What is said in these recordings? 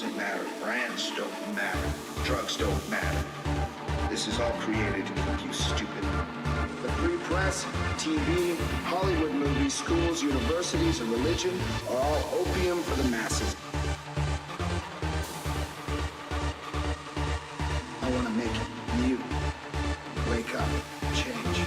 doesn't matter. Brands don't matter. Drugs don't matter. This is all created to keep you stupid. The free press, TV, Hollywood movies, schools, universities, and religion are all opium for the masses. I want to make you wake up, change.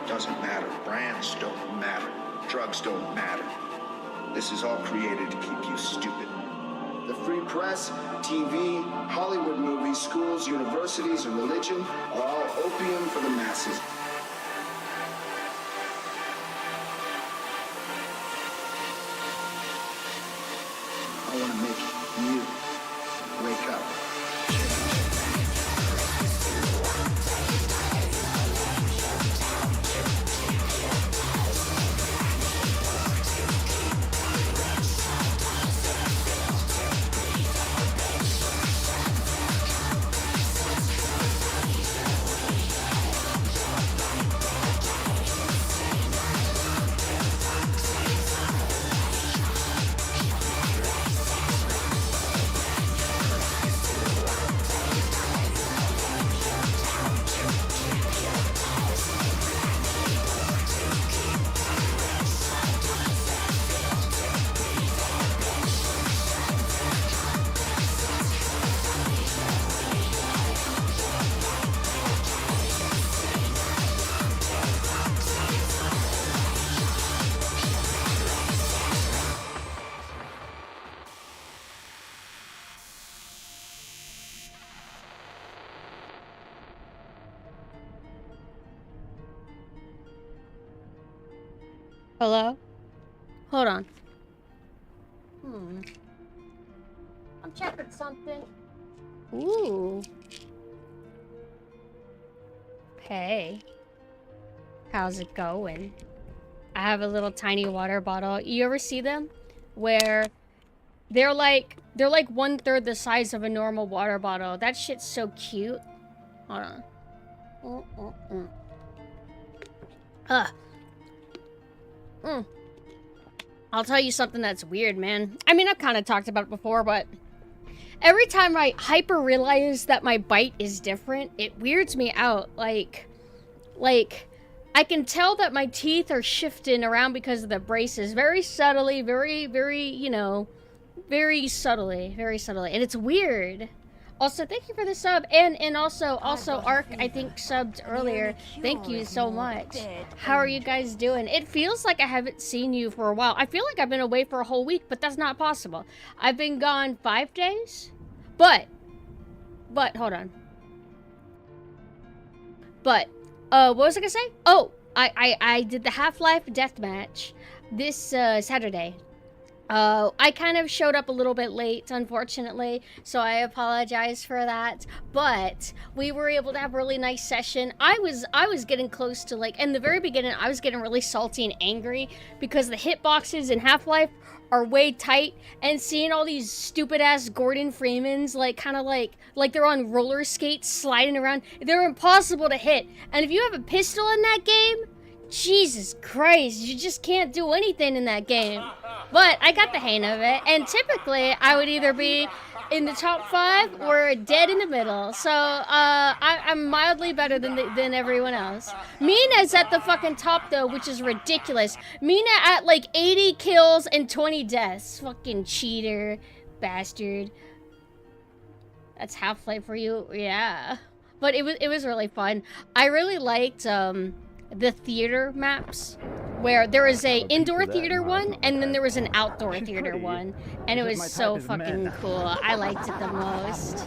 Doesn't matter. Brands don't matter. Drugs don't matter. This is all created to keep you stupid. The free press, TV, Hollywood movies, schools, universities, and religion are all opium for the masses. I want to make you wake up. Hello? Hold on. I'm checking something. Ooh. Hey. How's it going? I have a little tiny water bottle. You ever see them? where they're like 1/3 the size of a normal water bottle. That shit's so cute. Hold on. I'll tell you something that's weird, man. I mean, I've kind of talked about it before, but every time I hyper realize that my bite is different, it weirds me out. Like, I can tell that my teeth are shifting around because of the braces. Very subtly, very, you know, very subtly. And it's weird. Also, thank you for the sub. And also, Ark, I think, subbed earlier. Thank you so much. How are you guys doing? It feels like I haven't seen you for a while. I feel like I've been away for a whole week, but that's not possible. I've been gone 5 days. But, hold on. But, what was I gonna say? Oh, I did the Half-Life deathmatch this Saturday. I kind of showed up a little bit late, unfortunately, so I apologize for that. But we were able to have a really nice session. I was getting close to, like, in the very beginning, I was getting really salty and angry because the hitboxes in Half-Life are way tight, and seeing all these stupid-ass Gordon Freemans, like, kind of like they're on roller skates sliding around. They're impossible to hit. And if you have a pistol in that game, Jesus Christ, you just can't do anything in that game. But I got the hang of it, and typically I would either be in the top 5 or dead in the middle. So I'm mildly better than everyone else. Mina's at the fucking top though, which is ridiculous. Mina at like 80 kills and 20 deaths. Fucking cheater, bastard. That's Half-Life for you, yeah. But it was really fun. I really liked the theater maps, where there was a indoor theater one, and then there was an outdoor theater one, and it was so fucking cool. I liked it the most.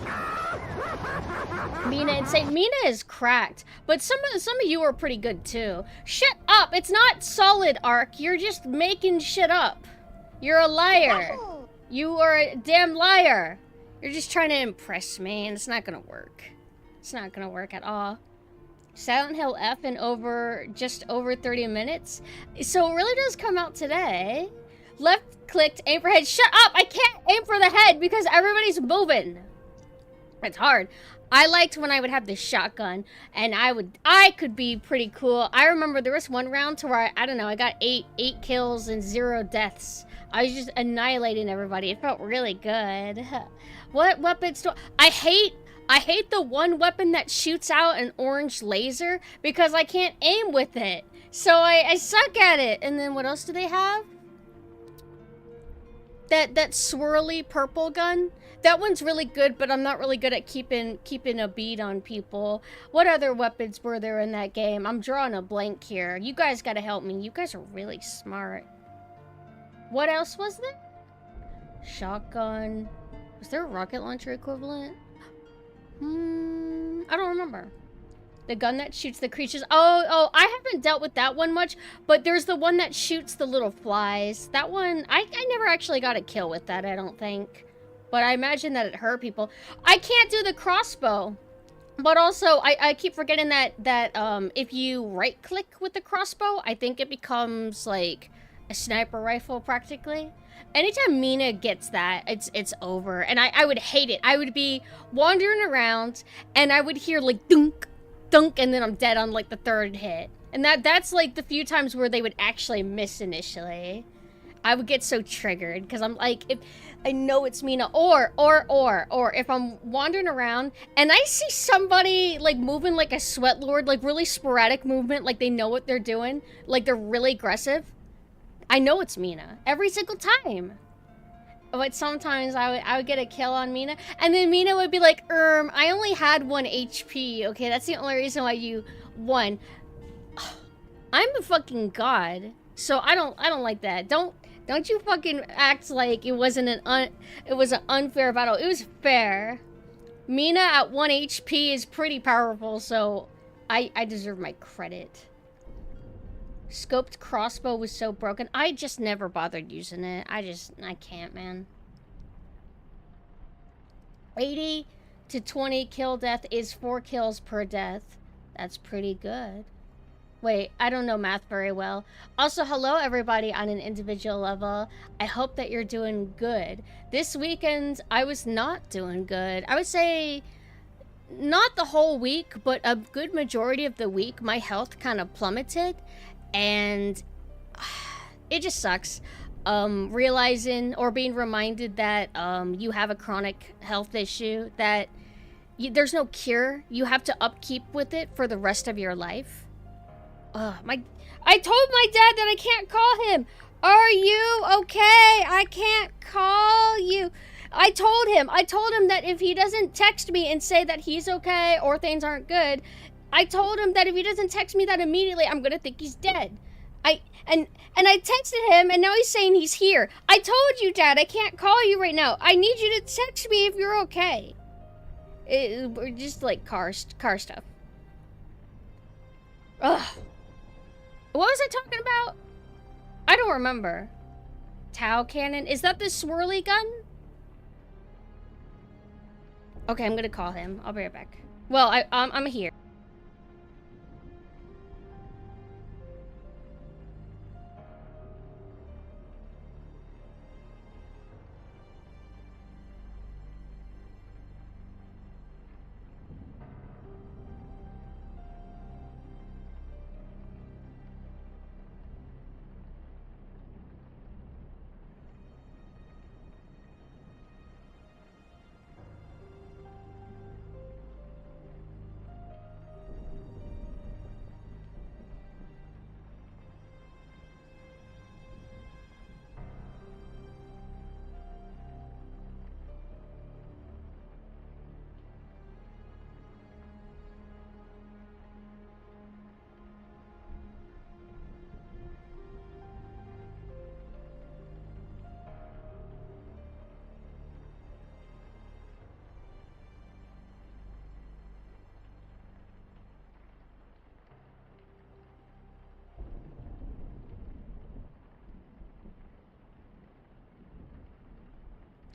Mina insane. Mina is cracked, but some of you are pretty good too. Shut up! It's not solid, Ark. You're just making shit up. You're a liar. You are a damn liar. You're just trying to impress me, and it's not gonna work. It's not gonna work at all. Silent Hill F in just over 30 minutes. So it really does come out today. Left clicked, aim for head. Shut up! I can't aim for the head because everybody's moving. It's hard. I liked when I would have the shotgun, and I could be pretty cool. I remember there was one round to where I don't know, I got eight kills and 0 deaths. I was just annihilating everybody. It felt really good. What weapons do I hate the one weapon that shoots out an orange laser because I can't aim with it. So I suck at it. And then what else do they have? That swirly purple gun. That one's really good, but I'm not really good at keeping a bead on people. What other weapons were there in that game? I'm drawing a blank here. You guys gotta help me. You guys are really smart. What else was there? Shotgun. Was there a rocket launcher equivalent? I don't remember. The gun that shoots the creatures. Oh, I haven't dealt with that one much, but there's the one that shoots the little flies. That one, I never actually got a kill with that, I don't think. But I imagine that it hurt people. I can't do the crossbow. But also, I keep forgetting that if you right-click with the crossbow, I think it becomes, like, a sniper rifle, practically. Anytime Mina gets that, it's over. And I would hate it. I would be wandering around, and I would hear, like, dunk, dunk, and then I'm dead on, like, the 3rd hit. And that's, like, the few times where they would actually miss initially. I would get so triggered, because I'm like, if I know it's Mina, or if I'm wandering around, and I see somebody, like, moving like a sweat lord, like, really sporadic movement, like they know what they're doing, like they're really aggressive, I know it's Mina every single time. But sometimes I would get a kill on Mina, and then Mina would be like, I only had 1 HP. Okay, that's the only reason why you won. I'm a fucking god, so I don't like that. Don't you fucking act like it wasn't it was an unfair battle. It was fair. Mina at 1 HP is pretty powerful, so I deserve my credit. Scoped crossbow was so broken. I just never bothered using it. I can't, man. 80 to 20 kill death is 4 kills per death. That's pretty good. Wait, I don't know math very well. Also, hello everybody on an individual level. I hope that you're doing good. This weekend, I was not doing good. I would say not the whole week, but a good majority of the week, my health kind of plummeted, and it just sucks. Realizing or being reminded that you have a chronic health issue, that there's no cure. You have to upkeep with it for the rest of your life. I told my dad that I can't call him. Are you okay? I can't call you. I told him that if he doesn't text me and say that he's okay or things aren't good, I told him that if he doesn't text me that immediately, I'm gonna think he's dead. And I texted him, and now he's saying he's here. I told you, Dad, I can't call you right now. I need you to text me if you're okay. Just like car stuff. Ugh. What was I talking about? I don't remember. Tau cannon? Is that the swirly gun? Okay, I'm gonna call him. I'll be right back. Well, I'm here.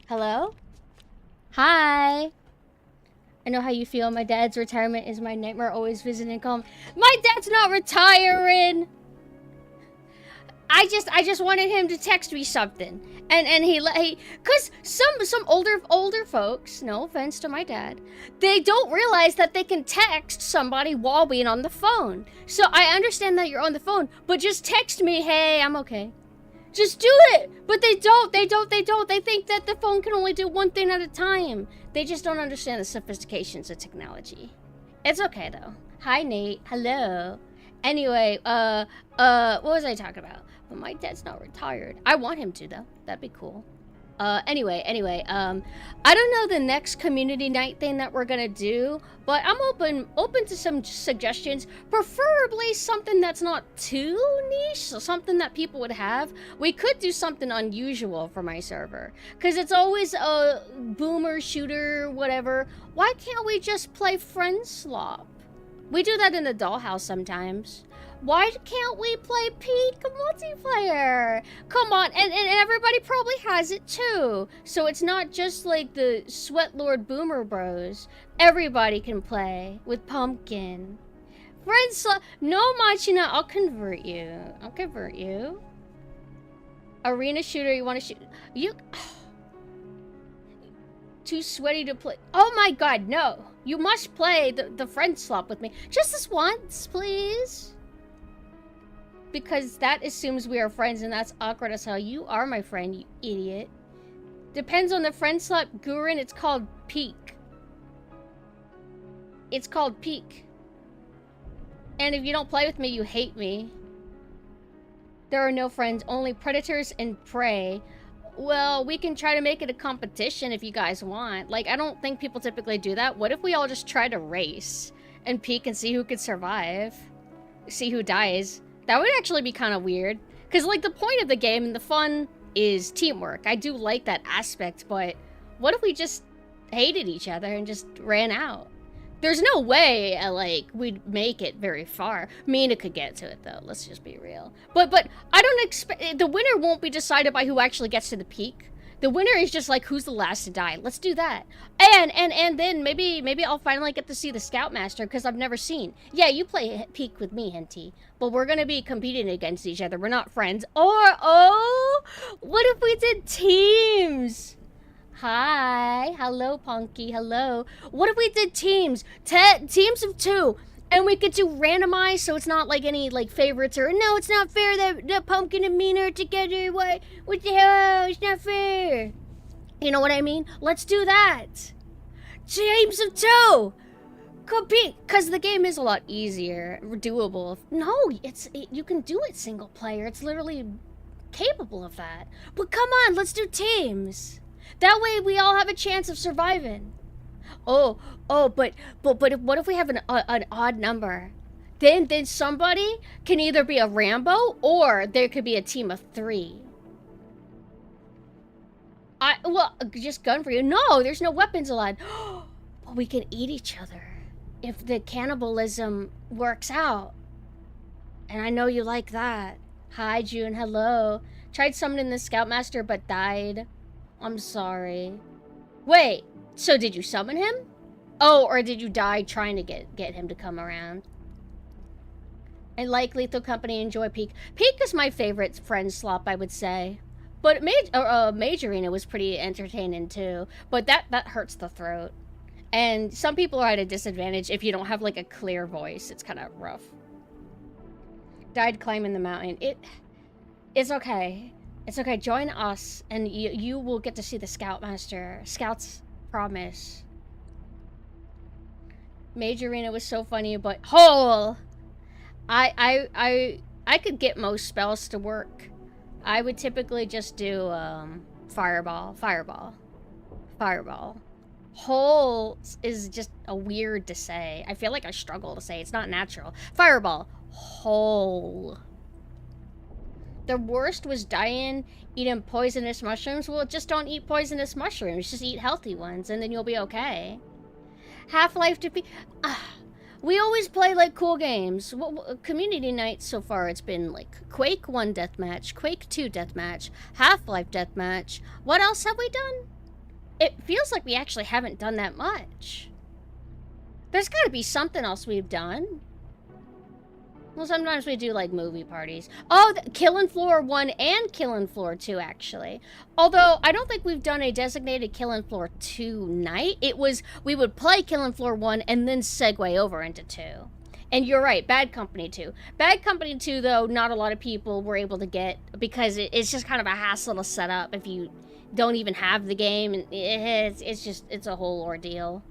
Hello? Hi. I know how you feel. My dad's retirement is my nightmare. Always visiting home. My dad's not retiring. I just wanted him to text me something, and he cause some older folks, no offense to my dad, they don't realize that they can text somebody while being on the phone. So I understand that you're on the phone, but just text me, hey, I'm okay. Just do it! But they don't. They think that the phone can only do one thing at a time. They just don't understand the sophistications of technology. It's okay, though. Hi, Nate. Hello. Anyway, what was I talking about? Well, my dad's not retired. I want him to, though. That'd be cool. Anyway, I don't know the next community night thing that we're gonna do, but I'm open to some suggestions, preferably something that's not too niche, so something that people would have. We could do something unusual for my server, because it's always a boomer, shooter, whatever. Why can't we just play friend slop? We do that in the dollhouse sometimes. Why can't we play peak multiplayer? Come on, and everybody probably has it too. So it's not just like the Sweatlord Boomer Bros. Everybody can play with Pumpkin. Friends, no, Machina, I'll convert you. I'll convert you. Arena shooter, you want to shoot? You... Too sweaty to play. Oh my god, no. You must play the friend slop with me. Just this once, please. Because that assumes we are friends, and that's awkward as hell. You are my friend, you idiot. Depends on the friend slot, Gurin. It's called peak. It's called peak. And if you don't play with me, you hate me. There are no friends, only predators and prey. Well, we can try to make it a competition if you guys want. Like, I don't think people typically do that. What if we all just try to race and peek and see who could survive? See who dies? That would actually be kind of weird. Because, like, the point of the game and the fun is teamwork. I do like that aspect, but what if we just hated each other and just ran out? There's no way, like, we'd make it very far. Mina could get to it, though. Let's just be real. But I don't expect... The winner won't be decided by who actually gets to the peak. The winner is just like, who's the last to die? Let's do that. And then maybe I'll finally get to see the Scoutmaster, because I've never seen. Yeah, you play Peak with me, Henty. But we're going to be competing against each other. We're not friends. Or, oh, what if we did teams? Hi. Hello, Punky. Hello. What if we did teams? Teams of 2. And we could do randomized, so it's not like any like favorites or no, it's not fair that Pumpkin and Mina are together. What the hell? It's not fair. You know what I mean? Let's do that. Teams of 2. Compete, because the game is a lot easier, doable. No, you can do it single player. It's literally capable of that. But come on, let's do teams. That way we all have a chance of surviving. But what if we have an odd number? Then somebody can either be a Rambo or there could be a team of 3. Just gun for you. No, there's no weapons allowed. But we can eat each other if the cannibalism works out. And I know you like that. Hi, June. Hello. Tried summoning the Scoutmaster but died. I'm sorry. Wait. So did you summon him? Oh, or did you die trying to get him to come around? I like Lethal Company, enjoy Peak. Peak is my favorite friend slop, I would say. But Majorina was pretty entertaining too. But that hurts the throat. And some people are at a disadvantage if you don't have like a clear voice. It's kind of rough. Died climbing the mountain. It's okay. It's okay. Join us and you will get to see the Scoutmaster. Scouts promise. Majorina was so funny, but I could get most spells to work. I would typically just do fireball. Hole is just a weird to say. I feel like I struggle to say. It's not natural. Fireball. Hole. The worst was dying eating poisonous mushrooms. Well, just don't eat poisonous mushrooms. Just eat healthy ones, and then you'll be okay. Half-Life to be... we always play, like, cool games. Community nights so far, it's been, like, Quake 1 deathmatch, Quake 2 deathmatch, Half-Life deathmatch. What else have we done? It feels like we actually haven't done that much. There's gotta be something else we've done. Well, sometimes we do, like, movie parties. Oh, Killin' Floor 1 and Killin' Floor 2, actually. Although, I don't think we've done a designated Killin' Floor 2 night. It was, we would play Killin' Floor 1 and then segue over into 2. And you're right, Bad Company 2. Bad Company 2, though, not a lot of people were able to get, because it's just kind of a hassle to set up if you don't even have the game. And it's a whole ordeal.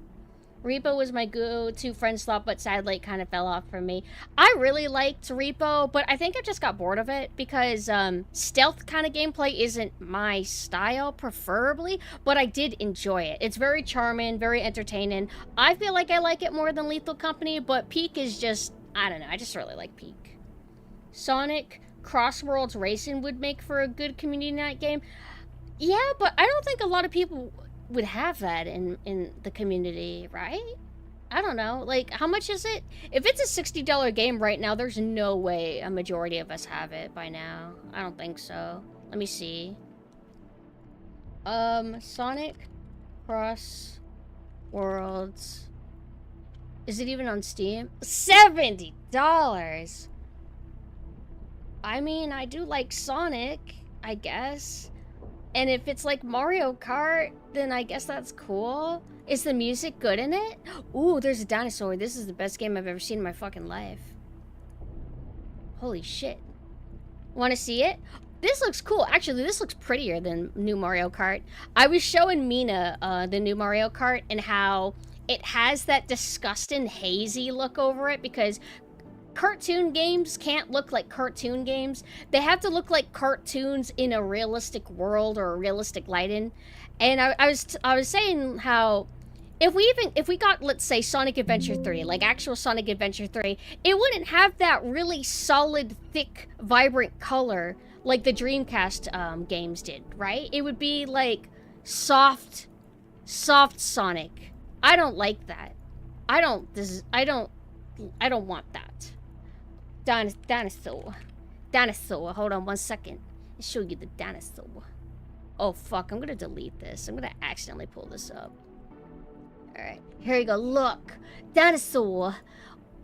Repo was my go-to friend slot, but sadly it kind of fell off for me. I really liked Repo, but I think I just got bored of it because stealth kind of gameplay isn't my style, preferably, but I did enjoy it. It's very charming, very entertaining. I feel like I like it more than Lethal Company, but Peak is just, I don't know, I just really like Peak. Sonic Crossworlds Racing would make for a good community night game. Yeah, but I don't think a lot of people would have that in the community, right? I don't know. Like, how much is it? If it's a $60 game right now, there's no way a majority of us have it by now. I don't think so. Let me see. Sonic Cross Worlds. Is it even on Steam? $70! I mean, I do like Sonic, I guess. And if it's like Mario Kart, then I guess that's cool. Is the music good in it? Ooh, there's a dinosaur. This is the best game I've ever seen in my fucking life. Holy shit. Want to see it? This looks cool. Actually, this looks prettier than new Mario Kart. I was showing Mina the new Mario Kart and how it has that disgusting hazy look over it because cartoon games can't look like cartoon games. They have to look like cartoons in a realistic world or a realistic lighting. And I was saying how if we got, let's say, Sonic Adventure 3, like actual Sonic Adventure 3, it wouldn't have that really solid, thick, vibrant color like the Dreamcast games did, right? It would be like soft Sonic. I don't like that. I don't want that. Dinosaur. Hold on 1 second. I'll show you the dinosaur. Oh, fuck. I'm gonna delete this. I'm gonna accidentally pull this up. Alright. Here you go. Look. Dinosaur.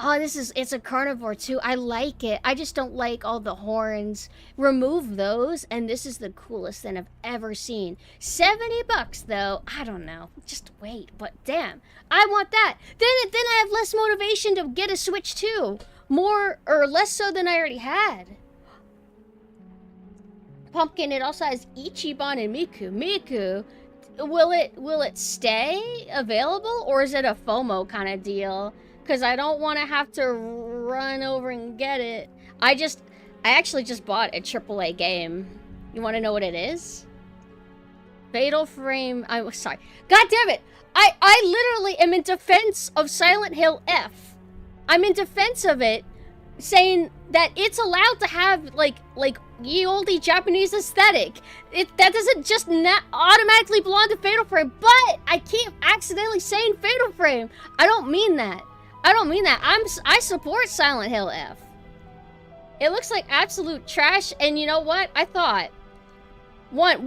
Oh, it's a carnivore too. I like it. I just don't like all the horns. Remove those, and this is the coolest thing I've ever seen. $70 though. I don't know. Just wait. But damn, I want that. Then I have less motivation to get a Switch too. More or less so than I already had. Pumpkin. It also has Ichiban and Miku. Miku. Will it stay available, or is it a FOMO kind of deal? Because I don't want to have to run over and get it. I actually just bought a AAA game. You want to know what it is? Fatal Frame. Sorry. God damn it! I literally am in defense of Silent Hill F. I'm in defense of it, saying that it's allowed to have like ye olde Japanese aesthetic. That doesn't just not automatically belong to Fatal Frame. But I keep accidentally saying Fatal Frame. I don't mean that. I support Silent Hill F. It looks like absolute trash, and you know what? I thought one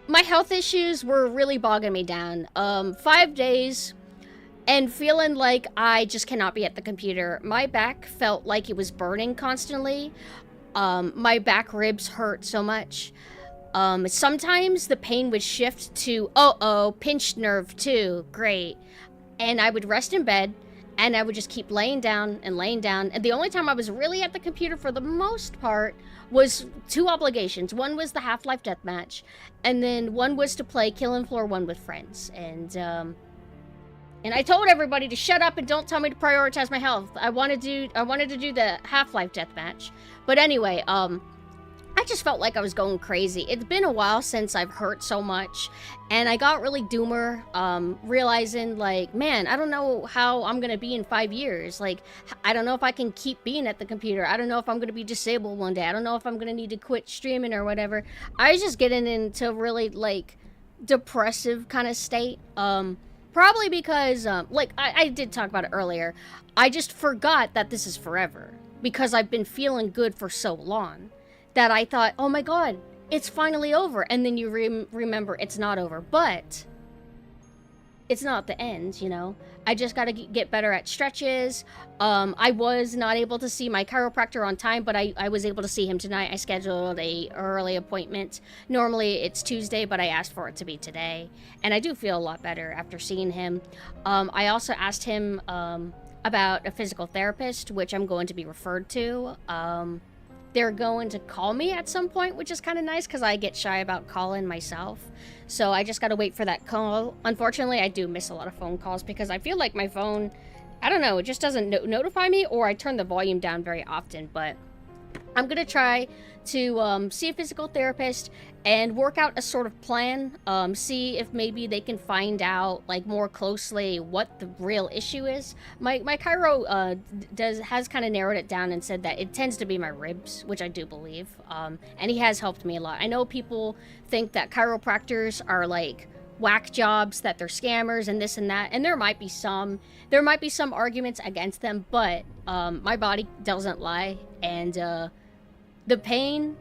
my health issues were really bogging me down. 5 days and feeling like I just cannot be at the computer. My back felt like it was burning constantly. My back ribs hurt so much. Sometimes the pain would shift to pinched nerve too. Great. And I would rest in bed. And I would just keep laying down. And the only time I was really at the computer for the most part was 2 obligations. One was the Half-Life Deathmatch, and then one was to play Killing Floor 1 with friends. And I told everybody to shut up and don't tell me to prioritize my health. I wanted to do the Half-Life Deathmatch. But anyway, I just felt like I was going crazy. It's been a while since I've hurt so much, and I got really doomer, realizing, like, man, I don't know how I'm gonna be in 5 years. Like, I don't know if I can keep being at the computer. I don't know if I'm gonna be disabled one day. I don't know if I'm gonna need to quit streaming or whatever. I was just getting into really, like, depressive kind of state. Probably because, like, I did talk about it earlier. I just forgot that this is forever, because I've been feeling good for so long. That I thought, oh my god, it's finally over. And then you remember it's not over. But it's not the end, you know. I just got to get better at stretches. I was not able to see my chiropractor on time, but I was able to see him tonight. I scheduled a early appointment. Normally it's Tuesday, but I asked for it to be today. And I do feel a lot better after seeing him. I also asked him about a physical therapist, which I'm going to be referred to. They're going to call me at some point, which is kind of nice because I get shy about calling myself. So I just got to wait for that call. Unfortunately, I do miss a lot of phone calls because I feel like my phone, I don't know, it just doesn't notify me, or I turn the volume down very often. But I'm going to try to see a physical therapist and work out a sort of plan. See if maybe they can find out, like, more closely what the real issue is. My chiro has kind of narrowed it down and said that it tends to be my ribs, which I do believe. And he has helped me a lot. I know people think that chiropractors are like whack jobs, that they're scammers and this and that, and there might be some arguments against them, but my body doesn't lie. And the pain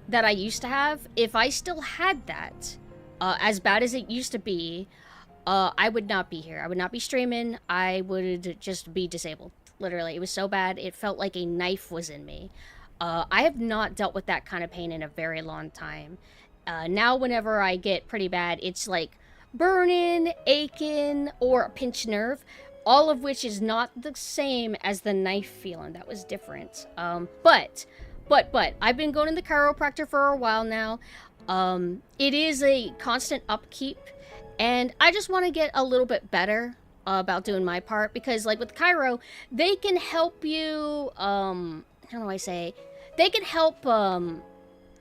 that I used to have, if I still had that, as bad as it used to be, I would not be here. I would not be streaming. I would just be disabled. Literally, it was so bad. It felt like a knife was in me. I have not dealt with that kind of pain in a very long time. Now, whenever I get pretty bad, it's like burning, aching, or a pinched nerve. All of which is not the same as the knife feeling. That was different. But I've been going to the chiropractor for a while now. It is a constant upkeep, and I just want to get a little bit better about doing my part, because, like, with chiro, they can help you, how do I say, they can help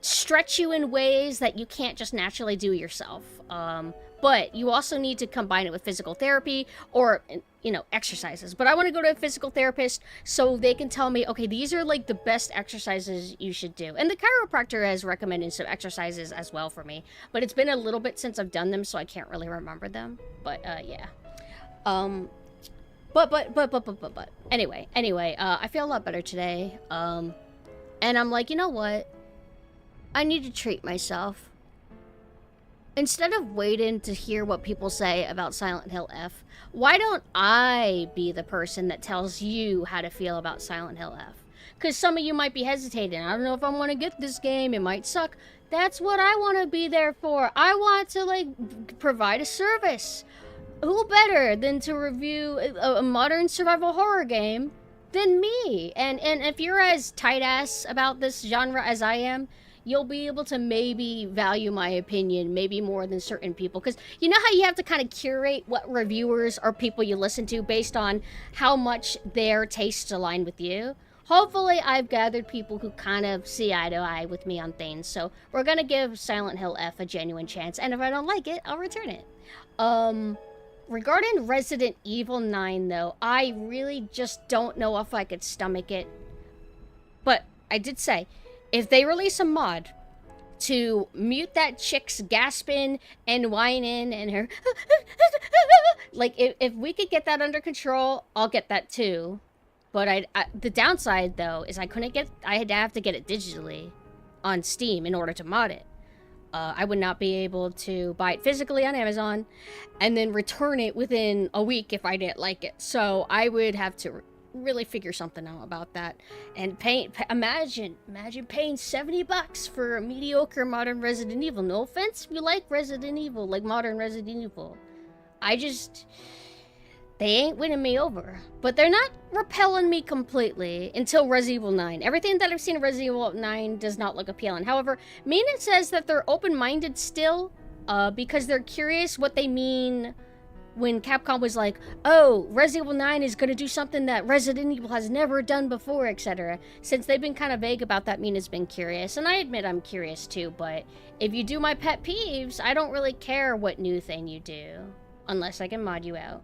stretch you in ways that you can't just naturally do yourself. But you also need to combine it with physical therapy or, you know, exercises. But I want to go to a physical therapist so they can tell me, okay, these are like the best exercises you should do. And the chiropractor has recommended some exercises as well for me. But it's been a little bit since I've done them, so I can't really remember them. But, yeah. But anyway, I feel a lot better today. And I'm like, you know what? I need to treat myself. instead of waiting to hear what people say about Silent Hill F, why don't I be the person that tells you how to feel about Silent Hill F? Because some of you might be hesitating. I don't know if I want to get this game. It might suck. That's what I want to be there for. I want to, like, provide a service. Who better than to review a modern survival horror game than me? And if you're as tight-ass about this genre as I am, you'll be able to maybe value my opinion maybe more than certain people. Because you know how you have to kind of curate what reviewers or people you listen to based on how much their tastes align with you? Hopefully, I've gathered people who kind of see eye to eye with me on things. So we're going to give Silent Hill F a genuine chance. And if I don't like it, I'll return it. Regarding Resident Evil 9, though, I really just don't know if I could stomach it. But I did say, if they release a mod to mute that chick's gasping and whining and her... like, if we could get that under control, I'll get that too. But the downside, though, is I'd have to get it digitally on Steam in order to mod it. I would not be able to buy it physically on Amazon and then return it within a week if I didn't like it. So I would have to really figure something out about that. And imagine paying $70 for a mediocre modern Resident Evil. No offense if you like Resident Evil, like modern Resident Evil. They ain't winning me over. But they're not repelling me completely until Resident Evil 9. Everything that I've seen of Resident Evil 9 does not look appealing. However, Mina says that they're open-minded still because they're curious what they mean when Capcom was like, oh, Resident Evil 9 is going to do something that Resident Evil has never done before, etc. Since they've been kind of vague about that, Mina's been curious. And I admit I'm curious too, but if you do my pet peeves, I don't really care what new thing you do. Unless I can mod you out.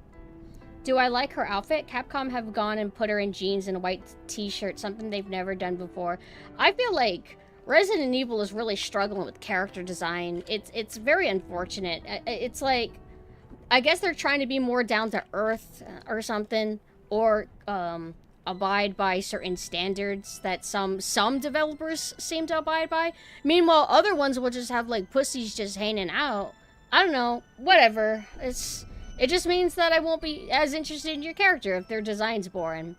Do I like her outfit? Capcom have gone and put her in jeans and a white t-shirt, something they've never done before. I feel like Resident Evil is really struggling with character design. It's very unfortunate. It's like, I guess they're trying to be more down to earth or something, or abide by certain standards that some developers seem to abide by. Meanwhile, other ones will just have like pussies just hanging out. I don't know, whatever. It just means that I won't be as interested in your character if their design's boring.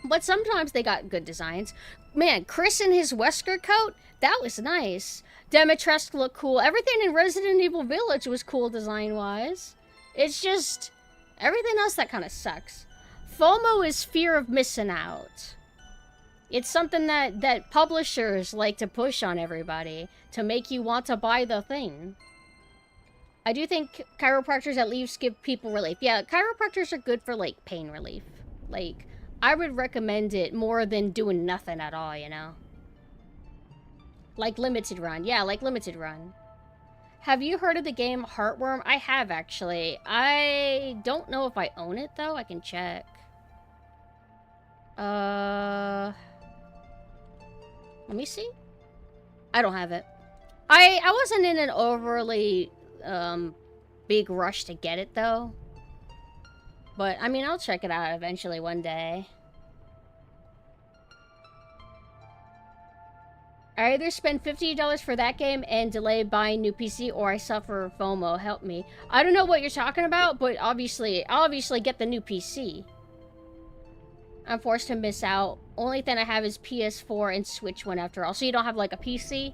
But sometimes they got good designs. Man, Chris in his Wesker coat, that was nice. Demetresk looked cool. Everything in Resident Evil Village was cool design-wise. It's just everything else that kind of sucks. FOMO is fear of missing out. It's something that publishers like to push on everybody to make you want to buy the thing. I do think chiropractors at least give people relief. Yeah, chiropractors are good for, like, pain relief. Like, I would recommend it more than doing nothing at all, you know? Like Limited Run. Yeah, like Limited Run. Have you heard of the game Heartworm? I have, actually. I don't know if I own it, though. I can check. Let me see. I don't have it. I wasn't in an overly... big rush to get it though. But I mean, I'll check it out eventually one day. I either spend $50 for that game and delay buying new PC, or I suffer FOMO. Help me. I don't know what you're talking about, but obviously, I'll obviously get the new PC. I'm forced to miss out. Only thing I have is PS4 and Switch one after all. So you don't have like a PC?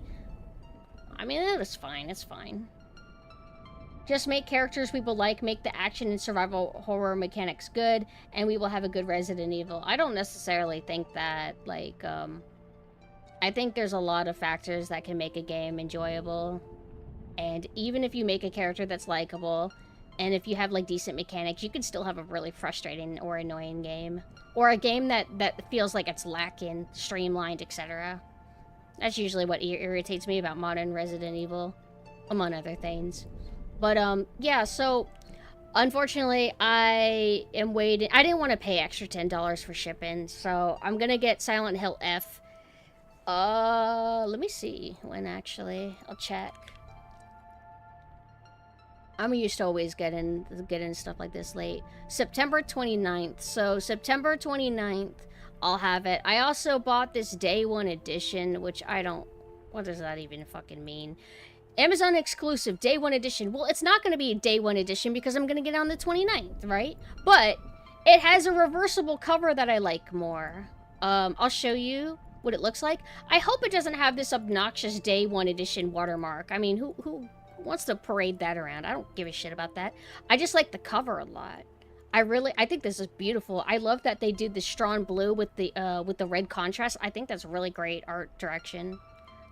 I mean, it's fine. It's fine. Just make characters people like, make the action and survival horror mechanics good, and we will have a good Resident Evil. I don't necessarily think that, like, I think there's a lot of factors that can make a game enjoyable. And even if you make a character that's likable, and if you have, like, decent mechanics, you can still have a really frustrating or annoying game. Or a game that feels like it's lacking, streamlined, etc. That's usually what irritates me about modern Resident Evil, among other things. But, yeah, so, unfortunately, I am waiting. I didn't want to pay extra $10 for shipping, so I'm gonna get Silent Hill F. Let me see when, actually. I'll check. I'm used to always getting stuff like this late. September 29th. So, September 29th, I'll have it. I also bought this Day 1 edition, which I don't... What does that even fucking mean? Amazon exclusive, day one edition. Well, it's not going to be a day one edition because I'm going to get it on the 29th, right? But it has a reversible cover that I like more. I'll show you what it looks like. I hope it doesn't have this obnoxious day one edition watermark. I mean, who wants to parade that around? I don't give a shit about that. I just like the cover a lot. I think this is beautiful. I love that they did the strawn blue with the red contrast. I think that's really great art direction.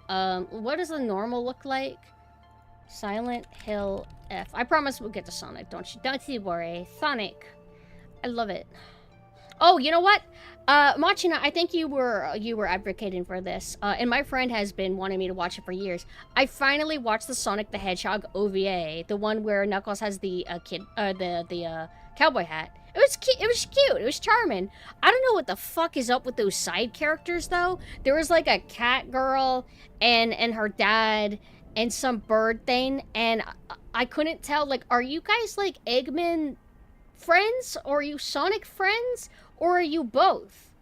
What does the normal look like? Silent Hill F. I promise we'll get to Sonic. Don't you worry. Sonic. I love it. Oh, you know what? Machina, I think you were advocating for this. And my friend has been wanting me to watch it for years. I finally watched the Sonic the Hedgehog OVA, the one where Knuckles has the cowboy hat. It was cute. It was charming. I don't know what the fuck is up with those side characters though. There was like a cat girl and her dad and some bird thing, and I couldn't tell, like, are you guys like Eggman friends, or are you Sonic friends, or are you both?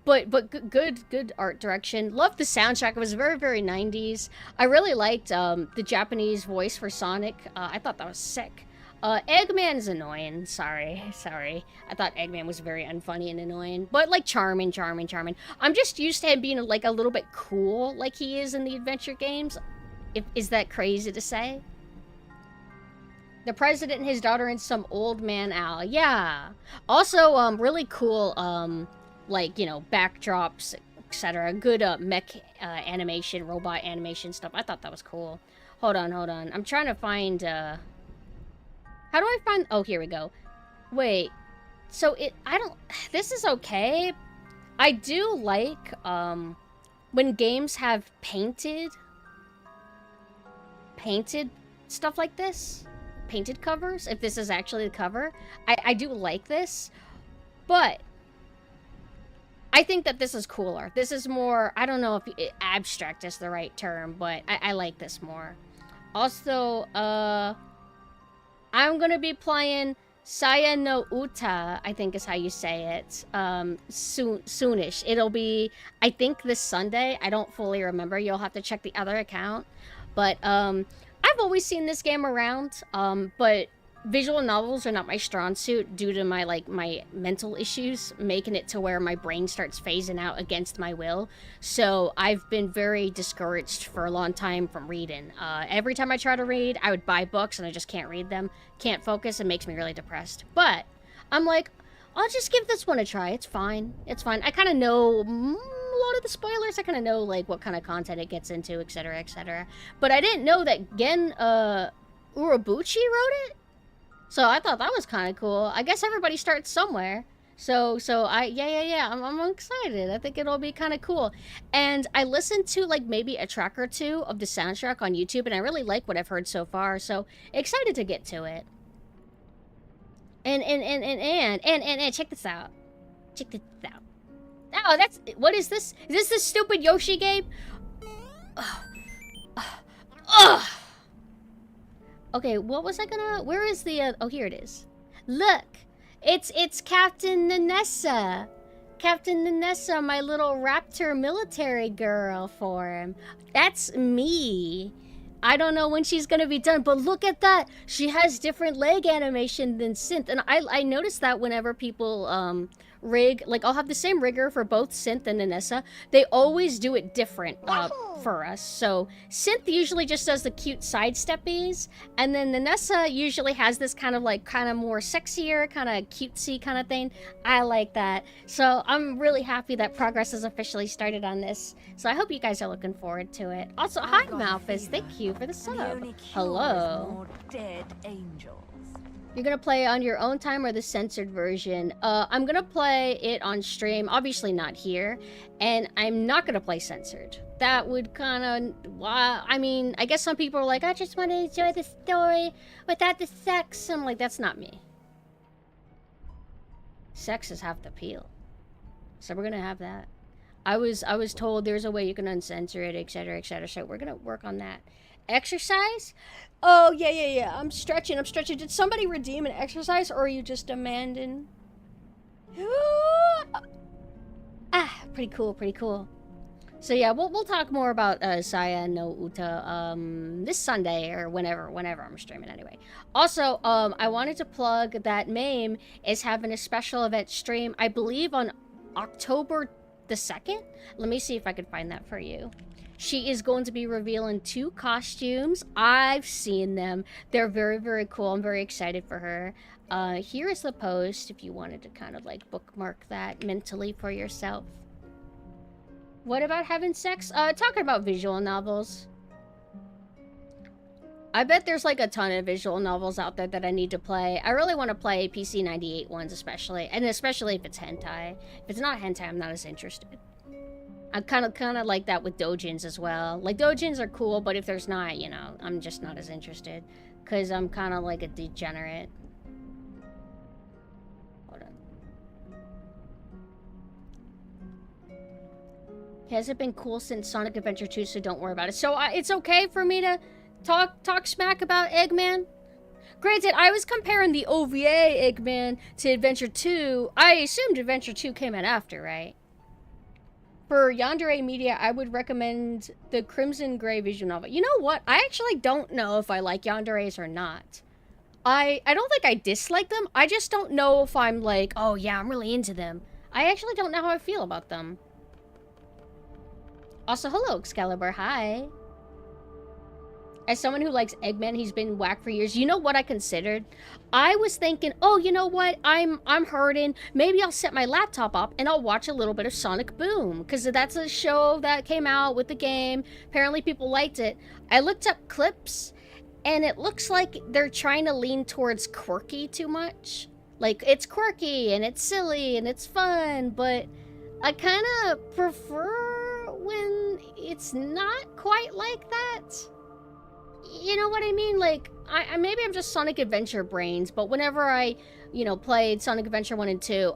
But good art direction. Loved the soundtrack. It was very, very 90s. I really liked the Japanese voice for Sonic. I thought that was sick. Eggman's annoying. Sorry. I thought Eggman was very unfunny and annoying, but like charming. I'm just used to him being like a little bit cool, like he is in the adventure games. Is that crazy to say? The president and his daughter and some old man owl. Yeah. Also, really cool, like, you know, backdrops, etc. Good mech animation, robot animation stuff. I thought that was cool. Hold on. I'm trying to find, how do I find, oh, here we go. Wait, so this is okay. I do like, when games have painted stuff like this. Painted covers, if this is actually the cover. I do like this, but I think that this is cooler. This is more, I don't know if abstract is the right term, but I like this more. Also, I'm gonna be playing Saya no Uta, I think is how you say it, soonish. It'll be, I think, this Sunday. I don't fully remember. You'll have to check the other account. But, I've always seen this game around, but visual novels are not my strong suit due to my mental issues, making it to where my brain starts phasing out against my will. So I've been very discouraged for a long time from reading. Every time I try to read, I would buy books and I just can't read them. Can't focus. It makes me really depressed. But I'm like, I'll just give this one a try. It's fine. I kind of know a lot of the spoilers. I kind of know like what kind of content it gets into, etc., etc. But I didn't know that Gen Urobuchi wrote it. So I thought that was kind of cool. I guess everybody starts somewhere. So I'm excited. I think it'll be kind of cool. And I listened to like maybe a track or two of the soundtrack on YouTube, and I really like what I've heard so far. So excited to get to it. And check this out. Oh, what is this? Is this the stupid Yoshi game? Ugh. Okay, what was I gonna... Where is the... oh, here it is. Look! It's Captain Nanessa. Captain Nanessa, my little raptor military girl form. That's me. I don't know when she's gonna be done, but look at that! She has different leg animation than Synth, and I noticed that whenever people, rig, like, I'll have the same rigger for both Synth and Nanessa. They always do it different for us. So Synth usually just does the cute sidesteppies, and then Nanessa usually has this kind of more sexier, kind of cutesy kind of thing. I like that. So I'm really happy that progress has officially started on this. So I hope you guys are looking forward to it. Also, hi Malphus, thank you for the sub. Hello. Dead angels. You're gonna play on your own time or the censored version? I'm gonna play it on stream, obviously not here, and I'm not gonna play censored. That would kind of, I mean, I guess some people are like, I just want to enjoy the story without the sex. I'm like, that's not me. Sex is half the appeal. So we're gonna have that. I was told there's a way you can uncensor it, etc., etc., so we're gonna work on that. Exercise? Oh, yeah. I'm stretching. Did somebody redeem an exercise, or are you just demanding? Pretty cool. So yeah, we'll talk more about Saya no Uta this Sunday or whenever I'm streaming anyway. Also, I wanted to plug that MAME is having a special event stream, I believe on October the 2nd. Let me see if I can find that for you. She is going to be revealing 2 costumes. I've seen them. They're very, very cool. I'm very excited for her. Here is the post if you wanted to kind of like bookmark that mentally for yourself. What about having sex? Talking about visual novels. I bet there's like a ton of visual novels out there that I need to play. I really want to play PC 98 ones especially, and especially if it's hentai. If it's not hentai, I'm not as interested. I kind of like that with doujins as well. Like doujins are cool, but if there's not, you know, I'm just not as interested because I'm kind of like a degenerate. Hasn't been cool since Sonic Adventure 2, so don't worry about it. So it's okay for me to talk smack about Eggman? Granted, I was comparing the OVA Eggman to Adventure 2. I assumed Adventure 2 came out after, right? For Yandere Media, I would recommend the Crimson Gray visual novel. You know what? I actually don't know if I like Yanderes or not. I don't think I dislike them. I just don't know if I'm like, oh yeah, I'm really into them. I actually don't know how I feel about them. Also, hello, Excalibur. Hi. As someone who likes Eggman, he's been whack for years. You know what I considered? I was thinking, oh, you know what? I'm hurting. Maybe I'll set my laptop up and I'll watch a little bit of Sonic Boom. Because that's a show that came out with the game. Apparently people liked it. I looked up clips and it looks like they're trying to lean towards quirky too much. Like, it's quirky and it's silly and it's fun, but I kind of prefer when it's not quite like that. You know what I mean? Like, I maybe I'm just Sonic Adventure brains, but whenever I, you know, played Sonic Adventure 1 and 2,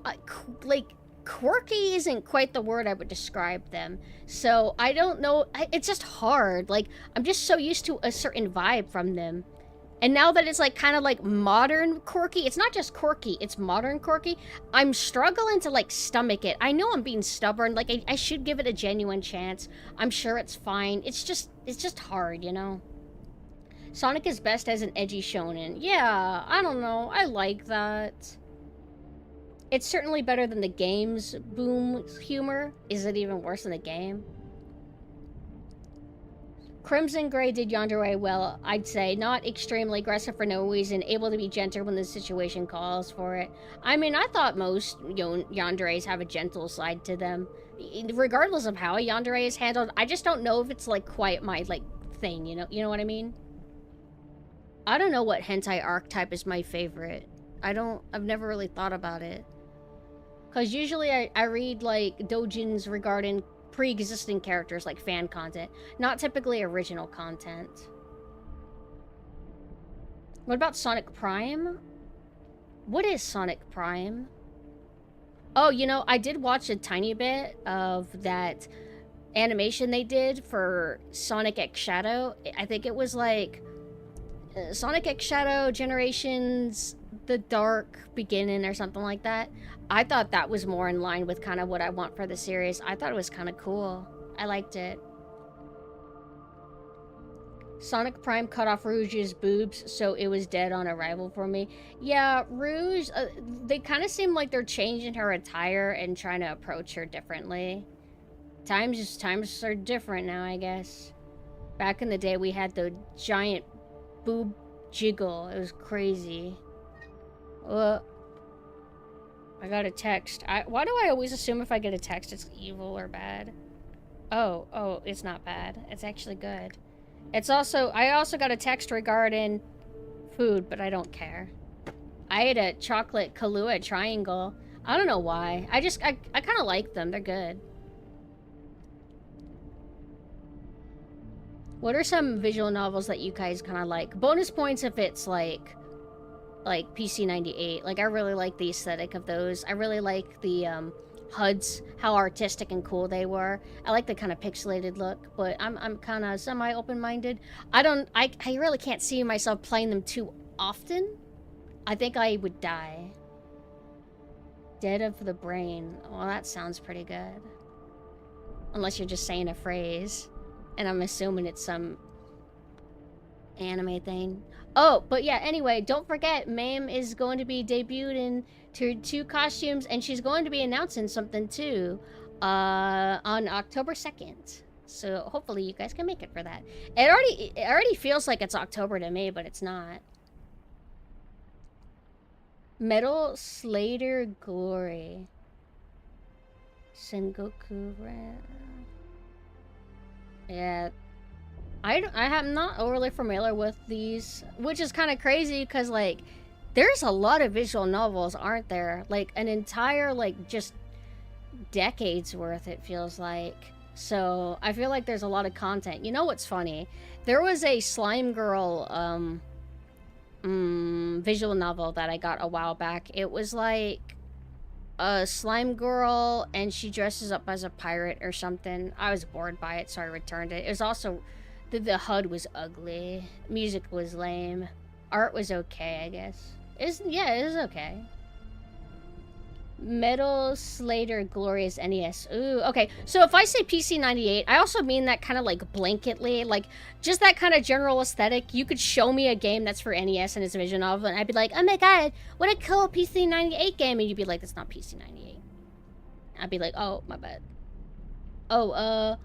like, quirky isn't quite the word I would describe them. So, I don't know. It's just hard. Like, I'm just so used to a certain vibe from them. And now that it's like kind of like modern quirky, it's not just quirky, it's modern quirky, I'm struggling to like stomach it. I know I'm being stubborn, like I should give it a genuine chance. I'm sure it's fine. It's just hard, you know? Sonic is best as an edgy shonen. Yeah, I don't know. I like that. It's certainly better than the game's boom humor. Is it even worse than the game? Crimson Gray did Yandere well, I'd say. Not extremely aggressive for no reason, able to be gentle when the situation calls for it. I mean, I thought most Yanderes have a gentle side to them. Regardless of how a Yandere is handled, I just don't know if it's like quite my like thing, you know what I mean? I don't know what hentai archetype is my favorite. I've never really thought about it. Cause usually I read like doujins regarding pre-existing characters, like fan content, not typically original content. What about Sonic Prime? What is Sonic Prime? Oh, you know, I did watch a tiny bit of that animation they did for Sonic X Shadow. I think it was like Sonic X Shadow Generations The Dark Beginning or something like that. I thought that was more in line with kind of what I want for the series. I thought it was kind of cool. I liked it. Sonic Prime cut off Rouge's boobs, so it was dead on arrival for me. Yeah, Rouge, they kind of seem like they're changing her attire and trying to approach her differently. Times are different now, I guess. Back in the day, we had the giant boob jiggle. It was crazy. I got a text. Why do I always assume if I get a text it's evil or bad? Oh, it's not bad. It's actually good. I also got a text regarding food, but I don't care. I ate a chocolate Kahlua triangle. I don't know why. I kind of like them. They're good. What are some visual novels that you guys kind of like? Bonus points if it's like PC 98. Like, I really like the aesthetic of those. I really like the HUDs, how artistic and cool they were. I like the kind of pixelated look, but I'm kind of semi open-minded. I really can't see myself playing them too often. I think I would die. Dead of the Brain. Well, that sounds pretty good. Unless you're just saying a phrase. And I'm assuming it's some anime thing. Oh, but yeah, anyway, don't forget, Mame is going to be debuting to 2 costumes, and she's going to be announcing something too on October 2nd. So hopefully you guys can make it for that. It already feels like it's October to me, but it's not. Metal Slater Glory. Sengoku Red. Yeah. I am not overly familiar with these, which is kind of crazy because, like, there's a lot of visual novels, aren't there? Like, an entire, like, just decades worth, it feels like. So, I feel like there's a lot of content. You know what's funny? There was a Slime Girl, visual novel that I got a while back. It was, like, a slime girl, and she dresses up as a pirate or something. I was bored by it, so I returned it. It was also... The HUD was ugly. Music was lame. Art was okay, I guess. Yeah, it was okay. Metal Slater Glorious NES. Ooh, okay. So if I say PC98, I also mean that kind of like blanketly, like just that kind of general aesthetic. You could show me a game that's for NES and it's a visual novel, and I'd be like, oh my god, what a cool PC98 game, and you'd be like, that's not PC98. I'd be like, oh, my bad. Oh,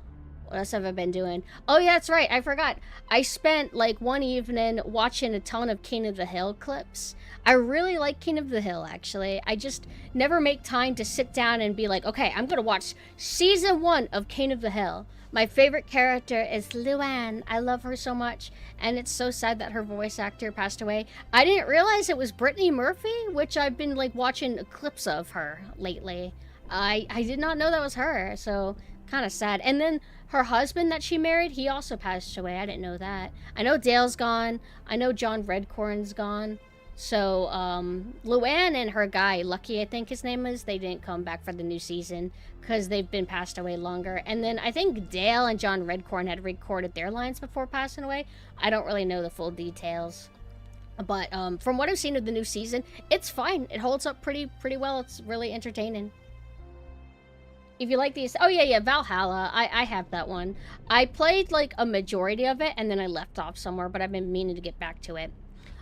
what else have I been doing? Oh, yeah, that's right. I forgot. I spent, like, one evening watching a ton of King of the Hill clips. I really like King of the Hill, actually. I just never make time to sit down and be like, okay, I'm gonna watch Season 1 of King of the Hill. My favorite character is Luann. I love her so much, and it's so sad that her voice actor passed away. I didn't realize it was Brittany Murphy, which I've been, like, watching clips of her lately. I did not know that was her, so kind of sad. And then her husband that she married, he also passed away. I didn't know that. I know Dale's gone. I know John Redcorn's gone. So, Luann and her guy, Lucky, I think his name is, they didn't come back for the new season because they've been passed away longer. And then I think Dale and John Redcorn had recorded their lines before passing away. I don't really know the full details. But from what I've seen of the new season, it's fine. It holds up pretty well. It's really entertaining. If you like these... Oh, yeah, Valhalla. I have that one. I played, like, a majority of it, and then I left off somewhere, but I've been meaning to get back to it.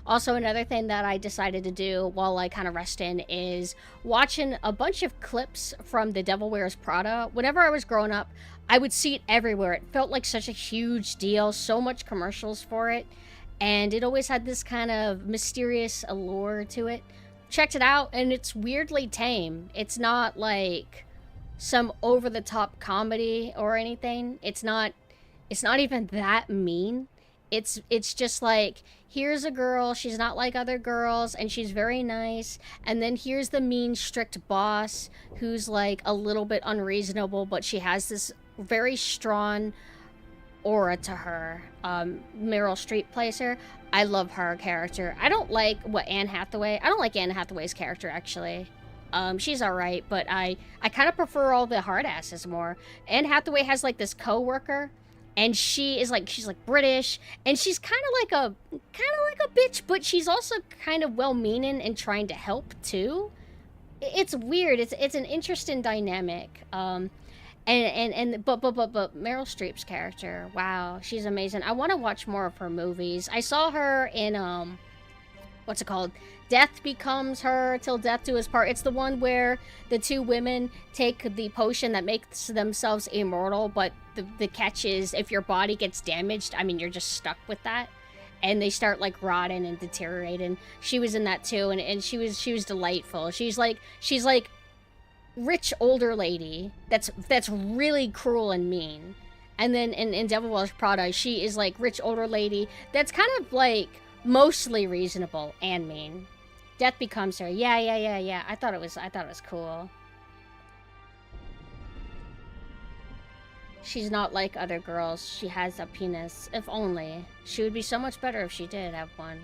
Also, another thing that I decided to do while I kind of rest in is watching a bunch of clips from The Devil Wears Prada. Whenever I was growing up, I would see it everywhere. It felt like such a huge deal, so much commercials for it, and it always had this kind of mysterious allure to it. Checked it out, and it's weirdly tame. It's not, like... some over-the-top comedy or anything. It's not even that mean. It's just like, here's a girl, she's not like other girls, and she's very nice, and then here's the mean, strict boss who's like a little bit unreasonable, but she has this very strong aura to her. Meryl Streep plays her. I love her character. I don't like Anne Hathaway's character, actually. She's alright, but I kind of prefer all the hard asses more. Anne Hathaway has like this co-worker, and she's like British, and she's kind of like a bitch, but she's also kind of well-meaning and trying to help too. It's weird. It's an interesting dynamic. But Meryl Streep's character, wow, she's amazing. I want to watch more of her movies. I saw her in what's it called? Death Becomes Her, Till Death Do Us Part. It's the one where the two women take the potion that makes themselves immortal, but the catch is if your body gets damaged, I mean, you're just stuck with that. And they start, like, rotting and deteriorating. She was in that, too, and she was delightful. She's like rich older lady that's really cruel and mean. And then in Devil Wears Prada, she is, like, rich older lady that's kind of, like, mostly reasonable and mean. Death Becomes Her. Yeah. I thought it was cool. She's not like other girls. She has a penis. If only. She would be so much better if she did have one.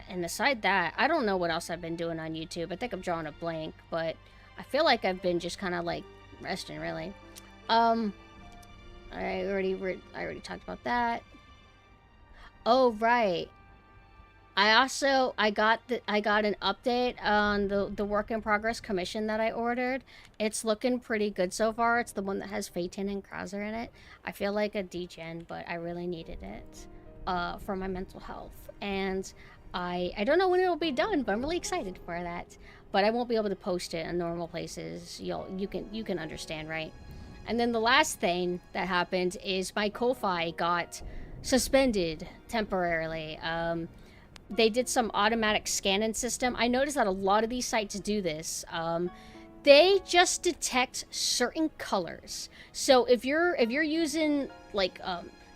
And aside that, I don't know what else I've been doing on YouTube. I think I'm drawing a blank, but I feel like I've been just kind of like resting, really. I already talked about that. Oh, right. I got an update on the work in progress commission that I ordered. It's looking pretty good so far. It's the one that has Phaeton and Krauser in it. I feel like a degen, but I really needed it for my mental health. And I don't know when it'll be done, but I'm really excited for that. But I won't be able to post it in normal places. You can understand, right? And then the last thing that happened is my Ko-Fi got suspended temporarily. They did some automatic scanning system. I noticed that a lot of these sites do this. They just detect certain colors. So if you're using like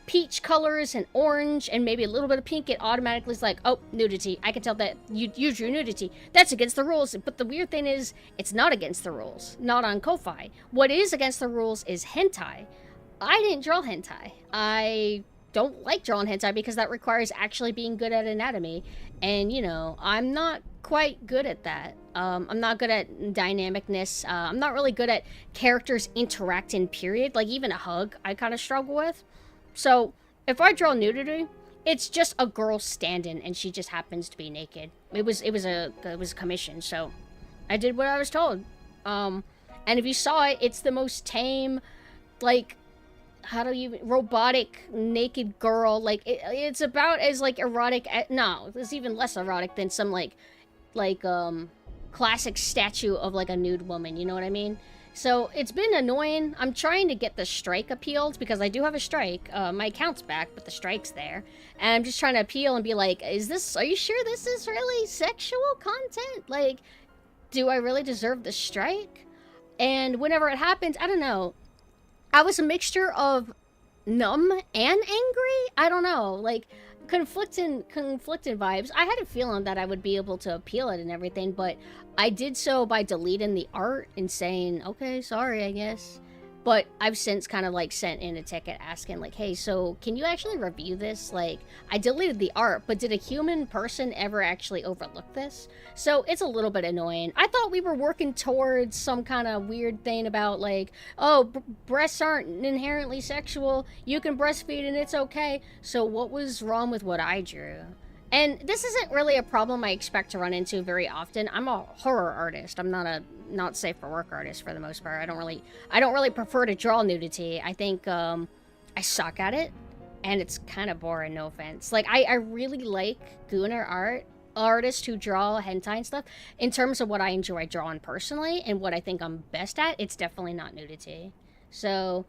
peach colors and orange and maybe a little bit of pink, it automatically is like, oh, nudity. I can tell that you drew nudity. That's against the rules. But the weird thing is, it's not against the rules. Not on Ko-Fi. What is against the rules is hentai. I didn't draw hentai. I don't like drawing hentai because that requires actually being good at anatomy, and you know, I'm not quite good at that. I'm not good at dynamicness. I'm not really good at characters interacting, period. Like even a hug I kind of struggle with. So if I draw nudity, it's just a girl standing and she just happens to be naked. It was a commission, so I did what I was told. And if you saw it, it's the most tame, like, how do you, robotic naked girl. Like it's about as like erotic no, it's even less erotic than some like classic statue of like a nude woman, you know what I mean? So it's been annoying. I'm trying to get the strike appealed because I do have a strike. My account's back, but the strike's there, and I'm just trying to appeal and be like, are you sure this is really sexual content? Like, do I really deserve the strike? And whenever it happens, I don't know, I was a mixture of numb and angry. I don't know, like conflicting vibes. I had a feeling that I would be able to appeal it and everything, but I did so by deleting the art and saying, okay, sorry, I guess. But I've since kind of like sent in a ticket asking like, hey, so can you actually review this? Like, I deleted the art, but did a human person ever actually overlook this? So it's a little bit annoying. I thought we were working towards some kind of weird thing about like, oh, breasts aren't inherently sexual. You can breastfeed and it's okay. So what was wrong with what I drew? And this isn't really a problem I expect to run into very often. I'm a horror artist. I'm not a not safe for work artist for the most part. I don't really prefer to draw nudity. I think I suck at it, and it's kind of boring, no offense. Like I really like Gunnar artists who draw hentai and stuff. In terms of what I enjoy drawing personally and what I think I'm best at, it's definitely not nudity. So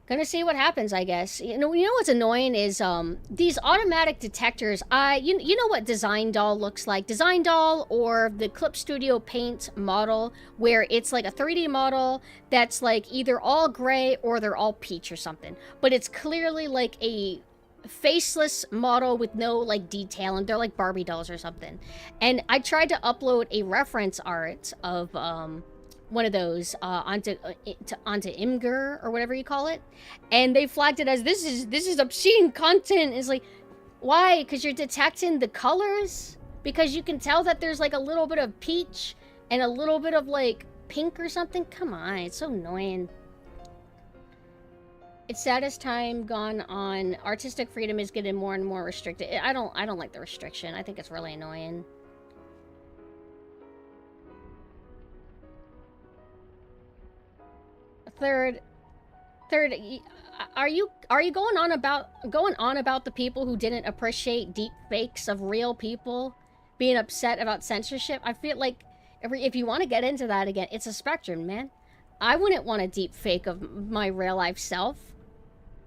gonna see what happens, I guess. You know what's annoying is these automatic detectors. You know what Design Doll looks like? Design Doll or the Clip Studio Paint model, where it's like a 3D model that's like either all gray or they're all peach or something. But it's clearly like a faceless model with no like detail, and they're like Barbie dolls or something. And I tried to upload a reference art of one of those onto Imgur or whatever you call it, and they flagged it as this is obscene content. It's like, why? Because you're detecting the colors, because you can tell that there's like a little bit of peach and a little bit of like pink or something. Come on, it's so annoying. It's sad as time gone on, artistic freedom is getting more and more restricted. I don't like the restriction. I think it's really annoying. Third, are you going on about the people who didn't appreciate deep fakes of real people being upset about censorship? I feel like if you want to get into that again, it's a spectrum, man. I wouldn't want a deep fake of my real life self.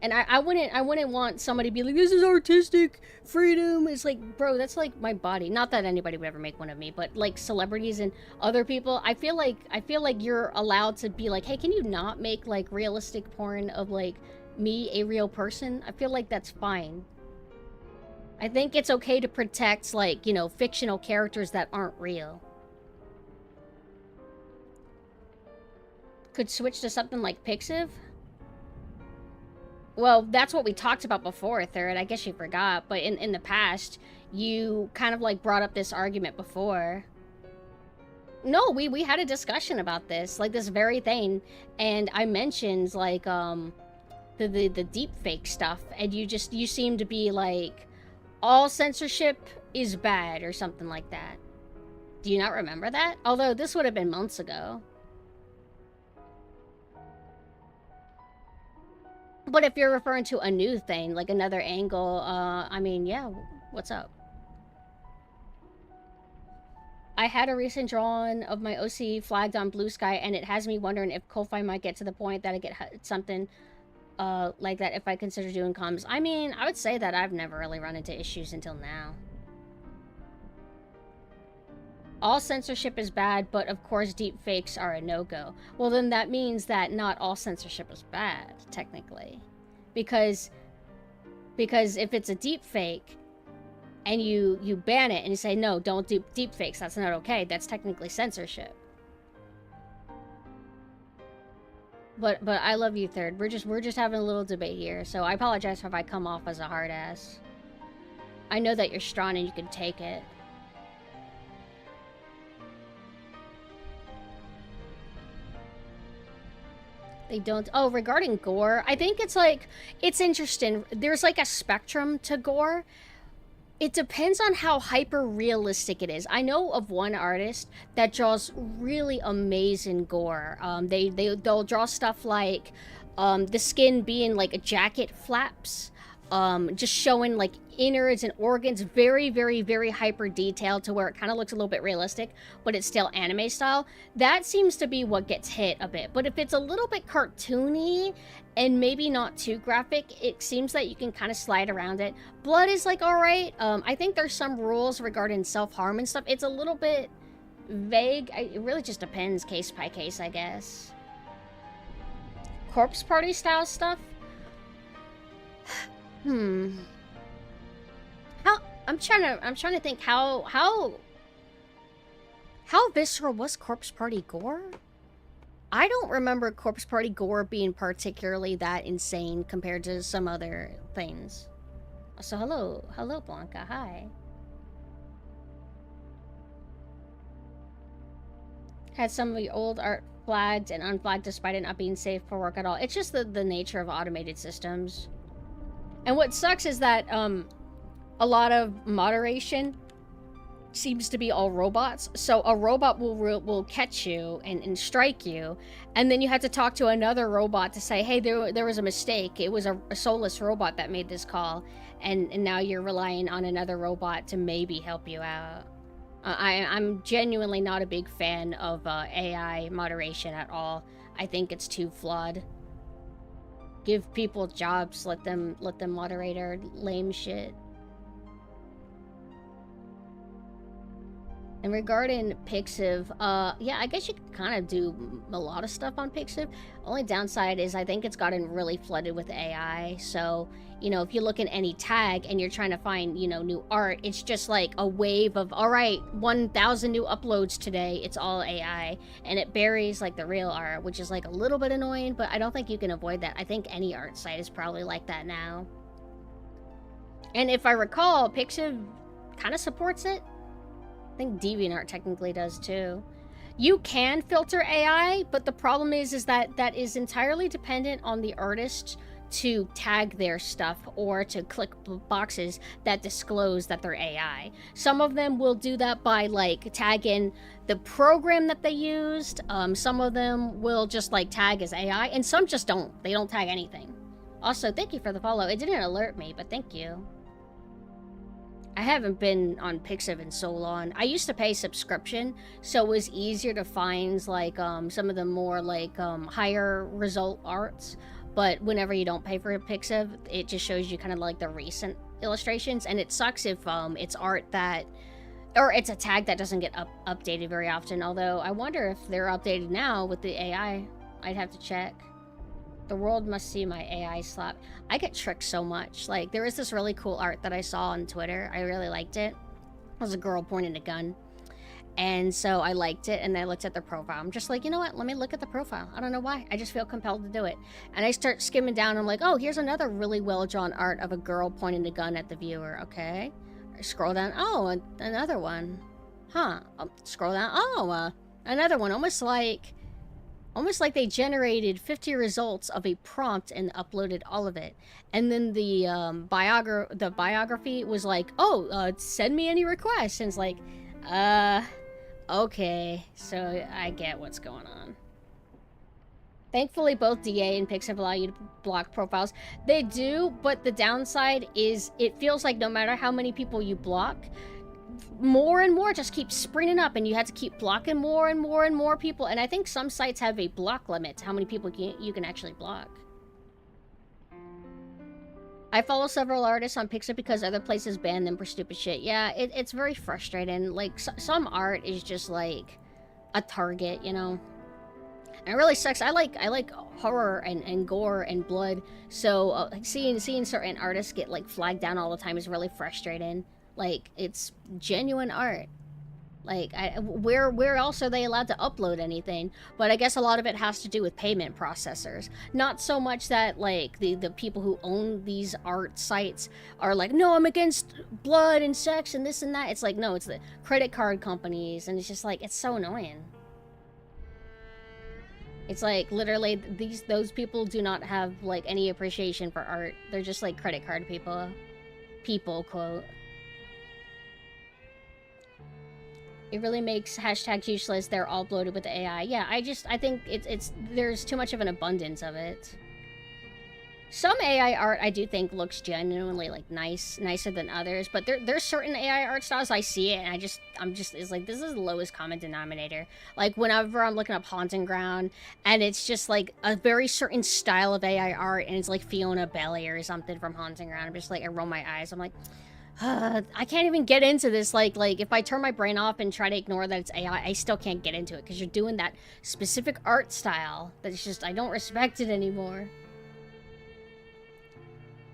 And I wouldn't want somebody to be like, this is artistic freedom. It's like, bro, that's like my body. Not that anybody would ever make one of me, but like celebrities and other people, I feel like you're allowed to be like, hey, can you not make like realistic porn of like me, a real person? I feel like that's fine. I think it's okay to protect like, you know, fictional characters that aren't real. Could switch to something like Pixiv? Well, that's what we talked about before, Third. I guess you forgot, but in the past, you kind of like brought up this argument before. No, we had a discussion about this, like this very thing, and I mentioned like the deep fake stuff, and you seem to be like, all censorship is bad or something like that. Do you not remember that? Although this would have been months ago. But if you're referring to a new thing, like another angle, I mean, yeah, what's up? I had a recent drawing of my OC flagged on Blue Sky, and it has me wondering if Ko-Fi might get to the point that I get something like that if I consider doing comms. I mean, I would say that I've never really run into issues until now. All censorship is bad, but of course deep fakes are a no-go. Well, then that means that not all censorship is bad, technically. Because if it's a deep fake, and you ban it and you say, no, don't do deep fakes, that's not okay, that's technically censorship. But I love you, Third. We're just having a little debate here, so I apologize if I come off as a hard ass. I know that you're strong and you can take it. They don't. Oh, regarding gore, I think it's interesting. There's like a spectrum to gore. It depends on how hyper realistic it is. I know of one artist that draws really amazing gore. They'll draw stuff like the skin being like a jacket flaps, just showing like innards and organs, very, very, very hyper detailed to where it kind of looks a little bit realistic, but it's still anime style. That seems to be what gets hit a bit. But if it's a little bit cartoony and maybe not too graphic, it seems that you can kind of slide around it. Blood is like all right. I think there's some rules regarding self-harm and stuff. It's a little bit vague. It really just depends case by case, I guess. Corpse party style stuff? I'm trying to think how visceral was Corpse Party gore? I don't remember Corpse Party gore being particularly that insane compared to some other things. So hello Blanca, hi. Had some of the old art flagged and unflagged despite it not being safe for work at all. It's just the nature of automated systems. And what sucks is that a lot of moderation seems to be all robots. So a robot will catch you and strike you, and then you have to talk to another robot to say, hey, there was a mistake. It was a soulless robot that made this call, and now you're relying on another robot to maybe help you out. I'm genuinely not a big fan of AI moderation at all. I think it's too flawed. Give people jobs, let them moderate our lame shit. And regarding Pixiv, yeah, I guess you can kind of do a lot of stuff on Pixiv. Only downside is I think it's gotten really flooded with AI. So, you know, if you look at any tag and you're trying to find, you know, new art, it's just like a wave of, all right, 1,000 new uploads today. It's all AI. And it buries like the real art, which is like a little bit annoying, but I don't think you can avoid that. I think any art site is probably like that now. And if I recall, Pixiv kind of supports it. I think DeviantArt technically does too. You can filter AI, but the problem is that that is entirely dependent on the artist to tag their stuff or to click boxes that disclose that they're AI. Some of them will do that by like tagging the program that they used. Some of them will just like tag as AI, and some just don't. They don't tag anything. Also, thank you for the follow. It didn't alert me, but thank you. I haven't been on Pixiv in so long. I used to pay subscription, so it was easier to find like some of the more like higher result arts. But whenever you don't pay for Pixiv, it just shows you kind of like the recent illustrations, and it sucks if it's art that, or it's a tag that doesn't get updated very often. Although I wonder if they're updated now with the AI. I'd have to check. The world must see my AI slap. I get tricked so much. Like, there is this really cool art that I saw on Twitter. I really liked it. It was a girl pointing a gun. And so I liked it, and I looked at the profile. I'm just like, you know what? Let me look at the profile. I don't know why. I just feel compelled to do it. And I start skimming down. And I'm like, oh, here's another really well-drawn art of a girl pointing a gun at the viewer. Okay. I scroll down. Oh, another one. Huh. Scroll down. Oh, another one. Almost like Almost like they generated 50 results of a prompt and uploaded all of it. And then the biography was like, oh, send me any requests. And it's like, okay. So I get what's going on. Thankfully, both DA and Pixab allow you to block profiles. They do, but the downside is it feels like no matter how many people you block, more and more just keep springing up, and you have to keep blocking more and more and more people. And I think some sites have a block limit to how many people you can actually block. I follow several artists on Pixab because other places ban them for stupid shit. Yeah, it's very frustrating. Like, some art is just like a target, you know? And it really sucks. I like horror and gore and blood, so seeing certain artists get like flagged down all the time is really frustrating. Like, it's genuine art. Like, where else are they allowed to upload anything? But I guess a lot of it has to do with payment processors. Not so much that, like, the people who own these art sites are like, no, I'm against blood and sex and this and that. It's like, no, it's the credit card companies, and it's just like, it's so annoying. It's like, literally, those people do not have, like, any appreciation for art. They're just, like, credit card people. People, quote. It really makes hashtags useless. They're all bloated with AI. Yeah, I think there's too much of an abundance of it. Some AI art I do think looks genuinely, like, nicer than others, but there's certain AI art styles I see it and it's like, this is the lowest common denominator. Like, whenever I'm looking up Haunting Ground and it's just like a very certain style of AI art and it's like Fiona Bailey or something from Haunting Ground, I'm just like, I roll my eyes. I'm like, I can't even get into this. Like if I turn my brain off and try to ignore that it's AI, I still can't get into it because you're doing that specific art style that's just, I don't respect it anymore.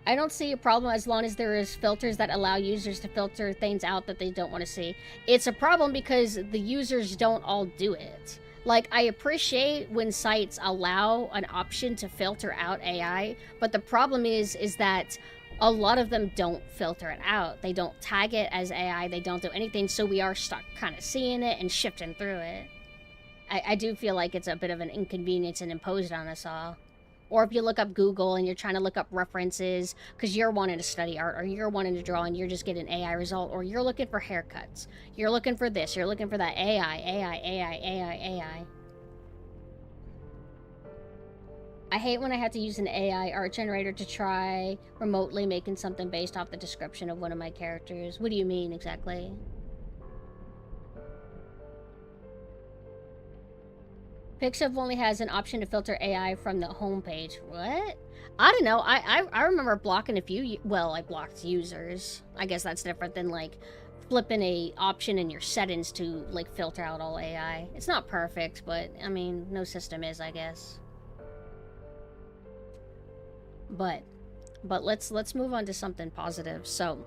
I don't see a problem as long as there is filters that allow users to filter things out that they don't want to see. It's a problem because the users don't all do it. Like, I appreciate when sites allow an option to filter out AI, but the problem is that a lot of them don't filter it out. They don't tag it as AI, they don't do anything, so we are stuck kind of seeing it and shifting through it. I do feel like it's a bit of an inconvenience and imposed on us all. Or if you look up Google and you're trying to look up references because you're wanting to study art or you're wanting to draw and you're just getting an AI result, or you're looking for haircuts, you're looking for this, you're looking for that, AI. I hate when I have to use an AI art generator to try remotely making something based off the description of one of my characters. What do you mean exactly? Pixab only has an option to filter AI from the homepage. What? I don't know. I remember blocking a few. Well, I blocked users. I guess that's different than like flipping a option in your settings to like filter out all AI. It's not perfect, but I mean, no system is, I guess. But let's move on to something positive. So,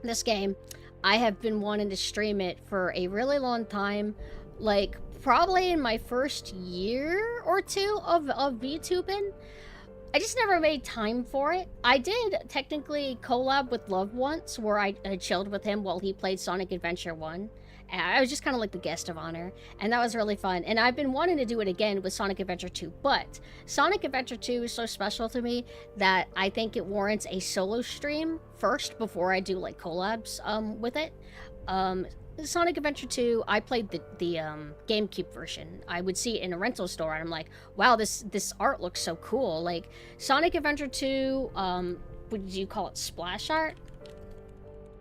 this game, I have been wanting to stream it for a really long time. Like, probably in my first year or two of VTubing. I just never made time for it. I did technically collab with Love once, where I chilled with him while he played Sonic Adventure 1. And I was just kind of like the guest of honor, and that was really fun. And I've been wanting to do it again with Sonic Adventure 2, but Sonic Adventure 2 is so special to me that I think it warrants a solo stream first before I do like collabs with it. Sonic Adventure 2, I played the GameCube version. I would see it in a rental store, and I'm like, wow, this art looks so cool. Like, Sonic Adventure 2, what do you call it, splash art?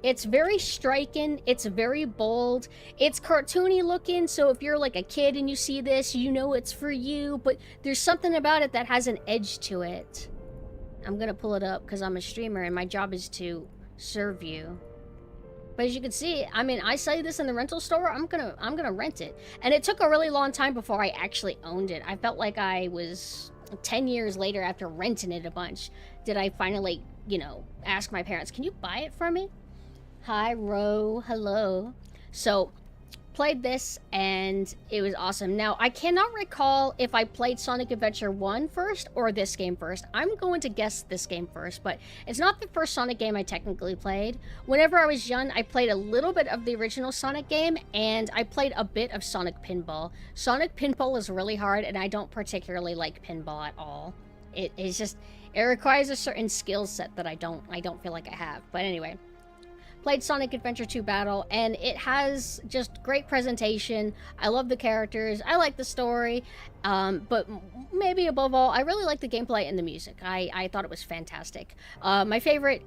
It's very striking, it's very bold, it's cartoony looking, so if you're like a kid and you see this, you know it's for you, but there's something about it that has an edge to it. I'm gonna pull it up because I'm a streamer and my job is to serve you. But as you can see, I mean, I say this in the rental store, I'm gonna rent it. And it took a really long time before I actually owned it. I felt like I was 10 years later after renting it a bunch, did I finally, you know, ask my parents, can you buy it for me? Hi, Ro, hello. So, played this, and it was awesome. Now, I cannot recall if I played Sonic Adventure 1 first or this game first. I'm going to guess this game first, but it's not the first Sonic game I technically played. Whenever I was young, I played a little bit of the original Sonic game, and I played a bit of Sonic Pinball. Sonic Pinball is really hard, and I don't particularly like pinball at all. It requires a certain skill set that I don't feel like I have. But anyway, played Sonic Adventure 2 Battle, and it has just great presentation. I love the characters. I like the story. But maybe above all, I really like the gameplay and the music. I thought it was fantastic. My favorite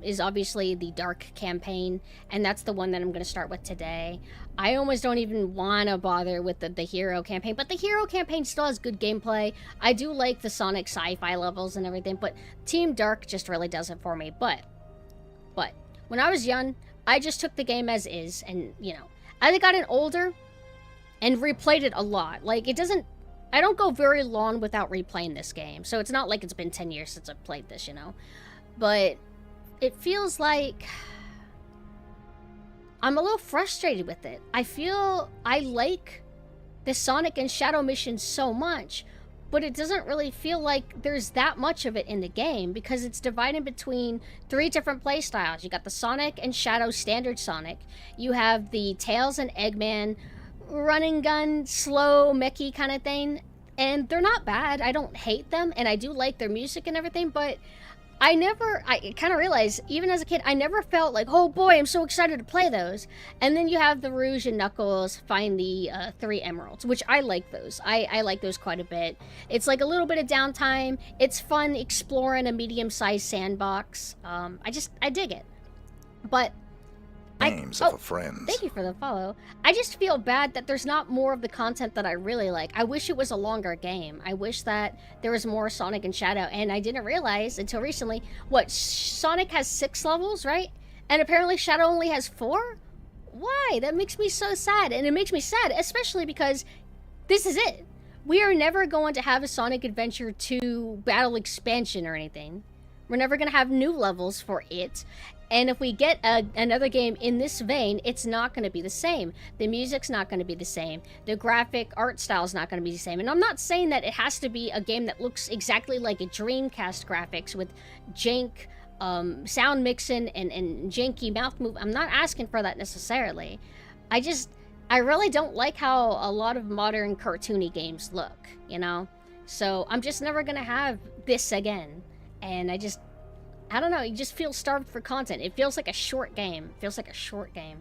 is obviously the Dark campaign, and that's the one that I'm going to start with today. I almost don't even want to bother with the Hero campaign, but the Hero campaign still has good gameplay. I do like the Sonic sci-fi levels and everything, but Team Dark just really does it for me. But when I was young, I just took the game as is, and, you know, as I got older and replayed it a lot. Like, I don't go very long without replaying this game, so it's not like it's been 10 years since I've played this, you know? But it feels like I'm a little frustrated with it. I feel I like the Sonic and Shadow missions so much, but it doesn't really feel like there's that much of it in the game because it's divided between 3 different playstyles. You got the Sonic and Shadow standard Sonic. You have the Tails and Eggman running gun, slow, mechy kind of thing. And they're not bad. I don't hate them, and I do like their music and everything, but I kind of realized, even as a kid, I never felt like, oh boy, I'm so excited to play those. And then you have the Rouge and Knuckles find the 3 emeralds, which I like those. I like those quite a bit. It's like a little bit of downtime. It's fun exploring a medium-sized sandbox. I dig it. But Names of a friend. Thank you for the follow. I just feel bad that there's not more of the content that I really like. I wish it was a longer game. I wish that there was more Sonic and Shadow, and I didn't realize until recently, Sonic has 6 levels, right? And apparently Shadow only has 4? Why? That makes me so sad, and it makes me sad, especially because this is it. We are never going to have a Sonic Adventure 2 Battle expansion or anything. We're never going to have new levels for it. And if we get another game in this vein, it's not going to be the same. The music's not going to be the same. The graphic art style is not going to be the same. And I'm not saying that it has to be a game that looks exactly like a Dreamcast graphics with jank sound mixing and janky mouth move. I'm not asking for that necessarily. I really don't like how a lot of modern cartoony games look, you know? So I'm just never going to have this again. And I don't know, you just feel starved for content. It feels like a short game. It feels like a short game.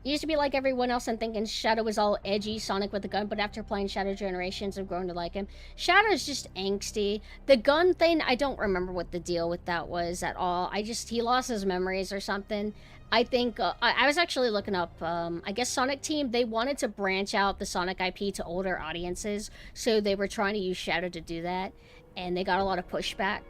It used to be like everyone else and thinking Shadow was all edgy, Sonic with a gun, but after playing Shadow Generations, I've grown to like him. Shadow's just angsty. The gun thing, I don't remember what the deal with that was at all. He lost his memories or something. I think, I was actually looking up, I guess Sonic Team, they wanted to branch out the Sonic IP to older audiences, so they were trying to use Shadow to do that, and they got a lot of pushback.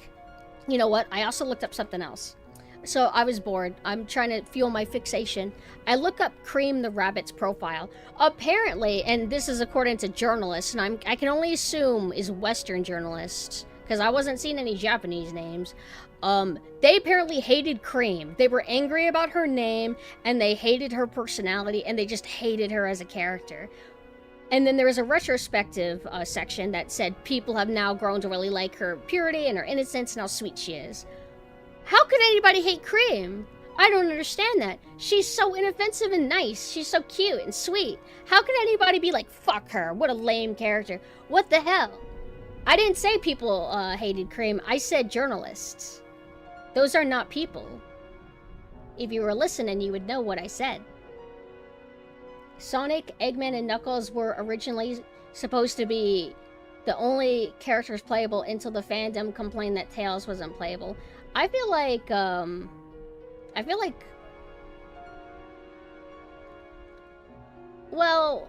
You know what? I also looked up something else. So I was bored. I'm trying to fuel my fixation. I look up Cream the Rabbit's profile. Apparently, and this is according to journalists, and I can only assume is Western journalists, because I wasn't seeing any Japanese names. They apparently hated Cream. They were angry about her name, and they hated her personality, and they just hated her as a character. And then there was a retrospective section that said people have now grown to really like her purity and her innocence and how sweet she is. How could anybody hate Cream? I don't understand that. She's so inoffensive and nice. She's so cute and sweet. How could anybody be like, fuck her, what a lame character? What the hell? I didn't say people hated Cream. I said journalists. Those are not people. If you were listening, you would know what I said. Sonic, Eggman, and Knuckles were originally supposed to be the only characters playable until the fandom complained that Tails wasn't playable. I feel like, well,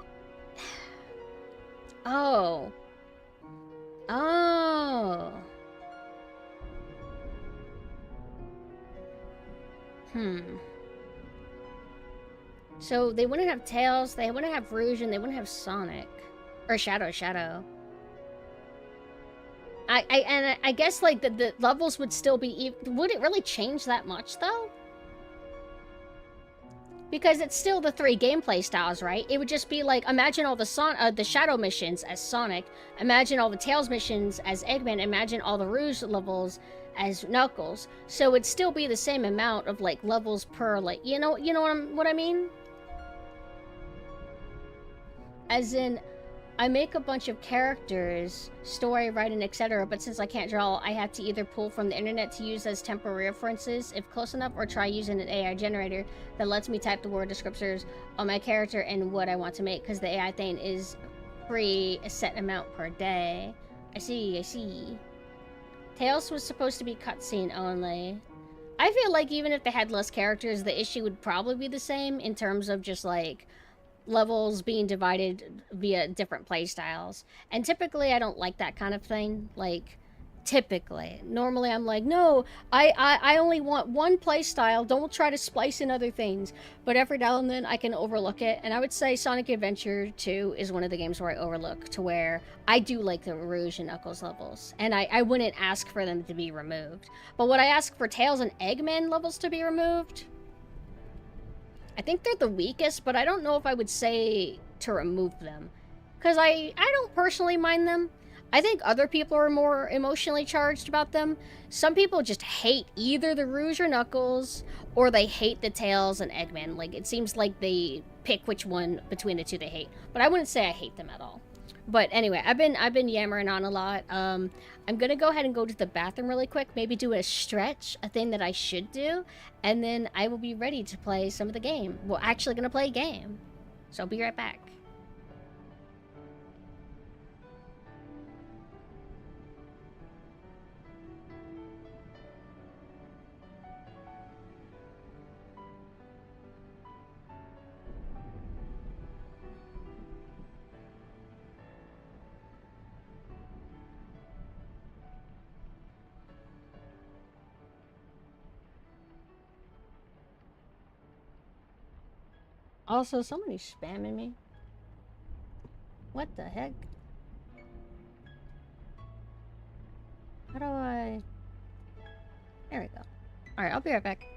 oh. So they wouldn't have Tails, they wouldn't have Rouge, and they wouldn't have Sonic. Or Shadow. I guess, like, the levels would still be... Would it really change that much, though? Because it's still the 3 gameplay styles, right? It would just be like, imagine all the Shadow missions as Sonic, imagine all the Tails missions as Eggman, imagine all the Rouge levels as Knuckles. So it'd still be the same amount of like levels per like, you know what I mean? As in, I make a bunch of characters, story, writing, etc., but since I can't draw, I have to either pull from the internet to use as temporary references if close enough, or try using an AI generator that lets me type the word descriptors on my character and what I want to make, because the AI thing is free, a set amount per day. I see. Tails was supposed to be cutscene only. I feel like even if they had less characters, the issue would probably be the same in terms of just like levels being divided via different play styles. And typically I don't like that kind of thing. Like, typically. Normally I'm like, no, I only want one play style, don't try to splice in other things. But every now and then I can overlook it, and I would say Sonic Adventure 2 is one of the games where I overlook, to where I do like the Rouge and Knuckles levels, and I wouldn't ask for them to be removed. But would I ask for Tails and Eggman levels to be removed? I think they're the weakest, but I don't know if I would say to remove them. Because I don't personally mind them. I think other people are more emotionally charged about them. Some people just hate either the Rouge or Knuckles, or they hate the Tails and Eggman. Like, it seems like they pick which one between the two they hate. But I wouldn't say I hate them at all. But anyway, I've been yammering on a lot. I'm gonna go ahead and go to the bathroom really quick, maybe do a stretch, a thing that I should do, and then I will be ready to play some of the game. We're actually gonna play a game. So I'll be right back. Also, somebody's spamming me. What the heck? How do I... There we go. Alright, I'll be right back.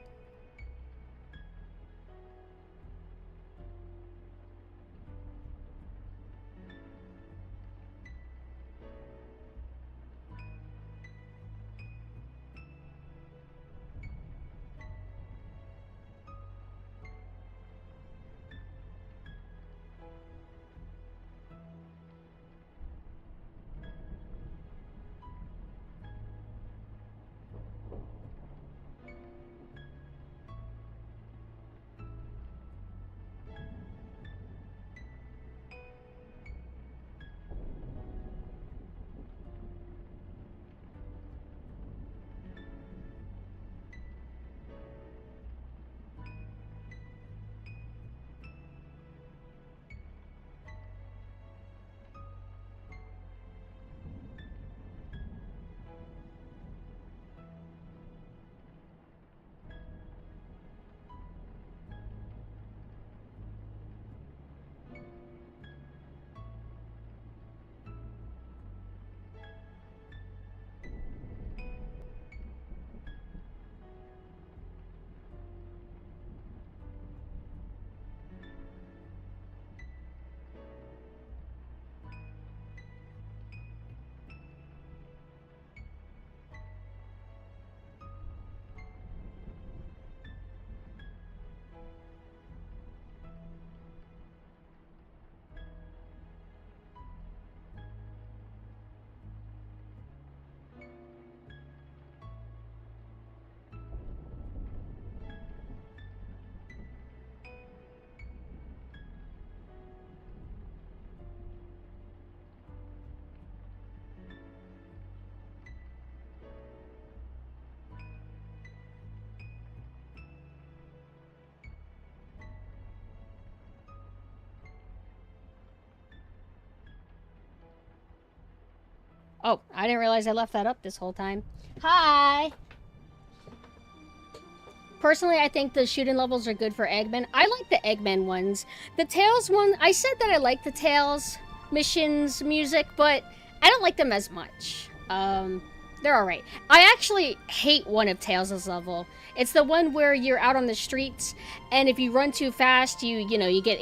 Oh, I didn't realize I left that up this whole time. Hi! Personally, I think the shooting levels are good for Eggman. I like the Eggman ones. The Tails one, I said that I like the Tails missions music, but I don't like them as much. They're alright. I actually hate one of Tails' level. It's the one where you're out on the streets, and if you run too fast, you get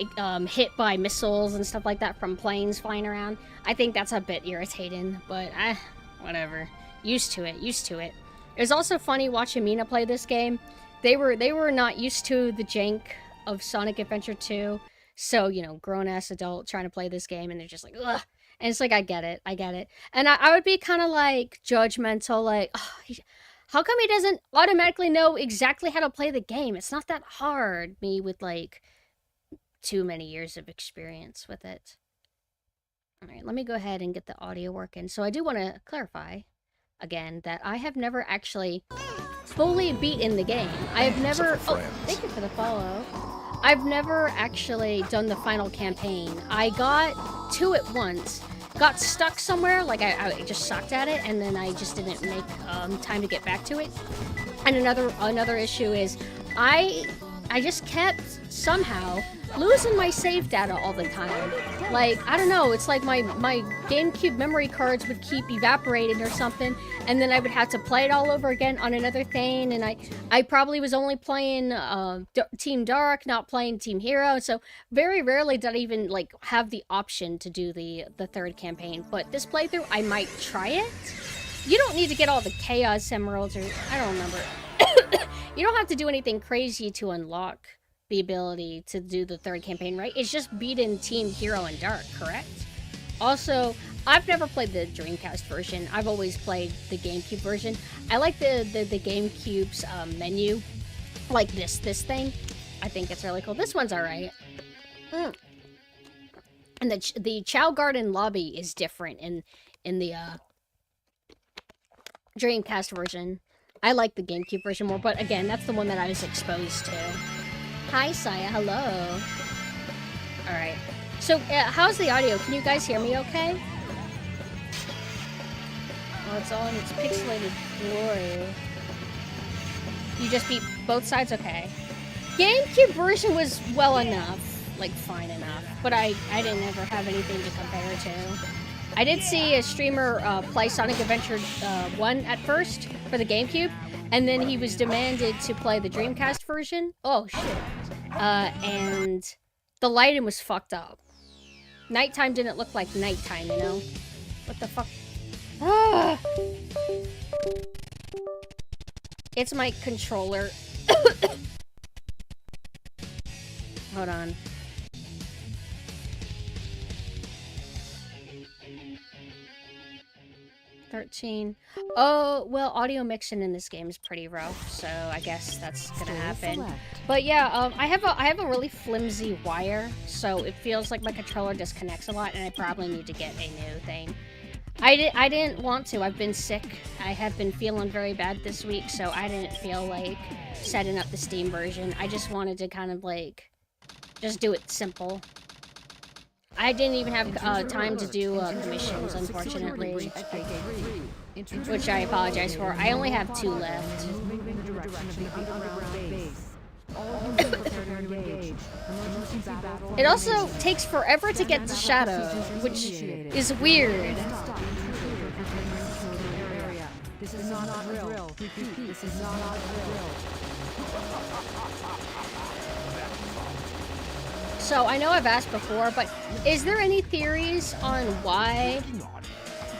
hit by missiles and stuff like that from planes flying around. I think that's a bit irritating, but whatever. Used to it. It was also funny watching Mina play this game. They were not used to the jank of Sonic Adventure 2, so, grown-ass adult trying to play this game, and they're just like, ugh. And it's like, I get it. And I would be kind of, like, judgmental, like, oh, how come he doesn't automatically know exactly how to play the game? It's not that hard. Me with, like, too many years of experience with it. All right, let me go ahead and get the audio working. So I do want to clarify, again, that I have never actually fully beaten the game. I have never... Oh, thank you for the follow. I've never actually done the final campaign. I got to it once, got stuck somewhere, like I just sucked at it, and then I just didn't make time to get back to it. And another issue is I just kept somehow losing my save data all the time. Like, I don't know, it's like my GameCube memory cards would keep evaporating or something, and then I would have to play it all over again on another thing, and I probably was only playing Team Dark, not playing Team Hero, so very rarely did I even, like, have the option to do the third campaign. But this playthrough, I might try it. You don't need to get all the Chaos Emeralds, or I don't remember. You don't have to do anything crazy to unlock the ability to do the third campaign, right? It's just beating Team Hero and Dark, correct? Also, I've never played the Dreamcast version. I've always played the GameCube version. I like the GameCube's menu, like this thing. I think it's really cool. This one's alright. And the Chow Garden lobby is different in the Dreamcast version. I like the GameCube version more, but again, that's the one that I was exposed to. Hi, Saya. Hello. Alright. So, how's the audio? Can you guys hear me okay? Oh, it's all in its pixelated glory. You just beat both sides? Okay. GameCube version was well enough. Like, fine enough. But I didn't ever have anything to compare to. I did see a streamer play Sonic Adventure 1 at first for the GameCube, and then he was demanded to play the Dreamcast version. Oh, shit. And the lighting was fucked up. Nighttime didn't look like nighttime, you know? What the fuck? Ah! It's my controller. Hold on. Oh, well, audio mixing in this game is pretty rough, so I guess that's gonna happen. But yeah, I have a really flimsy wire, so it feels like my controller disconnects a lot, and I probably need to get a new thing. I didn't want to. I've been sick. I have been feeling very bad this week, so I didn't feel like setting up the Steam version. I just wanted to kind of like just do it simple. I didn't even have time to do commissions, unfortunately, which I apologize for. I only have 2 left. It also takes forever to get to Shadow, which is weird. This is not a drill. Repeat, this is not a drill. So, I know I've asked before, but is there any theories on why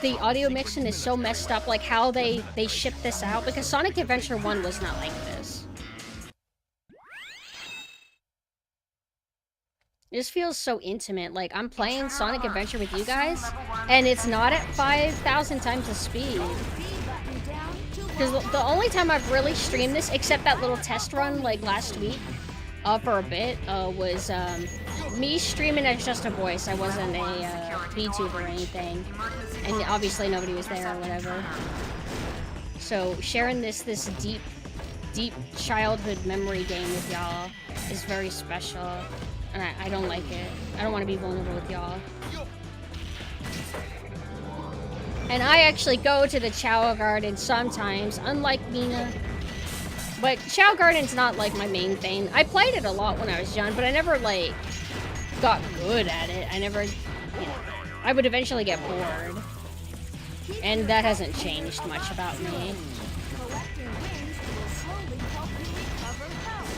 the audio mixing is so messed up? Like, how they shipped this out? Because Sonic Adventure 1 was not like this. This feels so intimate. Like, I'm playing Sonic Adventure with you guys, and it's not at 5,000 times the speed. Because the only time I've really streamed this, except that little test run, like, last week, for a bit, was me streaming as just a voice. I wasn't a VTuber or anything, and obviously nobody was there or whatever. So sharing this deep childhood memory game with y'all is very special, and I don't like it. I don't want to be vulnerable with y'all. And I actually go to the Chow Garden sometimes, unlike Mina. But Chow Garden's not, like, my main thing. I played it a lot when I was young, but I never, like, got good at it. I never, you know, I would eventually get bored. And that hasn't changed much about me. Collecting wins will slowly help you recover health.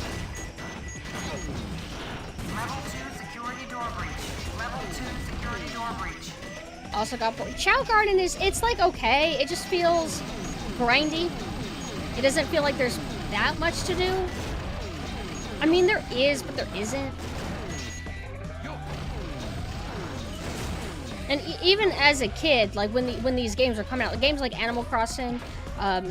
Level 2 security door breach. Level 2 security door breach. Also got Chow Garden it's like okay. It just feels grindy. It doesn't feel like there's that much to do. I mean, there is, but there isn't. And even as a kid, like when these games were coming out, games like Animal Crossing,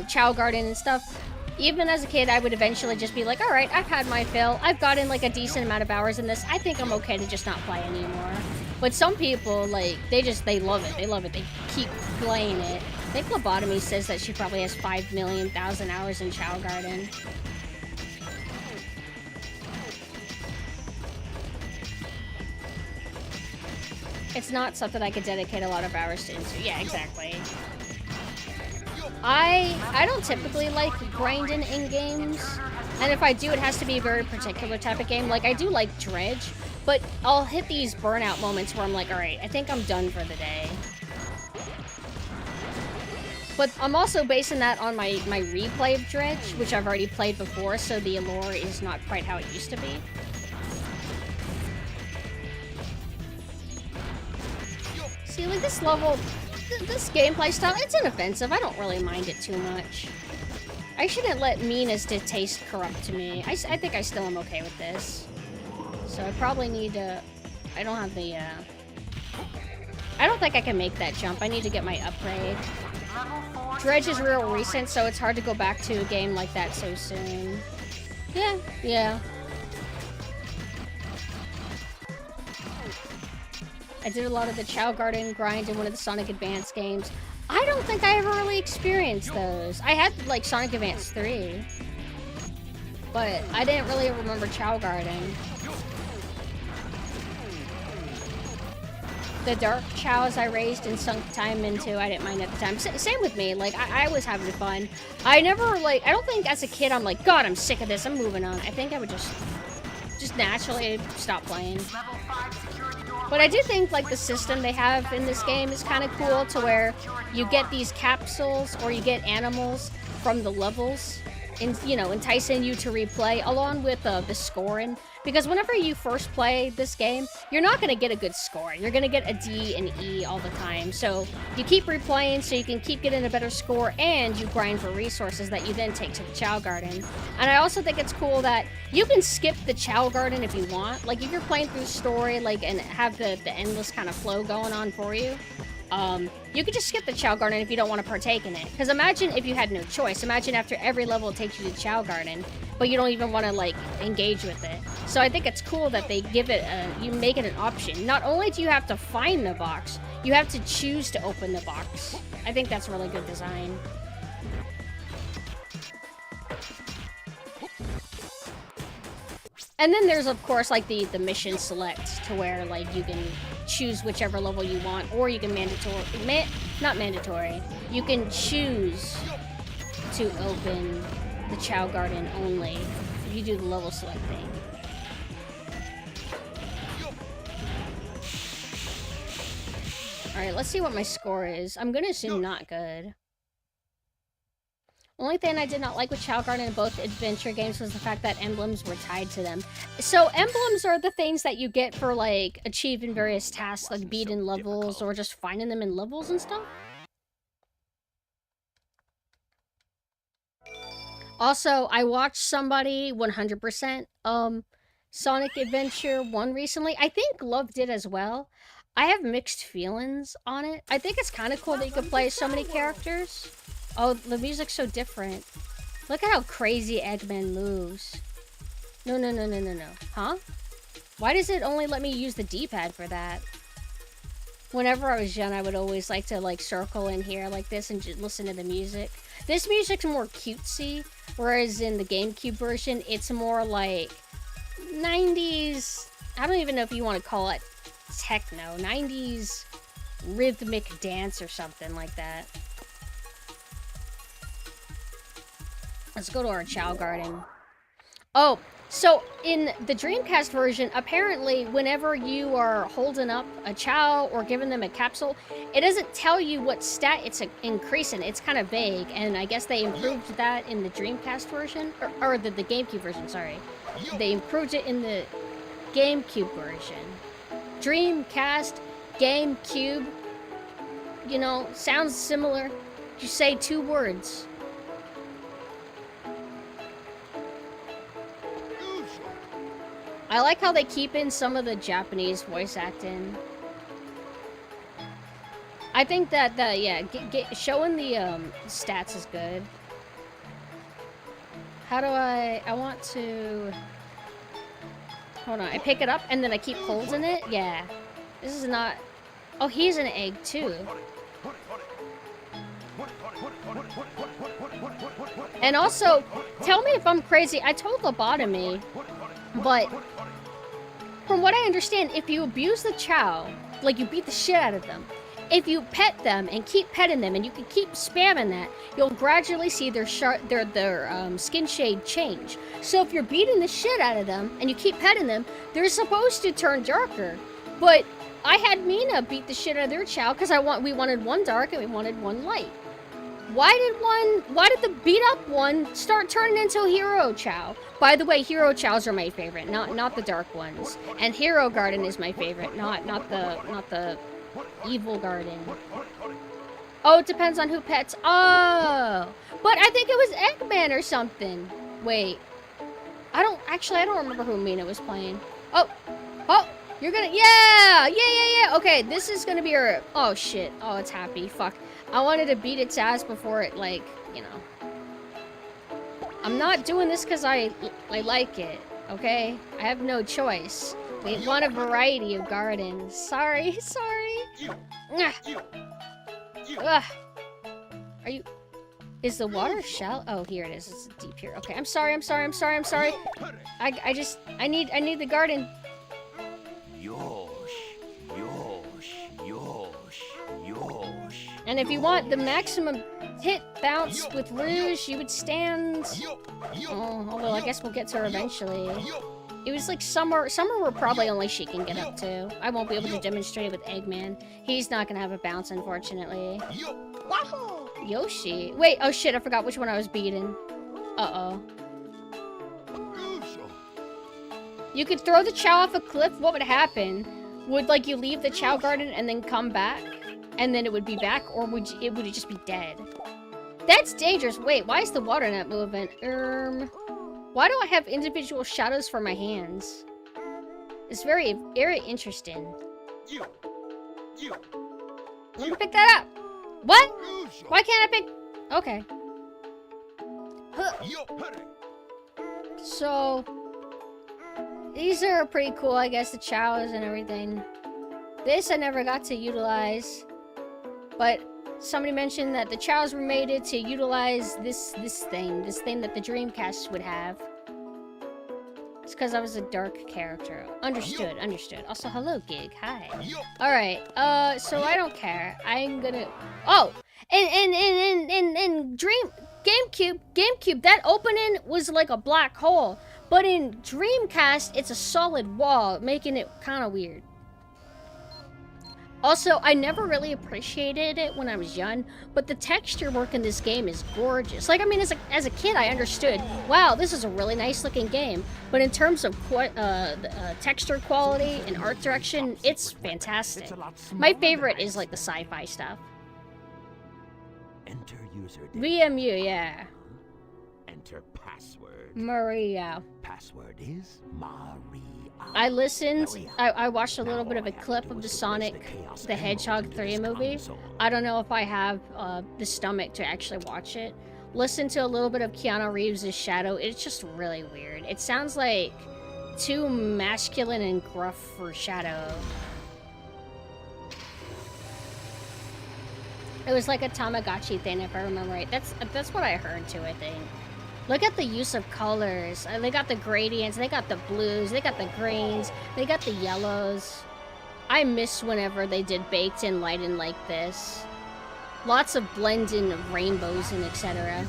Chow Garden and stuff, even as a kid, I would eventually just be like, all right, I've had my fill. I've gotten like a decent amount of hours in this. I think I'm okay to just not play anymore. But some people, like, they love it. They love it. They keep playing it. I think Lobotomy says that she probably has 5,000,000 hours in Chow Garden. It's not something I could dedicate a lot of hours to into. Yeah, exactly. I don't typically like grinding in games. And if I do, it has to be a very particular type of game. Like, I do like Dredge, but I'll hit these burnout moments where I'm like, alright, I think I'm done for the day. But I'm also basing that on my replay of Dredge, which I've already played before, so the allure is not quite how it used to be. See, like this level, this gameplay style, it's inoffensive. I don't really mind it too much. I shouldn't let meanness taste corrupt to me. I think I still am okay with this. So I probably need to... I don't have the... I don't think I can make that jump. I need to get my upgrade. Dredge is real recent, so it's hard to go back to a game like that so soon. Yeah. I did a lot of the Chow Garden grind in one of the Sonic Advance games. I don't think I ever really experienced those. I had, like, Sonic Advance 3. But I didn't really remember Chow Garden. The Dark Chows I raised and sunk time into, I didn't mind at the time. Same with me, like, I was having fun. I never, like, I don't think as a kid I'm like, God, I'm sick of this, I'm moving on. I think I would just naturally stop playing. But I do think, like, the system they have in this game is kind of cool, to where you get these capsules or you get animals from the levels, and, you know, enticing you to replay, along with the scoring. Because whenever you first play this game, you're not going to get a good score. You're going to get a D and E all the time. So you keep replaying so you can keep getting a better score, and you grind for resources that you then take to the Chow Garden. And I also think it's cool that you can skip the Chow Garden if you want. Like, if you're playing through the story, like, and have the endless kind of flow going on for you, you could just skip the Chow Garden if you don't want to partake in it. Because imagine if you had no choice. Imagine after every level it takes you to Chow Garden, but you don't even want to, like, engage with it. So I think it's cool that they give it you make it an option. Not only do you have to find the box, you have to choose to open the box. I think that's really good design. And then there's, of course, like, the mission select, to where, like, you can choose whichever level you want, or you can not mandatory, you can choose to open the Chow Garden only if you do the level select thing. Alright, let's see what my score is. I'm gonna assume not good. Only thing I did not like with Chow Garden in both adventure games was the fact that emblems were tied to them. So emblems are the things that you get for, like, achieving various tasks, like beating levels or just finding them in levels and stuff. Also, I watched somebody 100% Sonic Adventure 1 recently. I think Love did as well. I have mixed feelings on it. I think it's kind of cool that you can play so many characters. Oh, the music's so different. Look at how crazy Eggman moves. No. Huh? Why does it only let me use the D-pad for that? Whenever I was young, I would always like to, like, circle in here like this and just listen to the music. This music's more cutesy, whereas in the GameCube version, it's more like 90s... I don't even know if you want to call it techno. 90s rhythmic dance or something like that. Let's go to our Chow Garden. Oh, so in the Dreamcast version, apparently whenever you are holding up a Chow or giving them a capsule, it doesn't tell you what stat it's increasing. It's kind of vague, and I guess they improved that in the Dreamcast version, or the GameCube version, sorry. They improved it in the GameCube version. Dreamcast, GameCube, you know, sounds similar. You say 2 words. I like how they keep in some of the Japanese voice acting. I think that showing the stats is good. How do I want to... Hold on, I pick it up and then I keep holding it? Yeah. This is not... Oh, he's an egg too. And also, tell me if I'm crazy, I told Lobotomy, but from what I understand, if you abuse the Chow, like you beat the shit out of them, if you pet them and keep petting them and you can keep spamming that, you'll gradually see their skin shade change. So if you're beating the shit out of them and you keep petting them, they're supposed to turn darker. But I had Mina beat the shit out of their Chow because we wanted one dark and we wanted one light. Why did the beat up one start turning into Hero Chow? By the way, Hero Chows are my favorite, not the dark ones. And Hero Garden is my favorite, not the Evil Garden. Oh, it depends on who pets. Oh, but I think it was Eggman or something. Wait, I don't remember who Mina was playing. Oh, you're gonna, yeah. Okay, this is gonna be her. Oh shit. Oh, it's happy. Fuck. I wanted to beat its ass before it, like, you know. I'm not doing this because I like it, okay? I have no choice. We want a variety of gardens. Sorry. Ugh. Are you... Is the water shallow? Oh, here it is. It's deep here. Okay, I'm sorry. I need the garden. And if you want the maximum hit bounce with Rouge, you would stand... Oh, although I guess we'll get to her eventually. It was like Summer where probably only she can get up to. I won't be able to demonstrate it with Eggman. He's not gonna have a bounce, unfortunately. Yoshi. Wait, oh shit, I forgot which one I was beating. Uh-oh. You could throw the Chow off a cliff, what would happen? Would, like, you leave the Chow garden and then come back? And then it would be back, or would it just be dead? That's dangerous. Wait, why is the water not moving? Why do I have individual shadows for my hands? It's very, very interesting. Let me pick that up. What? Why can't I pick? Okay. Huh. So, these are pretty cool, I guess, the Chows and everything. This I never got to utilize. But somebody mentioned that the Chows were made to utilize this thing that the Dreamcast would have. It's because I was a dark character. Understood. Also, hello, Gig. Hi. Alright, so I don't care. I'm gonna... Oh! And GameCube, that opening was like a black hole. But in Dreamcast, it's a solid wall, making it kind of weird. Also, I never really appreciated it when I was young, but the texture work in this game is gorgeous. Like, I mean, as a kid, I understood, wow, this is a really nice looking game. But in terms of texture quality and art direction, it's fantastic. My favorite is like the sci-fi stuff. Enter user VMU, yeah. Enter password. Maria. Password is Maria. I listened, I watched a little bit of a clip of the Sonic the Hedgehog 3 movie. I don't know if I have the stomach to actually watch it. Listen to a little bit of Keanu Reeves' Shadow. It's just really weird. It sounds like too masculine and gruff for Shadow. It was like a Tamagotchi thing, if I remember right. That's what I heard too, I think. Look at the use of colors. They got the gradients, they got the blues, they got the greens, they got the yellows. I miss whenever they did baked in lighting like this. Lots of blending of rainbows and etc.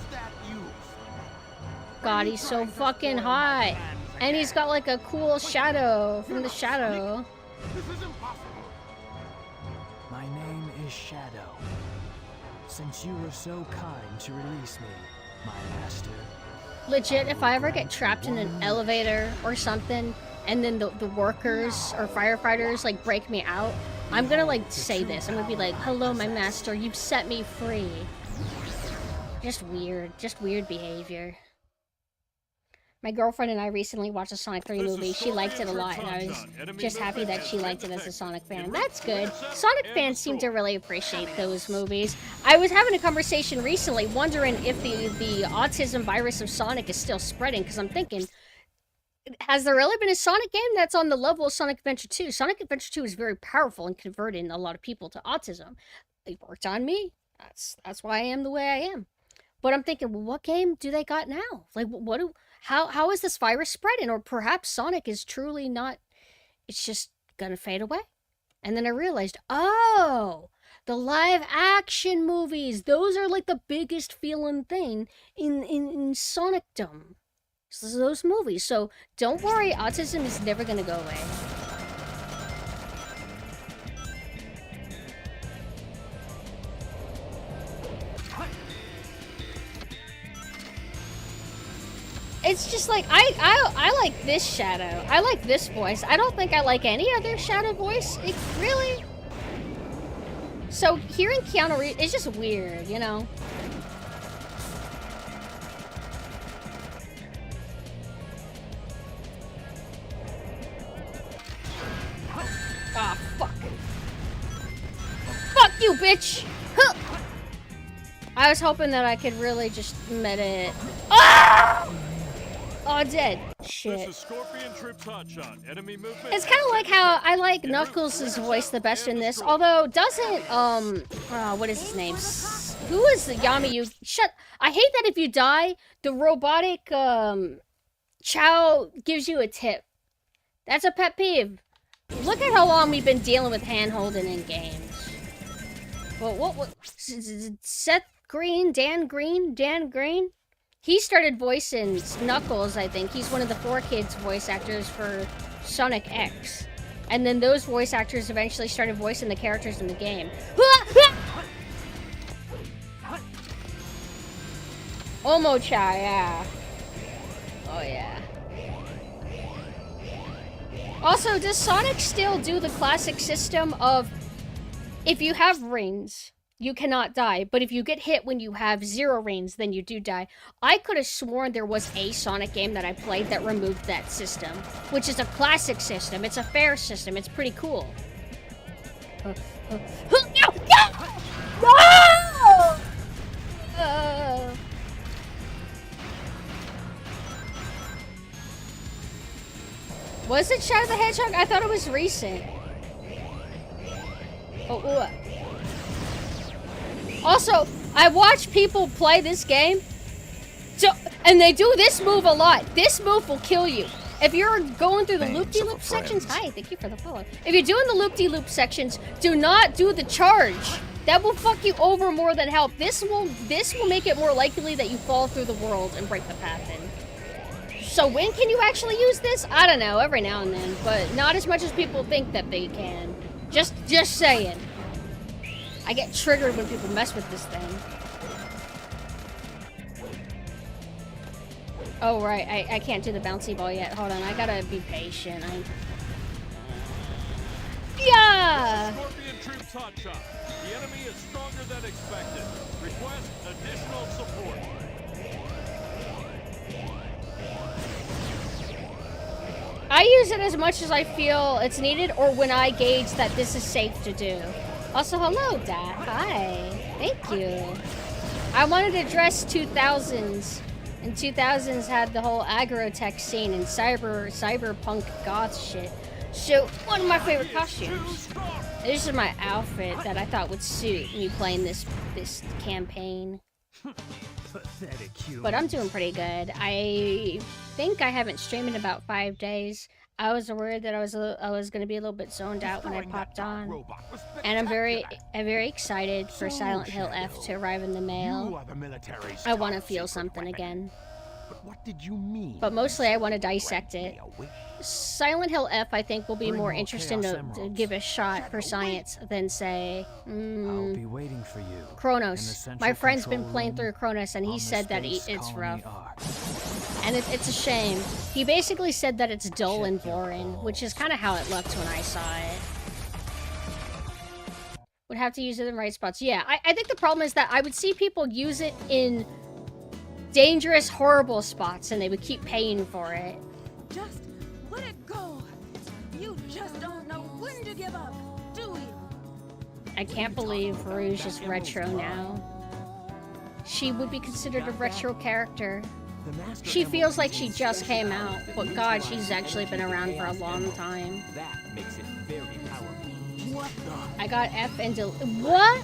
God, he's so fucking hot. And he's got like a cool shadow from the shadow. My name is Shadow. Since you were so kind to release me, my master. Legit, if I ever get trapped in an elevator or something, and then the workers or firefighters like break me out, I'm gonna like say this. I'm gonna be like, hello, my master, you've set me free. Just weird behavior. My girlfriend and I recently watched a Sonic 3 movie. She liked it a lot, and I was just happy that she liked it as a Sonic fan. That's good. Sonic fans seem to really appreciate those movies. I was having a conversation recently wondering if the autism virus of Sonic is still spreading, because I'm thinking, has there really been a Sonic game that's on the level of Sonic Adventure 2? Sonic Adventure 2 is very powerful in converting a lot of people to autism. It worked on me. That's why I am the way I am. But I'm thinking, well, what game do they got now? Like, how is this virus spreading? Or perhaps Sonic is truly not, it's just gonna fade away. And then I realized, oh, the live action movies, those are like the biggest feeling thing in Sonicdom. So those movies. So don't worry, autism is never gonna go away. It's just like, I like this Shadow. I like this voice. I don't think I like any other Shadow voice. Really? So hearing Keanu Reeves, it's just weird, you know? Ah, fuck. Fuck you, bitch! Huh. I was hoping that I could really just it. Ah! Oh, dead. Shit. It's kind of like how I like Knuckles' voice the best in this, although doesn't, what is his name? Who is the Yami? I hate that if you die, the robotic, Chow gives you a tip. That's a pet peeve. Look at how long we've been dealing with hand-holding in games. Well, what, Seth Green? Dan Green? He started voicing Knuckles, I think. He's one of the 4Kids voice actors for Sonic X. And then those voice actors eventually started voicing the characters in the game. Omo-cha, yeah. Oh, yeah. Also, does Sonic still do the classic system of, if you have rings, you cannot die, but if you get hit when you have 0 rings, then you do die? I could have sworn there was a Sonic game that I played that removed that system, which is a classic system. It's a fair system. It's pretty cool. No! Was it Shadow the Hedgehog? I thought it was recent. Oh. Also, I watch people play this game, and they do this move a lot. This move will kill you. If you're going through the loop-de-loop sections, hi, thank you for the follow. If you're doing the loop-de-loop sections, do not do the charge. That will fuck you over more than help. This will make it more likely that you fall through the world and break the path in. So when can you actually use this? I don't know, every now and then, but not as much as people think that they can. Just saying. I get triggered when people mess with this thing. Oh, right. I can't do the bouncy ball yet. Hold on. I gotta be patient. Yeah! Scorpion troops hot shot. The enemy is stronger than expected. Request additional support. I use it as much as I feel it's needed or when I gauge that this is safe to do. Also, hello, Dad. Hi. Thank you. I wanted to dress 2000s. And 2000s had the whole agrotech scene and cyberpunk goth shit. So, one of my favorite costumes. This is my outfit that I thought would suit me playing this campaign. But I'm doing pretty good. I think I haven't streamed in about 5 days. I was worried that I was going to be a little bit zoned out when I popped on. And I'm very excited for Silent Hill F to arrive in the mail. I want to feel something again. But what did you mean? But mostly I want to dissect it. Grant me a wish? Silent Hill F, I think, will be Bring more more interesting Chaos to Emeralds. give a shot for science than, say, I'll be waiting for you. in the Chronos. central My friend's been control playing room through Chronos, and on he the said that Space it's Colony rough. Ark. And it's a shame. He basically said that it's dull and Check your boring, which is kind of how it looked when I saw it. Would have to use it in the right spots. Yeah, I think the problem is that I would see people use it in dangerous, horrible spots, and they would keep paying for it. Just let it go. You just don't know when to give up, do you? I can't believe Rouge is retro now. She would be considered a retro character. The Master She Emerald feels like she contains just special came powers out, that but neutralize God, she's the actually been potential around for a Chaos long Emerald. time. That makes it very powerful. What the? I got F and what?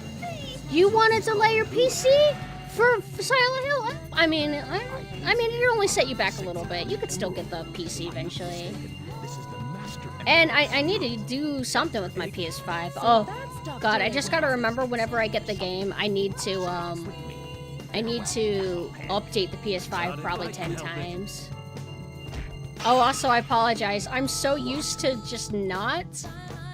You want to delay your PC for Silent Hill? I mean, it only set you back a little bit. You could still get the PC eventually. This is the Master Emerald. And I need to do something with my PS5. Oh God, I just gotta remember whenever I get the game, I need to update the PS5 probably 10 times. Oh, also, I apologize. I'm so used to just not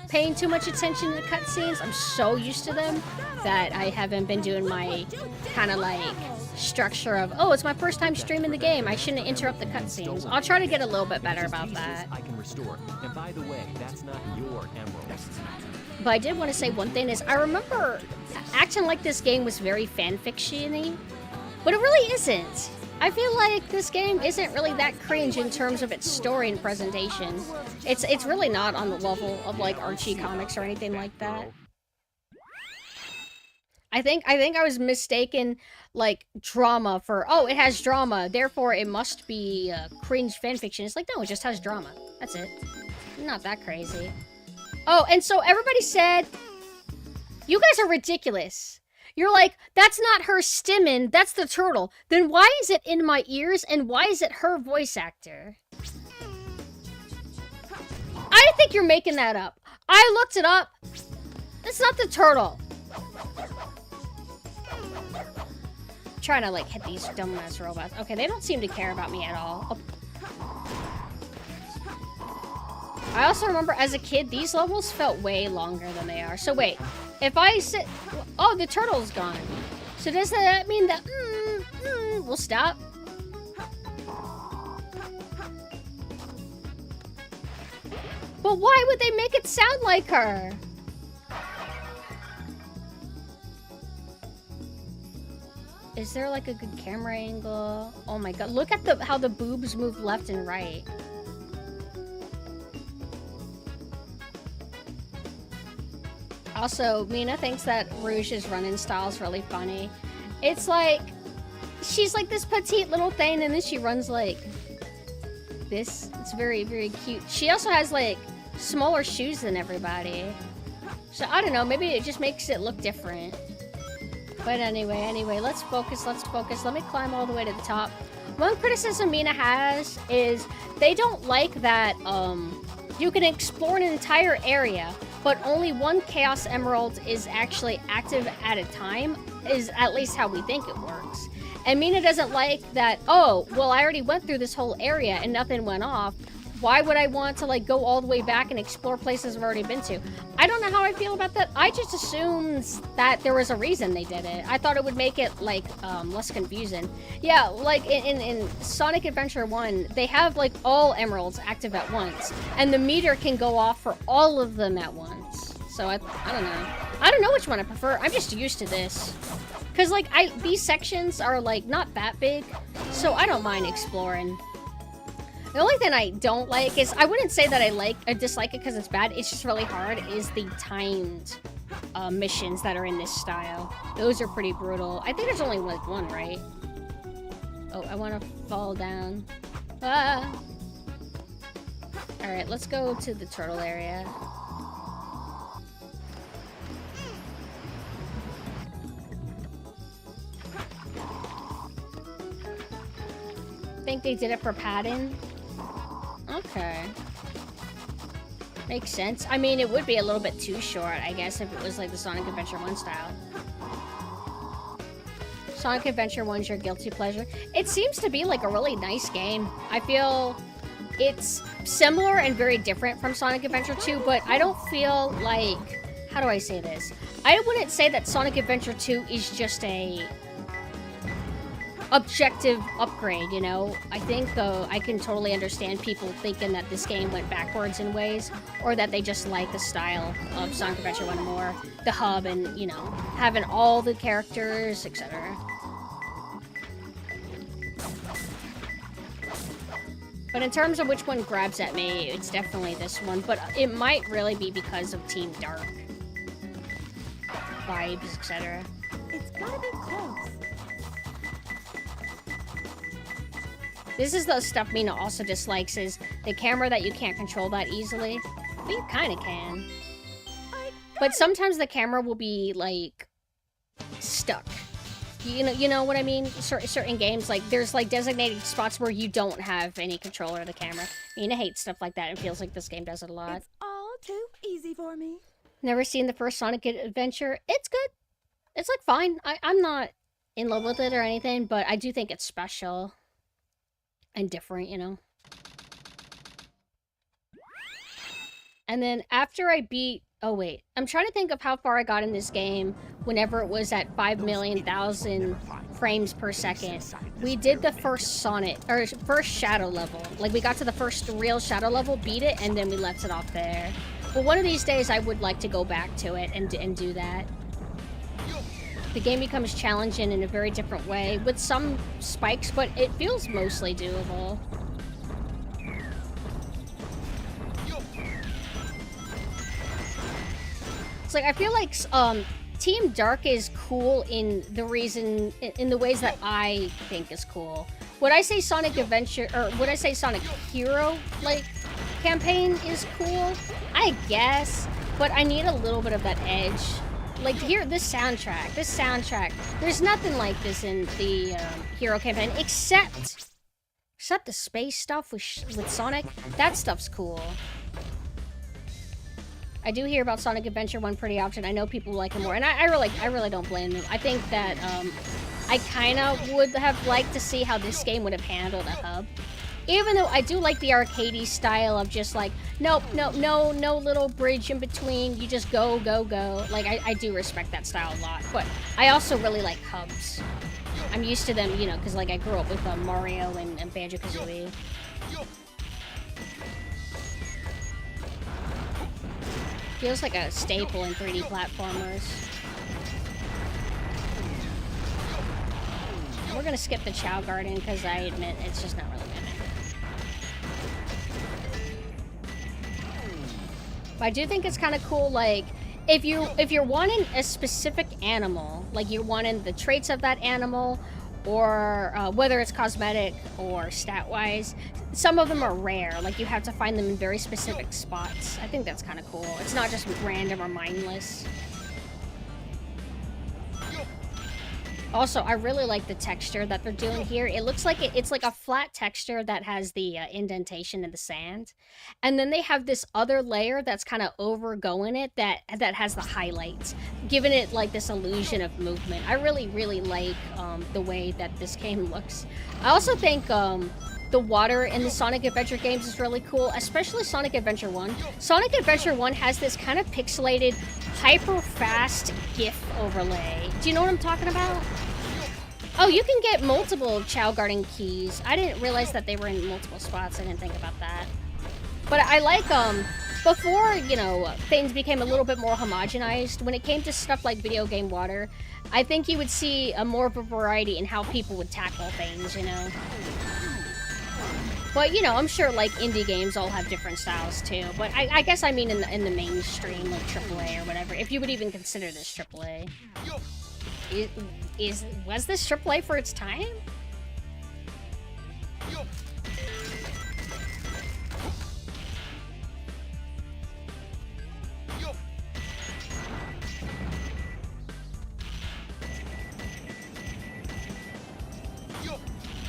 paying too much attention to the cutscenes. I'm so used to them that I haven't been doing my kind of like structure of, oh, it's my first time streaming the game. I shouldn't interrupt the cutscenes. I'll try to get a little bit better about that. I can restore. And by the way, that's not your emerald. But I did want to say one thing is, I remember acting like this game was very fanfiction-y, but it really isn't. I feel like this game isn't really that cringe in terms of its story and presentation. It's really not on the level of like Archie comics or anything like that. I think I was mistaken like drama for, oh, it has drama, therefore it must be cringe fanfiction. It's like, no, it just has drama. That's it. Not that crazy. Oh, and so everybody said, you guys are ridiculous. You're like, that's not her stimming, that's the turtle. Then why is it in my ears, and why is it her voice actor? I think you're making that up. I looked it up. It's not the turtle. I'm trying to, like, hit these dumbass robots. Okay, they don't seem to care about me at all. I also remember as a kid, these levels felt way longer than they are. So wait, if I sit... Oh, the turtle's gone. So does that mean that... we'll stop? But why would they make it sound like her? Is there like a good camera angle? Oh my god, look at how the boobs move left and right. Also, Mina thinks that Rouge's running style is really funny. It's like, she's like this petite little thing, and then she runs like this. It's very, very cute. She also has like smaller shoes than everybody. So I don't know, maybe it just makes it look different. But anyway, let's focus. Let me climb all the way to the top. One criticism Mina has is they don't like that you can explore an entire area, but only one Chaos Emerald is actually active at a time, is at least how we think it works. And Mina doesn't like that, oh, well, I already went through this whole area and nothing went off. Why would I want to, like, go all the way back and explore places I've already been to? I don't know how I feel about that. I just assumed that there was a reason they did it. I thought it would make it, like, less confusing. Yeah, like, in Sonic Adventure 1, they have, like, all emeralds active at once. And the meter can go off for all of them at once. So, I don't know. I don't know which one I prefer. I'm just used to this. Because, like, these sections are, like, not that big. So, I don't mind exploring. The only thing I don't like is, I wouldn't say that I dislike it because it's bad, it's just really hard, is the timed missions that are in this style. Those are pretty brutal. I think there's only like one, right? Oh, I want to fall down. Ah! Alright, let's go to the turtle area. Think they did it for padding? Okay. Makes sense. I mean, it would be a little bit too short, I guess, if it was like the Sonic Adventure 1 style. Sonic Adventure 1's your guilty pleasure. It seems to be like a really nice game. I feel it's similar and very different from Sonic Adventure 2, but I don't feel like... How do I say this? I wouldn't say that Sonic Adventure 2 is just a objective upgrade, you know? I think I can totally understand people thinking that this game went backwards in ways, or that they just like the style of Sonic Adventure 1 more, the hub and, you know, having all the characters, etc. But in terms of which one grabs at me, it's definitely this one, but it might really be because of Team Dark. Vibes, etc. It's gotta be close. This is the stuff Mina also dislikes, is the camera that you can't control that easily. But you kind of can. But sometimes the camera will be, like, stuck. You know what I mean? Certain games, like, there's, like, designated spots where you don't have any control of the camera. Mina hates stuff like that and feels like this game does it a lot. It's all too easy for me. Never seen the first Sonic Adventure. It's good. It's, like, fine. I'm not in love with it or anything, but I do think it's special. And different, you know? And then after I beat... Oh, wait. I'm trying to think of how far I got in this game whenever it was at 5,000,000 frames per second. We did the first Sonic... Or first Shadow level. Like, we got to the first real Shadow level, beat it, and then we left it off there. But one of these days, I would like to go back to it and do that. The game becomes challenging in a very different way, with some spikes, but it feels mostly doable. It's like, I feel like Team Dark is cool in the ways that I think is cool. Would I say Sonic Adventure, or would I say Sonic Hero, like, campaign is cool? I guess, but I need a little bit of that edge. Like, here, this soundtrack, there's nothing like this in the Hero campaign, except the space stuff with Sonic. That stuff's cool. I do hear about Sonic Adventure 1 pretty often. I know people like it more, and I really don't blame them. I think that I kind of would have liked to see how this game would have handled a hub. Even though I do like the arcadey style of just like, nope, no little bridge in between, you just go. Like, I do respect that style a lot, but I also really like hubs. I'm used to them, you know, because, like, I grew up with Mario and Banjo-Kazooie. Feels like a staple in 3D platformers. We're gonna skip the Chow Garden, because I admit it's just not really good. But I do think it's kind of cool, like, if you're wanting a specific animal, like you're wanting the traits of that animal, or whether it's cosmetic or stat-wise, some of them are rare. Like, you have to find them in very specific spots. I think that's kind of cool. It's not just random or mindless. Also, I really like the texture that they're doing here. It looks like it's like a flat texture that has the indentation in the sand. And then they have this other layer that's kind of overgoing it that has the highlights, giving it like this illusion of movement. I really, really like the way that this game looks. I also think the water in the Sonic Adventure games is really cool, especially Sonic Adventure 1. Sonic Adventure 1 has this kind of pixelated, hyper-fast GIF overlay. Do you know what I'm talking about? Oh, you can get multiple Chow Garden keys. I didn't realize that they were in multiple spots. I didn't think about that. But I like, before, you know, things became a little bit more homogenized, when it came to stuff like video game water, I think you would see more of a variety in how people would tackle things, you know? But, you know, I'm sure, like, indie games all have different styles, too. But I guess I mean in the mainstream, like, AAA or whatever, if you would even consider this AAA. Was this AAA for its time?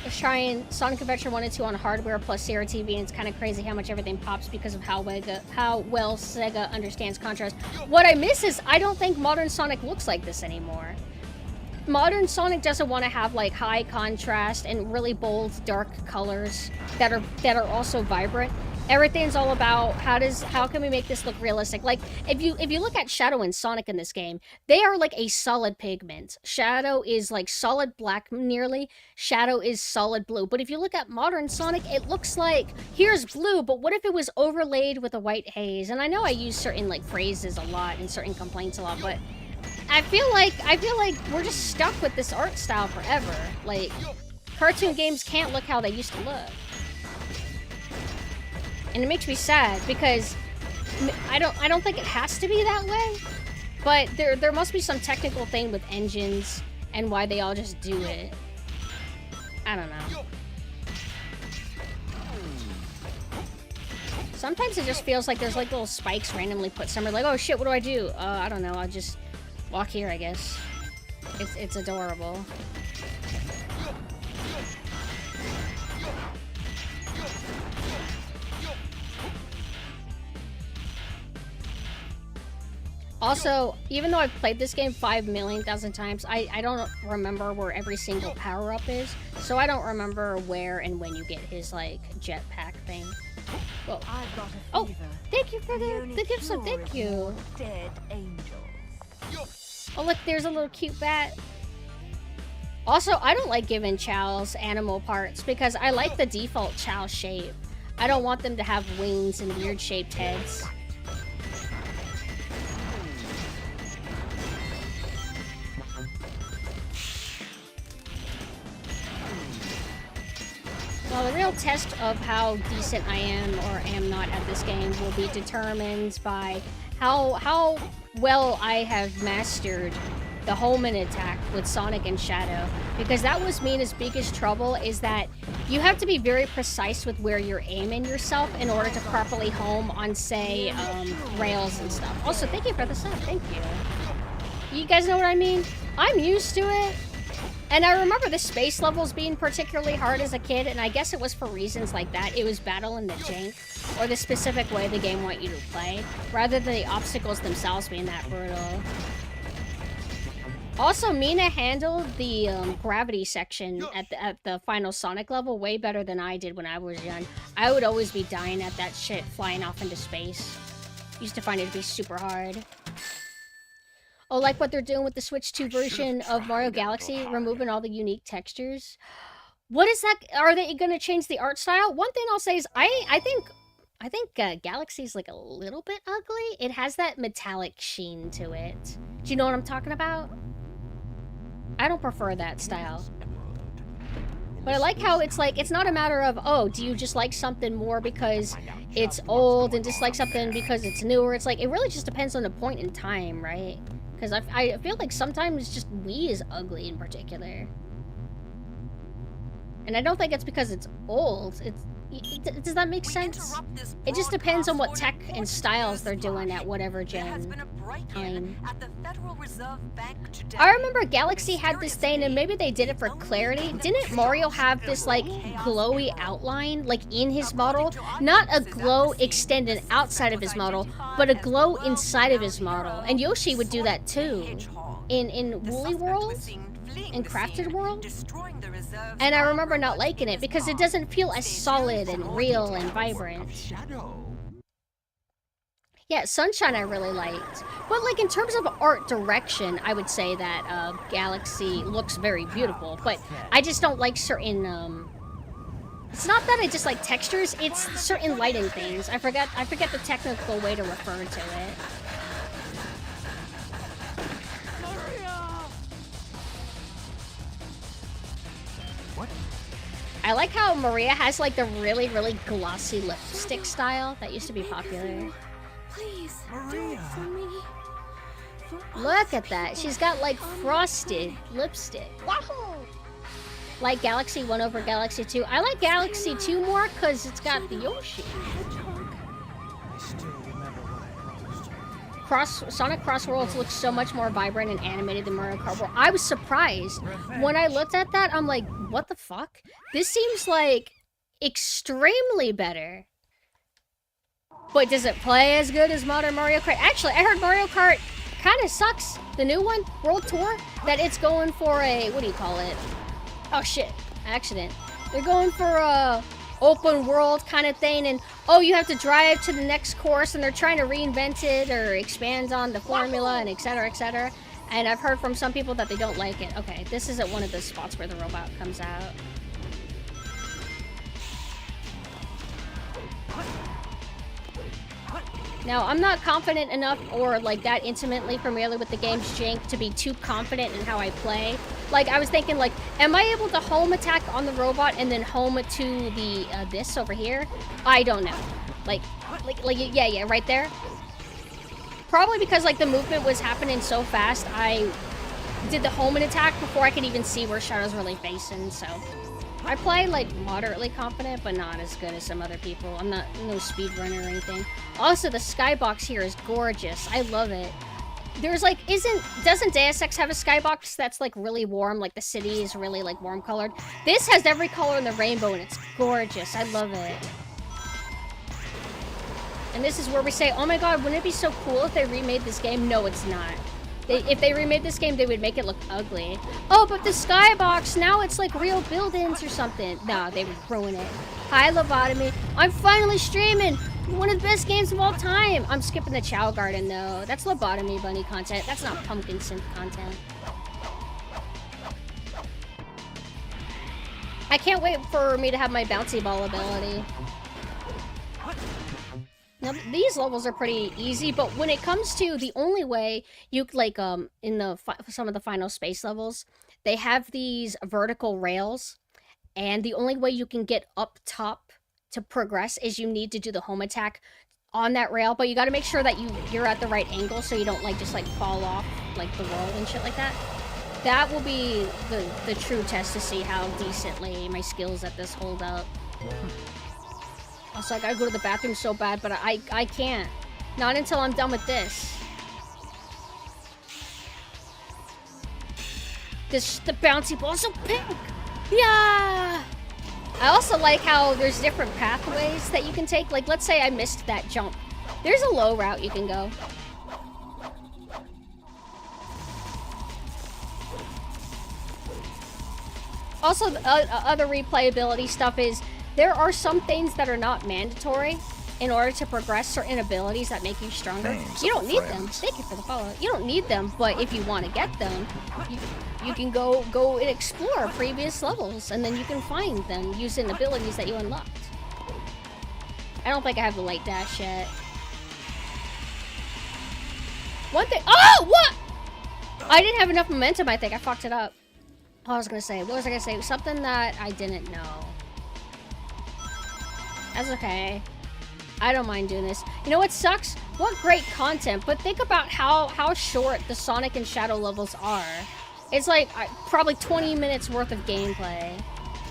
Let's try and Sonic Adventure 1 and 2 on hardware plus Sierra TV, and it's kind of crazy how much everything pops because of how well Sega understands contrast. What I miss is I don't think modern Sonic looks like this anymore. modern Sonic doesn't want to have like high contrast and really bold dark colors that are also vibrant. Everything's all about how can we make this look realistic? Like if you look at Shadow and Sonic in this game, they are like a solid pigment. Shadow is like solid black nearly. Shadow is solid blue. But if you look at modern Sonic, it looks like here's blue, but what if it was overlaid with a white haze? And I know I use certain like phrases a lot and certain complaints a lot, but I feel like we're just stuck with this art style forever. Like cartoon games can't look how they used to look. And it makes me sad because I don't think it has to be that way, but there must be some technical thing with engines and why they all just do it. I don't know. Sometimes it just feels like there's like little spikes randomly put somewhere. Like, oh shit, what do I do? I don't know. I'll just walk here, I guess. It's adorable. Also, even though I've played this game 5,000,000 times, I don't remember where every single power-up is, so I don't remember where and when you get his, like, jetpack thing. Whoa. I've got a Oh, fever. thank you for the gift sub, thank you. Dead angels. Oh, look, there's a little cute bat. Also, I don't like giving Chow's animal parts because I like the default Chow shape. I don't want them to have wings and weird-shaped heads. Well, the real test of how decent I am or am not at this game will be determined by how well I have mastered the Holman attack with Sonic and Shadow. Because that was Mina's biggest trouble, is that you have to be very precise with where you're aiming yourself in order to properly home on, say, rails and stuff. Also, thank you for the sub, thank you. You guys know what I mean? I'm used to it. And I remember the space levels being particularly hard as a kid, and I guess it was for reasons like that. It was battling the jank, or the specific way the game want you to play, rather than the obstacles themselves being that brutal. Also, Mina handled the gravity section at the final Sonic level way better than I did when I was young. I would always be dying at that shit flying off into space. Used to find it to be super hard. Oh, like what they're doing with the Switch 2 version of Mario Galaxy, removing all the unique textures. What is that? Are they going to change the art style? One thing I'll say is I think Galaxy's like a little bit ugly. It has that metallic sheen to it. Do you know what I'm talking about? I don't prefer that style. But I like how it's like, it's not a matter of, oh, do you just like something more because it's old and dislike something because it's newer? It's like, it really just depends on the point in time, right? Because I feel like sometimes just Wii is ugly in particular. And I don't think it's because it's old. Does that make sense? It just depends on what tech and styles they're doing at whatever gen time. I remember Galaxy had this thing, and maybe they did it for clarity. Didn't Mario have this, like, glowy outline, like, in his model? Not a glow extended outside of his model, but a glow inside of his model. And Yoshi would do that, too. In Woolly World? In Crafted World? And I remember not liking it because it doesn't feel as solid and real and vibrant. Yeah, Sunshine I really liked. But like in terms of art direction, I would say that Galaxy looks very beautiful. But I just don't like certain it's not that I just like textures, it's certain lighting things. I forget the technical way to refer to it. I like how Maria has like the really, really glossy lipstick style that used to be popular. Please, Maria. for me. Look at that. She's got like frosted lipstick. Like Galaxy 1 over Galaxy 2. I like Galaxy 2 more because it's got the Yoshi. I still remember what I promised you. Sonic Cross Worlds looks so much more vibrant and animated than Mario Kart World. I was surprised. When I looked at that, I'm like, what the fuck? This seems like extremely better. But does it play as good as modern Mario Kart? Actually, I heard Mario Kart kind of sucks, the new one, World Tour, that it's going for a, what do you call it? Oh shit, accident. They're going for a open world kind of thing, and oh, you have to drive to the next course, and they're trying to reinvent it or expand on the formula and etc, etc. And I've heard from some people that they don't like it. Okay, this isn't one of the spots where the robot comes out. Now, I'm not confident enough or like that intimately familiar with the game's jank to be too confident in how I play. Like, I was thinking, like, am I able to home attack on the robot and then home to the, this over here? I don't know. Like, yeah, right there. Probably because, like, the movement was happening so fast, I did the home and attack before I could even see where Shadow's really facing, so. I play, like, moderately confident, but not as good as some other people. I'm not no speedrunner or anything. Also, the skybox here is gorgeous. I love it. There's, like, doesn't Deus Ex have a skybox that's, like, really warm? Like, the city is really, like, warm colored. This has every color in the rainbow, and it's gorgeous. I love it. And this is where we say, oh my god, wouldn't it be so cool if they remade this game? No, it's not. If they remade this game, they would make it look ugly. Oh, but the skybox, now it's like real buildings or something. No, they would ruin it. Hi, Lobotomy. I'm finally streaming! One of the best games of all time! I'm skipping the Chow Garden, though. That's Lobotomy Bunny content. That's not PumpkinSynth content. I can't wait for me to have my bouncy ball ability. Now, these levels are pretty easy, but when it comes to the only way you, like, in the some of the final space levels, they have these vertical rails, and the only way you can get up top to progress is you need to do the home attack on that rail, but you gotta make sure that you're at the right angle so you don't, like, just, like, fall off, like, the world and shit like that. That will be the true test to see how decently my skills at this hold up. Also, I gotta go to the bathroom so bad, but I can't. Not until I'm done with this. The bouncy ball's so pink! Yeah! I also like how there's different pathways that you can take. Like, let's say I missed that jump. There's a low route you can go. Also, the other replayability stuff is there are some things that are not mandatory in order to progress certain abilities that make you stronger. You don't need them. Thank you for the follow. You don't need them, but if you want to get them, you can go and explore previous levels, and then you can find them using abilities that you unlocked. I don't think I have the light dash yet. One thing. Oh, what? I didn't have enough momentum. I think I fucked it up. What was I gonna say? Something that I didn't know. That's okay. I don't mind doing this. You know what sucks? What great content, but think about how short the Sonic and Shadow levels are. It's like probably 20 minutes worth of gameplay.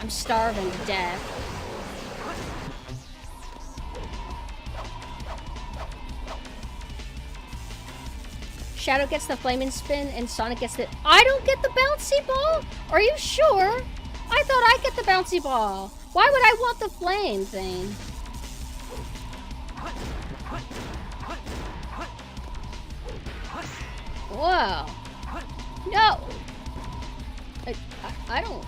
I'm starving to death. Shadow gets the flaming spin and Sonic gets the... I don't get the bouncy ball? Are you sure? I thought I get the bouncy ball. Why would I want the flame thing? Whoa. No. I don't...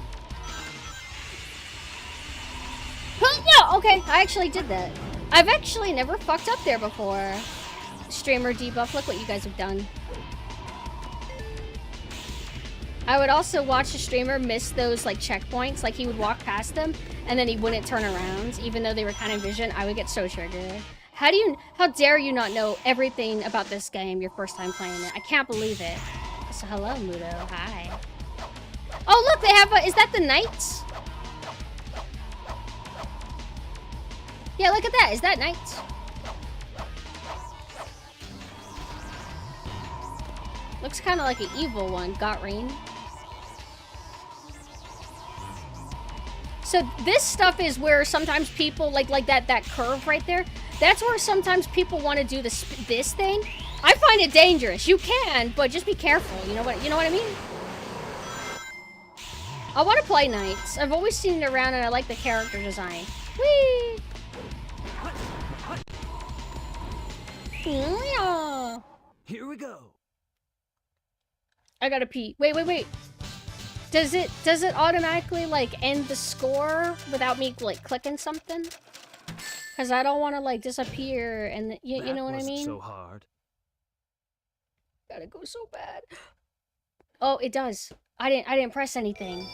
No, okay, I actually did that. I've actually never fucked up there before. Streamer debuff, look what you guys have done. I would also watch a streamer miss those, like, checkpoints. Like, he would walk past them, and then he wouldn't turn around, even though they were kind of vision. I would get so triggered. How dare you not know everything about this game your first time playing it? I can't believe it. So, hello, Mudo. Hi. Oh, look, they have is that the Knights? Yeah, look at that. Is that Knights? Looks kind of like an evil one. Got rain. So this stuff is where sometimes people like that curve right there. That's where sometimes people want to do this thing. I find it dangerous. You can, but just be careful. You know what I mean? I want to play Knights. I've always seen it around, and I like the character design. Whee! Yeah. Here we go. I gotta pee. Wait. Does it automatically like end the score without me like clicking something? Cause I don't want to like disappear and you know what I mean? So hard. Gotta go so bad. Oh, it does. I didn't press anything.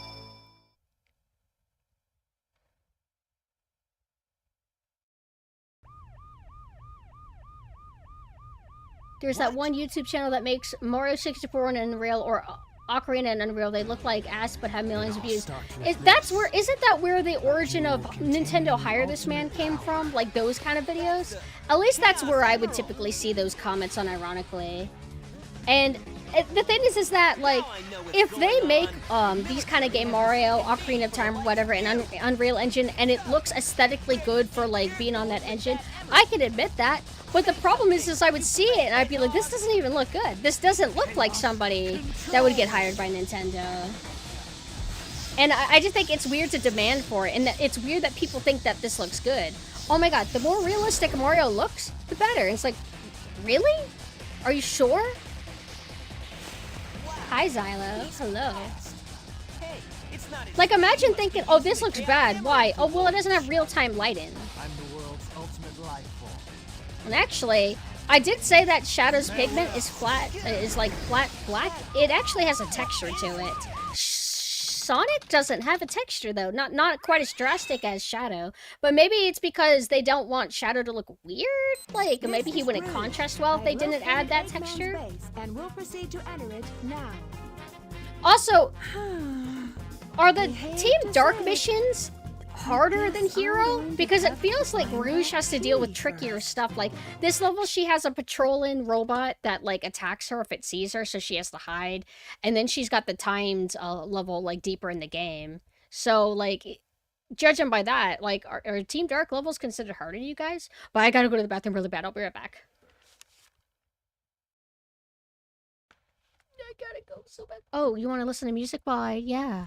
There's that one YouTube channel that makes Mario 64 and Unreal or Ocarina and Unreal. They look like ass but have millions of views. Isn't that where the origin of Nintendo Hire This Man came from? Like those kind of videos? At least that's where I would typically see those comments unironically. And the thing is that like if they make these kind of game, Mario, Ocarina of Time, or whatever, in Unreal Engine, and it looks aesthetically good for like being on that engine, I can admit that. But the problem is I would see it and I'd be like, this doesn't even look good. This doesn't look like somebody that would get hired by Nintendo. And I just think it's weird to demand for it, and that it's weird that people think that this looks good. Oh my god, the more realistic Mario looks, the better. It's like, really? Are you sure? Hi, Xylo. Hello. Like, imagine thinking, oh, this looks bad. Why? Oh, well, it doesn't have real-time lighting. I'm the world's ultimate life form. And actually, I did say that Shadow's pigment is flat, is like flat black. It actually has a texture to it. Sonic doesn't have a texture though, not quite as drastic as Shadow. But maybe it's because they don't want Shadow to look weird. Like maybe he wouldn't contrast well if they didn't add that texture. And we'll proceed to enter it now. Also, are the Team Dark missions harder than Hero? Because it feels like Rouge has to deal with trickier stuff. Like this level, she has a patrolling robot that like attacks her if it sees her, so she has to hide. And then she's got the timed level like deeper in the game. So like, judging by that, like are Team Dark levels considered harder to you guys? But I gotta go to the bathroom really bad. I'll be right back. I gotta go so bad. Oh, you want to listen to music? Bye. Yeah.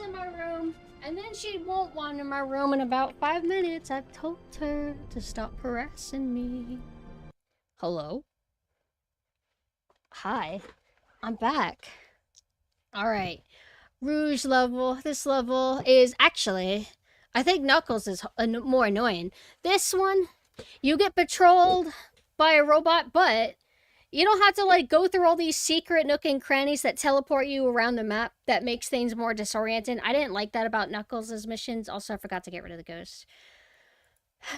In my room, and then she won't want in my room in about 5 minutes. I've told her to stop harassing me. Hello? Hi. I'm back. Alright. Rouge level. This level is actually, I think Knuckles is more annoying. This one, you get patrolled by a robot, but You don't have to, like, go through all these secret nook and crannies that teleport you around the map that makes things more disoriented. I didn't like that about Knuckles' missions. Also, I forgot to get rid of the ghost.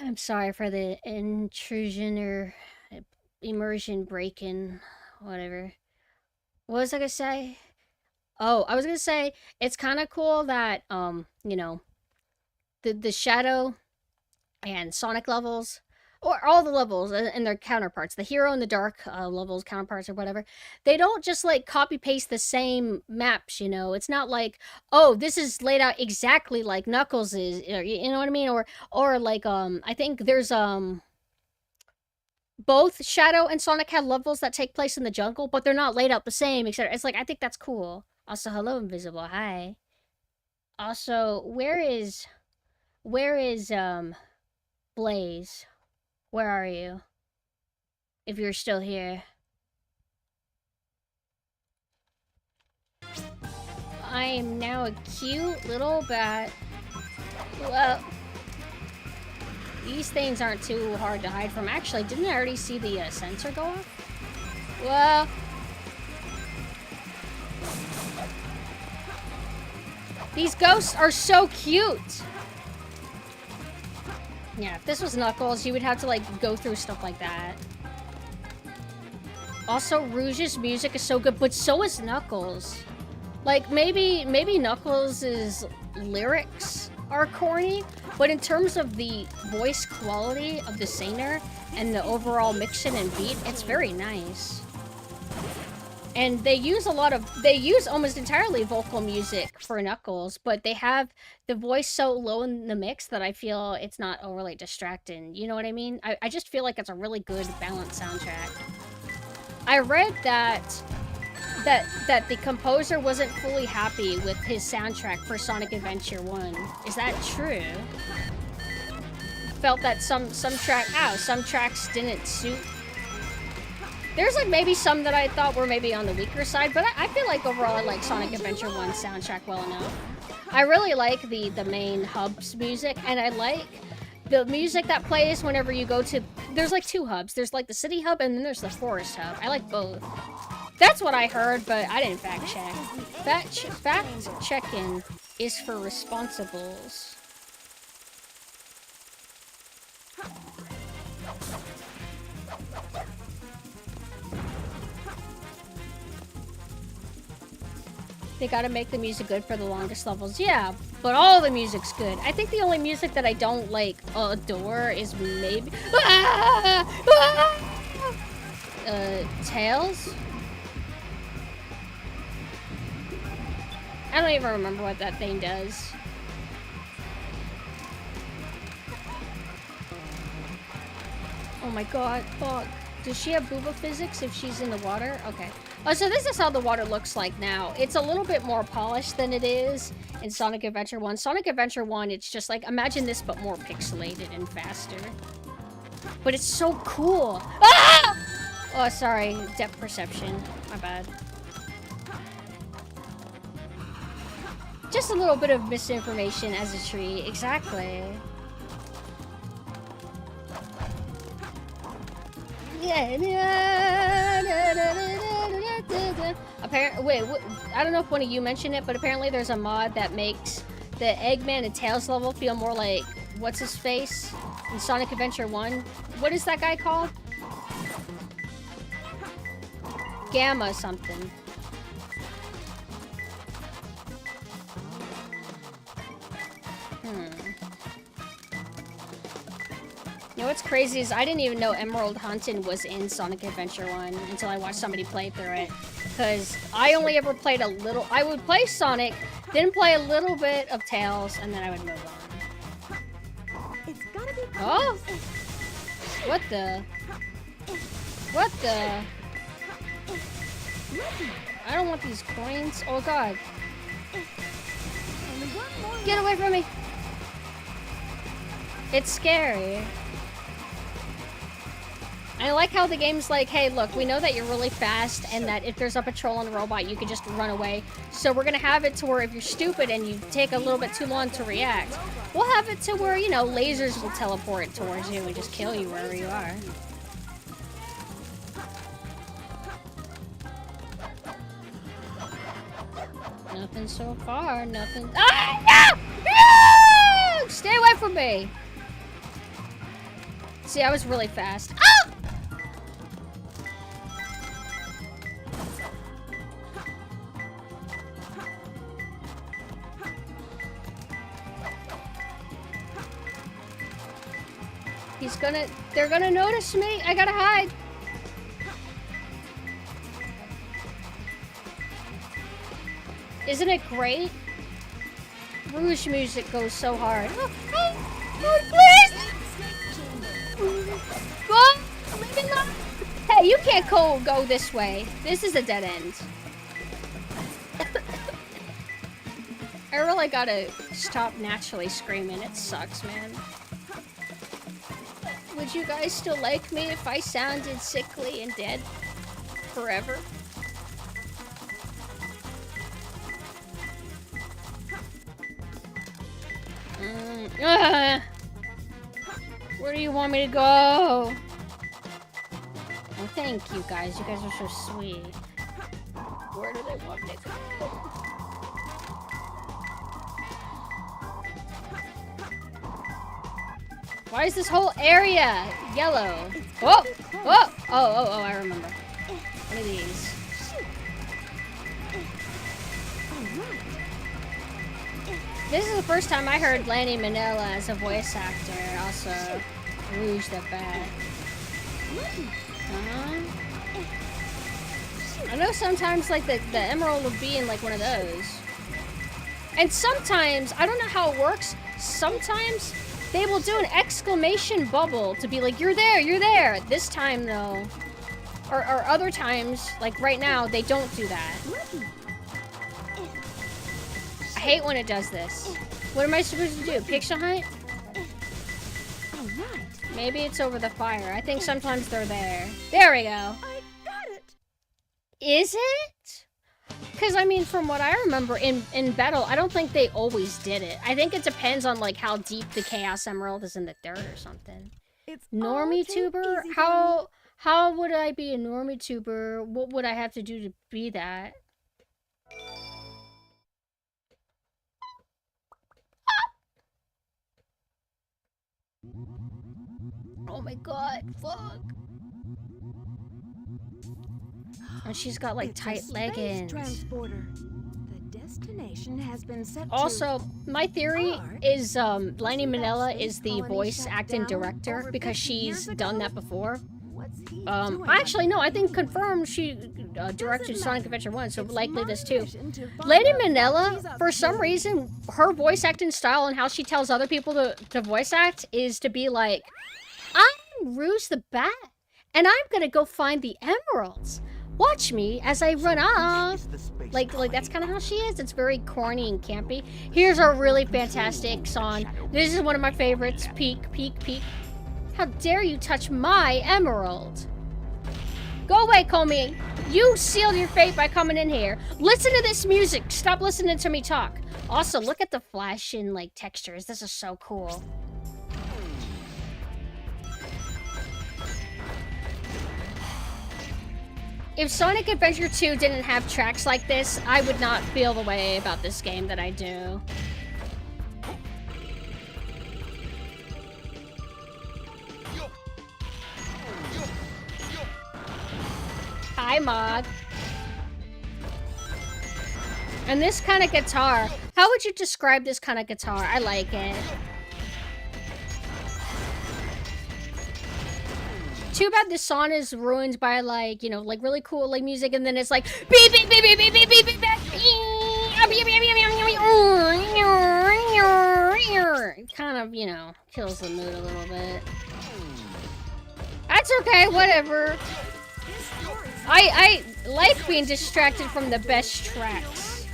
I'm sorry for the intrusion or immersion break-in, whatever. What was I gonna say? Oh, I was gonna say, it's kind of cool that, you know, the Shadow and Sonic levels, or all the levels and their counterparts, the Hero and the Dark levels counterparts or whatever, they don't just like copy paste the same maps, you know. It's not like, oh, this is laid out exactly like Knuckles is, or, you know what I mean? Or like I think there's both Shadow and Sonic have levels that take place in the jungle, but they're not laid out the same, etc. It's like, I think that's cool. Also, hello Invisible, hi. Also, where is Blaze? Where are you? If you're still here. I am now a cute little bat. Well, these things aren't too hard to hide from. Actually, didn't I already see the sensor go off? Well, these ghosts are so cute. Yeah, if this was Knuckles, you would have to, like, go through stuff like that. Also, Rouge's music is so good, but so is Knuckles. Like, maybe Knuckles' lyrics are corny, but in terms of the voice quality of the singer and the overall mixing and beat, it's very nice. And they use almost entirely vocal music for Knuckles, but they have the voice so low in the mix that I feel it's not overly distracting. You know what I mean? I just feel like it's a really good, balanced soundtrack. I read that the composer wasn't fully happy with his soundtrack for Sonic Adventure 1. Is that true? Felt that some tracks didn't suit. There's like maybe some that I thought were maybe on the weaker side, but I feel like overall I like Sonic Adventure 1's soundtrack well enough. I really like the main hub's music, and I like the music that plays whenever you go to... There's like two hubs. There's like the city hub, and then there's the forest hub. I like both. That's what I heard, but I didn't fact check. Fact checking is for responsibles. They gotta make the music good for the longest levels. Yeah, but all the music's good. I think the only music that I don't, like, adore is maybe... Tails? I don't even remember what that thing does. Oh my god, fuck. Does she have booba physics if she's in the water? Okay. Oh, so this is how the water looks like now. It's a little bit more polished than it is in Sonic Adventure 1. Sonic Adventure 1, it's just like, imagine this but more pixelated and faster. But it's so cool. Ah! Oh, sorry. Depth perception. My bad. Just a little bit of misinformation as a tree. Exactly. Wait, I don't know if one of you mentioned it, but apparently there's a mod that makes the Eggman and Tails level feel more like what's his face in Sonic Adventure 1. What is that guy called? Gamma something. You know what's crazy is I didn't even know Emerald Hunting was in Sonic Adventure 1 until I watched somebody play through it. Because I only ever played a little... I would play Sonic, then play a little bit of Tails, and then I would move on. It's gotta be Oh! What the? What the? I don't want these coins. Oh god. Get away from me! It's scary. I like how the game's like, hey, look, we know that you're really fast and that if there's a patrol on a robot, you can just run away. So we're gonna have it to where if you're stupid and you take a little bit too long to react, we'll have it to where, you know, lasers will teleport towards you and just kill you wherever you are. Nothing so far, nothing. Ah! No! No! Stay away from me! See, I was really fast. Ah! They're gonna notice me. I gotta hide. Isn't it great? Rouge music goes so hard. Oh, please! Go! Leave me alone! Hey, you can't go this way. This is a dead end. I really gotta stop naturally screaming. It sucks, man. Would you guys still like me if I sounded sickly and dead forever? Where do you want me to go? Oh, thank you guys. You guys are so sweet. Where do they want me to go? Why is this whole area yellow? Oh! Oh, I remember. One of these. This is the first time I heard Lanny Manila as a voice actor. Also, Rouge the Bat. I know sometimes like the emerald will be in like one of those. And sometimes, I don't know how it works, sometimes they will do an exclamation bubble to be like, you're there, you're there. This time though, or other times, like right now, they don't do that. I hate when it does this. What am I supposed to do? Picture hunt? Maybe it's over the fire. I think sometimes they're there. There we go. I got it. Is it? Because, I mean, from what I remember in battle, I don't think they always did it. I think it depends on, like, how deep the Chaos Emerald is in the dirt or something. It's Normie tuber? How would I be a normie tuber? What would I have to do to be that? Oh my god, fuck. And she's got like tight leggings. Transporter. The destination has been set Also, my theory Or is Lanny Manila is the colony voice shut acting down director over because 50 years she's done ago. that before. What's he doing? Actually, no, I think confirmed she directed Doesn't Sonic matter. Adventure 1, so It's likely my this too. mission to find Lady out Manila, what she's up for some to. reason, her voice acting style and how she tells other people to voice act is to be like, I'm Rouge the Bat, and I'm gonna go find the emeralds. Watch me as I run off. Like that's kind of how she is. It's very corny and campy. Here's a really fantastic song. This is one of my favorites. Peek, peek, peek. How dare you touch my emerald? Go away, Comey. You sealed your fate by coming in here. Listen to this music. Stop listening to me talk. Also, look at the flash and like textures. This is so cool. If Sonic Adventure 2 didn't have tracks like this, I would not feel the way about this game that I do. Hi, Mog. And this kind of guitar, how would you describe this kind of guitar? I like it. Too bad this song is ruined by like, you know, like really cool like music, and then it's like beep beep beep beep beep beep beep beep beep. It kind of, you know, kills the mood a little bit. That's okay, whatever. I like being distracted from the best tracks.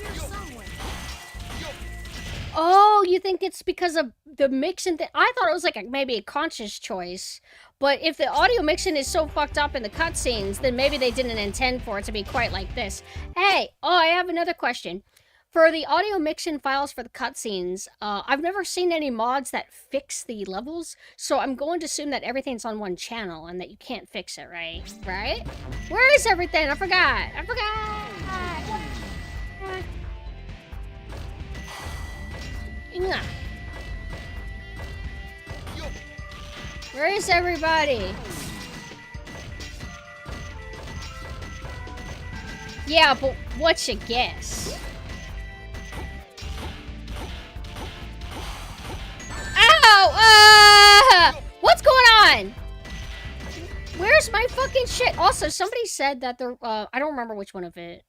Oh, you think it's because of the mixing thing? I thought it was like maybe a conscious choice. But if the audio mixing is so fucked up in the cutscenes, then maybe they didn't intend for it to be quite like this. Hey, I have another question. For the audio mixing files for the cutscenes, I've never seen any mods that fix the levels, so I'm going to assume that everything's on one channel and that you can't fix it, right? Right? Where is everything? I forgot. Yeah. Where is everybody? Yeah, but what's your guess? Ow! What's going on? Where's my fucking shit? Also, somebody said that I don't remember which one of it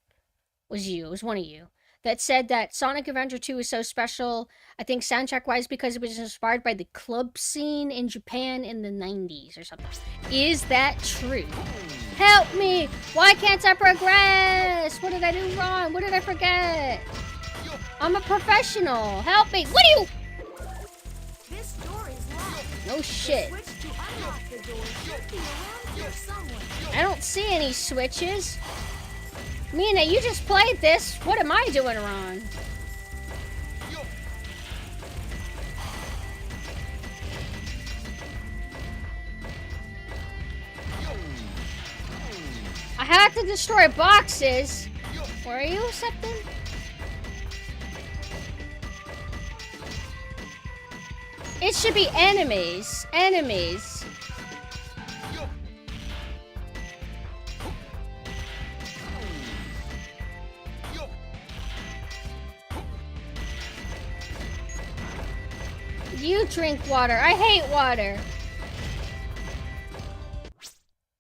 was you. It was one of you that said that Sonic Adventure 2 is so special, I think soundtrack-wise, because it was inspired by the club scene in Japan in the 90s or something. Is that true? Help me! Why can't I progress? What did I do wrong? What did I forget? I'm a professional. Help me! What are you? This door is locked. No shit. Switch to unlock the door should be around here somewhere. I don't see any switches. Mina, you just played this. What am I doing wrong? I had to destroy boxes. Where are you, something? It should be enemies. Enemies. You drink water. I hate water.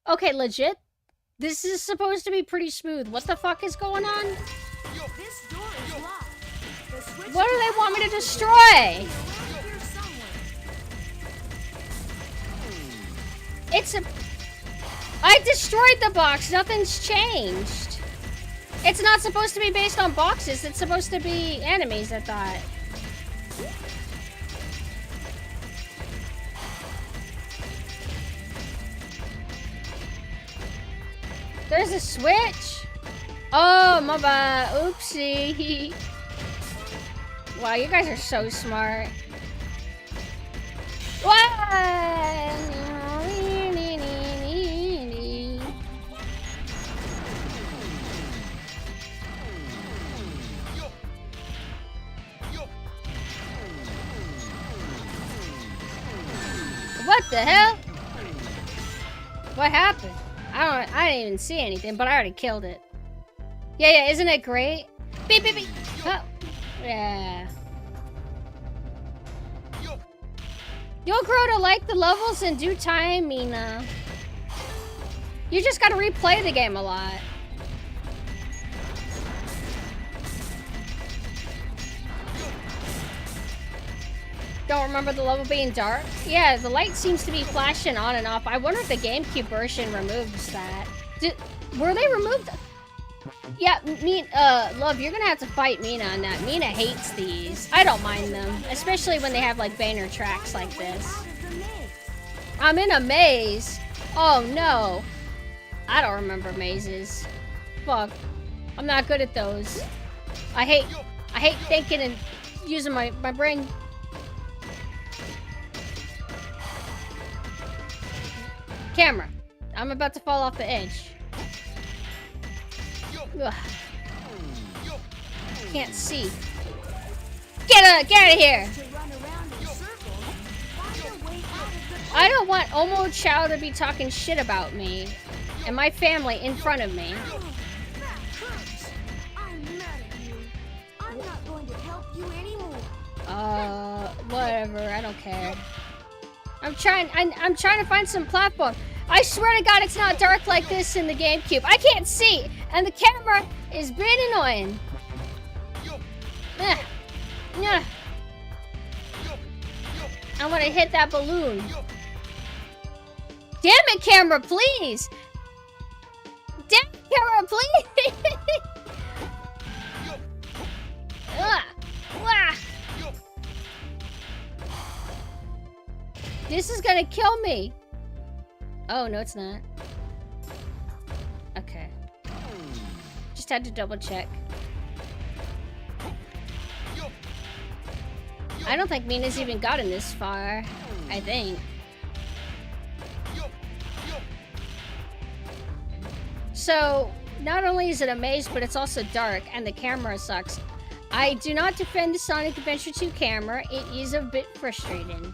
Okay, legit. This is supposed to be pretty smooth. What the fuck is going on? This door is locked. The switch What do they want me to destroy? around here somewhere. It's a... I destroyed the box. Nothing's changed. It's not supposed to be based on boxes. It's supposed to be enemies, I thought. There's a switch? Oh, my bad. Oopsie. Wow, you guys are so smart. What? What the hell? What happened? I didn't even see anything, but I already killed it. Yeah, isn't it great? Beep, beep, beep. Oh, yeah. You'll grow to like the levels in due time, Mina. You just gotta replay the game a lot. Don't remember the level being dark? Yeah, the light seems to be flashing on and off. I wonder if the GameCube version removes that. Were they removed? Yeah, Love, you're gonna have to fight Mina on that. Mina hates these. I don't mind them, especially when they have like banger tracks like this. I'm in a maze. Oh no. I don't remember mazes. Fuck. I'm not good at those. I hate thinking and using my brain. Camera. I'm about to fall off the edge. Ugh. Can't see. Get out of here! I don't want Omo Chow to be talking shit about me and my family in front of me. I'm mad at you. I'm not going to help you anymore. Whatever. I don't care. I'm trying to find some platform. I swear to God, it's not dark like this in the GameCube. I can't see, and the camera is being annoying. I want to hit that balloon. Damn it, camera, please! Damn it, camera, please! This is gonna kill me. Oh, no, it's not. Okay. Just had to double check. I don't think Mina's even gotten this far. I think. So, not only is it a maze, but it's also dark, and the camera sucks. I do not defend the Sonic Adventure 2 camera. It is a bit frustrating.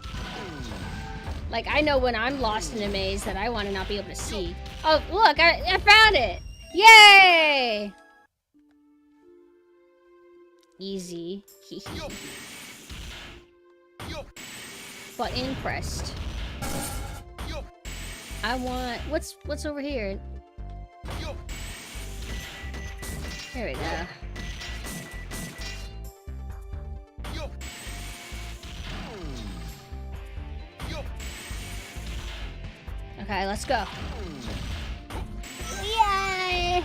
Like, I know when I'm lost in a maze that I want to not be able to see. Oh, look, I found it! Yay! Easy. But impressed. I want... What's over here? There we go. Okay, let's go. Yay!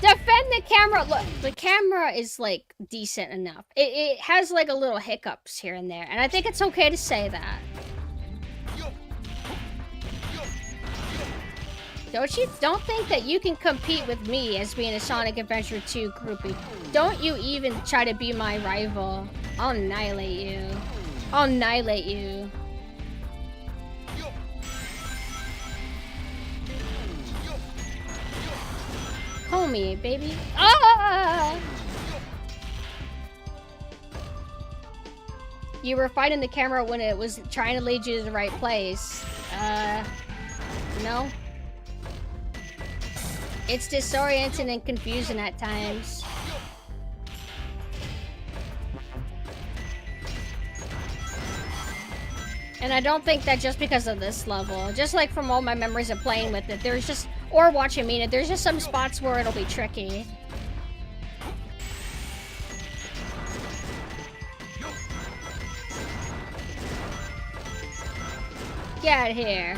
Defend the camera. Look, the camera is like decent enough. It has like a little hiccups here and there, and I think it's okay to say that. Don't think that you can compete with me as being a Sonic Adventure 2 groupie. Don't you even try to be my rival. I'll annihilate you. I'll annihilate you. Homie, baby. Ah! You were fighting the camera when it was trying to lead you to the right place. No. It's disorienting and confusing at times. And I don't think that just because of this level, just like from all my memories of playing with it, there's just, or watching me, there's just some spots where it'll be tricky. Get out of here.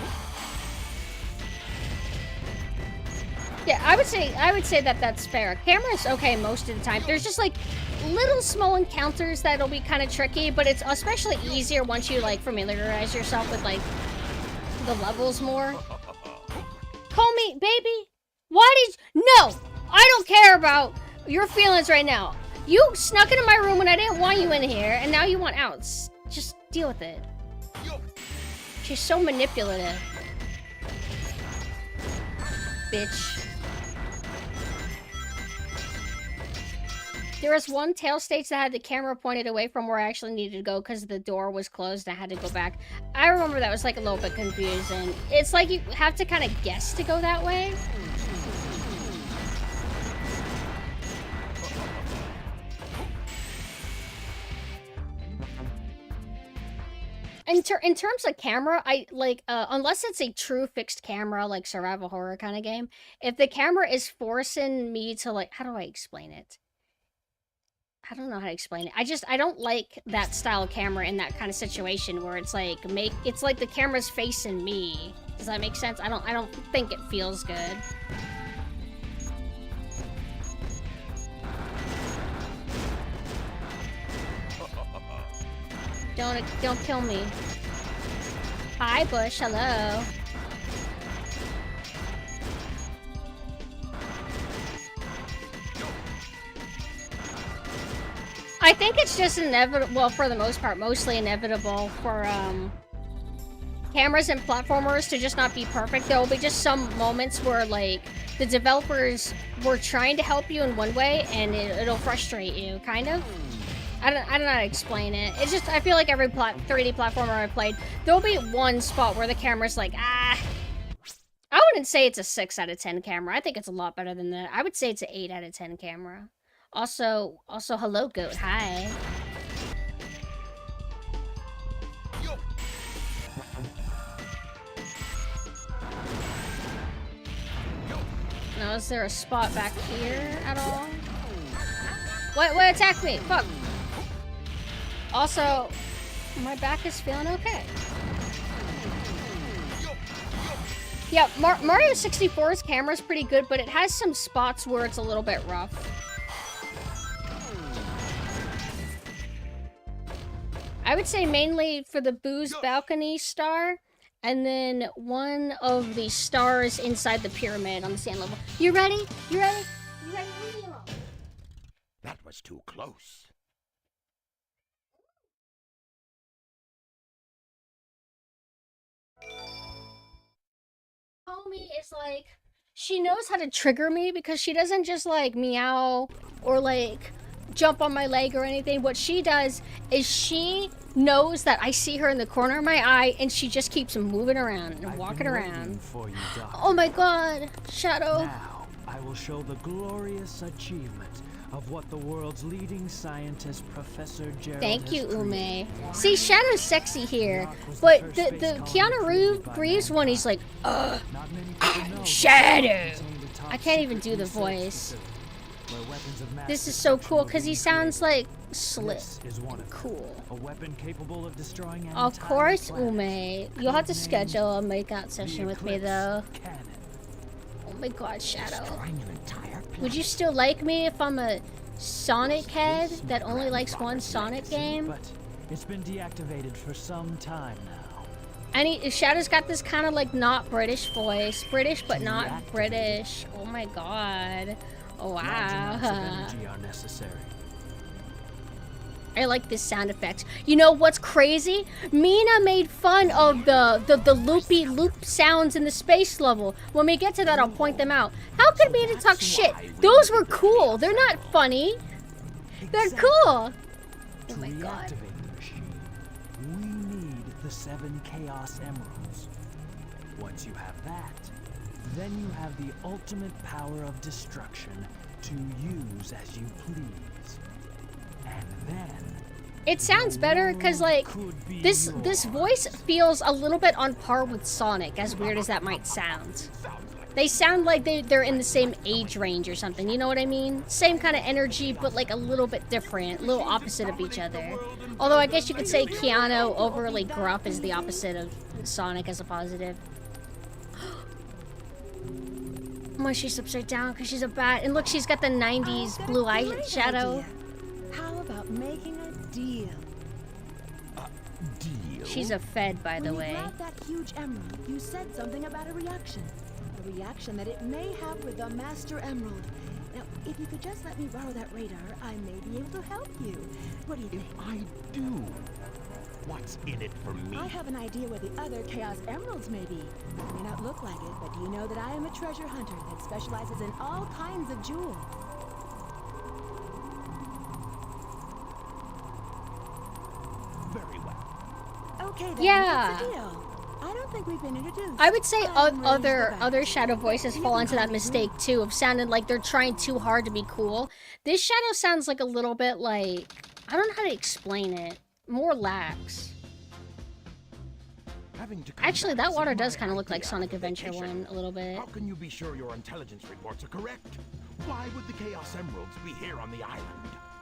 Yeah, I would say that that's fair. Camera's okay most of the time. There's just like little small encounters that'll be kind of tricky, but it's especially easier once you like familiarize yourself with like the levels more. Call me baby. Why did no? I don't care about your feelings right now. You snuck into my room when I didn't want you in here, and now you want outs. Just deal with it. She's so manipulative. Bitch. There was one tail stage that had the camera pointed away from where I actually needed to go because the door was closed and I had to go back. I remember that was like a little bit confusing. It's like you have to kind of guess to go that way. In terms of camera, I like unless it's a true fixed camera like survival horror kind of game, if the camera is forcing me to like, how do I explain it? I don't know how to explain it. I don't like that style of camera in that kind of situation where it's like it's like the camera's facing me. Does that make sense? I don't think it feels good. Don't kill me. Hi, Bush. Hello. I think it's just inevitable, well, for the most part, mostly inevitable for cameras and platformers to just not be perfect. There will be just some moments where, like, the developers were trying to help you in one way, and it'll frustrate you, kind of. I don't know how to explain it. It's just, I feel like every 3D platformer I played, there'll be one spot where the camera's like, ah. I wouldn't say it's a 6 out of 10 camera. I think it's a lot better than that. I would say it's an 8 out of 10 camera. Also, hello, Goat. Hi. Now, is there a spot back here at all? What attacked me? Fuck. Also, my back is feeling okay. Yeah, Mario 64's camera's pretty good, but it has some spots where it's a little bit rough. I would say mainly for the Boo's balcony star, and then one of the stars inside the pyramid on the sand level. You ready? You ready? You ready? That was too close. Homie is like, she knows how to trigger me because she doesn't just like meow or like jump on my leg or anything. What she does is she knows that I see her in the corner of my eye, and she just keeps moving around and walking around. For you, Doctor. Oh my god, Shadow. Now, I will show the glorious achievement of what the world's leading scientist, Professor Gerald, Thank you, has Ume. created. See, Shadow's sexy here, but the Keanu Reeves one, he's like, ugh, Not many people know Shadow. that I can't even do the voice. This is so cool because he sounds like Slip. Cool. A weapon capable of destroying an Of entire course, planet. Ume. You'll have to schedule a makeout session with me, Eclipse though. Cannon. Oh my god, Shadow. Destroying an entire planet. Would you still like me if I'm a Sonic head that only likes one Sonic game? But it's been deactivated for some time now. And Shadow's got this kind of like not British voice. British, but not British. Oh my god. Oh, Large amounts of wow. energy are necessary. I like this sound effect. You know what's crazy? Mina made fun of the loopy loop sounds in the space level. When we get to that, I'll point them out. How could Mina talk shit? Those were cool. They're not funny. They're cool. Oh To my god. reactivate the machine, we need the 7 Chaos Emeralds. Once you have that, then you have the ultimate power of destruction to use as you please. And then It sounds better because like this voice feels a little bit on par with Sonic, as weird as that might sound. They sound like they're in the same age range or something, you know what I mean? Same kind of energy, but like a little bit different, a little opposite of each other. Although I guess you could say Keanu overly gruff is the opposite of Sonic as a positive. Oh, she's upside down because she's a bat. And look, she's got the 90s blue eye shadow. How about making a deal? Deal. She's a Fed, by the When way. you grabbed that huge emerald, you said something about a reaction. A reaction that it may have with the Master Emerald. Now, if you could just let me borrow that radar, I may be able to help you. What do you think? If I do, what's in it for me? I have an idea where the other Chaos Emeralds may be. It may not look like it, but do you know that I am a treasure hunter that specializes in all kinds of jewels? Very well. Okay, then. Yeah. What's the deal? I don't think we've been introduced. I would say I'm ready to go back. other Shadow voices fall into that mistake too, of sounding like they're trying too hard to be cool. This Shadow sounds like a little bit like, I don't know how to explain it. More lax. Actually, that water does kind of look like Sonic Adventure 1 a little bit. How can you be sure your intelligence reports are correct? Why would the Chaos Emeralds be here on the island?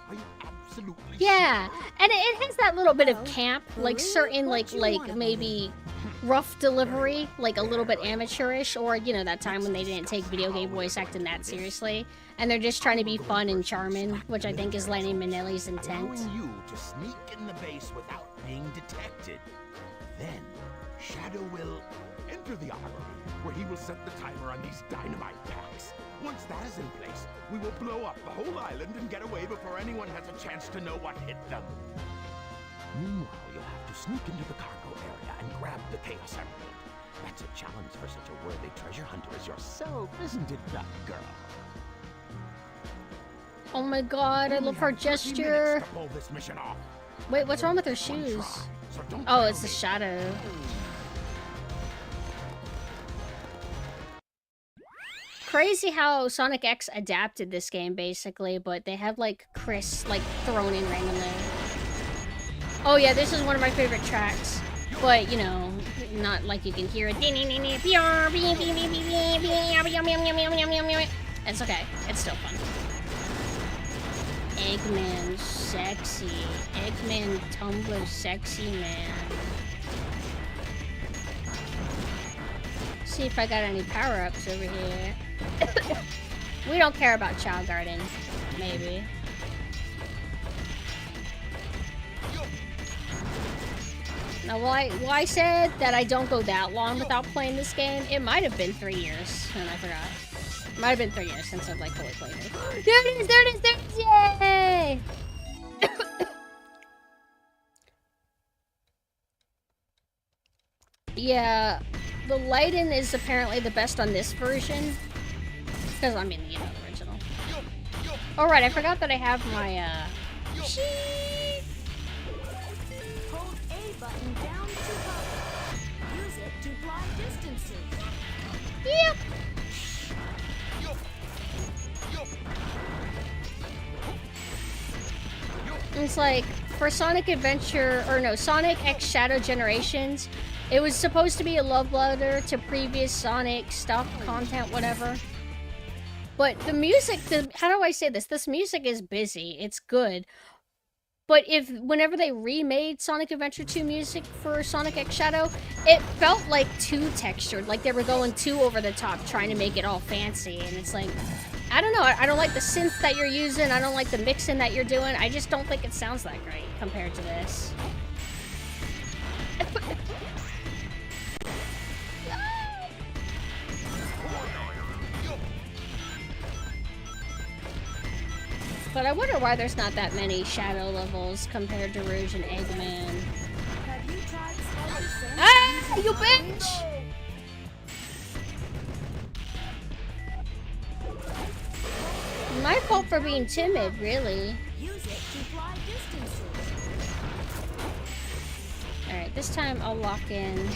Are you absolutely Yeah, sure? and it has that little bit of Well, camp, for like real? certain What you like want maybe rough delivery, like a little bit amateurish, or you know that time when they didn't take video game voice acting that seriously, and they're just trying to be fun and charming, which I think is Lenny Manelli's intent. Allowing you to sneak in the base without being detected. Then, Shadow will enter the armory, where he will set the timer on these dynamite packs. Once that is in place, we will blow up the whole island and get away before anyone has a chance to know what hit them. Meanwhile, you'll have to sneak into the cargo area and grab the Chaos Emerald. That's a challenge for such a worthy treasure hunter as yourself, isn't it, Duck Girl? Oh my god, I love her gesture. To pull this mission off. Wait, what's wrong with her One shoes? try, so don't Oh, fail it's the me. Shadow. Crazy how Sonic X adapted this game basically, but they have like Chris like thrown in randomly. Oh yeah, this is one of my favorite tracks, but you know, not like you can hear it. It's okay, it's still fun. Eggman sexy. Eggman Tumblr sexy man. See if I got any power-ups over here. We don't care about Child Garden. Maybe. Now, why I said that I don't go that long without playing this game, it might have been 3 years, and I forgot. It might have been 3 years since I've, like, fully played it. There it is! There it is! There it is! Yay! Yeah, the lighting is apparently the best on this version. Because, I mean, you know, the original. All right, I forgot that I have my sheet. Hold A button down to hover. Use it to fly distances. Yep. It's like for Sonic Adventure, or no, Sonic X Shadow Generations, it was supposed to be a love letter to previous Sonic stuff, content, whatever. But the music, how do I say this? This music is busy. It's good. But whenever they remade Sonic Adventure 2 music for Sonic X Shadow, it felt like too textured. Like they were going too over the top, trying to make it all fancy. And it's like, I don't know. I don't like the synth that you're using. I don't like the mixing that you're doing. I just don't think it sounds that great compared to this. But I wonder why there's not that many shadow levels compared to Rouge and Eggman. Have you tried Slugger Synth? Ah, you bitch! My fault for being timid, really. Use it to fly distances. Alright, this time I'll lock in.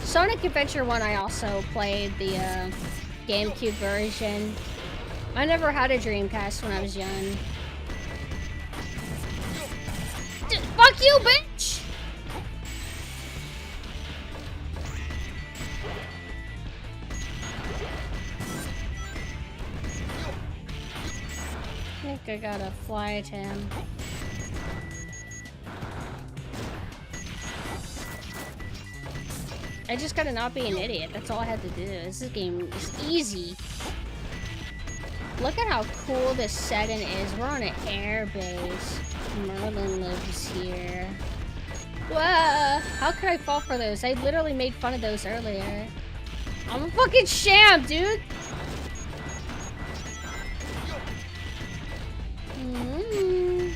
Sonic Adventure 1, I also played the GameCube version. I never had a Dreamcast when I was young. Fuck you, bitch! I think I gotta fly at him. I just gotta not be an idiot. That's all I had to do. This game is easy. Look at how cool this setting is. We're on an air base. Merlin lives here. Whoa! How could I fall for those? I literally made fun of those earlier. I'm a fucking sham, dude! Mm-hmm.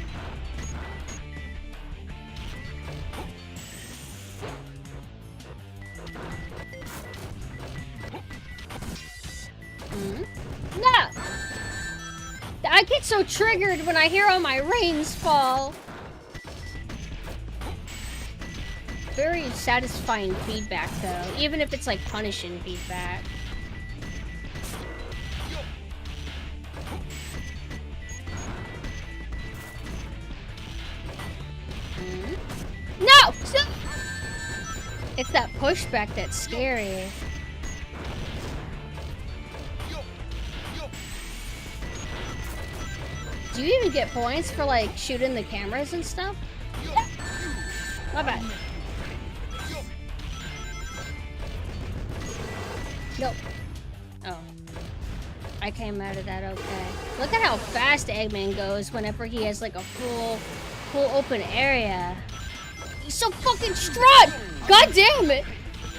No! I get so triggered when I hear all my rings fall. Very satisfying feedback, though, even if it's like punishing feedback. No! Stop! It's that pushback that's scary. Do you even get points for, like, shooting the cameras and stuff? My bad. Nope. Oh. I came out of that okay. Look at how fast Eggman goes whenever he has, like, a full open area. He's so fucking strong! God damn it!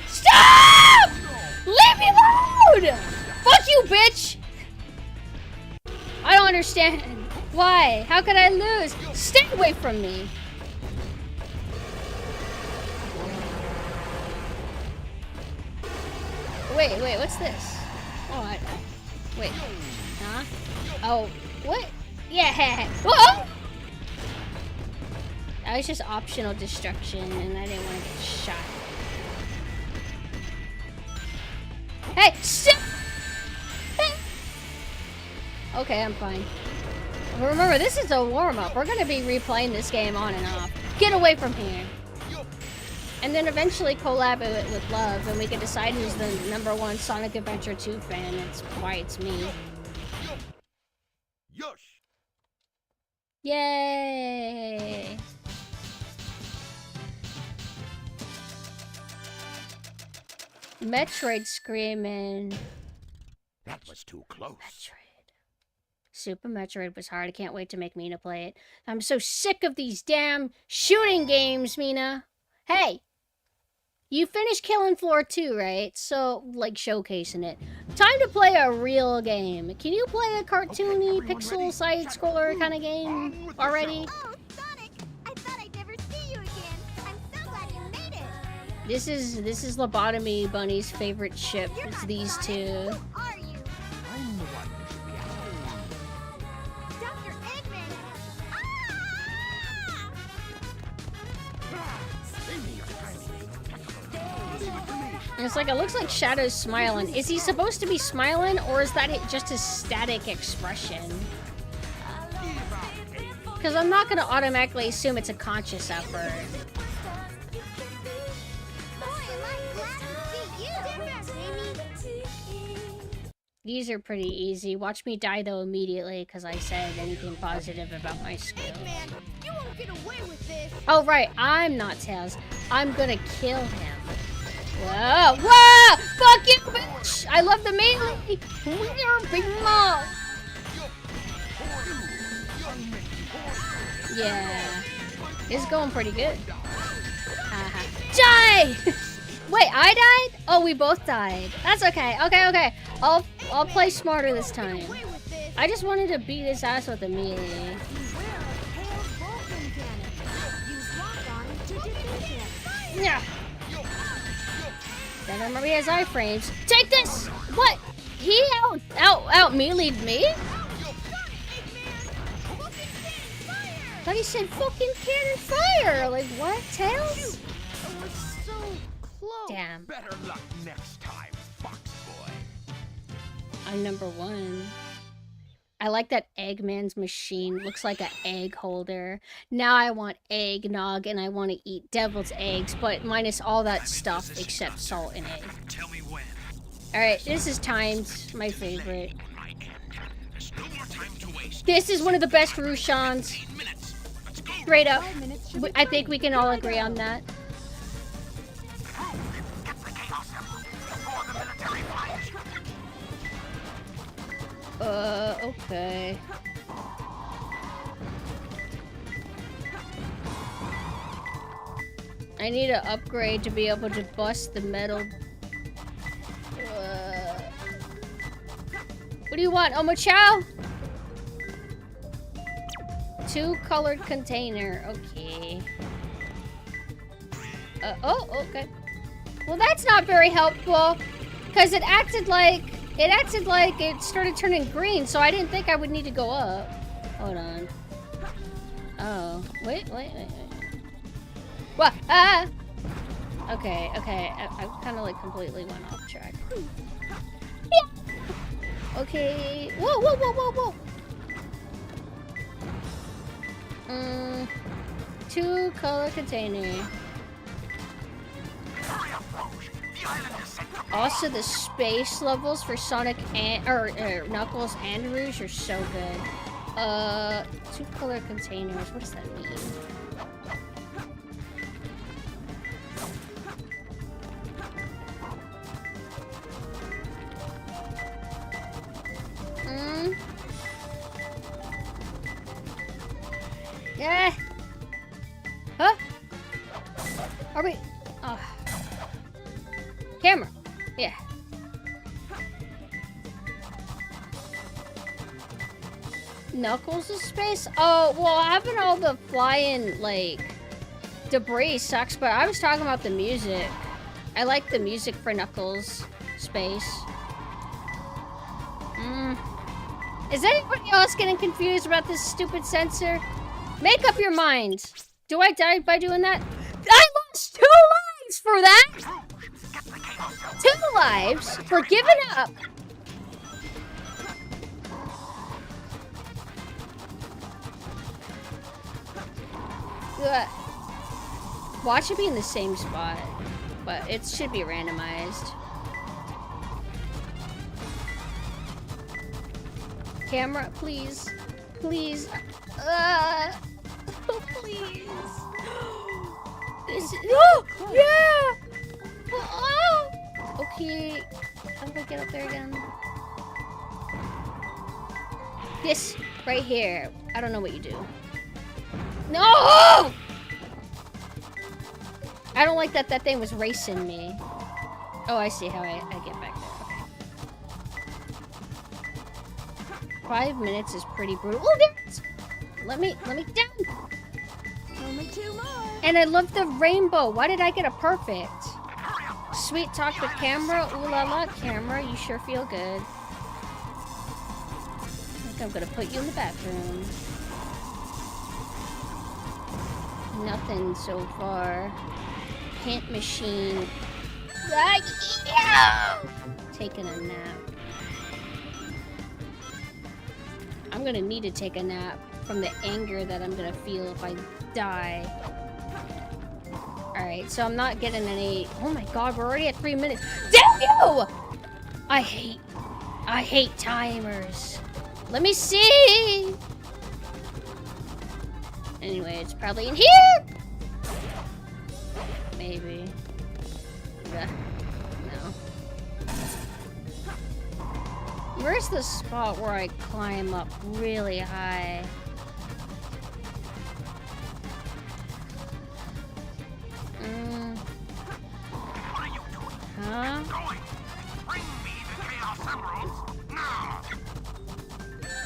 Stop! Leave me alone! Fuck you, bitch! I don't understand. Why? How could I lose? Stay away from me! Wait, what's this? Oh, wait. Huh? Oh, what? Yeah! Whoa! That was just optional destruction, and I didn't want to get shot. Hey, stop! Okay, I'm fine. But remember, this is a warm-up. We're gonna be replaying this game on and off. Get away from here. And then eventually collab it with Love, and we can decide who's the #1 Sonic Adventure 2 fan. It's why it's me. Yosh! Yay! Metroid screaming. That was too close. Metroid. Super Metroid was hard. I can't wait to make Mina play it. I'm so sick of these damn shooting games, Mina. Hey! You finished Killing Floor 2, right? So, like, showcasing it. Time to play a real game. Can you play a cartoony, pixel side-scroller kind of game already? Oh, Sonic! I thought I'd never see you again. I'm so glad you made it. This is Lobotomy Bunny's favorite ship. It's these two. Who are you? I'm the one who should be out. It's like, it looks like Shadow's smiling. Is he supposed to be smiling, or is that just his static expression? Because I'm not going to automatically assume it's a conscious effort. These are pretty easy. Watch me die, though, immediately, because I said anything positive about my skill. Man, you won't get away with this. Oh, right. I'm not Tails. I'm gonna kill him. Whoa! Whoa! Fuck you, bitch! I love the melee! We're big mom! Yeah. It's going pretty good. Die! Wait, I died? Oh, we both died. That's okay. Okay. I'll play smarter this time. I just wanted to beat his ass with a melee. Yeah. Then remember he has iframes. Take this! What? He out melee'd me? Thought he said fucking cannon fire! Like what, Tails? Damn. Better luck next time, Fox Boy. I'm number 1. I like that Eggman's machine. Looks like an egg holder. Now I want eggnog and I want to eat devil's eggs, but minus all that stuff except salt and egg. Tell me when. Alright, this is timed. My favorite. This is one of the best Rushans. Straight up. I think we can all agree on that. Okay. I need an upgrade to be able to bust the metal. What do you want, Omochao? 2-colored container. Okay. Okay. Well, that's not very helpful, because it acted like it started turning green, so I didn't think I would need to go up. Hold on. Oh, wait. What? Ah! Okay. I kind of like completely went off track. Yeah. Okay. Whoa. 2-color container. Also, the space levels for Sonic and Knuckles and Rouge are so good. 2-color containers. What does that mean? Yeah. Huh? Are we? Oh. Camera. Yeah. Knuckles' space? Oh, well, having all the flying, like, debris sucks, but I was talking about the music. I like the music for Knuckles' space. Is anybody else getting confused about this stupid sensor? Make up your mind. Do I die by doing that? I lost 2 lives for that! 2 lives for giving up. Watch it be in the same spot, but it should be randomized. Camera, please. Please. Oh, please. This is, oh, yeah! Oh, okay. How do I get up there again? This, right here. I don't know what you do. No! I don't like that thing was racing me. Oh, I see how I get back there. Okay. 5 minutes is pretty brutal. Oh, there it is! Let me down! Only 2 more. And I love the rainbow. Why did I get a perfect? Sweet talk with camera. Ooh la la, camera. You sure feel good. I think I'm gonna put you in the bathroom. Nothing so far. Hint machine. Yeah. Taking a nap. I'm gonna need to take a nap from the anger that I'm gonna feel if I die. Alright, so I'm not getting any... Oh my god, we're already at 3 minutes. Damn you! I hate timers. Let me see! Anyway, it's probably in here! Maybe. No. Where's the spot where I climb up really high? Huh? Bring me the Chaos Emeralds now.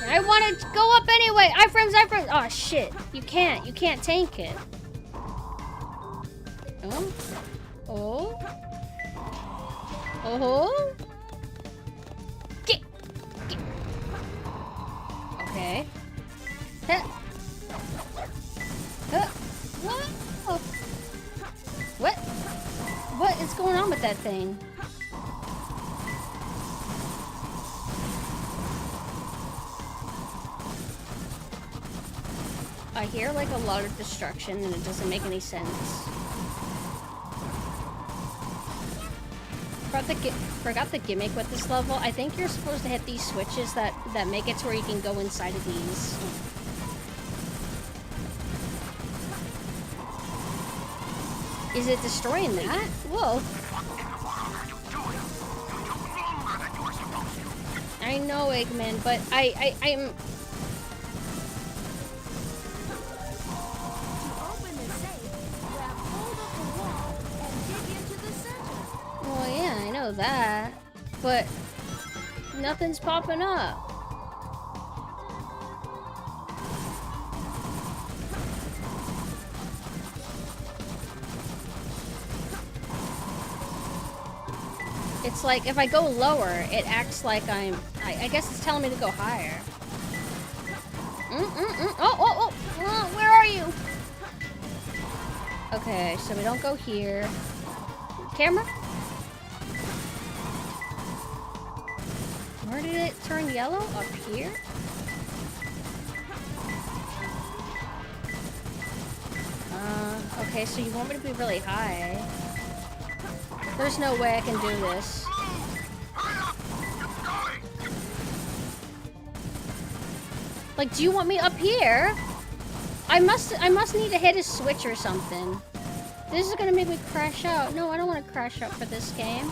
I want to go up anyway! Iframes! Oh shit. You can't tank it. Oh? Oh? Oh? Get. Okay. Huh. What? Oh. What is going on with that thing? I hear like a lot of destruction and it doesn't make any sense. Forgot the gimmick with this level. I think you're supposed to hit these switches that make it to where you can go inside of these. Is it destroying that? Whoa. I know, Eggman, but I'm... Well, yeah, I know that, but nothing's popping up. It's like if I go lower, it acts like I guess it's telling me to go higher. Oh, where are you? Okay, so we don't go here. Camera? Where did it turn yellow? Up here? Okay, so you want me to be really high. There's no way I can do this. Like, do you want me up here? I must need to hit a switch or something. This is gonna make me crash out. No, I don't want to crash out for this game.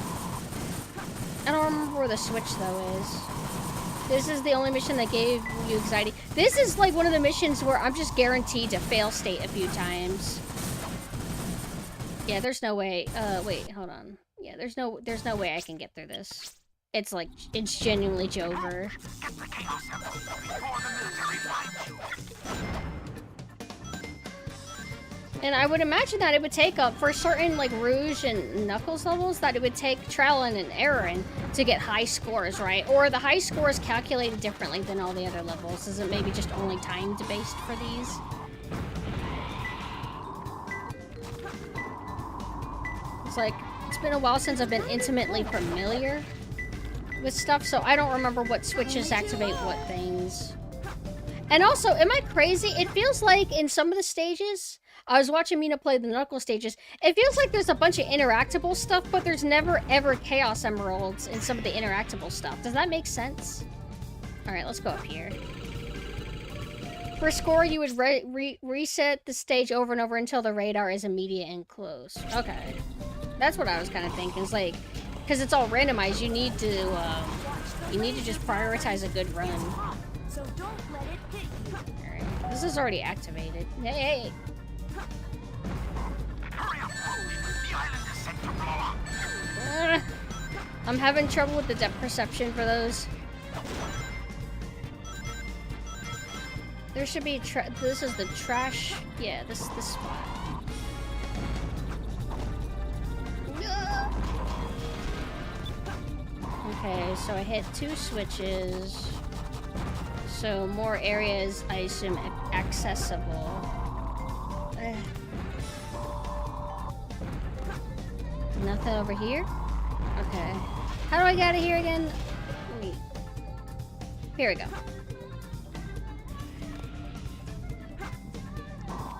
I don't remember where the switch, though, is. This is the only mission that gave you anxiety. This is, like, one of the missions where I'm just guaranteed to fail state a few times. Yeah, there's no way. Wait, hold on. Yeah, there's no way I can get through this. It's, like, it's genuinely Jover. And I would imagine that it would take up, for certain, like, Rouge and Knuckles levels, that it would take trial and error to get high scores, right? Or the high score is calculated differently than all the other levels. Is it maybe just only timed based for these? It's like, it's been a while since I've been intimately familiar with stuff, so I don't remember what switches activate what things. And also, am I crazy? It feels like in some of the stages, I was watching Mina play the Knuckle stages, it feels like there's a bunch of interactable stuff, but there's never ever Chaos Emeralds in some of the interactable stuff. Does that make sense? Alright, let's go up here. For score, you would reset the stage over and over until the radar is immediate and close. Okay. That's what I was kind of thinking. It's like, because it's all randomized, you need to just prioritize a good run. So don't let it hit you. Alright, this is already activated. Hey! I'm having trouble with the depth perception for those. There should be this is the trash. Yeah, this spot. Okay, so I hit 2 switches. So more areas, I assume, accessible. Nothing over here? Okay. How do I get out of here again? Wait. Here we go.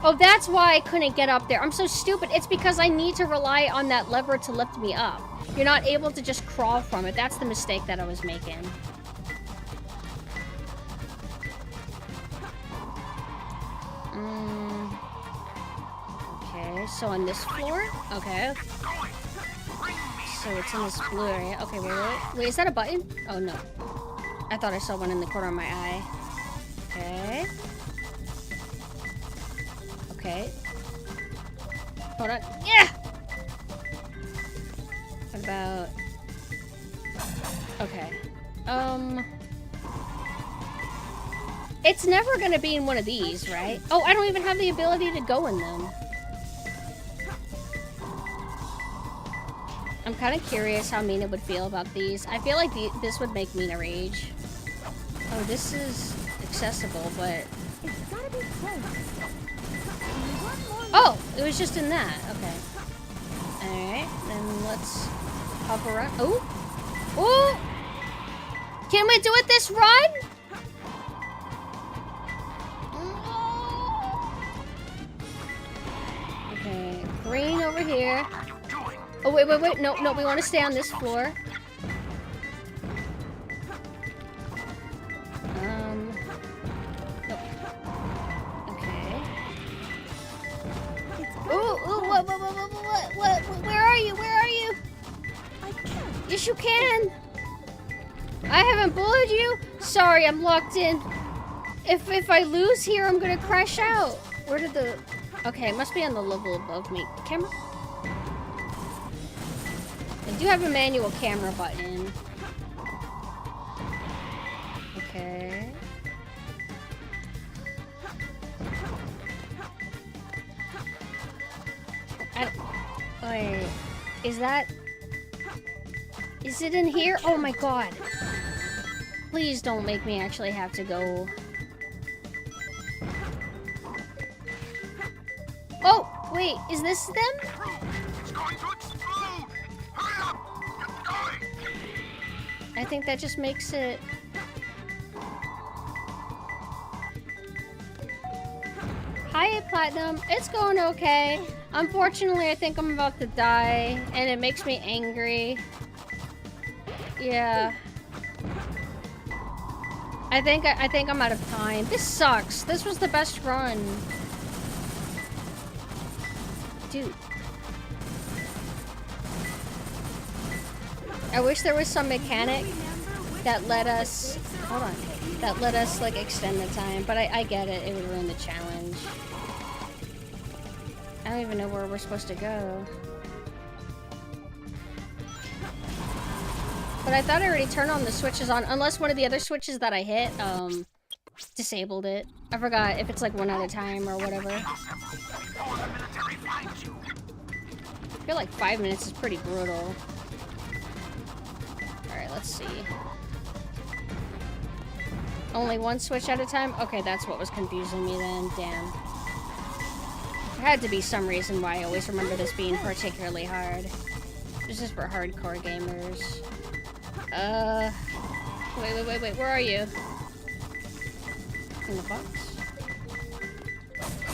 Oh, that's why I couldn't get up there. I'm so stupid. It's because I need to rely on that lever to lift me up. You're not able to just crawl from it. That's the mistake that I was making. Okay, so on this floor? Okay. So it's in this blue area. Okay, wait, is that a button? Oh, no. I thought I saw one in the corner of my eye. Okay. Okay. Hold on. Yeah! What about... Okay. It's never gonna be in one of these, right? Oh, I don't even have the ability to go in them. I'm kind of curious how Mina would feel about these. I feel like this would make Mina rage. Oh, this is accessible, but... It's gotta be close. Oh, it was just in that. Okay. Alright, then let's hop around. Oh! Oh! Can we do it this run? Okay, green over here. Oh, wait. No, we want to stay on this floor. Nope. Okay. Ooh, what? Where are you? I can't. Yes, you can. I haven't bullied you. Sorry, I'm locked in. If I lose here, I'm gonna crash out. Where did the... Okay, it must be on the level above me. Camera? I do have a manual camera button. Okay. Wait, is that... Is it in here? Oh my god. Please don't make me actually have to go... Oh, wait, is this them? It's going to explode! Hurry up! Get going! I think that just makes it... Hi, Platinum. It's going okay. Unfortunately, I think I'm about to die, and it makes me angry. Yeah. I think I'm out of time. This sucks. This was the best run. Dude. I wish there was some mechanic that let us... Hold on. That let us, like, extend the time. But I get it. It would ruin the challenge. I don't even know where we're supposed to go. But I thought I already turned on the switches on, unless one of the other switches that I hit, disabled it. I forgot if it's like one at a time or whatever. I feel like 5 minutes is pretty brutal. Alright, let's see. Only one switch at a time? Okay, that's what was confusing me then. Damn. There had to be some reason why I always remember this being particularly hard. This is for hardcore gamers. Wait, where are you? In the box?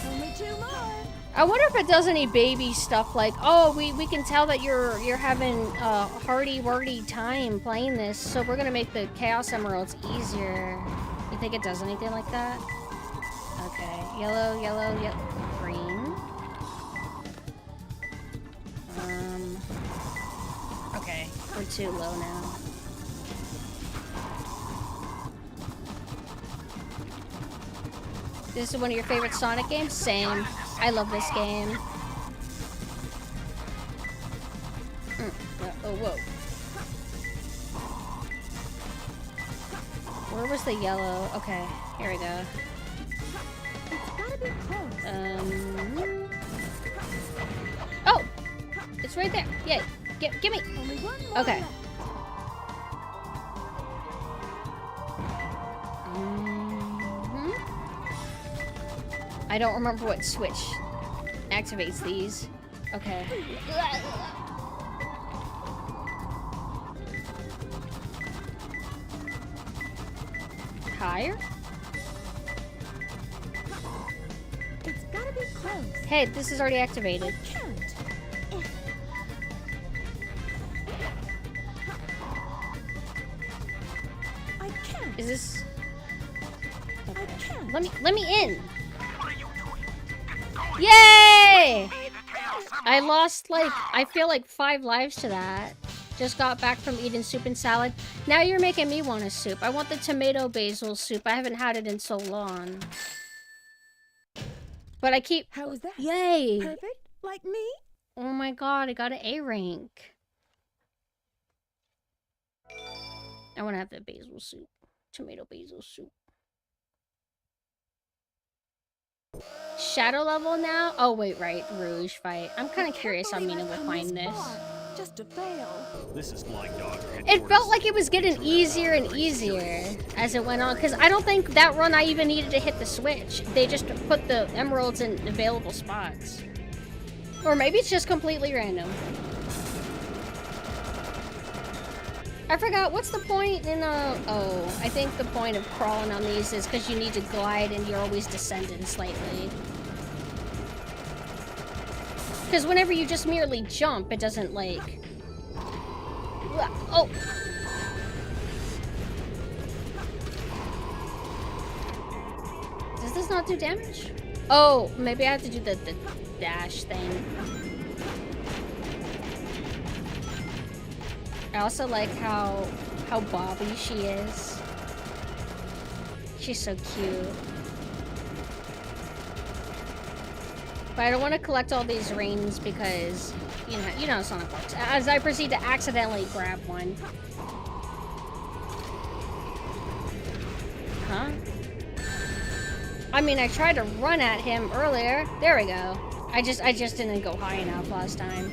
Only 2 more. I wonder if it does any baby stuff like, oh, we can tell that you're having a hardy-wordy time playing this, so we're gonna make the Chaos Emeralds easier. You think it does anything like that? Okay, yellow, green. Okay, we're too low now. This is one of your favorite Sonic games? Same. I love this game. Oh, whoa. Where was the yellow? Okay, here we go. It's gotta be close. Oh! It's right there. Yay. Give me. Only 1 more. Okay. I don't remember what switch activates these. Okay. higher? It's gotta be close. Hey, this is already activated. Can't. I can't. Is this? I can't. Let me in. Yay! I lost like I feel like 5 lives to that. Just got back from eating soup and salad. Now you're making me want a soup. I want the tomato basil soup. I haven't had it in so long. But I keep. How was that? Yay! Perfect? Like me? Oh my god, I got an A rank. I want to have the basil soup. Tomato basil soup. Shadow level now? Oh wait, right. Rouge fight. I'm kind of curious how Mina will find this. Just to fail. This is Flying Dog. It felt like it was getting easier and easier as it went on, because I don't think that run I even needed to hit the switch. They just put the emeralds in available spots. Or maybe it's just completely random. I forgot, what's the point in oh, I think the point of crawling on these is because you need to glide and you're always descending slightly. Because whenever you just merely jump, it doesn't like... Oh! Does this not do damage? Oh, maybe I have to do the dash thing. I also like how Bobby she is. She's so cute. But I don't want to collect all these rings because, you know how Sonic works. As I proceed to accidentally grab one. Huh? I mean, I tried to run at him earlier. There we go. I just didn't go high enough last time.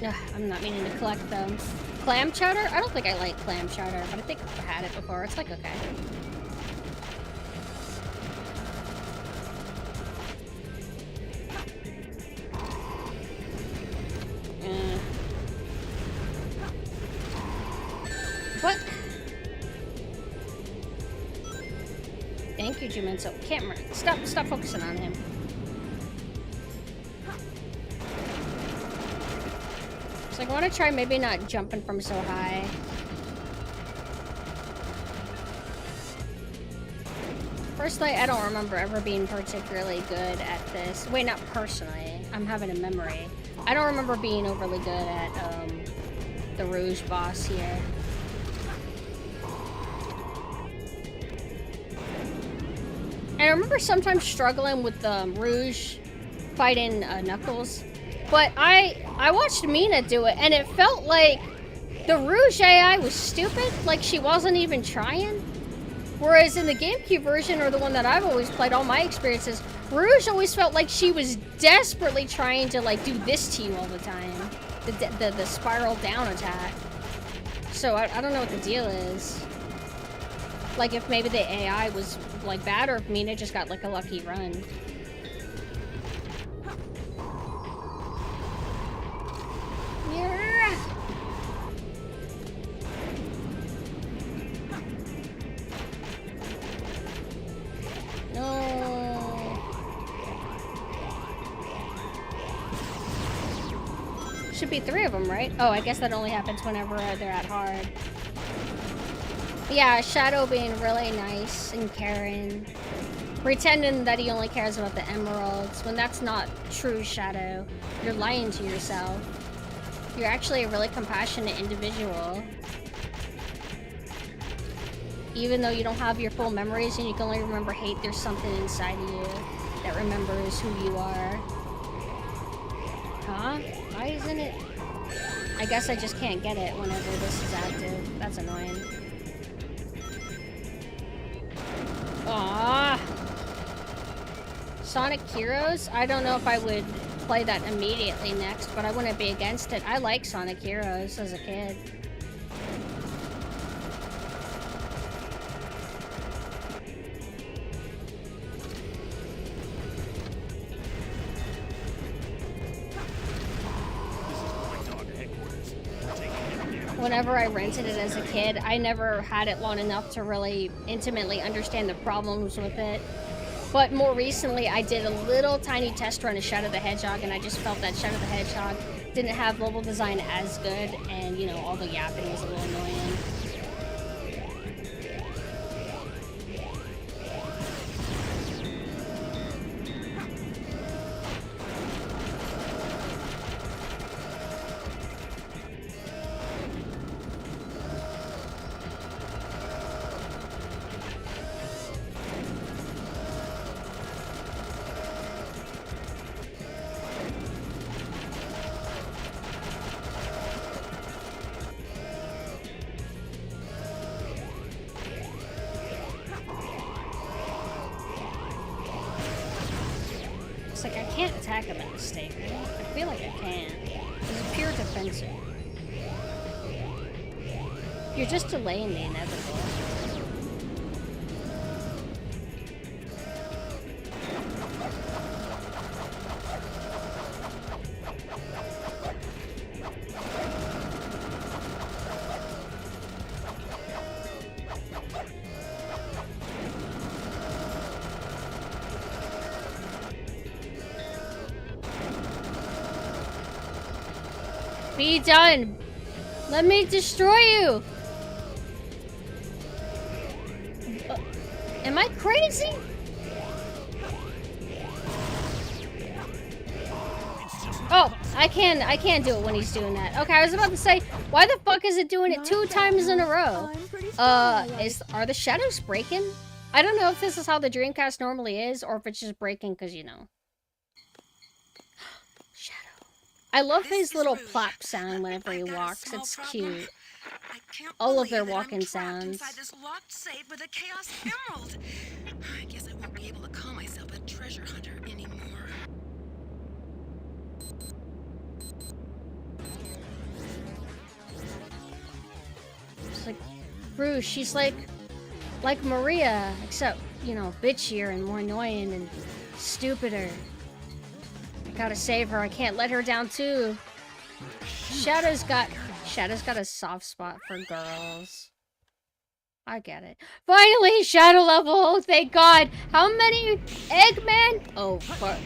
Ugh, I'm not meaning to collect them. Clam chowder? I don't think I like clam chowder, but I think I've had it before. It's like, okay. What? Thank you, Jumenso. Camera. Stop focusing on him. So I want to try maybe not jumping from so high. Personally, I don't remember ever being particularly good at this. Wait, not personally. I'm having a memory. I don't remember being overly good at the Rouge boss here. And I remember sometimes struggling with Rouge fighting Knuckles. But I watched Mina do it, and it felt like the Rouge AI was stupid, like she wasn't even trying. Whereas in the GameCube version, or the one that I've always played, all my experiences, Rouge always felt like she was desperately trying to like do this to you all the time. The spiral down attack. So I don't know what the deal is. Like if maybe the AI was like bad, or if Mina just got like a lucky run. No. Should be 3 of them, right? Oh, I guess that only happens whenever they're at hard. Yeah, Shadow being really nice and caring. Pretending that he only cares about the emeralds, when that's not true Shadow. You're lying to yourself. You're actually a really compassionate individual. Even though you don't have your full memories and you can only remember hate, there's something inside of you that remembers who you are. Huh? Why isn't it? I guess I just can't get it whenever this is active. That's annoying. Aww. Sonic Heroes? I don't know if I would play that immediately next, but I wouldn't be against it. I like Sonic Heroes as a kid. whenever I rented it as a kid, I never had it long enough to really intimately understand the problems with it. But more recently, I did a little tiny test run of Shadow the Hedgehog, and I just felt that Shadow the Hedgehog didn't have level design as good, and, you know, all the yapping was a little annoying. It's like I can't attack him at mistake, right? I feel like I can. It's pure defensive. You're just delaying the inevitable. Be done! Let me destroy you! Am I crazy? Oh, I can't do it when he's doing that. Okay, I was about to say, why the fuck is it doing it 2 times in a row? Are the shadows breaking? I don't know if this is how the Dreamcast normally is, or if it's just breaking because, you know. I love his little plop sound whenever he walks. It's cute. All of their walking sounds. Inside this locked safe with a Chaos Emerald. I guess I won't be able to call myself a treasure hunter anymore. It's like Bruce. She's like Maria, except, you know, bitchier and more annoying and stupider. I gotta save her. I can't let her down too. Shadow's got a soft spot for girls. I get it. Finally, Shadow level. Thank God. How many Eggman? Oh fuck.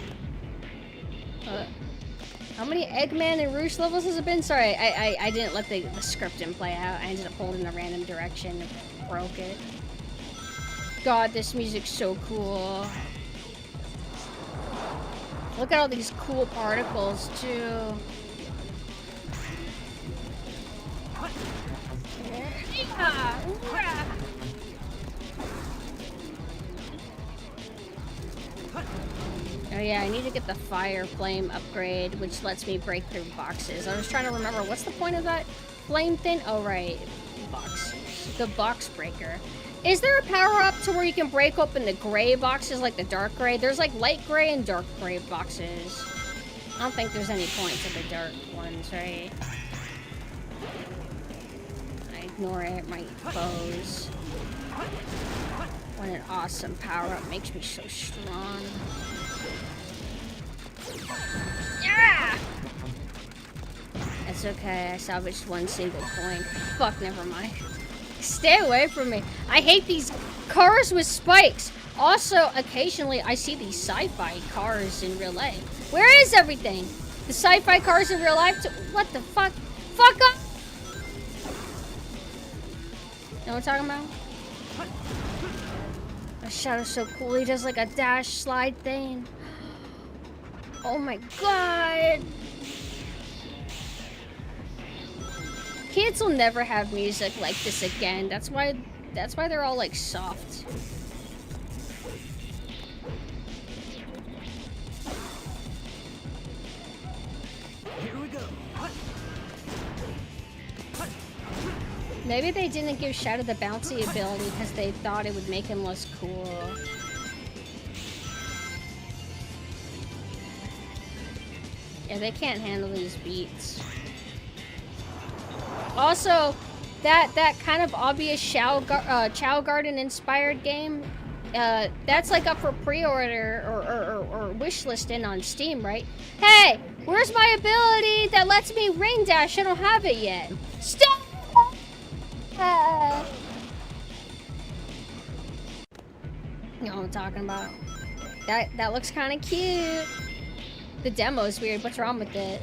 How many Eggman and Roosh levels has it been? Sorry, I didn't let the scripting play out. I ended up holding a random direction and broke it. God, this music's so cool. Look at all these cool particles, too. Oh yeah, I need to get the fire flame upgrade, which lets me break through boxes. I was trying to remember, what's the point of that flame thing? Oh right, box. The box breaker. Is there a power-up to where you can break open the gray boxes, like the dark gray? There's like light gray and dark gray boxes. I don't think there's any point to the dark ones, right? I ignore it, my foes. What an awesome power-up, makes me so strong. Yeah! It's okay, I salvaged 1 single coin. Fuck, never mind. Stay away from me. I hate these cars with spikes. Also, occasionally I see these sci-fi cars in real life. Where is everything? The sci-fi cars in real life? What the fuck? Fuck up! Know what I'm talking about? The Shadow's so cool. He does like a dash slide thing. Oh my god! Kids will never have music like this again. That's why they're all like soft. Here we go. Maybe they didn't give Shadow the bouncy ability because they thought it would make him less cool. Yeah, they can't handle these beats. Also, that kind of obvious Chow Garden inspired game, that's like up for pre-order or wish listing on Steam, right? Hey, where's my ability that lets me ring dash? I don't have it yet. Stop! Ah. You know what I'm talking about? That looks kind of cute. The demo's weird. What's wrong with it?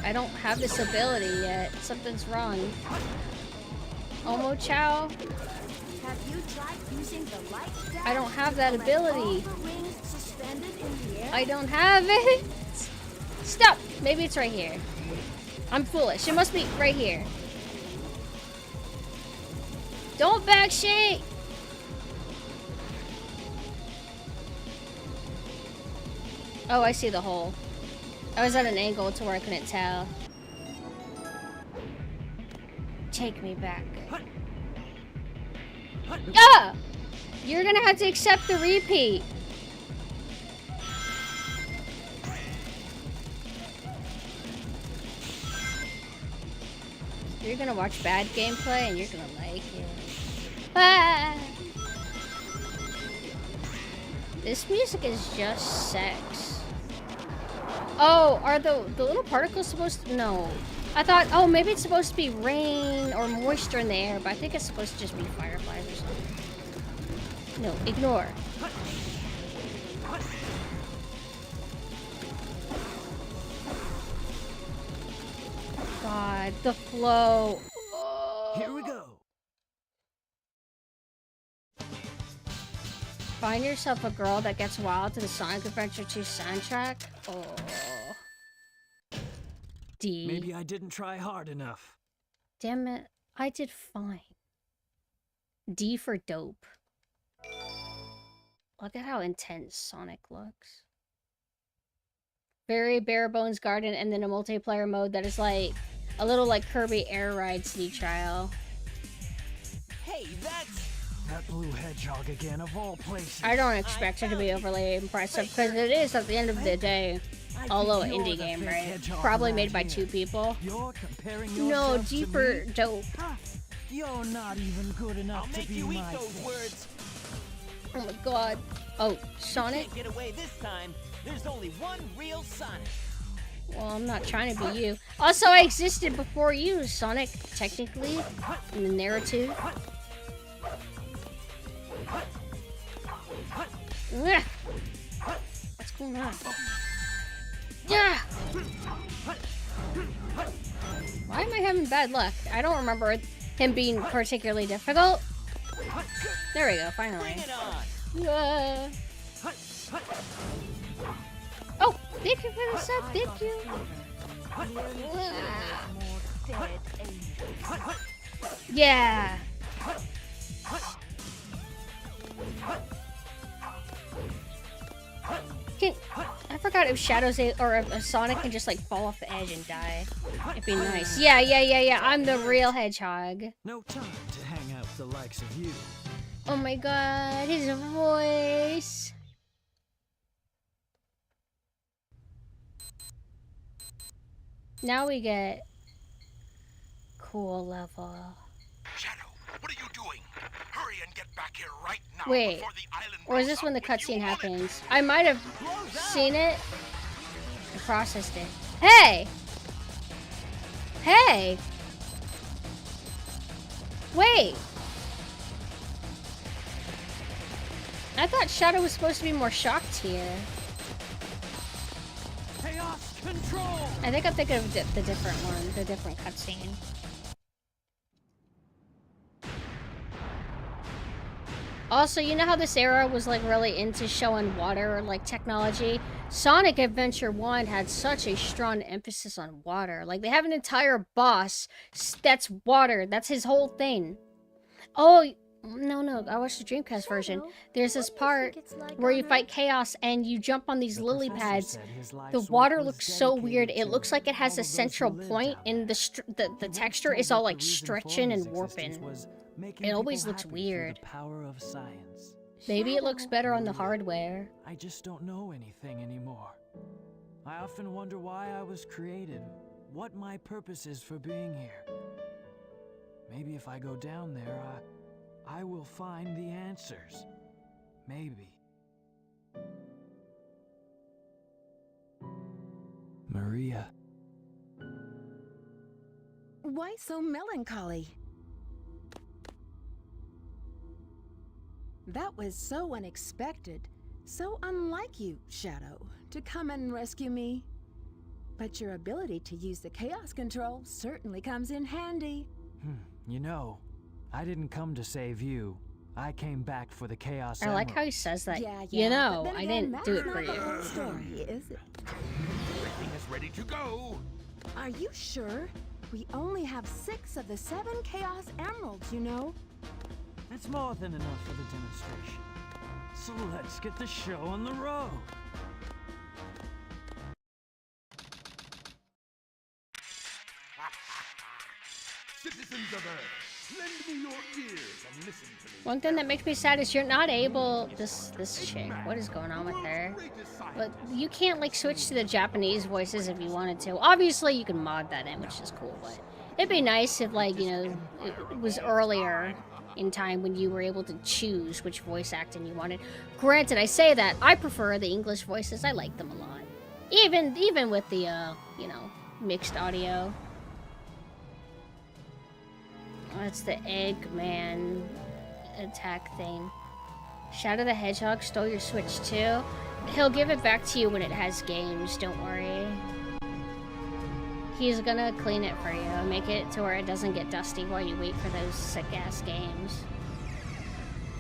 I don't have this ability yet. Something's wrong. Omo Chow? Have you tried using the light dash I don't have that to collect ability. all the rings suspended in the air? I don't have it. Stop! Maybe it's right here. I'm foolish. It must be right here. Don't backshake! Oh, I see the hole. I was at an angle to where I couldn't tell. Take me back. Ah! You're gonna have to accept the repeat. You're gonna watch bad gameplay and you're gonna like it. Ah! This music is just sex. Oh, are the little particles supposed to... No. I thought, oh, maybe it's supposed to be rain or moisture in the air, but I think it's supposed to just be fireflies or something. No, ignore. God, the flow. Here we go. Find yourself a girl that gets wild to the Sonic Adventure 2 soundtrack. Oh. D. Maybe I didn't try hard enough. Damn it. I did fine. D for dope. Look at how intense Sonic looks. Very bare bones garden and then a multiplayer mode that is like a little like Kirby Air Ride Sneak Trial. Hey, that's... That blue hedgehog again, of all places. I don't expect it to be overly impressive because it is at the end of the day a little indie game, right? Probably made by 2 people. You're comparing No, yourself to deeper me? dope. You're not even good enough to be my words. Oh my god. Oh, Sonic? Can't get away this time. There's only one real Sonic. Well, I'm not trying to be you. Also, I existed before you, Sonic, technically, in the narrative. Ugh. What's going on? Yeah. Why am I having bad luck? I don't remember him being particularly difficult. There we go, finally. Oh, thank you for the sub, thank you. Yeah. I forgot if Shadows or if Sonic can just like fall off the edge and die. It'd be nice. Yeah. I'm the real hedgehog. No time to hang out with the likes of you. Oh my god, his voice. Now we get cool level. Shadow, what are you doing? Hurry and get back here right now. Wait, before the island or is blows this up when the when you cutscene want it. happens? I might have seen it and processed it. Hey! Hey! Wait! I thought Shadow was supposed to be more shocked here. Chaos control. I think I'm thinking of the different one, the different cutscene. Also, you know how this era was like really into showing water like technology? Sonic Adventure 1 had such a strong emphasis on water. Like they have an entire boss that's water. That's his whole thing. Oh, no, I watched the Dreamcast version. There's this part where you fight Chaos and you jump on these lily pads. The water looks so weird. It looks like it has a central point and the texture is all like stretching and warping. It always looks weird. Power of science. Maybe it looks better on the hardware. I just don't know anything anymore. I often wonder why I was created, what my purpose is for being here. Maybe if I go down there, I will find the answers. Maybe. Maria. Why so melancholy? That was so unexpected, so unlike you, Shadow, to come and rescue me. But your ability to use the chaos control certainly comes in handy. You know, I didn't come to save you. I came back for the chaos I like emerald. how he says that. Yeah, You but know, then I again, didn't do it that's for not the whole you. story, is it? Everything is ready to go. Are you sure? We only have 6 of the 7 chaos emeralds, you know. That's more than enough for the demonstration. So let's get the show on the road. Citizens of Earth, lend me your ears and listen to me. One thing that makes me sad is you're not able. This chick. What is going on with her? But you can't like switch to the Japanese voices if you wanted to. Obviously, you can mod that in, which is cool. But it'd be nice if like it was earlier in time when you were able to choose which voice acting you wanted. Granted, I say that I prefer the English voices. I like them a lot. Even with the mixed audio. That's the Eggman attack thing. Shadow the Hedgehog stole your Switch too. He'll give it back to you when it has games, don't worry. He's gonna clean it for you, make it to where it doesn't get dusty while you wait for those sick-ass games.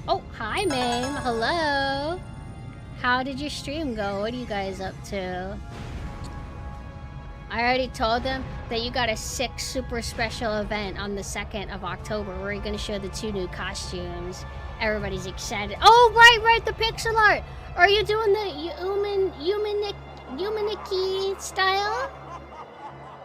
Oh, hi, Mame. Hello. How did your stream go? What are you guys up to? I already told them that you got a sick, super special event on the 2nd of October where you're going to show the 2 new costumes. Everybody's excited. Oh, right, the pixel art. Are you doing the Humaniki style?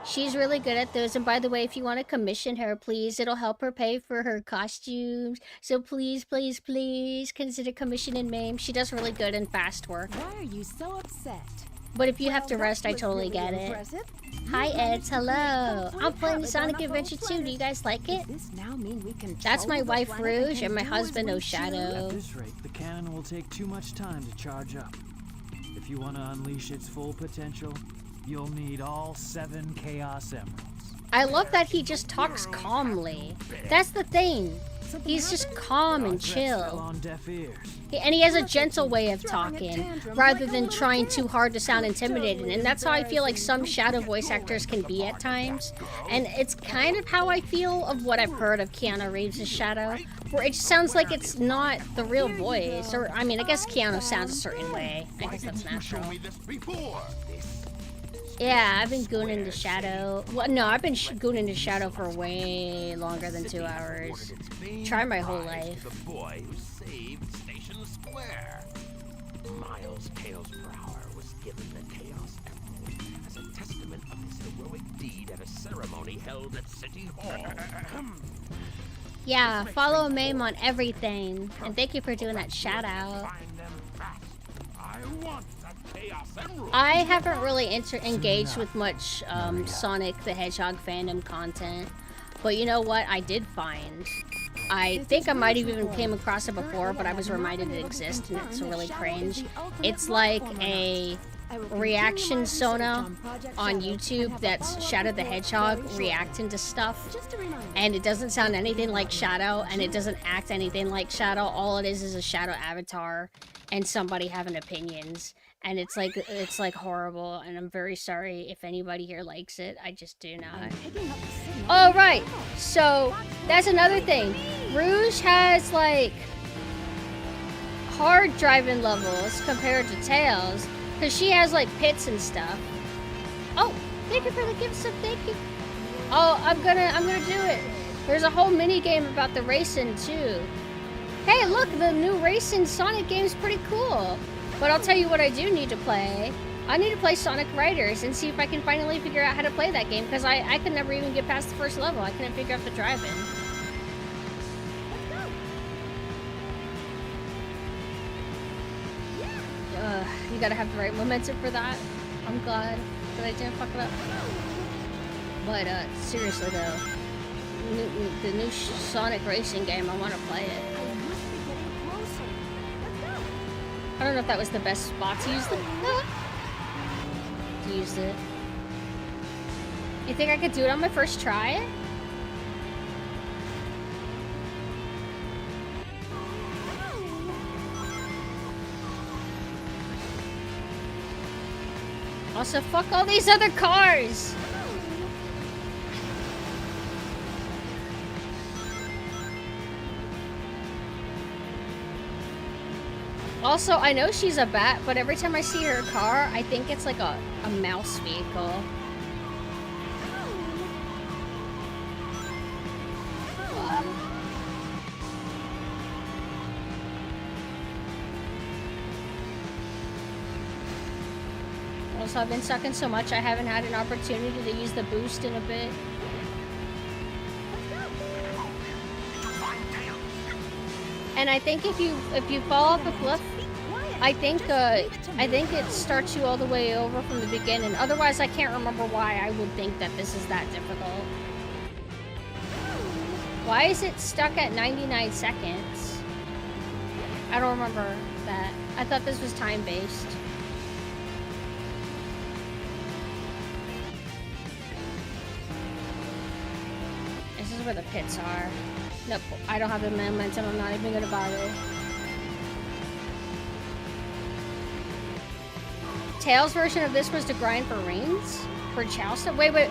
She's really good at those. And by the way, if you want to commission her, please, it'll help her pay for her costumes. So please, please, please consider commissioning Mame. She does really good and fast work. Why are you so upset? But if you have to rest, I totally get it. Hi, Eds. Hello. I'm playing Sonic Adventure 2. Do you guys like it? That's my wife, Rouge, and my husband, O'Shadow. At this rate, the cannon will take too much time to charge up. If you want to unleash its full potential, you'll need all 7 Chaos Emeralds. I love that he just talks calmly. That's the thing. He's just calm and chill. And he has a gentle way of talking, rather than trying too hard to sound intimidating. And that's how I feel like some Shadow voice actors can be at times. And it's kind of how I feel of what I've heard of Keanu Reeves' Shadow, where it just sounds like it's not the real voice. Or, I mean, I guess Keanu sounds a certain way. I guess that's natural. Yeah, I've been gooning to Shadow. Well, no, I've been gooning to Shadow for way longer than 2 hours. Try my whole life. The boy who saved Station Square. Miles Chaos Brower was given the Chaos Emerald as a testament of his heroic deed at a ceremony held at City Hall. Yeah, follow Mame on everything. And thank you for doing that shout out. I haven't really engaged with much Sonic the Hedgehog fandom content, but you know what I did find? I think I might have even came across it before, but I was reminded it exists, and it's really cringe. It's like a reaction Sona on YouTube that's Shadow the Hedgehog reacting to stuff, and it doesn't sound anything like Shadow, and it doesn't act anything like Shadow. All it is a Shadow avatar and somebody having opinions. And it's like horrible, and I'm very sorry if anybody here likes it. I just do not. All right, so that's another thing. Rouge has like hard driving levels compared to Tails, because she has like pits and stuff. Oh, thank you for the gift sub. Thank you. Oh, I'm gonna do it. There's a whole mini game about the racing too. Hey, look, the new racing Sonic game is pretty cool. But I'll tell you what I do need to play. I need to play Sonic Riders and see if I can finally figure out how to play that game, because I could never even get past the first level. I couldn't figure out the driving. You gotta have the right momentum for that. I'm glad that I didn't fuck it up. But seriously though, the new Sonic racing game. I want to play it. I must be getting closer. Let's go. I don't know if that was the best spot to use it. You think I could do it on my first try? Also, fuck all these other cars! Also, I know she's a bat, but every time I see her car, I think it's like a mouse vehicle. Also, I've been sucking so much, I haven't had an opportunity to use the boost in a bit. And I think if you fall off a cliff, I think it starts you all the way over from the beginning. Otherwise, I can't remember why I would think that this is that difficult. Why is it stuck at 99 seconds? I don't remember that. I thought this was time-based. This is where the pits are. Nope, I don't have the momentum. I'm not even gonna bother. Tails' version of this was to grind for rings? For Chow stuff? Wait.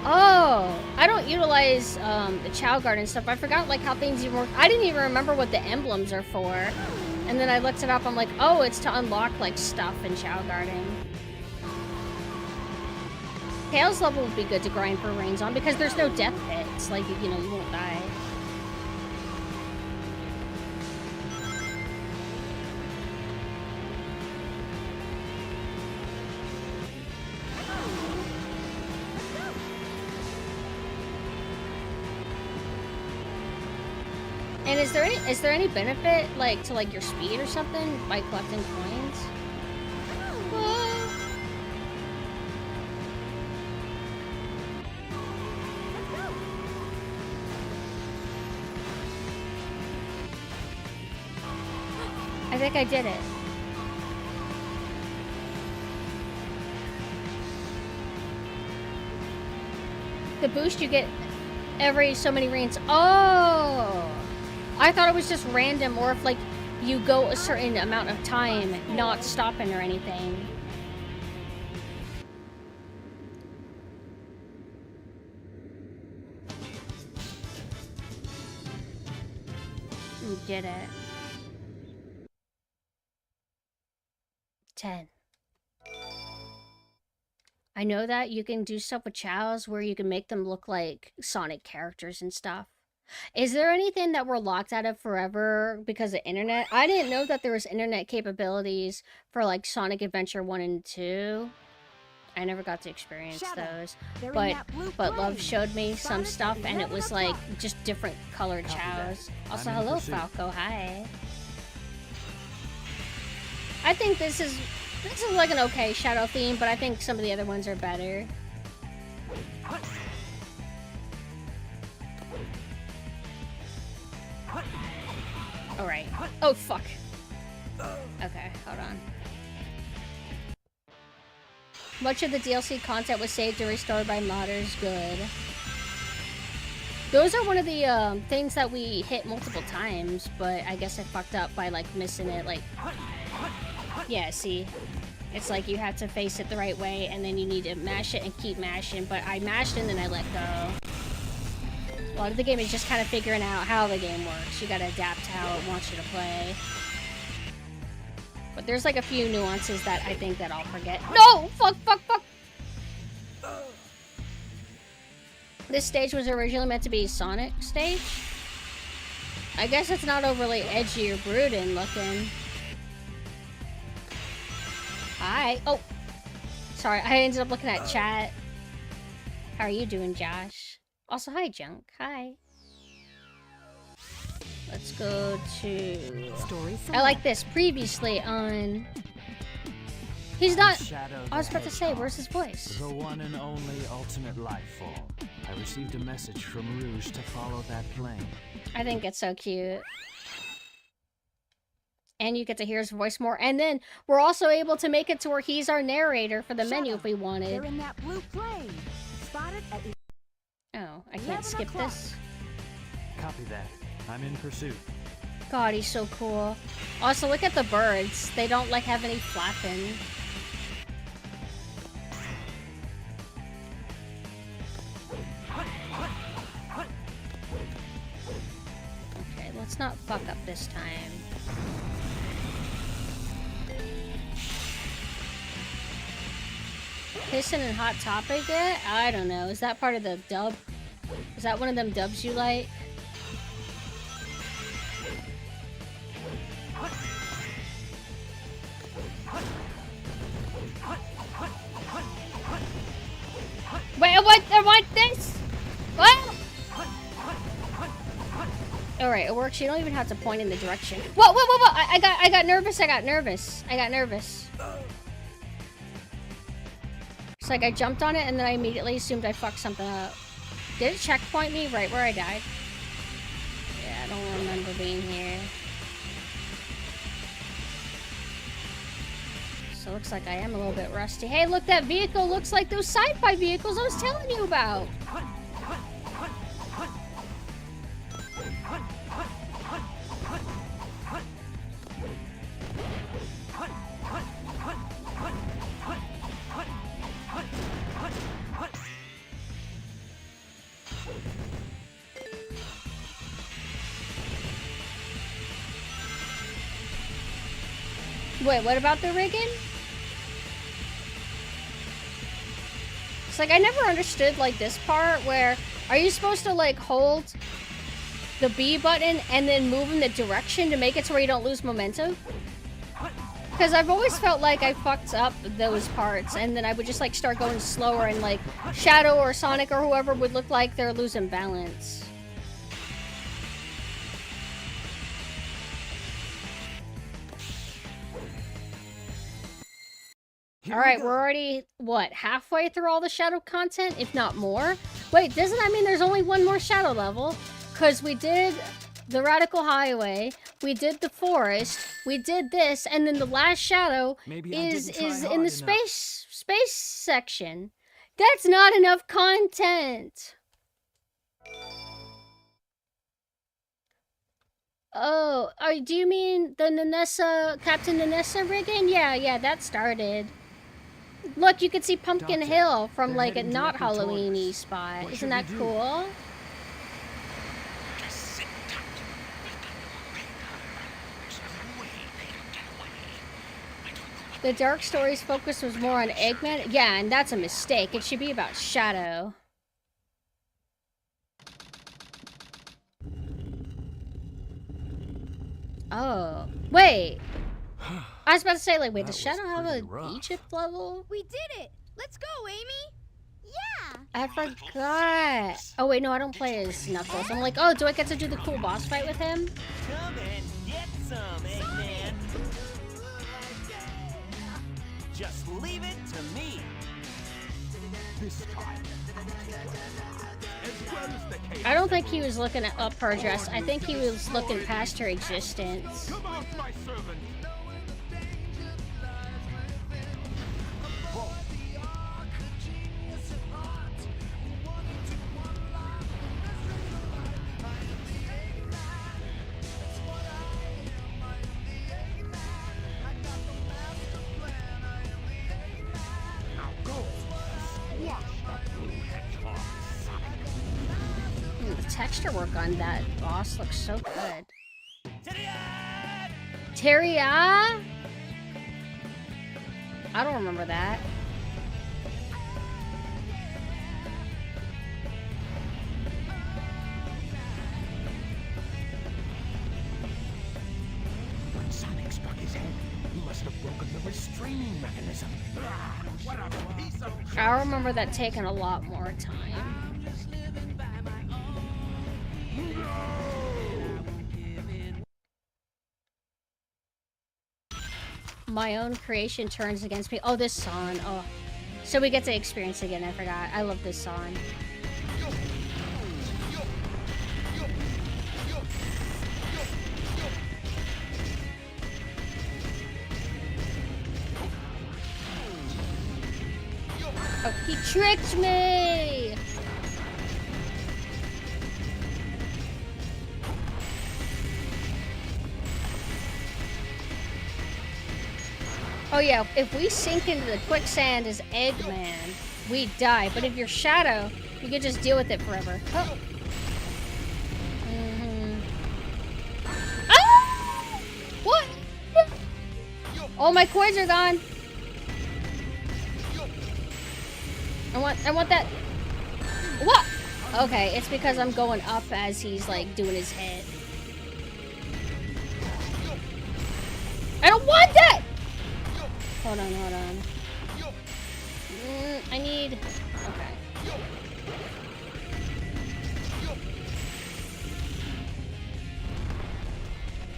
Oh, I don't utilize the Chow Garden stuff. I forgot like how things even work. I didn't even remember what the emblems are for. And then I looked it up. I'm like, oh, it's to unlock like stuff in Chow Garden. Tails level would be good to grind for rings on because there's no death pits. Like, you know, you won't die. And is there any benefit like to like your speed or something by collecting coins? I think I did it. The boost you get every so many rings. Oh! I thought it was just random, or if like you go a certain amount of time not stopping or anything. You did it. 10. I know that you can do stuff with chows where you can make them look like Sonic characters and stuff. Is there anything that we're locked out of forever because of internet? I didn't know that there was internet capabilities for like Sonic Adventure 1 and 2. I never got to experience those. But Love showed me some stuff and it was like just different colored chows. Also, hello Falco, hi. I think this is like an okay shadow theme, but I think some of the other ones are better. Alright. Oh, fuck. Okay, hold on. Much of the DLC content was saved and restored by modders. Good. Those are one of the things that we hit multiple times, but I guess I fucked up by like missing it. Like, yeah, see? It's like you have to face it the right way and then you need to mash it and keep mashing, but I mashed and then I let go. A lot of the game is just kind of figuring out how the game works. You gotta adapt to how it wants you to play. But there's like a few nuances that I think that I'll forget. No! Fuck! This stage was originally meant to be a Sonic stage. I guess it's not overly edgy or brooding looking. Hi. Oh! Sorry, I ended up looking at chat. How are you doing, Josh? Also, hi, Junk. Hi. Let's go to... Story I like this. Previously on... He's not. Shadow I was the about to say, Hedgehog, where's his voice? the one and only ultimate life form. I received a message from Rouge to follow that plane. I think it's so cute. And you get to hear his voice more. And then we're also able to make it to where he's our narrator for the menu if we They're wanted. in that blue plane. Spotted at Oh, I 11 can't skip o'clock. this. Copy that. I'm in pursuit. God, he's so cool. Also, look at the birds. They don't, like, have any flapping. Okay, let's not fuck up this time. Pissin' and Hot Topic yet? I don't know. Is that part of the dub? Is that one of them dubs you like? Wait, what? I want this? What? Alright, it works. You don't even have to point in the direction. Whoa, whoa, whoa, whoa! I got nervous. I got nervous. It's like I jumped on it and then I immediately assumed I fucked something up. Did it checkpoint me right where I died? Yeah, I don't remember being here. So it looks like I am a little bit rusty. Hey, look, that vehicle looks like those sci-fi vehicles I was telling you about. Wait, what about the rigging? It's like I never understood like this part where are you supposed to like hold the B button and then move in the direction to make it to where you don't lose momentum? Because I've always felt like I fucked up those parts and then I would just like start going slower and like Shadow or Sonic or whoever would look like they're losing balance. Alright, we're already, what, halfway through all the Shadow content, if not more? Wait, doesn't that mean there's only one more Shadow level? Because we did the Radical Highway, we did the Forest, we did this, and then the last Shadow is in the space section. That's not enough content! Oh, do you mean the Captain Nanessa rigging? Yeah, that started. Look, you can see Pumpkin Hill from like a not Halloween-y spot. Isn't that cool? Just sit tight. There's no way they can get away. I don't know what The Dark Stories focus was more on Eggman. Yeah, and that's a mistake. It should be about Shadow. Oh, wait. I was about to say, like, wait, does Shadow have a Egypt level? We did it! Let's go, Amy! Yeah! I forgot. Oh, wait, no, I don't play as Knuckles. I'm like, oh, do I get to do the cool boss fight with him? Come and get some, Eggman. Just leave it to me. this time. As well as the chaos. I don't think he was looking up her dress. I think he was looking past her existence. Come out, my servant. The texture work on that boss looks so good. Terria? I don't remember that. When Sonic struck his head, he must have broken the restraining mechanism. What a piece of I remember that taking a lot more time. My own creation turns against me. Oh, this song. Oh. So we get to experience it again. I forgot. I love this song. Oh, he tricked me! Oh yeah, if we sink into the quicksand as Eggman, we die. But if you're Shadow, you can just deal with it forever. Oh. Ah! What? All my coins are gone. I want that. What? Okay, it's because I'm going up as he's like doing his head. I don't want that! Hold on. I need... Okay.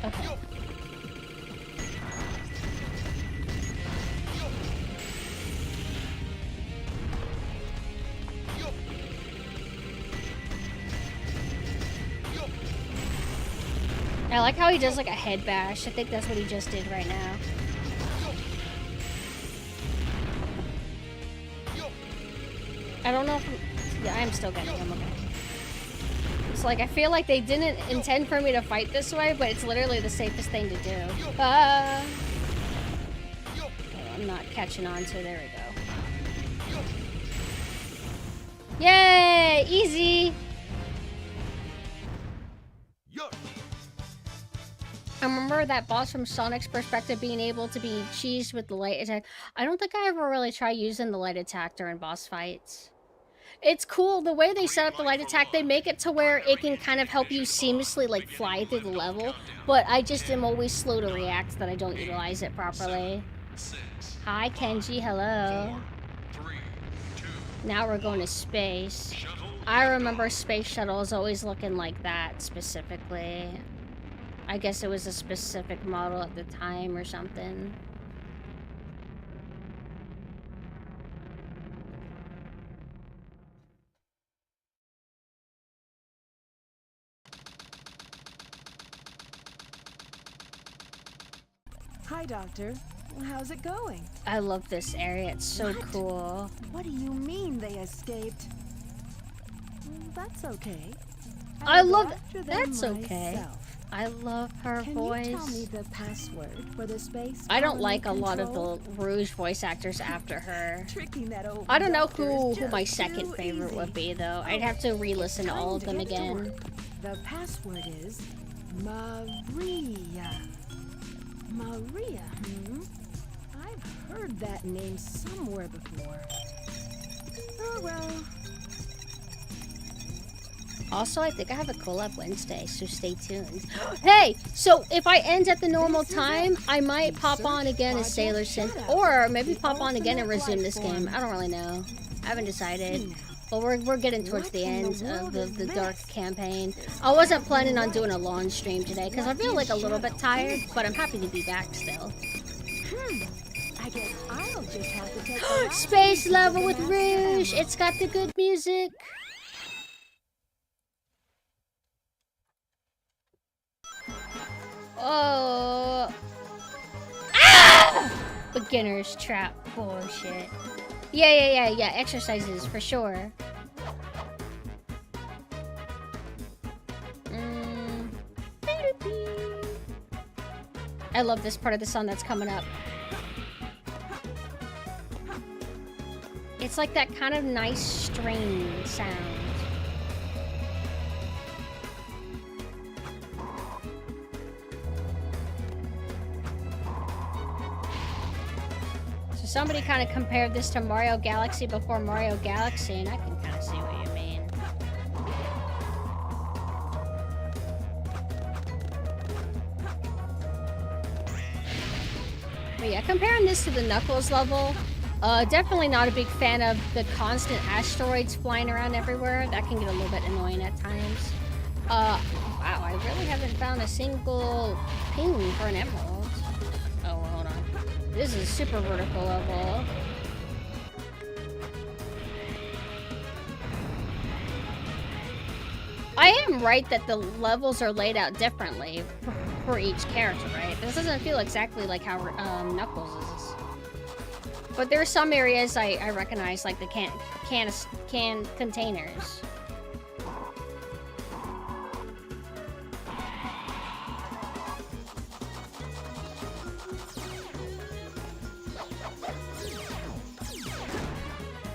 Okay. I like how he does like a head bash. I think that's what he just did right now. I don't know if yeah, I'm still getting him. Okay. It's like I feel like they didn't intend for me to fight this way, but it's literally the safest thing to do. Oh, I'm not catching on to. There we go. Yay! Easy. I remember that boss from Sonic's perspective being able to be cheesed with the light attack. I don't think I ever really tried using the light attack during boss fights. It's cool. The way they set up the light attack, they make it to where it can kind of help you seamlessly like fly through the level. But I just am always slow to react that I don't utilize it properly. Hi, Kenji. Hello. Now we're going to space. I remember space shuttles always looking like that specifically. I guess it was a specific model at the time or something. Hi, Doctor. How's it going? I love this area. It's so cool. What do you mean they escaped? That's okay. I love it. That's okay. I love her voice. Can you tell me the password for the space? I don't like a lot of the Rouge voice actors after her. That old I don't know who my second favorite would be though. I'd have to re-listen to all of them again. The password is Maria. Maria, I've heard that name somewhere before. Oh well. Also, I think I have a collab Wednesday, so stay tuned. Hey, so if I end at the normal time, I might pop on again as Sailor Synth, or maybe pop on again and resume this game. I don't really know. I haven't decided. But we're getting towards the end of the Dark campaign. I wasn't planning on doing a long stream today, because I feel like a little bit tired, but I'm happy to be back still. I guess I'll just have to take Space level with Rouge! It's got the good music! Oh. Ah! Beginner's trap bullshit. Yeah. Exercises for sure. I love this part of the song that's coming up. It's like that kind of nice string sound. Somebody kind of compared this to Mario Galaxy before Mario Galaxy, and I can kind of see what you mean. But yeah, comparing this to the Knuckles level, definitely not a big fan of the constant asteroids flying around everywhere. That can get a little bit annoying at times. Wow, I really haven't found a single ping for an emerald. Oh, hold on. This is super vertical level. I am right that the levels are laid out differently for each character, right? This doesn't feel exactly like how Knuckles is. But there are some areas I recognize, like the can containers.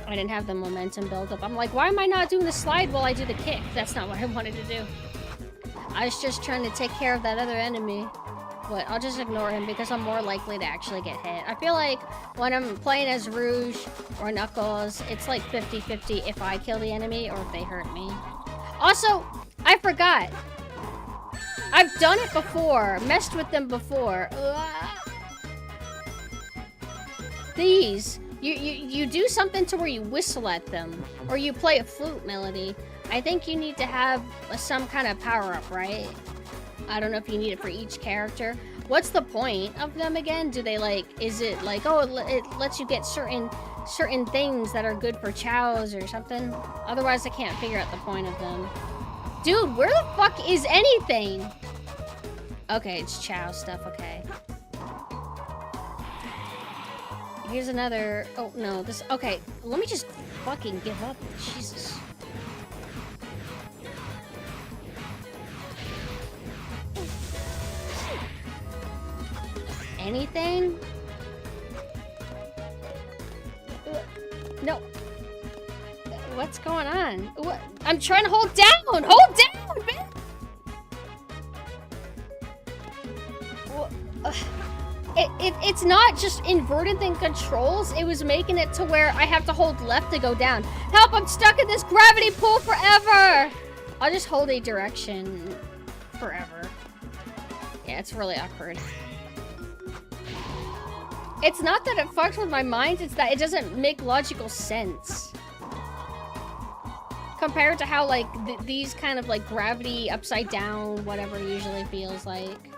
I didn't have the momentum build up. I'm like, why am I not doing the slide while I do the kick? That's not what I wanted to do. I was just trying to take care of that other enemy. But I'll just ignore him because I'm more likely to actually get hit. I feel like when I'm playing as Rouge or Knuckles, it's like 50-50 if I kill the enemy or if they hurt me. Also, I forgot. I've done it before. Messed with them before. These. You do something to where you whistle at them, or you play a flute melody. I think you need to have some kind of power-up, right? I don't know if you need it for each character. What's the point of them again? Do they like, is it like, oh, it lets you get certain things that are good for chows or something? Otherwise, I can't figure out the point of them. Dude, where the fuck is anything? Okay, it's chow stuff, okay. Here's another, oh no, this, okay, let me just fucking give up, Jesus. Anything? No. What's going on? What? I'm trying to hold down! Hold down, man! It's not just inverted in controls, it was making it to where I have to hold left to go down. Help, I'm stuck in this gravity pool forever! I'll just hold a direction forever. Yeah, it's really awkward. It's not that it fucks with my mind, it's that it doesn't make logical sense. Compared to how, like, these kind of, like, gravity upside down, whatever usually feels like.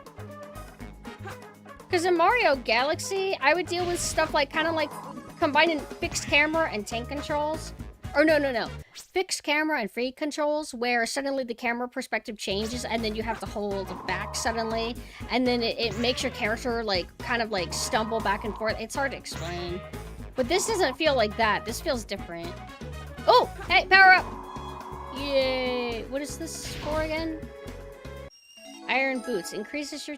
Because in Mario Galaxy, I would deal with stuff like, kind of like, combining fixed camera and tank controls. Or no. Fixed camera and free controls, where suddenly the camera perspective changes, and then you have to hold back suddenly, and then it makes your character, like, kind of, like, stumble back and forth. It's hard to explain. But this doesn't feel like that. This feels different. Oh! Hey, power up! Yay! What is this for again? Iron Boots. Increases your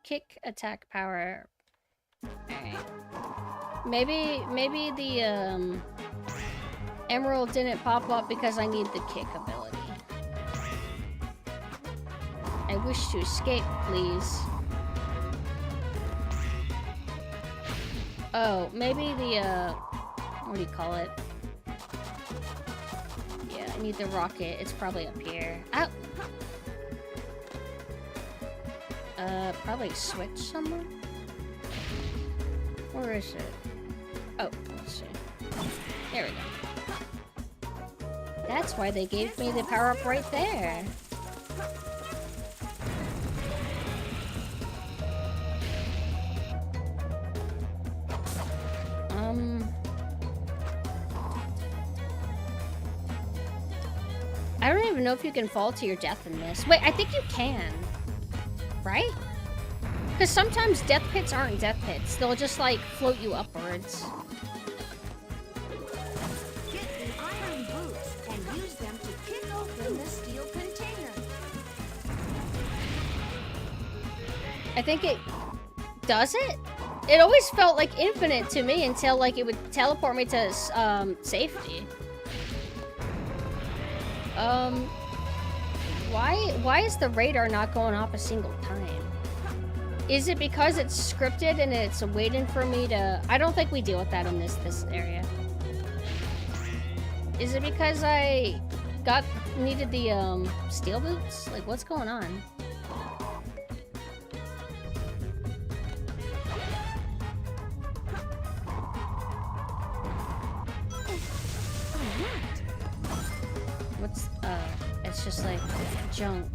kick attack power. Alright. Maybe the, Emerald didn't pop up because I need the kick ability. I wish to escape, please. Oh, maybe the, what do you call it? Yeah, I need the rocket. It's probably up here. Ow! Probably switch somewhere? Where is it? Oh, let's see. There we go. That's why they gave me the power-up right there. I don't even know if you can fall to your death in this. Wait, I think you can. Right? Because sometimes death pits aren't death pits. They'll just, like, float you upwards. Get the iron boots and use them to kick open the steel container. I think it... Does it? It always felt like infinite to me until, like, it would teleport me to, safety. Why is the radar not going off a single time? Is it because it's scripted and it's waiting for me to... I don't think we deal with that in this area. Is it because I needed the, steel boots? Like, what's going on? What's, it's just like junk.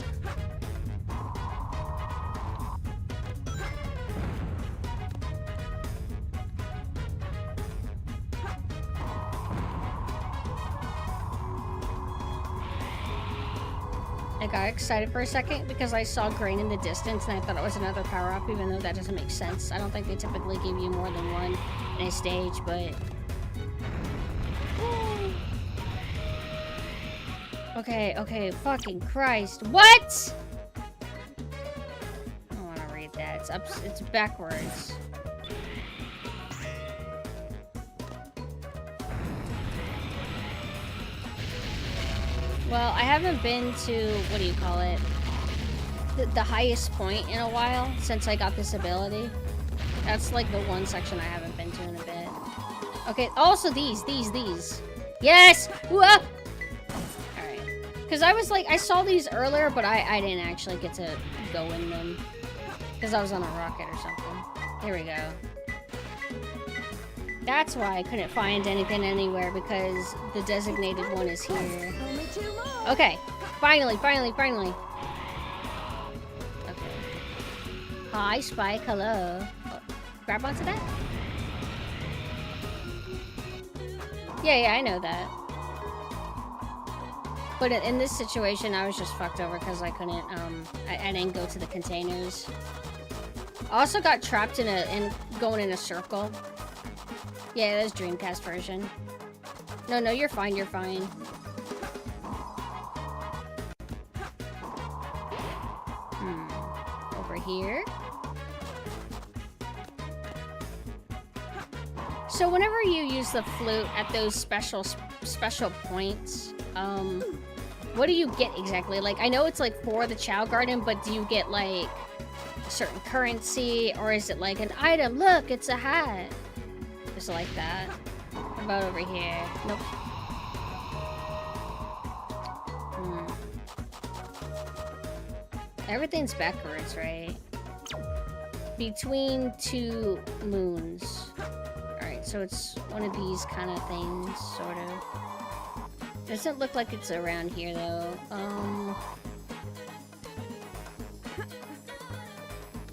I got excited for a second because I saw green in the distance and I thought it was another power-up, even though that doesn't make sense. I don't think they typically give you more than one in a stage, but... Okay, fucking Christ. What?! I don't want to read that. It's backwards. Well, I haven't been to, what do you call it? The highest point in a while since I got this ability. That's like the one section I haven't been to in a bit. Okay, also these. Yes! Whoa! Alright. Because I was like, I saw these earlier, but I didn't actually get to go in them. Because I was on a rocket or something. Here we go. That's why I couldn't find anything anywhere, because the designated one is here. Okay, finally. Okay. Hi, Spike, hello. Oh, grab onto that? Yeah, I know that. But in this situation, I was just fucked over because I couldn't, I didn't go to the containers. I also got trapped in going in a circle. Yeah, that's Dreamcast version. No, you're fine. Over here. So whenever you use the flute at those special points, what do you get exactly? Like, I know it's like for the Chow Garden, but do you get like a certain currency, or is it like an item? Look, it's a hat. Just like that. What about over here? Nope. Everything's backwards, right? Between two moons. Alright, so it's one of these kind of things, sort of. Doesn't look like it's around here, though.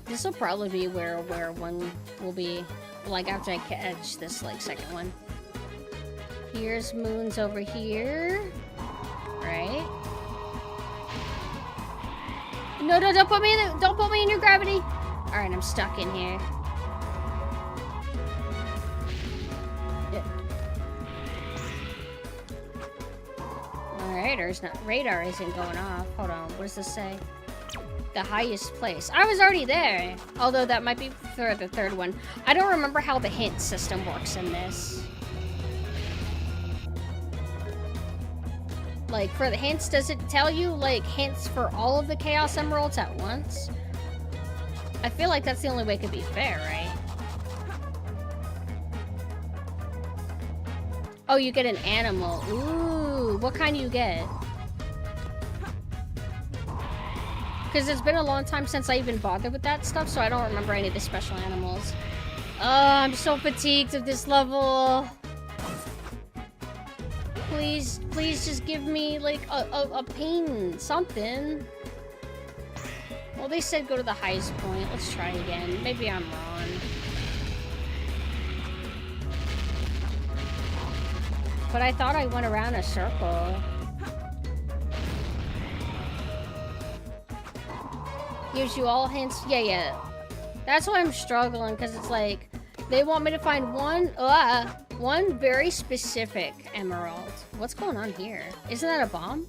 This will probably be where one will be, like, after I catch this, like, second one. Here's moons over here. Right? No, don't put me in your gravity. All right, I'm stuck in here. Yeah. All right, radar isn't going off. Hold on, what does this say? The highest place. I was already there, although that might be for the third one. I don't remember how the hint system works in this. Like, for the hints, does it tell you, like, hints for all of the Chaos Emeralds at once? I feel like that's the only way it could be fair, right? Oh, you get an animal. Ooh, what kind do you get? Because it's been a long time since I even bothered with that stuff, so I don't remember any of the special animals. Oh, I'm so fatigued of this level. Please just give me, like, a pain, something. Well, they said go to the highest point. Let's try again. Maybe I'm wrong. But I thought I went around a circle. Gives you all hints. Yeah. That's why I'm struggling, because it's like, they want me to find one very specific emerald. What's going on here? Isn't that a bomb?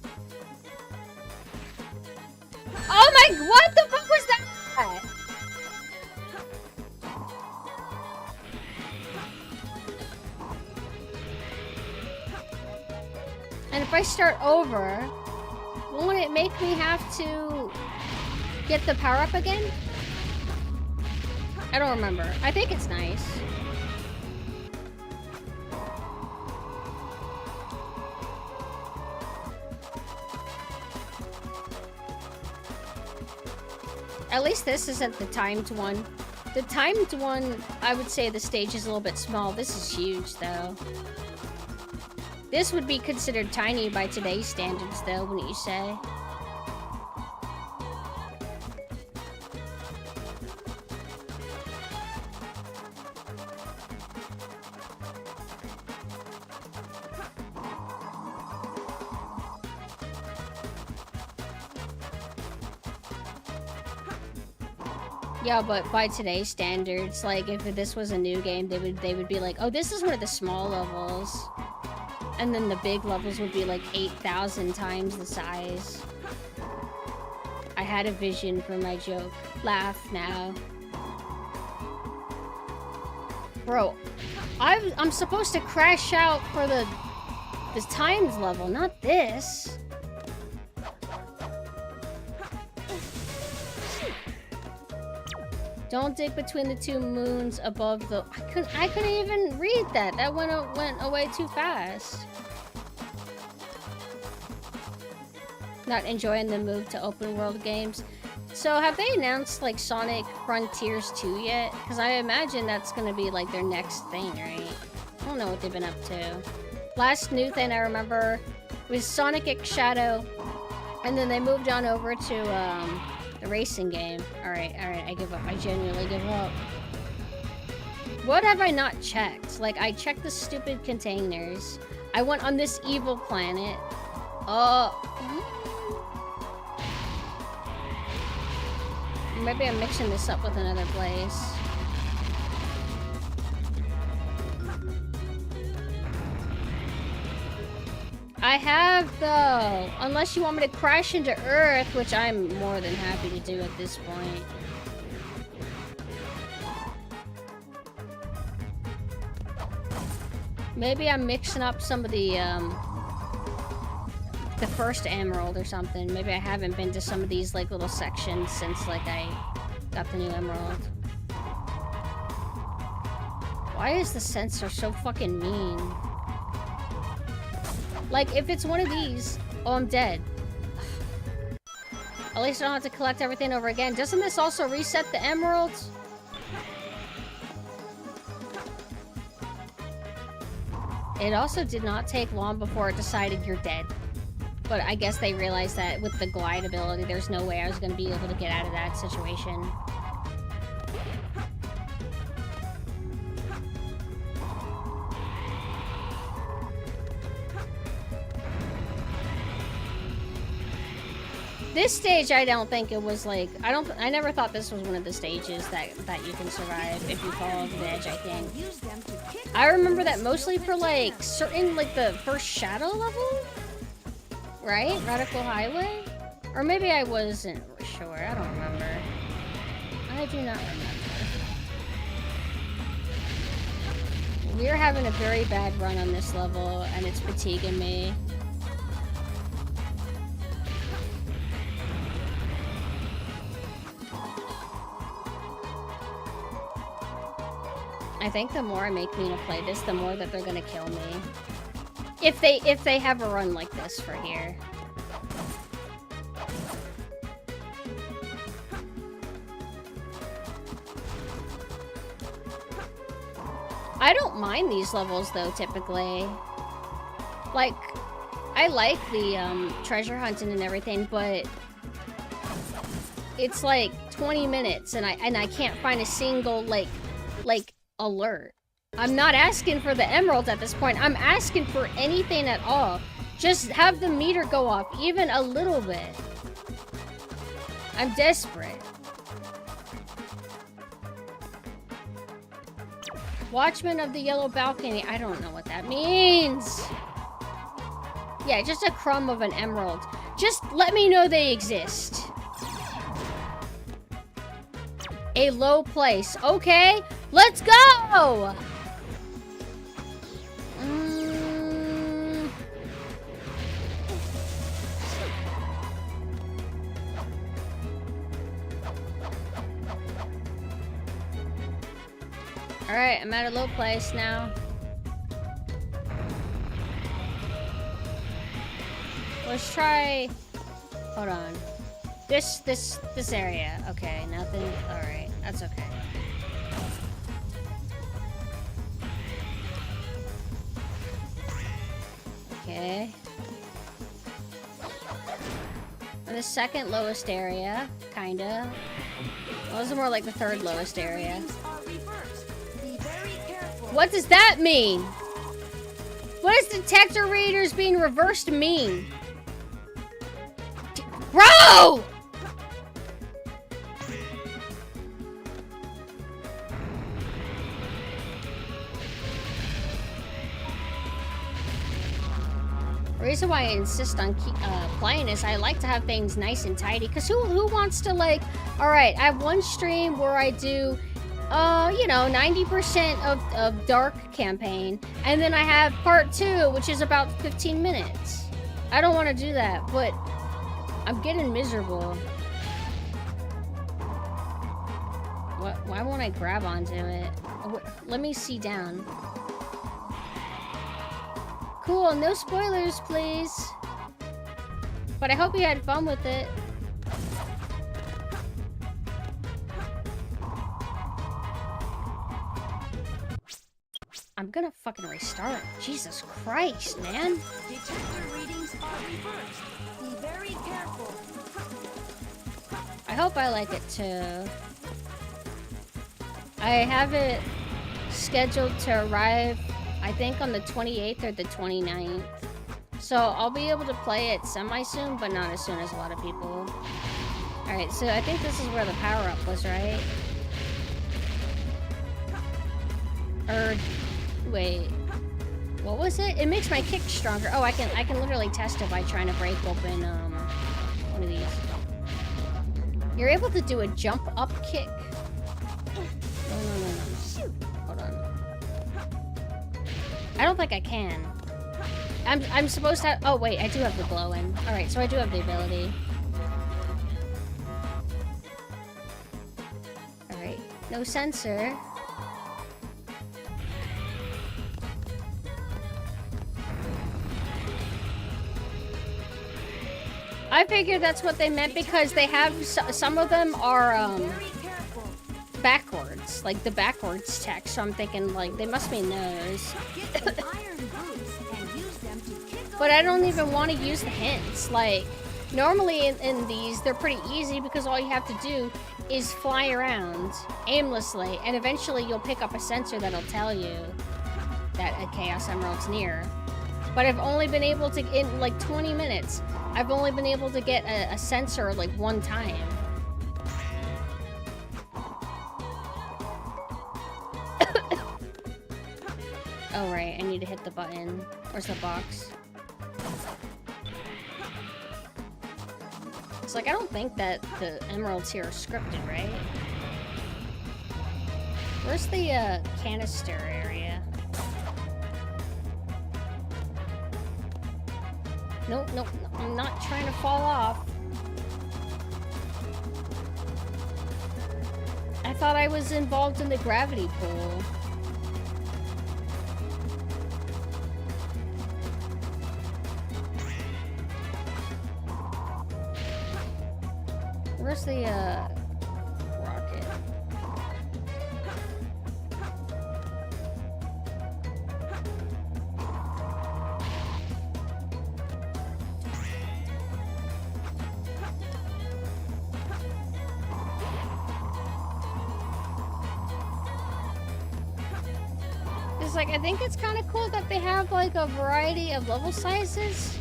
Oh my, what the fuck was that? And if I start over, won't it make me have to get the power up again? I don't remember. I think it's nice. At least this isn't the timed one. The timed one, I would say the stage is a little bit small. This is huge, though. This would be considered tiny by today's standards, though, wouldn't you say? Yeah, but by today's standards, like if this was a new game, they would be like, oh, this is one of the small levels. And then the big levels would be like 8,000 times the size. I had a vision for my joke. Laugh now. Bro, I'm supposed to crash out for the times level, not this. Don't dig between the two moons above the... I couldn't even read that. That went away too fast. Not enjoying the move to open world games. So have they announced like Sonic Frontiers 2 yet? Because I imagine that's gonna be like their next thing, right? I don't know what they've been up to. Last new thing I remember was Sonic X Shadow, and then they moved on over to the racing game. Alright, I give up. I genuinely give up. What have I not checked? Like, I checked the stupid containers. I went on this evil planet. Maybe I'm mixing this up with another place. I have, though. Unless you want me to crash into Earth, which I'm more than happy to do at this point. Maybe I'm mixing up some of the first Emerald or something. Maybe I haven't been to some of these, like, little sections since, like, I got the new Emerald. Why is the sensor so fucking mean? Like, if it's one of these... Oh, I'm dead. At least I don't have to collect everything over again. Doesn't this also reset the emeralds? It also did not take long before it decided you're dead. But I guess they realized that with the glide ability, there's no way I was going to be able to get out of that situation. This stage, I don't think it was like... I never thought this was one of the stages that you can survive if you fall over the edge, I think. I remember that mostly for, like, certain, like, the first Shadow level? Right? Radical Highway? Or maybe I wasn't sure. I don't remember. I do not remember. We're having a very bad run on this level, and it's fatiguing me. I think the more I make Mina play this, the more that they're gonna kill me. If they have a run like this for here. I don't mind these levels though, typically. Like, I like the treasure hunting and everything, but it's like 20 minutes and I can't find a single like alert. I'm not asking for the emeralds at this point. I'm asking for anything at all. Just have the meter go off even a little bit. I'm desperate. Watchman of the Yellow Balcony. I don't know what that means. Yeah, just a crumb of an emerald. Just let me know they exist. A low place. Okay, let's go! Alright, I'm at a low place now. Let's try... Hold on. This area. Okay, nothing. Alright, that's okay. Okay. The second lowest area, kinda. Well, this is more like the third lowest area. What does that mean? What does detector readers being reversed mean? Bro! The reason why I insist on playing is I like to have things nice and tidy. Because who wants to, like... Alright, I have one stream where I do, you know, 90% of Dark campaign. And then I have part 2, which is about 15 minutes. I don't want to do that, but I'm getting miserable. Why won't I grab onto it? Oh, let me see down. Cool, no spoilers, please. But I hope you had fun with it. I'm gonna fucking restart. Jesus Christ, man. Detector readings are reversed. Be very careful. I hope I like it too. I have it scheduled to arrive, I think, on the 28th or the 29th. So I'll be able to play it semi-soon, but not as soon as a lot of people. Alright, so I think this is where the power-up was, right? Or... wait. What was it? It makes my kick stronger. Oh, I can literally test it by trying to break open, one of these. You're able to do a jump-up kick. No. Hold on. I don't think I can. I'm supposed to... oh, wait. I do have the glow-in. Alright, so I do have the ability. Alright. No sensor. I figured that's what they meant because they have... some of them are, backwards, like the backwards text, so I'm thinking, like, they must mean those. But I don't even want to use the hints. Like, normally in these, they're pretty easy because all you have to do is fly around aimlessly, and eventually you'll pick up a sensor that'll tell you that a Chaos Emerald's near. But I've only been able to, in like 20 minutes, I've only been able to get a sensor like one time. Oh, right, I need to hit the button. Where's the box? It's like, I don't think that the emeralds here are scripted, right? Where's the, canister area? Nope, I'm not trying to fall off. I thought I was involved in the gravity pool. Where's the, rocket? It's like, I think it's kind of cool that they have, like, a variety of level sizes,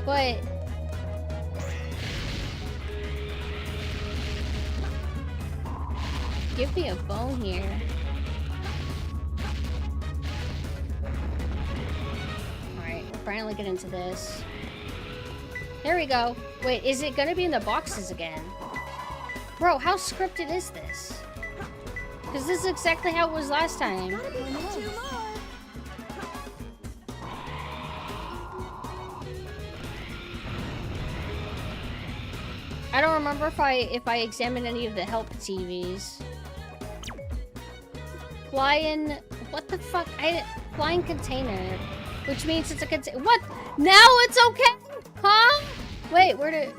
but... give me a bone here. Alright, we'll finally get into this. There we go. Wait, is it gonna be in the boxes again? Bro, how scripted is this? Because this is exactly how it was last time. I don't remember if I examined any of the help TVs. Flying... what the fuck? Flying container. Which means it's a container. What? Now it's okay? Huh? Wait, where did...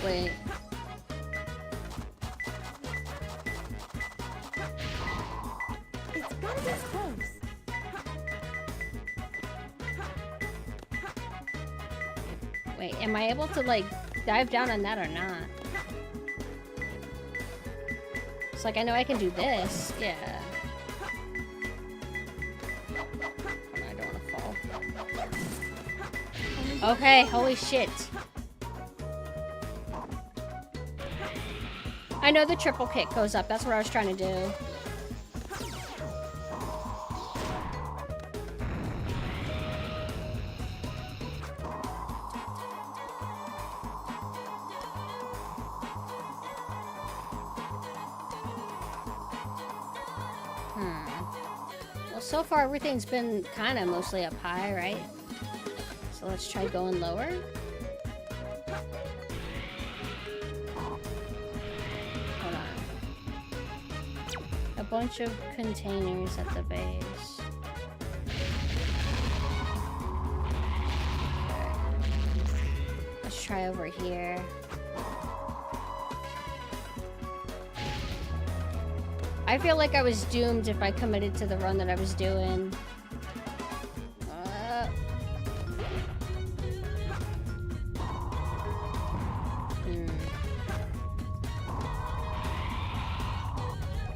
wait. It's gotta be close. Wait, am I able to, like, dive down on that or not? It's like, I know I can do this. Yeah. I don't want to fall. Okay, holy shit. I know the triple kick goes up. That's what I was trying to do. So far, everything's been kind of mostly up high, right? So let's try going lower. Hold on. A bunch of containers at the base. Let's try over here. I feel like I was doomed if I committed to the run that I was doing.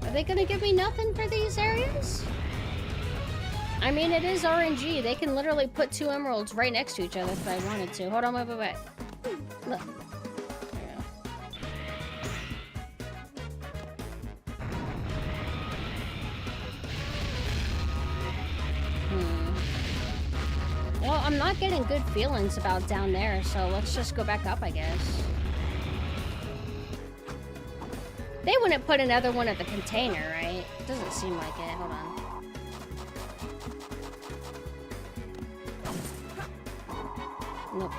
Are they gonna give me nothing for these areas? I mean, it is RNG. They can literally put 2 emeralds right next to each other if I wanted to. Hold on, wait. Look. Well, I'm not getting good feelings about down there, so let's just go back up, I guess. They wouldn't put another one at the container, right? Doesn't seem like it. Hold on.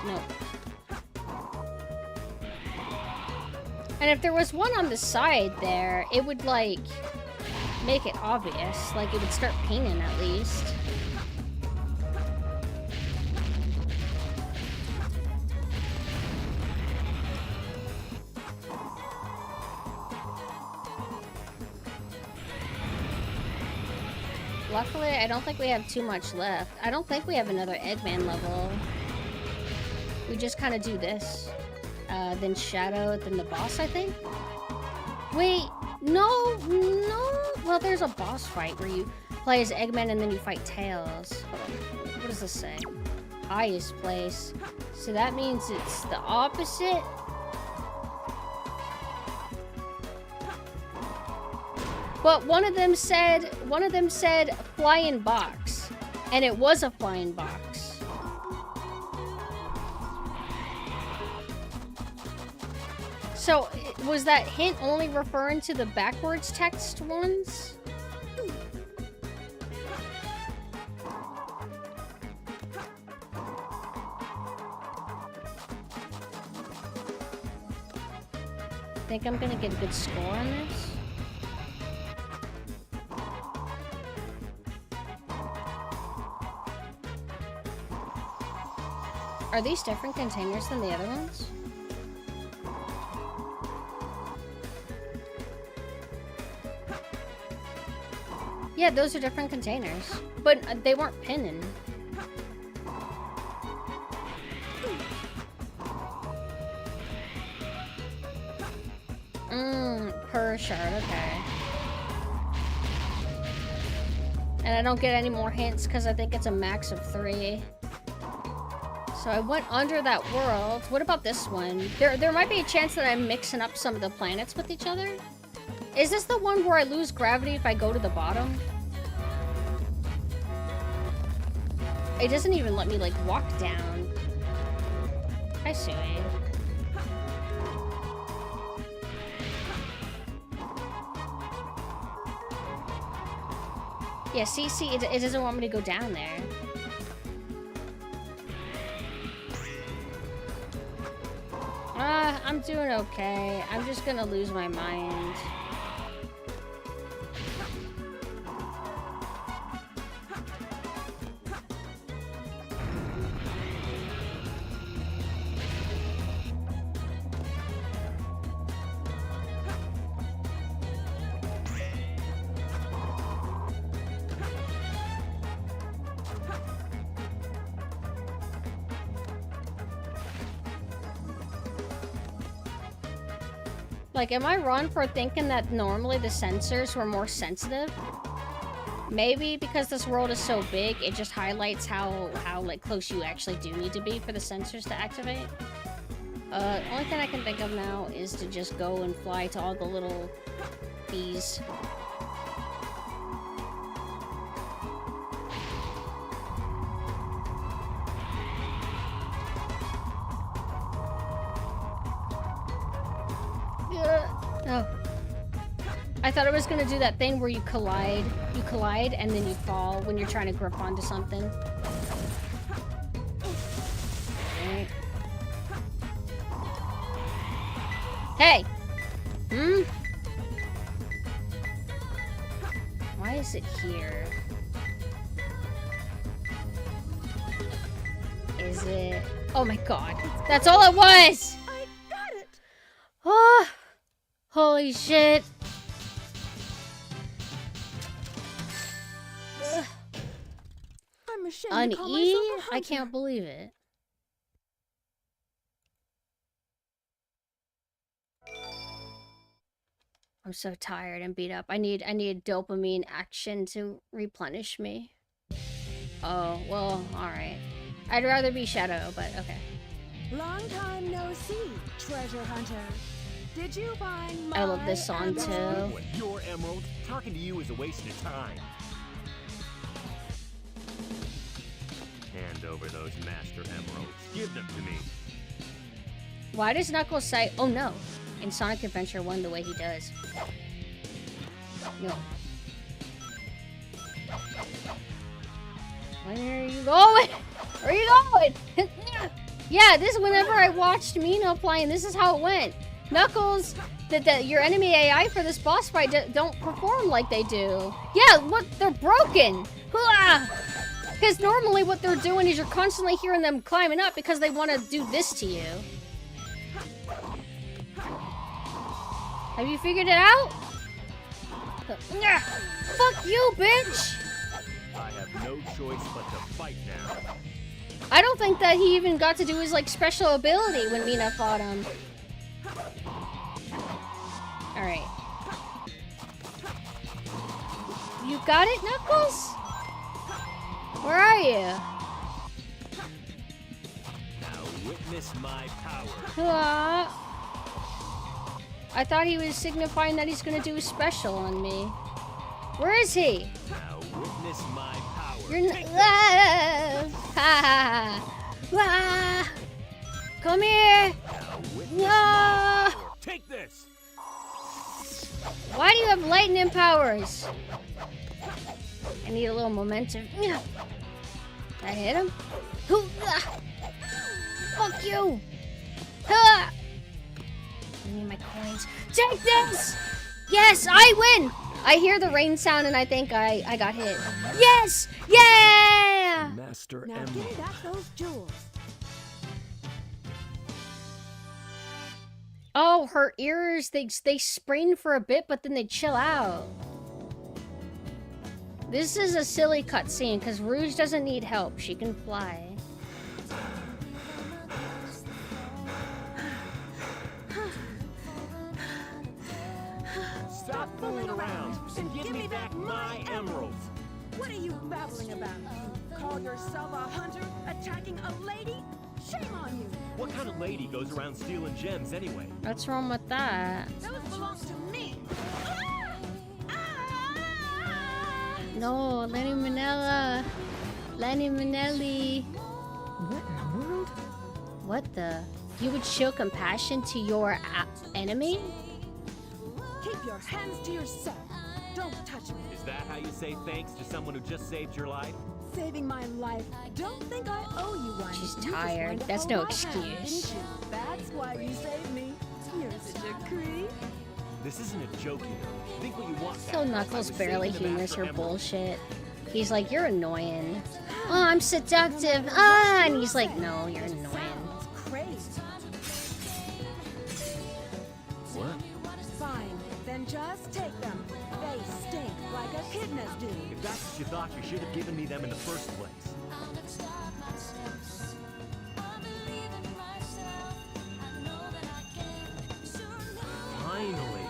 Nope. And if there was one on the side there, it would, like, make it obvious. Like, it would start pinging at least. Luckily, I don't think we have too much left. I don't think we have another Eggman level. We just kind of do this. Then Shadow, then the boss, I think? Wait, no. Well, there's a boss fight where you play as Eggman and then you fight Tails. Hold on. What does this say? Highest place. So that means it's the opposite? But one of them said flying box, and it was a flying box. So was that hint only referring to the backwards text ones? Think I'm gonna get a good score on this? Are these different containers than the other ones? Yeah, those are different containers. But they weren't pinning. Per shard, okay. And I don't get any more hints because I think it's a max of 3. So I went under that world. What about this one? There might be a chance that I'm mixing up some of the planets with each other. Is this the one where I lose gravity if I go to the bottom? It doesn't even let me, like, walk down. I see. Yeah, see, it doesn't want me to go down there. I'm doing okay. I'm just gonna lose my mind. Like, am I wrong for thinking that normally the sensors were more sensitive? Maybe because this world is so big, it just highlights how like close you actually do need to be for the sensors to activate. Only thing I can think of now is to just go and fly to all the little bees. Oh. I thought it was gonna do that thing where you collide, and then you fall when you're trying to grip onto something. Right. Hey! Hmm? Why is it here? Is it... Oh my god. That's all it was! I got it! Oh! Holy shit. Ugh. I'm ashamed An to call E? myself a I hunter. can't believe it. I'm so tired and beat up. I need dopamine action to replenish me. Oh, well, alright. I'd rather be Shadow, but okay. Long time no see, treasure hunter. Did you find my I love this song too. What, your emerald? Talking to you is a waste of time. Hand over those master emeralds. Give them to me. Why does Knuckles say, oh no, in Sonic Adventure 1 the way he does? No. Where are you going? Where are you going? Yeah, this whenever I watched Mina playing, this is how it went. Knuckles, your enemy AI for this boss fight don't perform like they do. Yeah, what? They're broken. Because normally what they're doing is you're constantly hearing them climbing up because they want to do this to you. Have you figured it out? Fuck you, bitch! I have no choice but to fight now. I don't think that he even got to do his, like, special ability when Mina fought him. Alright. You got it, Knuckles? Where are you? Now witness my power. I thought he was signifying that he's gonna do a special on me. Where is he? Now witness my power. You're not. Come here. Now witness No. my power. Take this. Why do you have lightning powers? I need a little momentum. Did I hit him? Fuck you. I need my coins. Take this! Yes, I win! I hear the rain sound and I think I got hit. Yes! Yeah! Master Now Emerald. give me back those jewels. Oh, her ears, they sprain for a bit, but then they chill out. This is a silly cutscene, because Rouge doesn't need help. She can fly. Stop fooling around and give me back my emeralds. What are you babbling about? You call yourself a hunter attacking a lady? Shame on you! What kind of lady goes around stealing gems anyway? What's wrong with that? Those belong to me! No, Lenny Manella. Lenny Manelli. What in the world? What the? You would show compassion to your enemy? Keep your hands to yourself. Don't touch me. Is that how you say thanks to someone who just saved your life? Saving my life. Don't think I owe you one. She's You just tired. wanted to That's hold no my hand, excuse. didn't you? That's why you saved me. You're such a creep. This isn't a joke, you know. Think what you want. So Back. I Knuckles was barely saving the humors Master her Emerald. bullshit. He's like, you're annoying. Oh, I'm seductive. Ah, and he's like, no, you're annoying. Sounds crazy. What? Fine, then just take them. They stink like echidnas do. If that's what you thought, you should have given me them in the first place. Finally.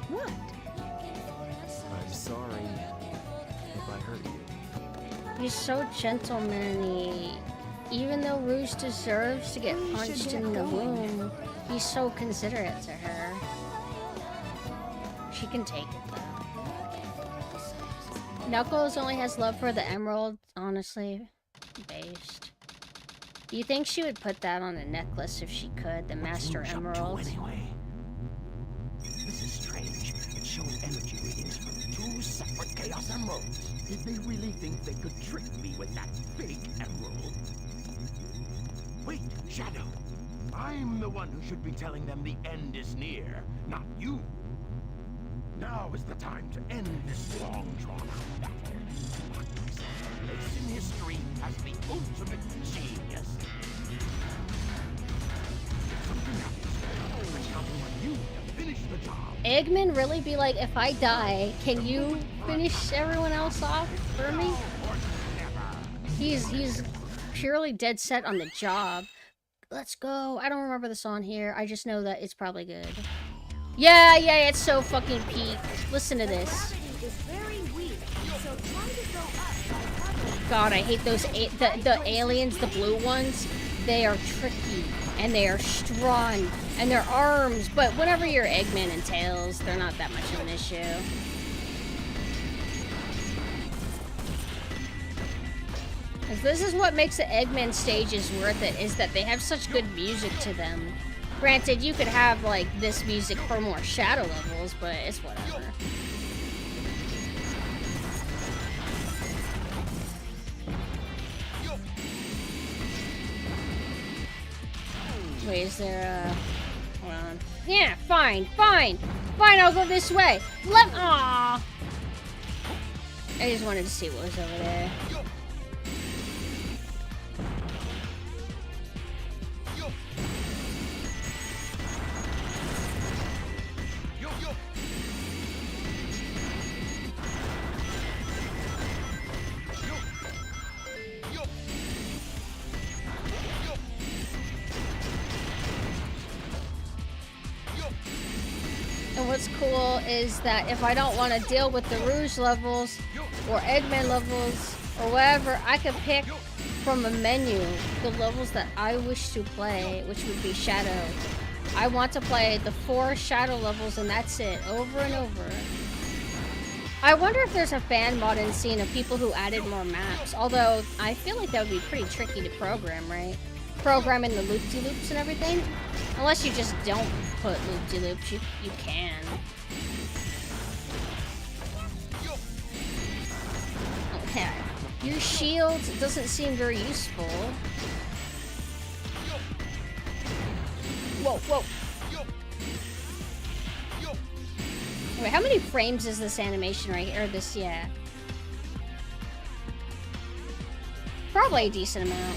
What? I'm sorry if I hurt you. He's so gentlemanly. Even though Rouge deserves to get We should punched get in the going. womb, he's so considerate to her. She can take it though. Knuckles only has love for the emerald, honestly. Based. Do you think she would put that on a necklace if she could, the Master What's Rouge up to Emerald? anyway? This is separate Chaos Emeralds. Did they really think they could trick me with that big emerald? Wait, Shadow. I'm the one who should be telling them the end is near, not you. Now is the time to end this long, drawn-out battle. Mark myself a place in history as the ultimate genius. If something happens, I count on you to finish the job. Eggman really be like, if I die, can you finish everyone else off for me? He's purely dead set on the job. Let's go. I don't remember the song here. I just know that it's probably good. Yeah, it's so fucking peak. Listen to this. God, I hate those the aliens, the blue ones. They are tricky and they are strong and their arms. But whenever you're Eggman and Tails, they're not that much of an issue. This is what makes the Eggman stages worth it, is that they have such good music to them. Granted, you could have, like, this music for more shadow levels, but it's whatever. Wait, is there, hold on. Yeah, fine, I'll go this way. Aww! I just wanted to see what was over there. And what's cool is that if I don't want to deal with the Rouge levels or Eggman levels or whatever, I can pick from a menu the levels that I wish to play, which would be Shadow. I want to play the 4 Shadow levels and that's it, over and over. I wonder if there's a fan modding scene of people who added more maps, although I feel like that would be pretty tricky to program, right? Program in the loop-de-loops and everything. Unless you just don't put loop-de-loops, you can. Okay. Use shields, it doesn't seem very useful. Whoa. Wait, how many frames is this animation right here? Or this, yeah. Probably a decent amount.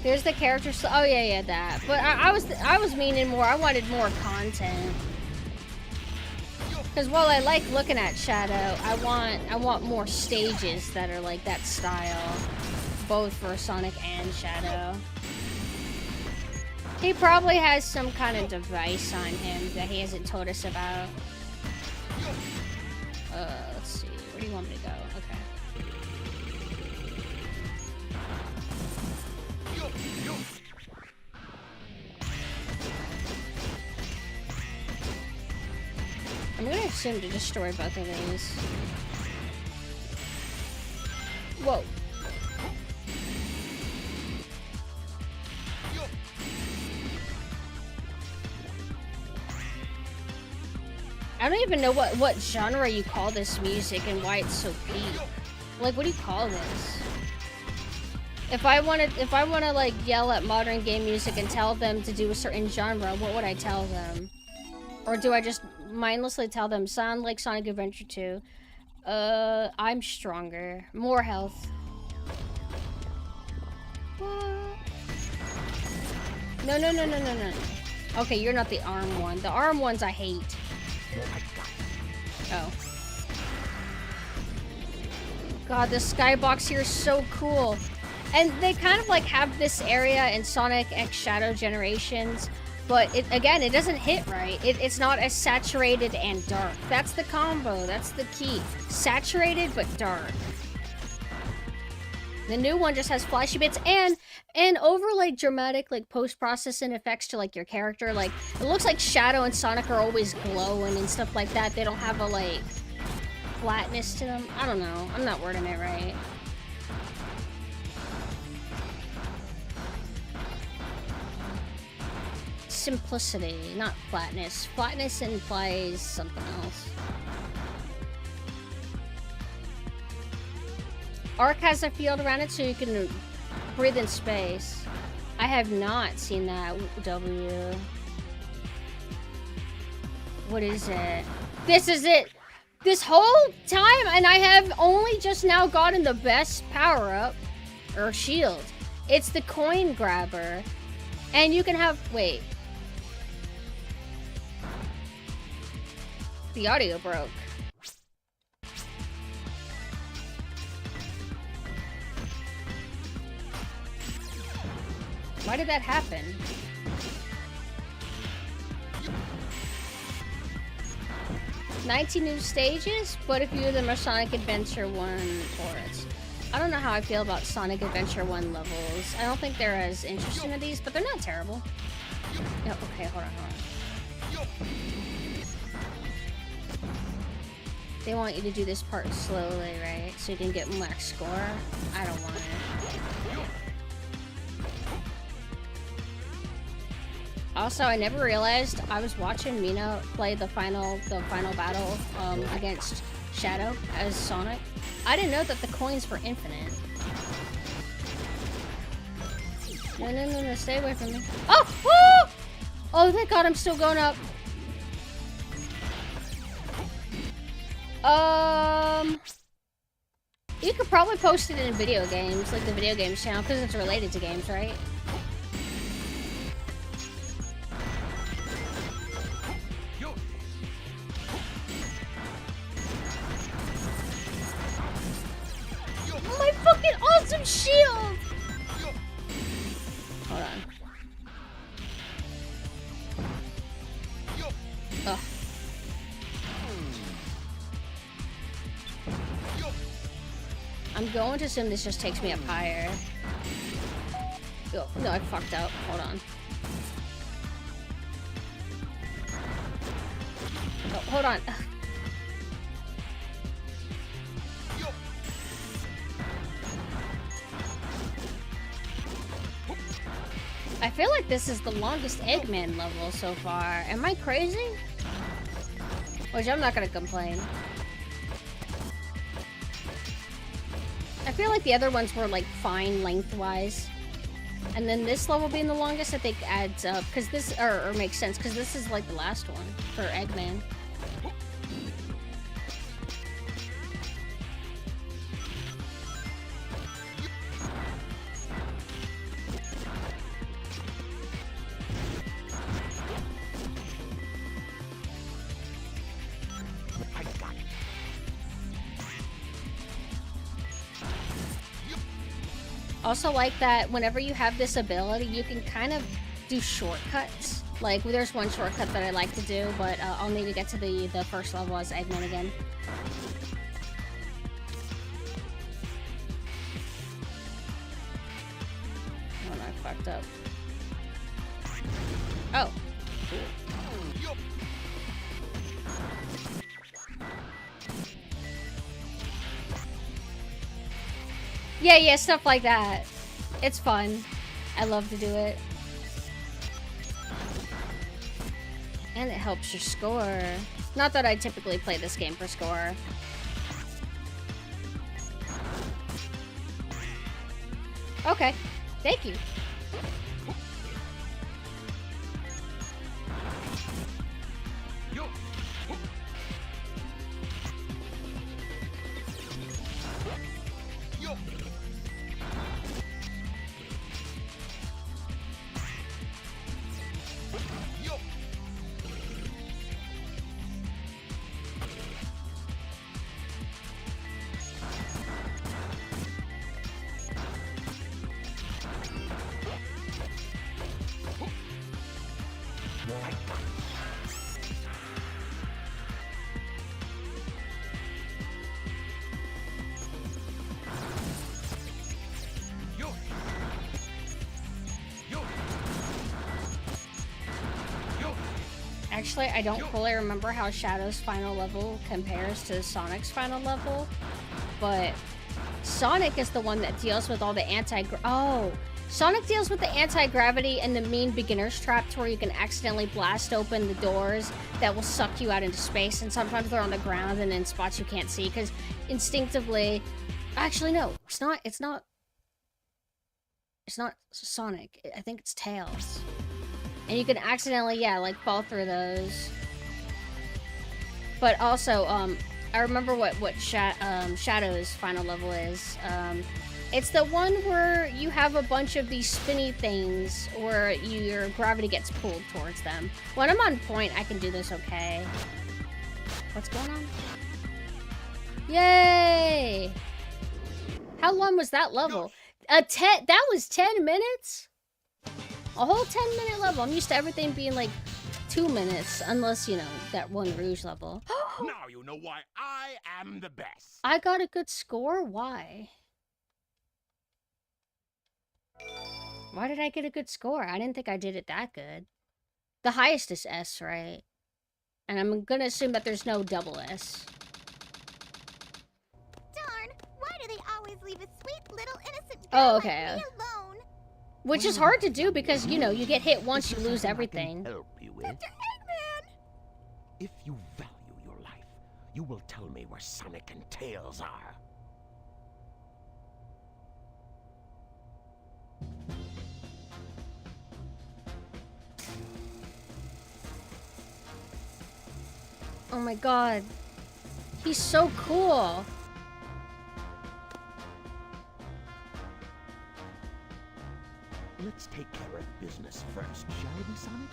There's the character. Oh yeah, that. But I was meaning more. I wanted more content. Because while I like looking at Shadow, I want more stages that are like that style, both for Sonic and Shadow. He probably has some kind of device on him that he hasn't told us about. Let's see. Where do you want me to go? Okay. I'm gonna assume to destroy both of these. Whoa. I don't even know what genre you call this music and why it's so peak. Like, what do you call this? If I wanna like yell at modern game music and tell them to do a certain genre, what would I tell them? Or do I just mindlessly tell them, sound like Sonic Adventure 2? I'm stronger. More health. What? No. Okay, you're not the arm one. The arm ones I hate. Oh. God, the skybox here is so cool. And they kind of like have this area in Sonic X Shadow Generations, but again, it doesn't hit right. It's not as saturated and dark. That's the combo, that's the key. Saturated, but dark. The new one just has flashy bits and over like dramatic like post-processing effects to like your character. Like, it looks like Shadow and Sonic are always glowing and stuff like that. They don't have a like flatness to them. I don't know. I'm not wording it right. simplicity, not flatness. Flatness implies something else. Arc has a field around it so you can breathe in space. I have not seen that, W. What is it? This is it! This whole time, and I have only just now gotten the best power-up, or shield. It's the coin grabber. And you can have, wait. The audio broke. Why did that happen? "19 new stages, but a few of them are Sonic Adventure 1 forests." I don't know how I feel about Sonic Adventure 1 levels. I don't think they're as interesting as these, but they're not terrible. No, okay, hold on. They want you to do this part slowly, right? So you can get max score. I don't want it. Also, I never realized I was watching Mina play the final battle against Shadow as Sonic. I didn't know that the coins were infinite. No, stay away from me. Oh! Oh! Oh, thank God, I'm still going up. You could probably post it in video games, like the video games channel, because it's related to games, right? My fucking awesome shield! Hold on. Ugh. I'm going to assume this just takes me up higher. Oh, no, I fucked up. Hold on. Oh, hold on. Ugh. I feel like this is the longest Eggman level so far. Am I crazy? Which I'm not gonna complain. I feel like the other ones were like fine lengthwise. And then this level being the longest I think adds up. Cause this, or makes sense, because this is like the last one for Eggman. Also like that whenever you have this ability, you can kind of do shortcuts. Like, there's one shortcut that I like to do, but I'll need to get to the first level as Eggman again. Oh no, I fucked up. Oh. Yeah, stuff like that. It's fun. I love to do it. And it helps your score. Not that I typically play this game for score. Okay. Thank you. Actually, I don't fully remember how Shadow's final level compares to Sonic's final level, but Sonic is the one that deals with all the Oh, Sonic deals with the anti-gravity and the mean beginner's trap to where you can accidentally blast open the doors that will suck you out into space, and sometimes they're on the ground and in spots you can't see, because instinctively... Actually, no, it's not Sonic. I think it's Tails. And you can accidentally, yeah, like, fall through those. But also, I remember what Shadow's final level is. It's the one where you have a bunch of these spinny things where your gravity gets pulled towards them. When I'm on point, I can do this okay. What's going on? Yay! How long was that level? That was 10 minutes? A whole 10-minute level. I'm used to everything being like 2 minutes, unless, you know, that one Rouge level. Now you know why I am the best. I got a good score? Why? Why did I get a good score? I didn't think I did it that good. The highest is S, right? And I'm gonna assume that there's no double S. Darn! Why do they always leave a sweet little innocent girl Oh, okay. like me alone? Which is hard to do because, you know, you get hit once, you lose everything. Help you with. Dr. Eggman! If you value your life, you will tell me where Sonic and Tails are. Oh my god. He's so cool. Let's take care of business first, shall we, Sonic?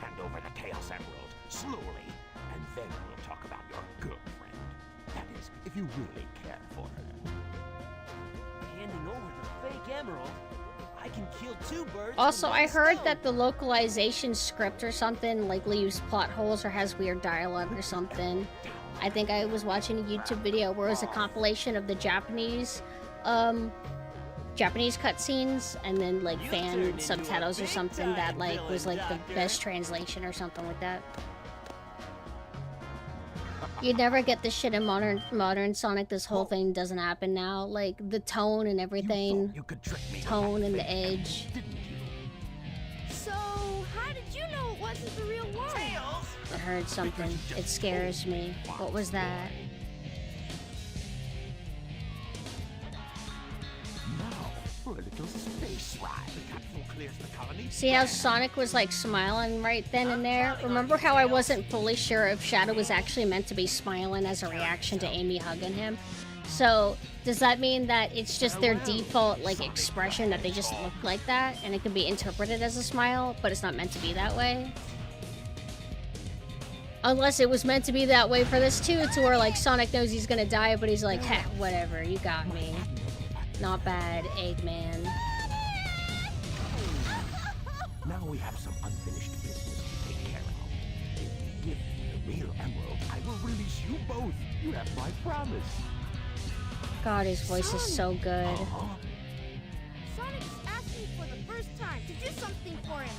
Hand over the Chaos Emerald, slowly, and then we'll talk about your girlfriend. That is, if you really care for her. Handing over the fake emerald? I can kill 2 birds. Also, with I one heard stone. that the localization script or something, like, leaves plot holes or has weird dialogue or something. I think I was watching a YouTube video where it was a compilation of the Japanese cutscenes, and then, like, fan subtitles or something that, like, was, like, the best translation or something like that. You never get this shit in modern Sonic. This whole thing doesn't happen now. Like, the tone and everything. You could trick me Tone with and that the fake edge. didn't you? So, how did you know it wasn't the real one? Tails! I heard something. It scares me. What was that? Now, for a little space ride. The capsule clears the colony. See how Sonic was like smiling right then and there? Remember how I wasn't fully sure if Shadow was actually meant to be smiling as a reaction to Amy hugging him? So, does that mean that it's just their default like expression that they just look like that and it can be interpreted as a smile, but it's not meant to be that way? Unless it was meant to be that way for this too, to where like Sonic knows he's gonna die, but he's like, heh, whatever, you got me. Not bad, Eggman. Now we have some unfinished business to take care of. If you give me the real emerald, I will release you both. You have my promise. God, his voice is so good. Sonic's asked me for the first time to do something for him.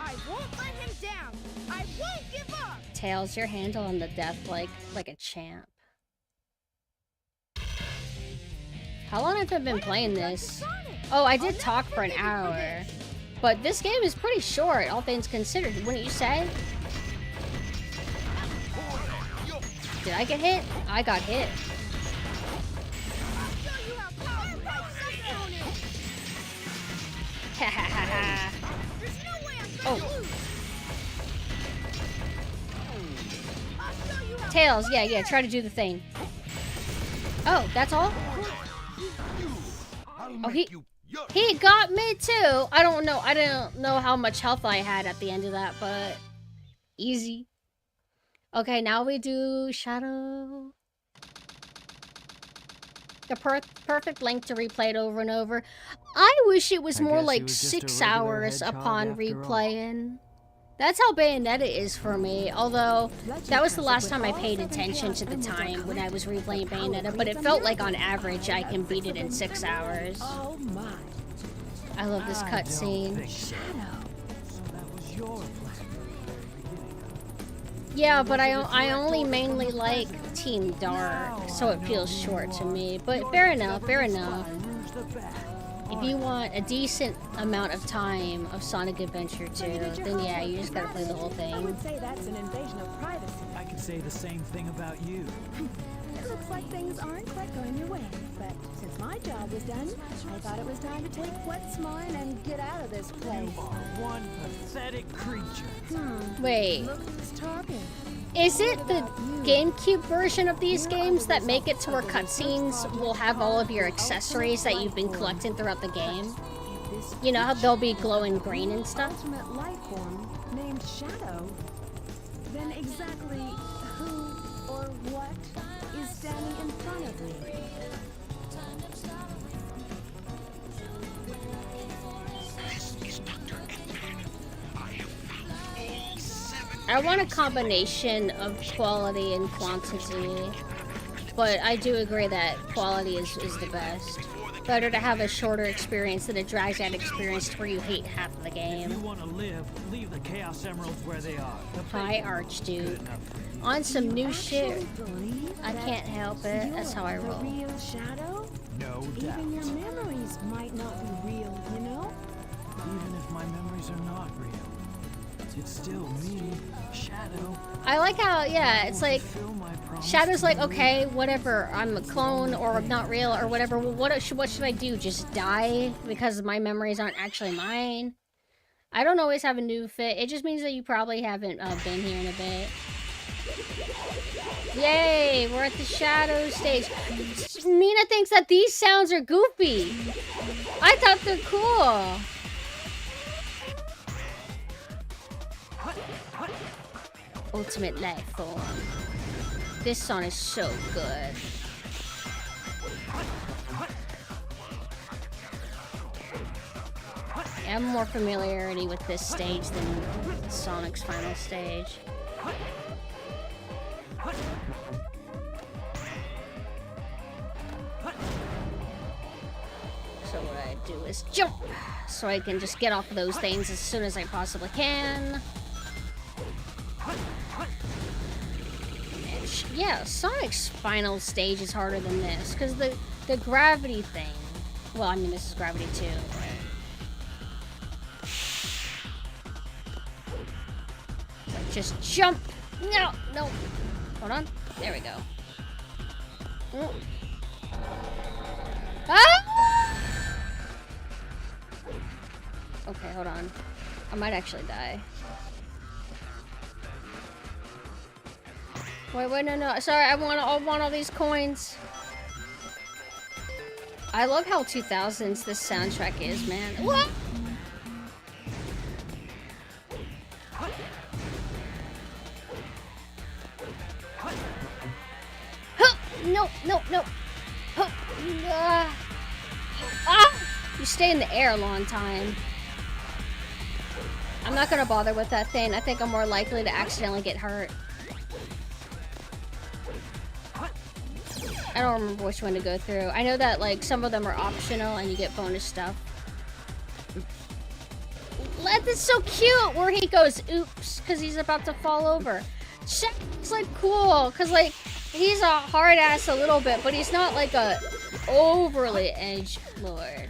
I won't let him down. I won't give up. Tails, your handle on the death like a champ. How long have I been playing this? Oh, I did talk for an hour. But this game is pretty short, all things considered, wouldn't you say? Did I get hit? I got hit. Ha ha ha ha. Oh. Tails, yeah, try to do the thing. Oh, that's all? Oh, he got me too. I don't know how much health I had at the end of that, but easy. Okay, now we do Shadow. The perfect length to replay it over and over. I wish it was more like 6 hours upon replaying. That's how Bayonetta is for me, although that was the last time I paid attention to the time when I was replaying Bayonetta, but it felt like on average I can beat it in 6 hours. Oh my. I love this cutscene. Yeah, but I only mainly like Team Dark, so it feels short to me, but fair enough, fair enough. if you want a decent amount of time of Sonic Adventure 2, then yeah, you just gotta play the whole I thing. would say that's an invasion of privacy. I could say the same thing about you. It looks like things aren't quite going your way, but since my job was done, I thought it was time to take what's mine and get out of this place. You are one pathetic creature. Wait, Look who's talking. is it the GameCube version of these games that make it to where cutscenes will have all of your accessories that you've been collecting throughout the game? You know how they'll be glowing green and stuff? Ultimate life form named Shadow. Then exactly who or what is standing in front of me? This is Dr. Eggman. I have found all 7. I want a combination of quality and quantity, but I do agree that quality is the best. Better to have a shorter experience than a dragged out experience where you hate half of the If you game. want to live, leave the Chaos Emeralds where they are. Hi, Archduke. On some new shit. I can't help it. That's how I roll. The real Shadow? No doubt. Even your memories might not be real, you know? Even if my memories are not real, it's still me, Shadow. I like how, yeah, it's like, Fulfill my promise Shadow's to like, you. okay, whatever, I'm a clone or I'm not real or whatever. Well, what should I do? Just die because my memories aren't actually mine? I don't always have a new fit. It just means that you probably haven't been here in a bit. Yay, we're at the Shadow stage. Mina thinks that these sounds are goofy. I thought they're cool. Ultimate life form. This song is so good. I have more familiarity with this stage than Sonic's final stage. So what I do is jump, so I can just get off of those things as soon as I possibly can. And yeah, Sonic's final stage is harder than this, because the gravity thing, well, I mean, this is gravity too, but just jump. No, hold on, there we go. Ah! Okay, hold on. I might actually die. Wait, no. Sorry, I want all these coins. I love how 2000s this soundtrack is, man. What? Huh! No. Huh! You stay in the air a long time. I'm not gonna bother with that thing. I think I'm more likely to accidentally get hurt. I don't remember which one to go through. I know that, like, some of them are optional and you get bonus stuff. That's so cute where he goes, oops, because he's about to fall over. It's, like, cool, because, like, he's a hard ass a little bit, but he's not, like, a overly edgelord.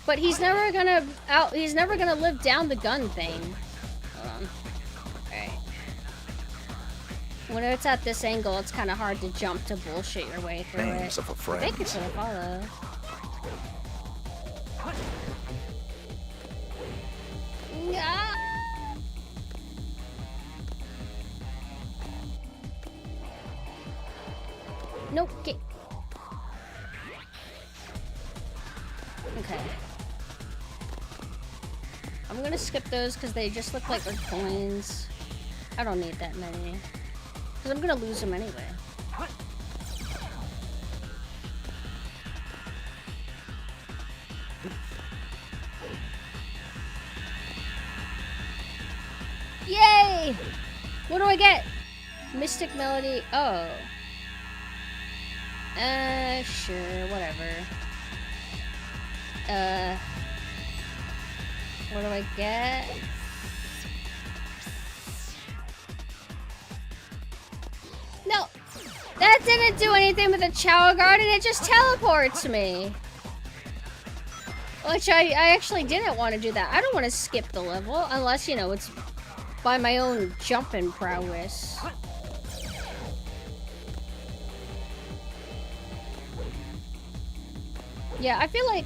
But he's never gonna live down the gun thing. Hold on. Alright. When it's at this angle, it's kind of hard to jump to bullshit your way through Names it. of a friend. Thank you for the follow. Ah! Nope. Get. Okay. I'm gonna skip those because they just look like they're coins. I don't need that many. Because I'm gonna lose them anyway. Yay! What do I get? Mystic Melody. Oh. Sure, whatever. What do I get? No! That didn't do anything with the Chow Garden, it just teleports me. Which I actually didn't want to do that. I don't want to skip the level unless, you know, it's by my own jumping prowess. Yeah, I feel like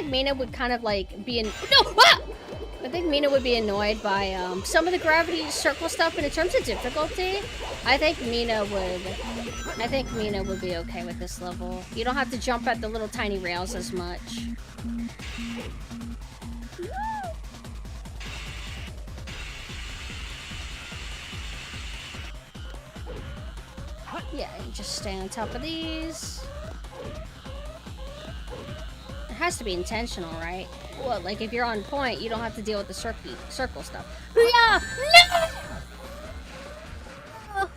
Mina would kind of like be I think Mina would be annoyed by some of the gravity circle stuff, but in terms of difficulty, I think Mina would be okay with this level. You don't have to jump at the little tiny rails as much. Yeah, you just stay on top of these. It has to be intentional, right? Well, like if you're on point, you don't have to deal with the circle stuff. Yeah! No!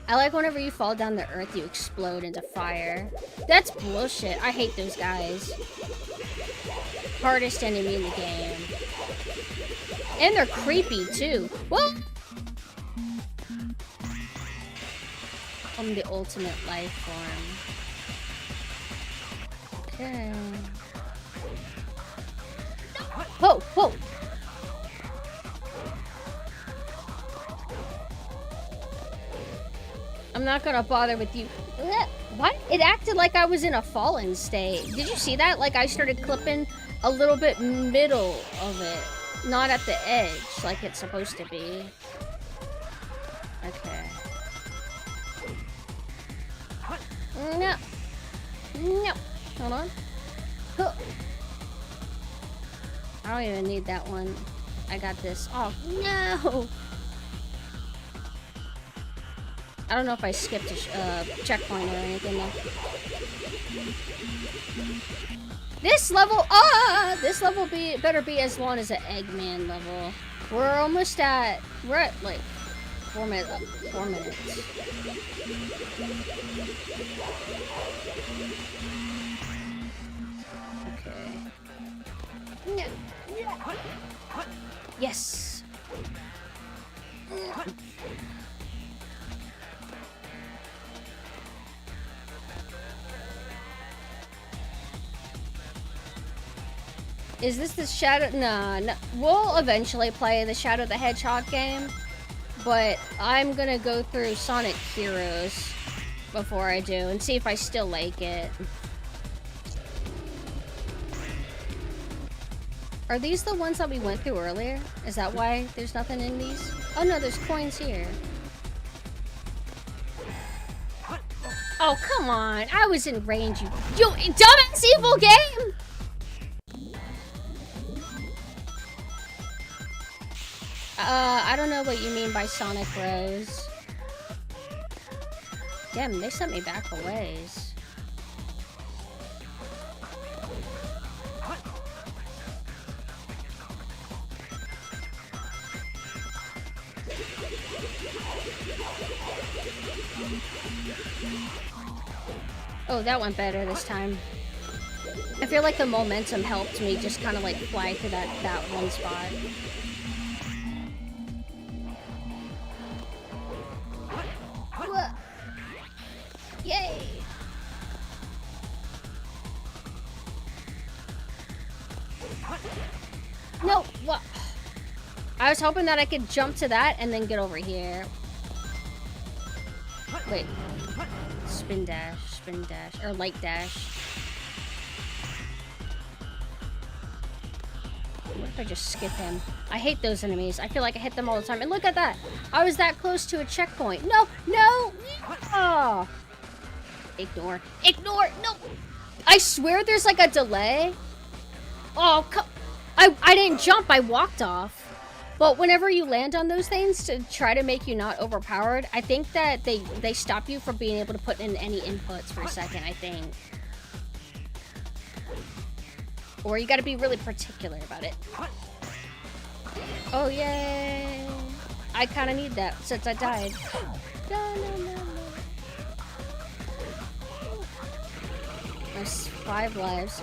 I like whenever you fall down to earth, you explode into fire. That's bullshit. I hate those guys. Hardest enemy in the game. And they're creepy, too. Whoa! I'm the ultimate life form. Okay. Whoa, whoa! I'm not gonna bother with you. What? It acted like I was in a fallen state. Did you see that? Like I started clipping a little bit middle of it. Not at the edge, like it's supposed to be. Okay. No. No. Hold on. Huh. I don't even need that one. I got this. Oh, no! I don't know if I skipped a checkpoint or anything though. This level, better be as long as an Eggman level. We're at like 4 minutes. Okay. No. Yes. Is this the Shadow? Nah, no. We'll eventually play the Shadow the Hedgehog game, but I'm gonna go through Sonic Heroes before I do and see if I still like it. Are these the ones that we went through earlier? Is that why there's nothing in these? Oh no, there's coins here. Oh, come on. I was in range, you dumbass evil game! I don't know what you mean by Sonic Rose. Damn, they sent me back a ways. Oh, that went better this time. I feel like the momentum helped me just kind of like fly to that one spot. Yay! No, what? I was hoping that I could jump to that and then get over here. Wait. Spin dash, or light dash. What if I just skip him? I hate those enemies. I feel like I hit them all the time. And look at that! I was that close to a checkpoint. No! No! Oh! Ignore. Ignore! No! I swear there's like a delay. Oh, I didn't jump. I walked off. But whenever you land on those things to try to make you not overpowered, I think that they stop you from being able to put in any inputs for a second, I think. Or you gotta be really particular about it. Oh, yay! I kinda need that since I died. No. There's 5 lives.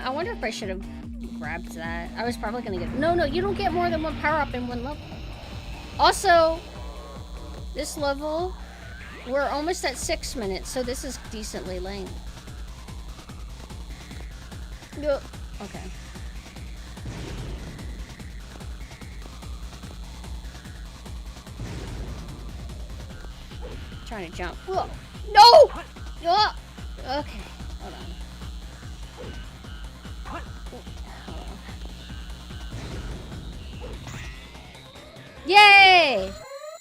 I wonder if I should have grabbed that. I was probably gonna get... No, you don't get more than one power-up in one level. Also, this level, we're almost at 6 minutes, so this is decently late. Yup. Okay. Trying to jump. Whoa! No! Oh! Okay, hold on. Yay!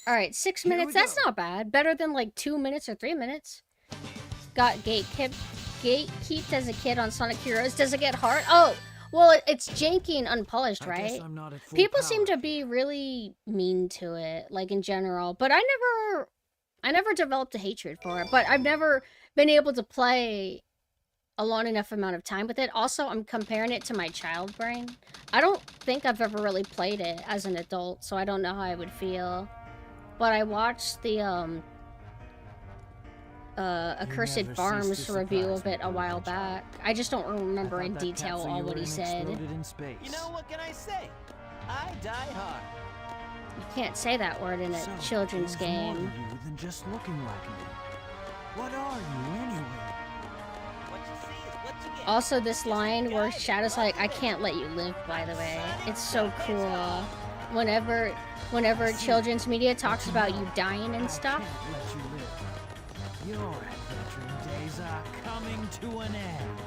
Alright, 6 minutes. That's not bad. Better than like 2 minutes or 3 minutes. Got gatekeeped as a kid on Sonic Heroes. Does it get hard? Oh! Well, it's janky and unpolished, right? People seem to be really mean to it, like in general. But I never developed a hatred for it. But I've never been able to play a long enough amount of time with it. Also, I'm comparing it to my child brain. I don't think I've ever really played it as an adult, so I don't know how I would feel. But I watched the Accursed Farms review of it a while back. I just don't remember in detail all what he said. You know, what can I say? I die hard. You can't say that word in a children's game. More to you than just looking like me. What are you anyway? What you see is what you get. Also, this line where Shadow's like, "I can't let you live," by the way. It's so cool. Whenever children's media talks about you dying and stuff. Your adventuring days are coming to an end.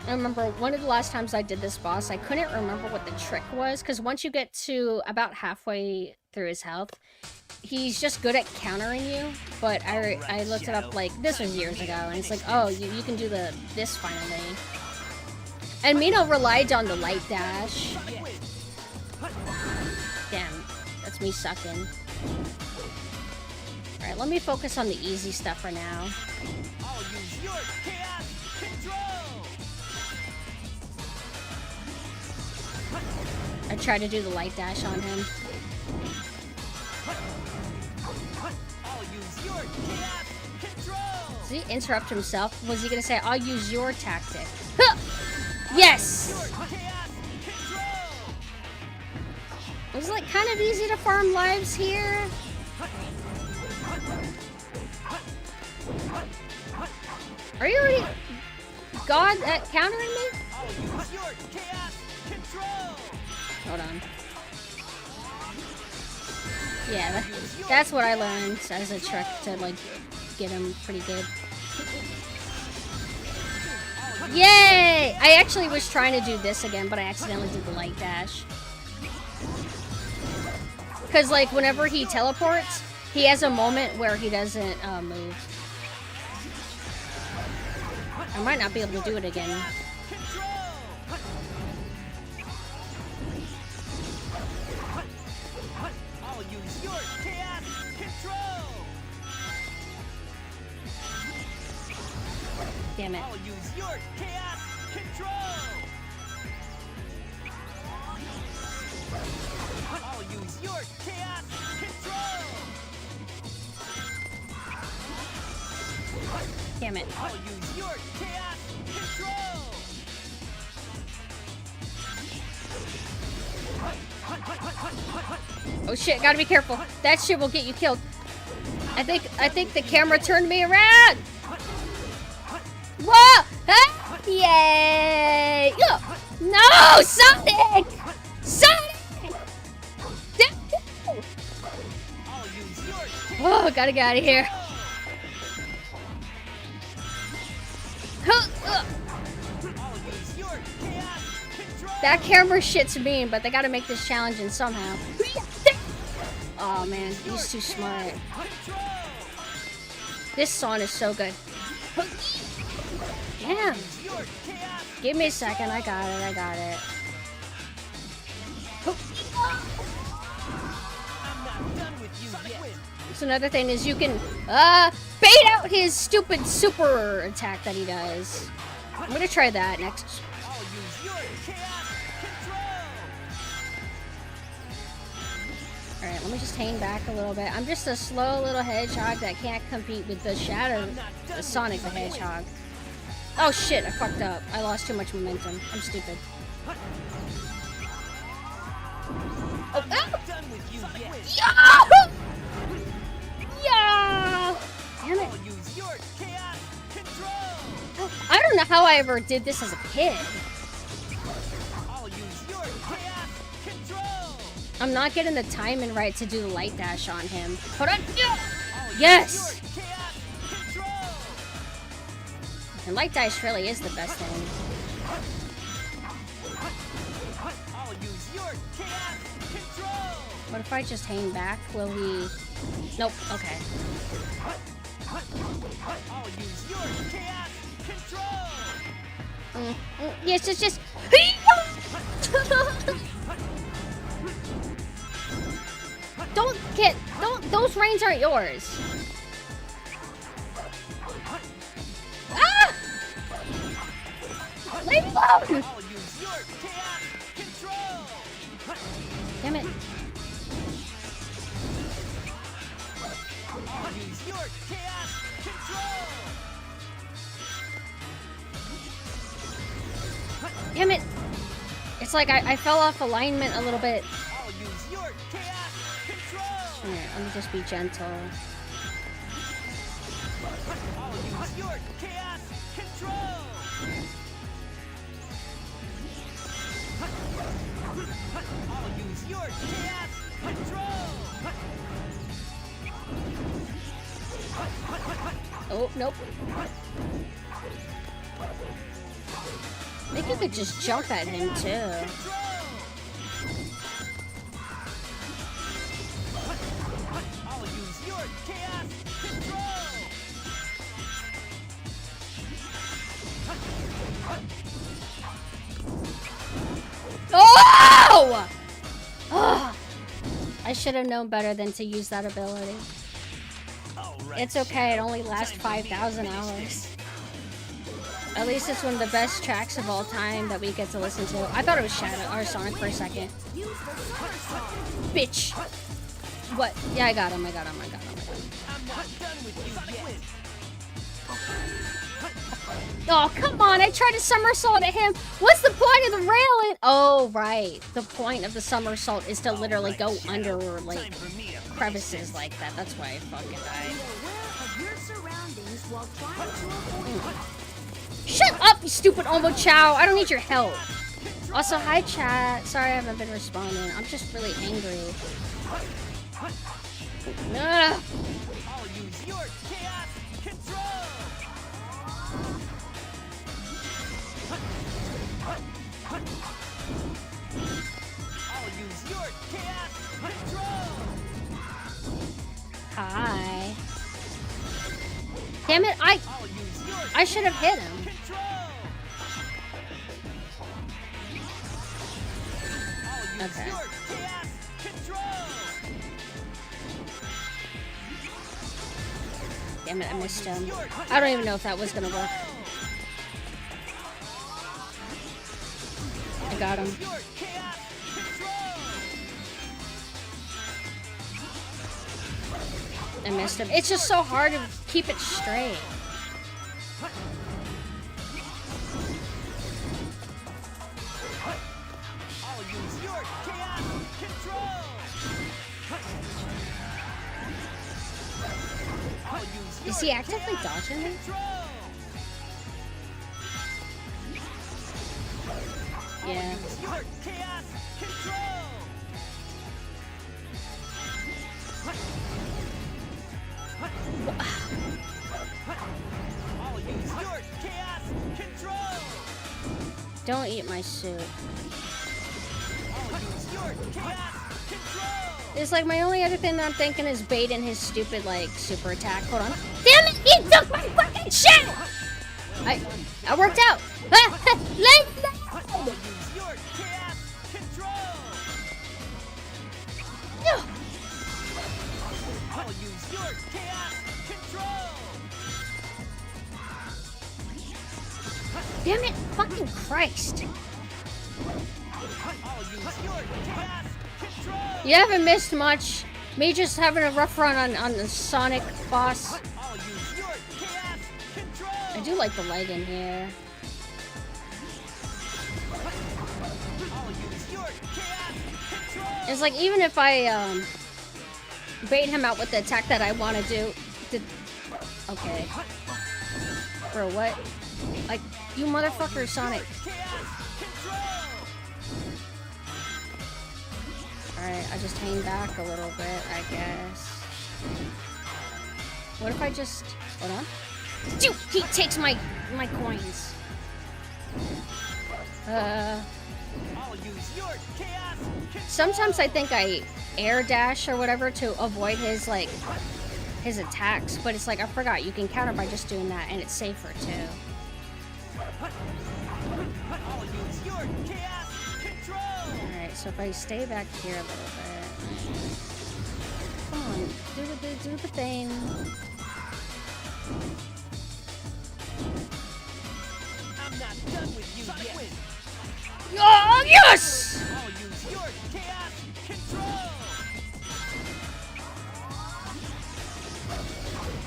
I remember one of the last times I did this boss, I couldn't remember what the trick was, because once you get to about halfway through his health, he's just good at countering you. But I looked it up, like, this was years ago, and it's like, oh, you can do this finally. And Mino relied on the light dash. Damn, that's me sucking. Alright, let me focus on the easy stuff for now. I'll use your chaos control. I tried to do the light dash on him. I'll use your chaos control. Did he interrupt himself? Was he gonna say, "I'll use your tactic"? Huh! Yes! It was like kind of easy to farm lives here. Are you already God at countering me? Hold on. Yeah, that's what I learned as a trick to like get him pretty good. Yay! I actually was trying to do this again, but I accidentally did the light dash. Because like whenever he teleports, he has a moment where he doesn't move. I might not be able to do it again. I'll use your chaos control. Damn it. I'll use your chaos control. I'll use your chaos control. Damn it. I'll use your chaos control. Oh shit, gotta be careful. That shit will get you killed. I think the camera turned me around. Whoa! Ah! Yay! No! Sonic! Sonic! Oh, gotta get out of here. That camera shit's mean, but they gotta make this challenging somehow. Oh man, he's too smart. This song is so good. Damn. Give me a second, I got it. So another thing is you can bait out his stupid super attack that he does. I'm gonna try that next. Alright, let me just hang back a little bit. I'm just a slow little hedgehog that can't compete with the Sonic the Hedgehog. Oh shit, I fucked up. I lost too much momentum. I'm stupid. Oh, with you yet. Yeah! Yeah! Damn it. I'll use your chaos control. I don't know how I ever did this as a kid. I'll use your chaos control. I'm not getting the timing right to do the light dash on him. Hold on. I'll Yes! use your chaos control. And light dash really is the best thing. I'll use your chaos control. What if I just hang back? Will he... Nope. Okay. I'll use your chaos control. Yes, just... Don't... Those reins aren't yours. Ah! Leave me alone! I'll use your chaos control. Damn it. I'll use your chaos control. Damn it. It's like I fell off alignment a little bit. I'll use your chaos control. Alright, let me just be gentle. I'll use your chaos control. I'll use your chaos control. Oh, nope. I think you could just jump at him too. I'll use your chaos control. Oh! Ugh. I should have known better than to use that ability. It's okay, it only lasts 5,000 hours. At least it's one of the best tracks of all time that we get to listen to. I thought it was Shadow or Sonic for a second. Bitch! What? Yeah, I got him. I'm not done with you yet. Oh, come on! I tried to somersault at him! What's the point of the railing? Oh, right. The point of the somersault is to literally go under, like, crevices like that. That's why I fucking died. Shut up, you stupid Omo Chow! I don't need your help. Also, hi chat. Sorry I haven't been responding. I'm just really angry. Ugh. I'll use your chaos control. I'll use your chaos control. Hi. Damn it, I should have hit him. Okay. Damn it, I missed him. I don't even know if that was gonna work. I got him. I missed him. It's just so hard to keep it straight. I'll use your chaos control. I'll use Is he actively dodging me? Yeah. your chaos control. I'll use your chaos control. Don't eat my soup. I'll use your chaos control. It's like my only other thing that I'm thinking is baiting his stupid like super attack. Hold on. Damn it! He took my fucking shit! I worked out. Let's go! I'll use your chaos control. No. I'll use your chaos control. Damn it! Fucking Christ! I'll use your chaos control. You haven't missed much. Me just having a rough run on the Sonic boss. I'll use your chaos control. I do like the leg in here. I'll use your chaos control. It's like, even if I, bait him out with the attack that I want to do... Okay. Bro, what? Like, you motherfucker, Sonic. Alright, I just hang back a little bit, I guess. What if I just... Hold on. Dude, he takes my coins. Sometimes I think I air dash or whatever to avoid his, like, his attacks, but it's like, I forgot, you can counter by just doing that, and it's safer, too. Alright, so if I stay back here a little bit... Come on, do the thing. I'm not done with you yet. Oh, yes! I'll use your chaos control.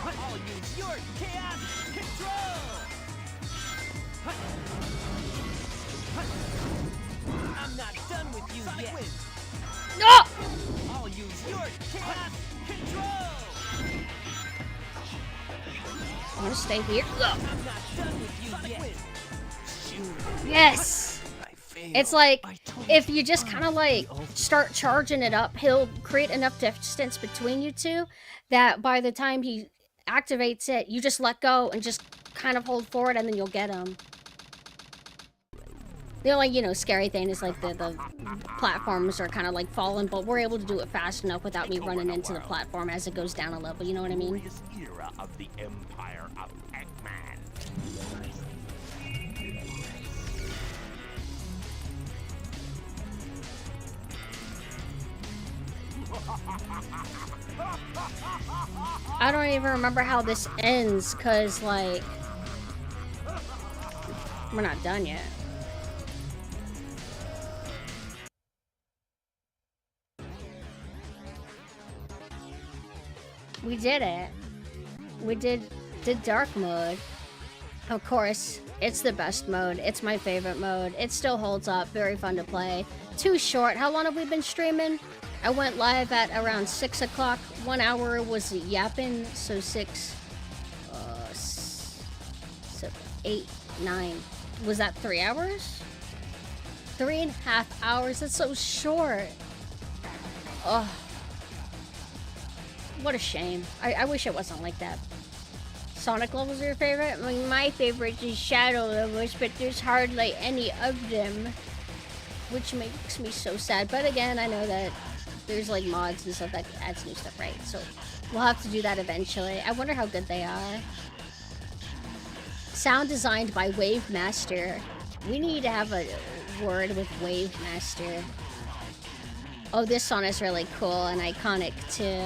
I'll use your chaos control. I'm not done with you yet. No! I'll use your chaos control. I'm gonna stay here. I'm not done with you yet. Yes! It's like, if you just kind of like start charging it up, he'll create enough distance between you two that by the time he activates it, you just let go and just kind of hold forward and then you'll get him. The only, you know, scary thing is like the platforms are kind of like falling, but we're able to do it fast enough without me running into the platform as it goes down a level, you know what I mean? Era of the Empire of Pac-Man. I don't even remember how this ends, cause like, we're not done yet. We did it. We did dark mode. Of course, it's the best mode. It's my favorite mode. It still holds up. Very fun to play. Too short. How long have we been streaming? I went live at around 6 o'clock. 1 hour was yapping, so 8, 9. Was that 3 hours? 3.5 hours? That's so short. Ugh. What a shame. I wish it wasn't like that. Sonic levels are your favorite? I mean, my favorite is Shadow levels, but there's hardly any of them. Which makes me so sad. But again, I know that there's like mods and stuff that adds new stuff, right? So we'll have to do that eventually. I wonder how good they are. Sound designed by Wave Master. We need to have a word with Wave Master. Oh, this song is really cool and iconic too.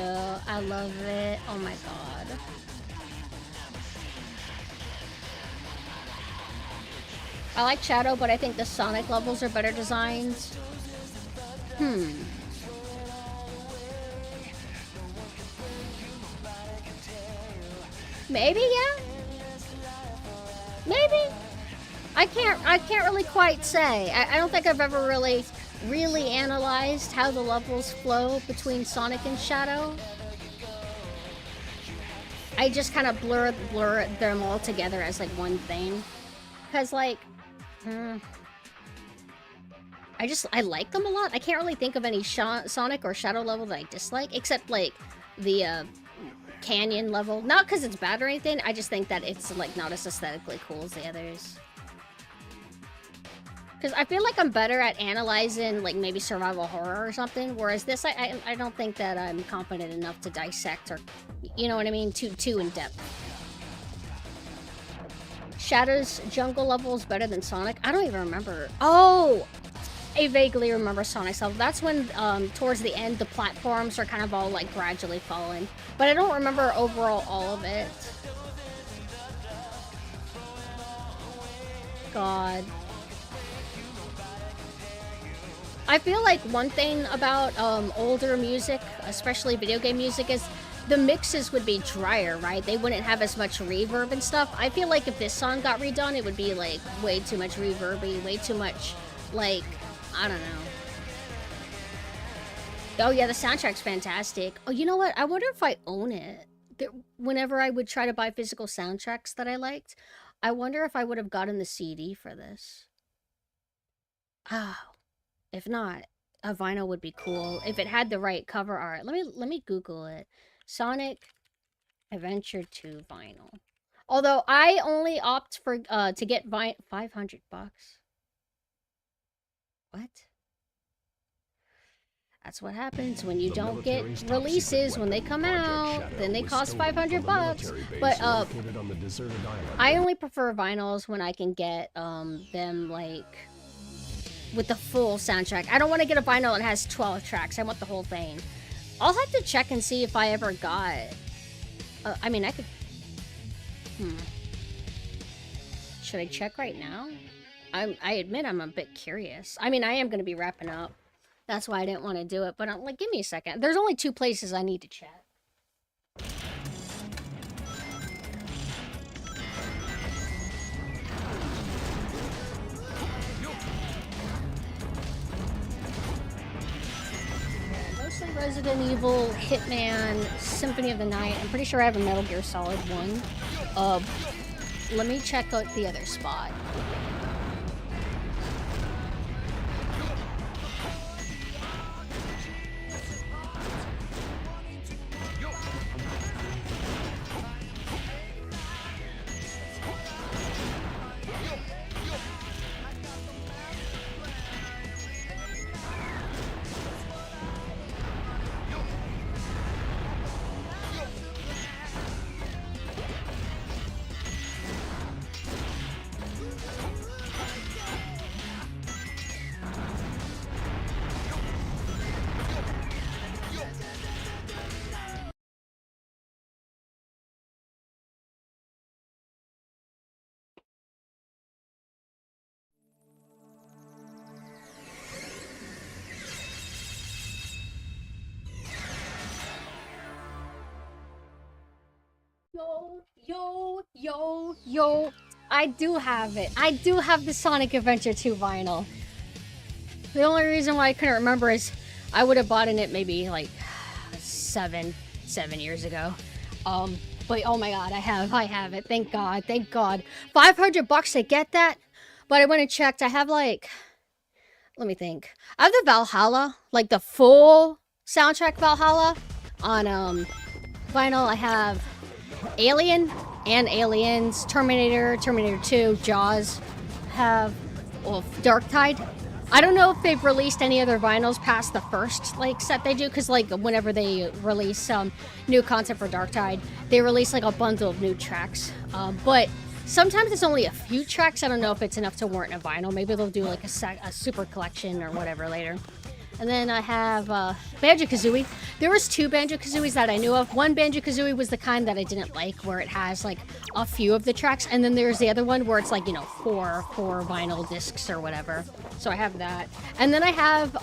I love it. Oh my god. I like Shadow, but I think the Sonic levels are better designed. Maybe, yeah? Maybe? I can't really quite say. I don't think I've ever really analyzed how the levels flow between Sonic and Shadow. I just kind of blur them all together as like one thing. Cause like, I like them a lot. I can't really think of any Sonic or Shadow level that I dislike, except like the Canyon level. Not because it's bad or anything, I just think that it's like not as aesthetically cool as the others. Because I feel like I'm better at analyzing like maybe survival horror or something, whereas this I don't think that I'm competent enough to dissect or, you know what I mean, too in depth. Shadow's jungle level is better than Sonic. I don't even remember. Oh, I vaguely remember Sonic's level. That's when towards the end the platforms are kind of all like gradually falling, but I don't remember overall all of it. God. I feel like one thing about older music, especially video game music, is the mixes would be drier, right? They wouldn't have as much reverb and stuff. I feel like if this song got redone, it would be like way too much reverby, way too much, like, I don't know. Oh yeah, the soundtrack's fantastic. Oh, you know what? I wonder if I own it. Whenever I would try to buy physical soundtracks that I liked, I wonder if I would have gotten the CD for this. Oh, if not, a vinyl would be cool if it had the right cover art. Let me Google it. Sonic Adventure 2 vinyl. Although I only opt for to get $500. What? That's what happens when you don't get releases when they come out. Then they cost $500. But I only prefer vinyls when I can get them like with the full soundtrack. I don't want to get a vinyl that has 12 tracks. I want the whole thing. I'll have to check and see if I ever got. I mean, I could. Should I check right now? I admit I'm a bit curious. I mean, I am going to be wrapping up. That's why I didn't want to do it. But I'm like, give me a second. There's only 2 places I need to check. Mostly Resident Evil, Hitman, Symphony of the Night. I'm pretty sure I have a Metal Gear Solid 1. Let me check out the other spot. Yo, I do have it. I do have the Sonic Adventure 2 vinyl. The only reason why I couldn't remember is I would have bought it maybe like 7 years ago. But oh my god, I have it. Thank God. $500 to get that? But I went and checked. I have like, let me think. I have the Valhalla, like the full soundtrack Valhalla on vinyl. I have Alien and Aliens, Terminator 2, Jaws, have Dark Tide. I don't know if they've released any other vinyls past the first like set they do, because like whenever they release new content for Dark Tide, they release like a bundle of new tracks. But sometimes it's only a few tracks. I don't know if it's enough to warrant a vinyl. Maybe they'll do like a super collection or whatever later. And then I have Banjo-Kazooie. There was 2 Banjo-Kazooies that I knew of. One Banjo-Kazooie was the kind that I didn't like, where it has like a few of the tracks. And then there's the other one where it's like, you know, four vinyl discs or whatever. So I have that. And then I have,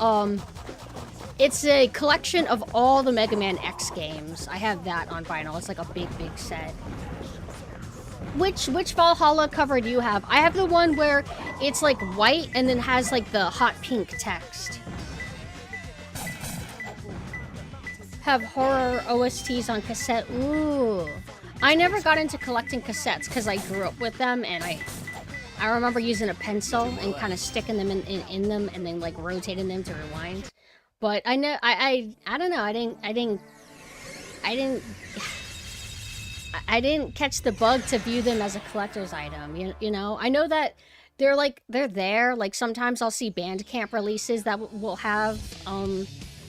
it's a collection of all the Mega Man X games. I have that on vinyl. It's like a big set. Which Valhalla cover do you have? I have the one where it's like white and then has like the hot pink text. Have horror OSTs on cassette. Ooh. I never got into collecting cassettes because I grew up with them, and I remember using a pencil and kind of sticking them in them and then like rotating them to rewind. But I know I don't know. I didn't catch the bug to view them as a collector's item. You know, I know that they're there. Like sometimes I'll see Bandcamp releases that will have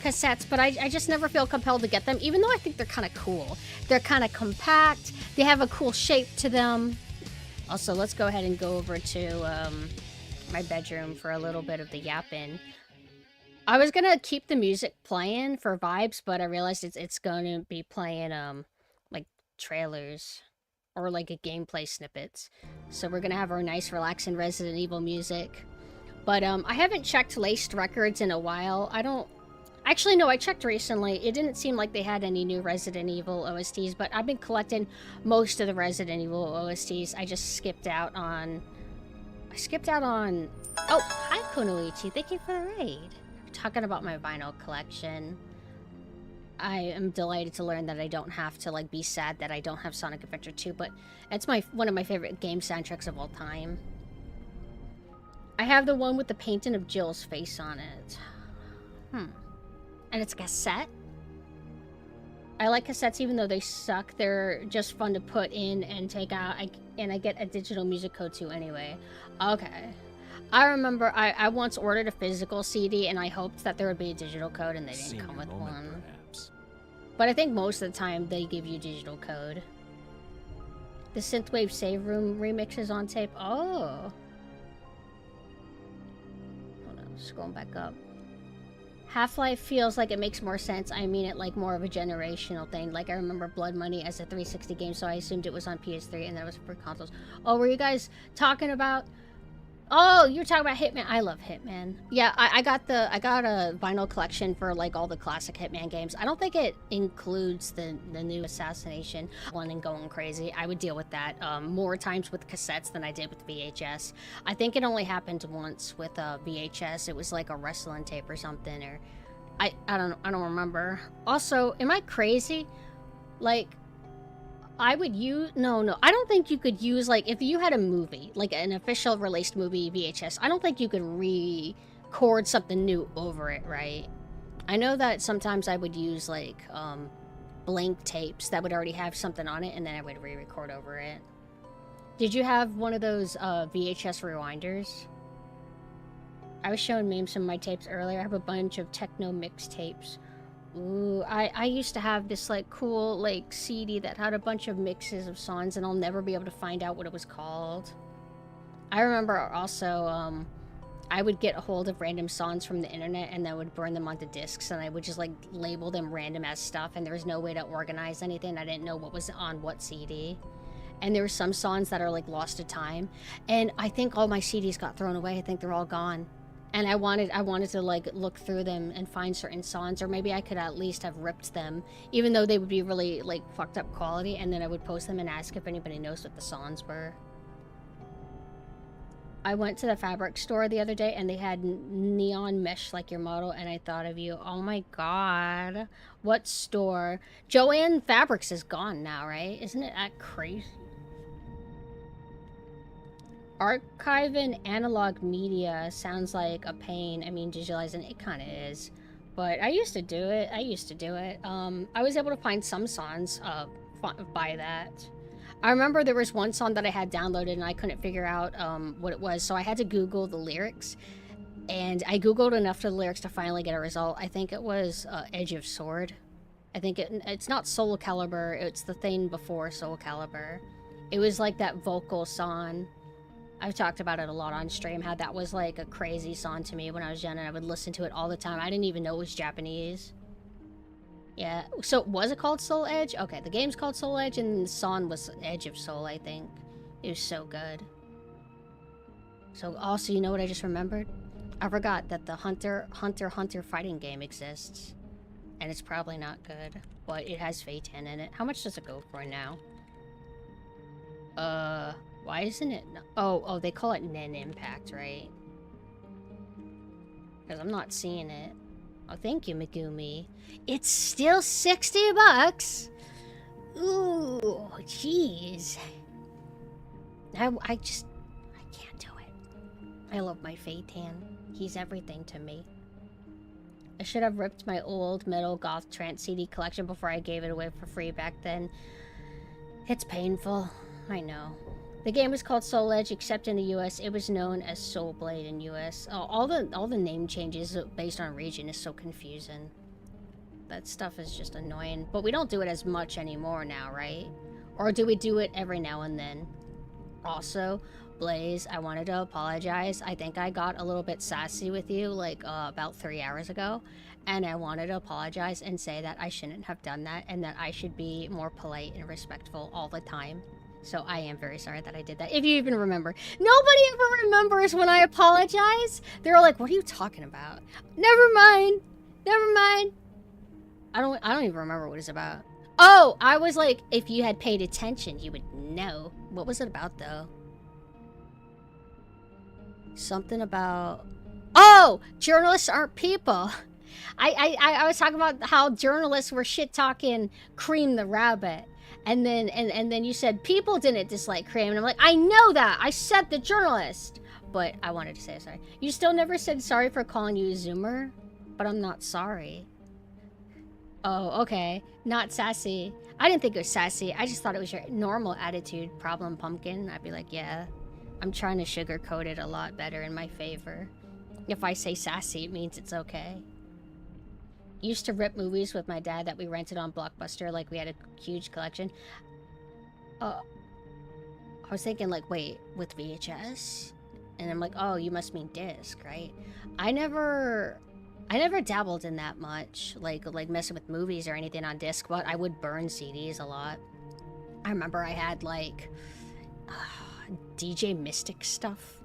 cassettes, but I just never feel compelled to get them, even though I think they're kind of cool. They're kind of compact. They have a cool shape to them. Also, let's go ahead and go over to my bedroom for a little bit of the yapping. I was gonna keep the music playing for vibes, but I realized it's gonna be playing like trailers or like a gameplay snippets. So we're gonna have our nice relaxing Resident Evil music. But I haven't checked Laced Records in a while. Actually, no, I checked recently. It didn't seem like they had any new Resident Evil OSTs, but I've been collecting most of the Resident Evil OSTs. I just skipped out on... Oh, hi, Konoichi. Thank you for the raid. Talking about my vinyl collection. I am delighted to learn that I don't have to like be sad that I don't have Sonic Adventure 2, but it's one of my favorite game soundtracks of all time. I have the one with the painting of Jill's face on it. And it's a cassette? I like cassettes even though they suck. They're just fun to put in and take out, and I get a digital music code too anyway. Okay. I remember I once ordered a physical CD and I hoped that there would be a digital code and they didn't come with one. Perhaps. But I think most of the time they give you digital code. The Synthwave Save Room remix is on tape. Oh. Hold on, scrolling back up. Half-Life feels like it makes more sense. I mean it like more of a generational thing. Like I remember Blood Money as a 360 game, so I assumed it was on PS3 and that was for consoles. Oh, were you guys talking about... Oh, you're talking about Hitman. I love Hitman. Yeah, I got a vinyl collection for like all the classic Hitman games. I don't think it includes the new Assassination one and Going Crazy. I would deal with that more times with cassettes than I did with VHS. I think it only happened once with VHS. It was like a wrestling tape or something, or I don't remember. Also, am I crazy? Like, I would use... No, I don't think you could use, like, if you had a movie, like an official released movie VHS, I don't think you could record something new over it, right? I know that sometimes I would use, like, blank tapes that would already have something on it, and then I would re-record over it. Did you have one of those VHS rewinders? I was showing memes from my tapes earlier. I have a bunch of techno mixtapes. Ooh, I used to have this like cool like CD that had a bunch of mixes of songs, and I'll never be able to find out what it was called. I remember also I would get a hold of random songs from the internet and I would burn them onto discs, and I would just like label them random as stuff, and there was no way to organize anything. I didn't know what was on what CD. And there were some songs that are like lost to time, and I think all my CDs got thrown away. I think they're all gone. And I wanted to like look through them and find certain songs, or maybe I could at least have ripped them, even though they would be really like fucked up quality, and then I would post them and ask if anybody knows what the songs were. I went to the fabric store the other day and they had neon mesh like your model, and I thought of you. Oh my god. What store? Joanne Fabrics is gone now, right? Isn't it that crazy? Archiving analog media sounds like a pain. I mean, digitalizing it kind of is, but I used to do it. I was able to find some songs by that. I remember there was one song that I had downloaded and I couldn't figure out what it was, so I had to Google the lyrics, and I Googled enough of the lyrics to finally get a result. I think it was Edge of Sword. I think it's not Soul Calibur, it's the thing before Soul Calibur. It was like that vocal song. I've talked about it a lot on stream, how that was like a crazy song to me when I was young, and I would listen to it all the time. I didn't even know it was Japanese. Yeah, so was it called Soul Edge? Okay, the game's called Soul Edge, and the song was Edge of Soul, I think. It was so good. So also, you know what I just remembered? I forgot that the Hunter fighting game exists. And it's probably not good, but it has Phaeton in it. How much does it go for now? Why isn't it? Oh, they call it Nen Impact, right? Because I'm not seeing it. Oh, thank you, Megumi. It's still 60 bucks. Ooh, jeez. I can't do it. I love my Phaeton. He's everything to me. I should have ripped my old Metal Goth Trance CD collection before I gave it away for free back then. It's painful. I know. The game was called Soul Edge, except in the US, it was known as Soul Blade in US. Oh, all the name changes based on region is so confusing. That stuff is just annoying. But we don't do it as much anymore now, right? Or do we do it every now and then? Also, Blaze, I wanted to apologize. I think I got a little bit sassy with you like about 3 hours ago. And I wanted to apologize and say that I shouldn't have done that, and that I should be more polite and respectful all the time. So I am very sorry that I did that. If you even remember. Nobody ever remembers when I apologize. They're all like, what are you talking about? Never mind. Never mind. I don't even remember what it's about. Oh, I was like, if you had paid attention, you would know. What was it about, though? Something about... Oh! Journalists aren't people. I was talking about how journalists were shit talking Cream the Rabbit. And then you said people didn't dislike Cream. And I'm like, I know that. I said the journalist. But I wanted to say sorry. You still never said sorry for calling you a Zoomer? But I'm not sorry. Oh, okay. Not sassy. I didn't think it was sassy. I just thought it was your normal attitude problem, Pumpkin. I'd be like, yeah. I'm trying to sugarcoat it a lot better in my favor. If I say sassy, it means it's okay. Used to rip movies with my dad that we rented on Blockbuster, like we had a huge collection. I was thinking, like, wait, with VHS? And I'm like, oh, you must mean disc, right? I never dabbled in that much, like messing with movies or anything on disc, but I would burn CDs a lot. I remember I had, like, DJ Mystic stuff.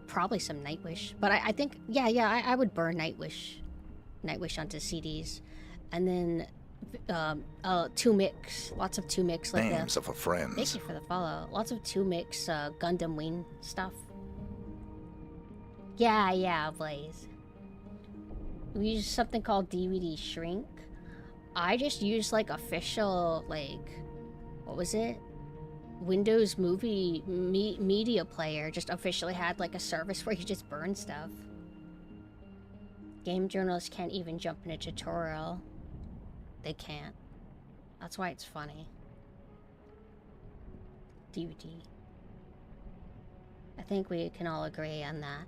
Probably some Nightwish. But I think, I would burn Nightwish onto CDs. And then, 2Mix. Lots of 2Mix. Like Names of a friends. Thank you for the follow. Lots of 2Mix, Gundam Wing stuff. Yeah, Blaze. We use something called DVD Shrink. I just used, like, official, like, what was it? Windows Movie Media Player just officially had, like, a service where you just burn stuff. Game journalists can't even jump in a tutorial. They can't. That's why it's funny. DVD. I think we can all agree on that.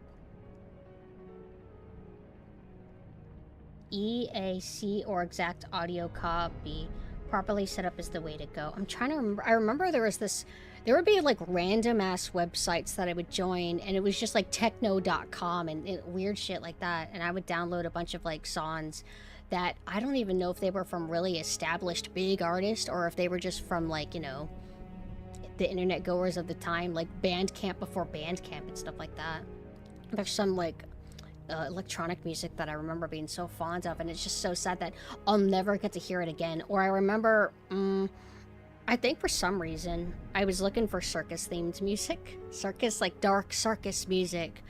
EAC or exact audio copy properly set up is the way to go. I'm trying to remember. I remember there would be like random ass websites that I would join, and it was just like techno.com and weird shit like that, and I would download a bunch of like songs that I don't even know if they were from really established big artists or if they were just from, like, you know, the internet goers of the time, like Bandcamp before Bandcamp and stuff like that. There's some like electronic music that I remember being so fond of, and it's just so sad that I'll never get to hear it again. Or I remember, I think for some reason, I was looking for circus-themed music. Circus, like dark circus music.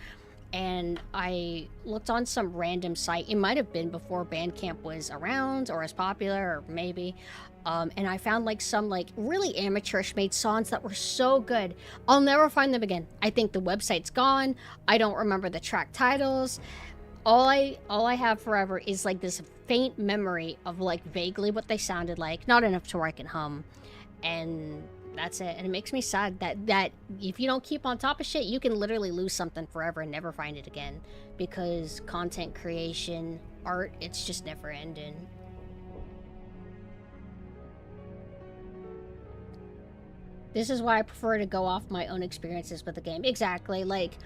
And I looked on some random site. It might have been before Bandcamp was around or as popular, or maybe. And I found like some like really amateurish made songs that were so good. I'll never find them again. I think the website's gone. I don't remember the track titles. All I have forever is like this faint memory of like vaguely what they sounded like. Not enough to where I can hum. And that's it. And it makes me sad that if you don't keep on top of shit, you can literally lose something forever and never find it again. Because content creation, art, it's just never ending. This is why I prefer to go off my own experiences with the game. Exactly. Like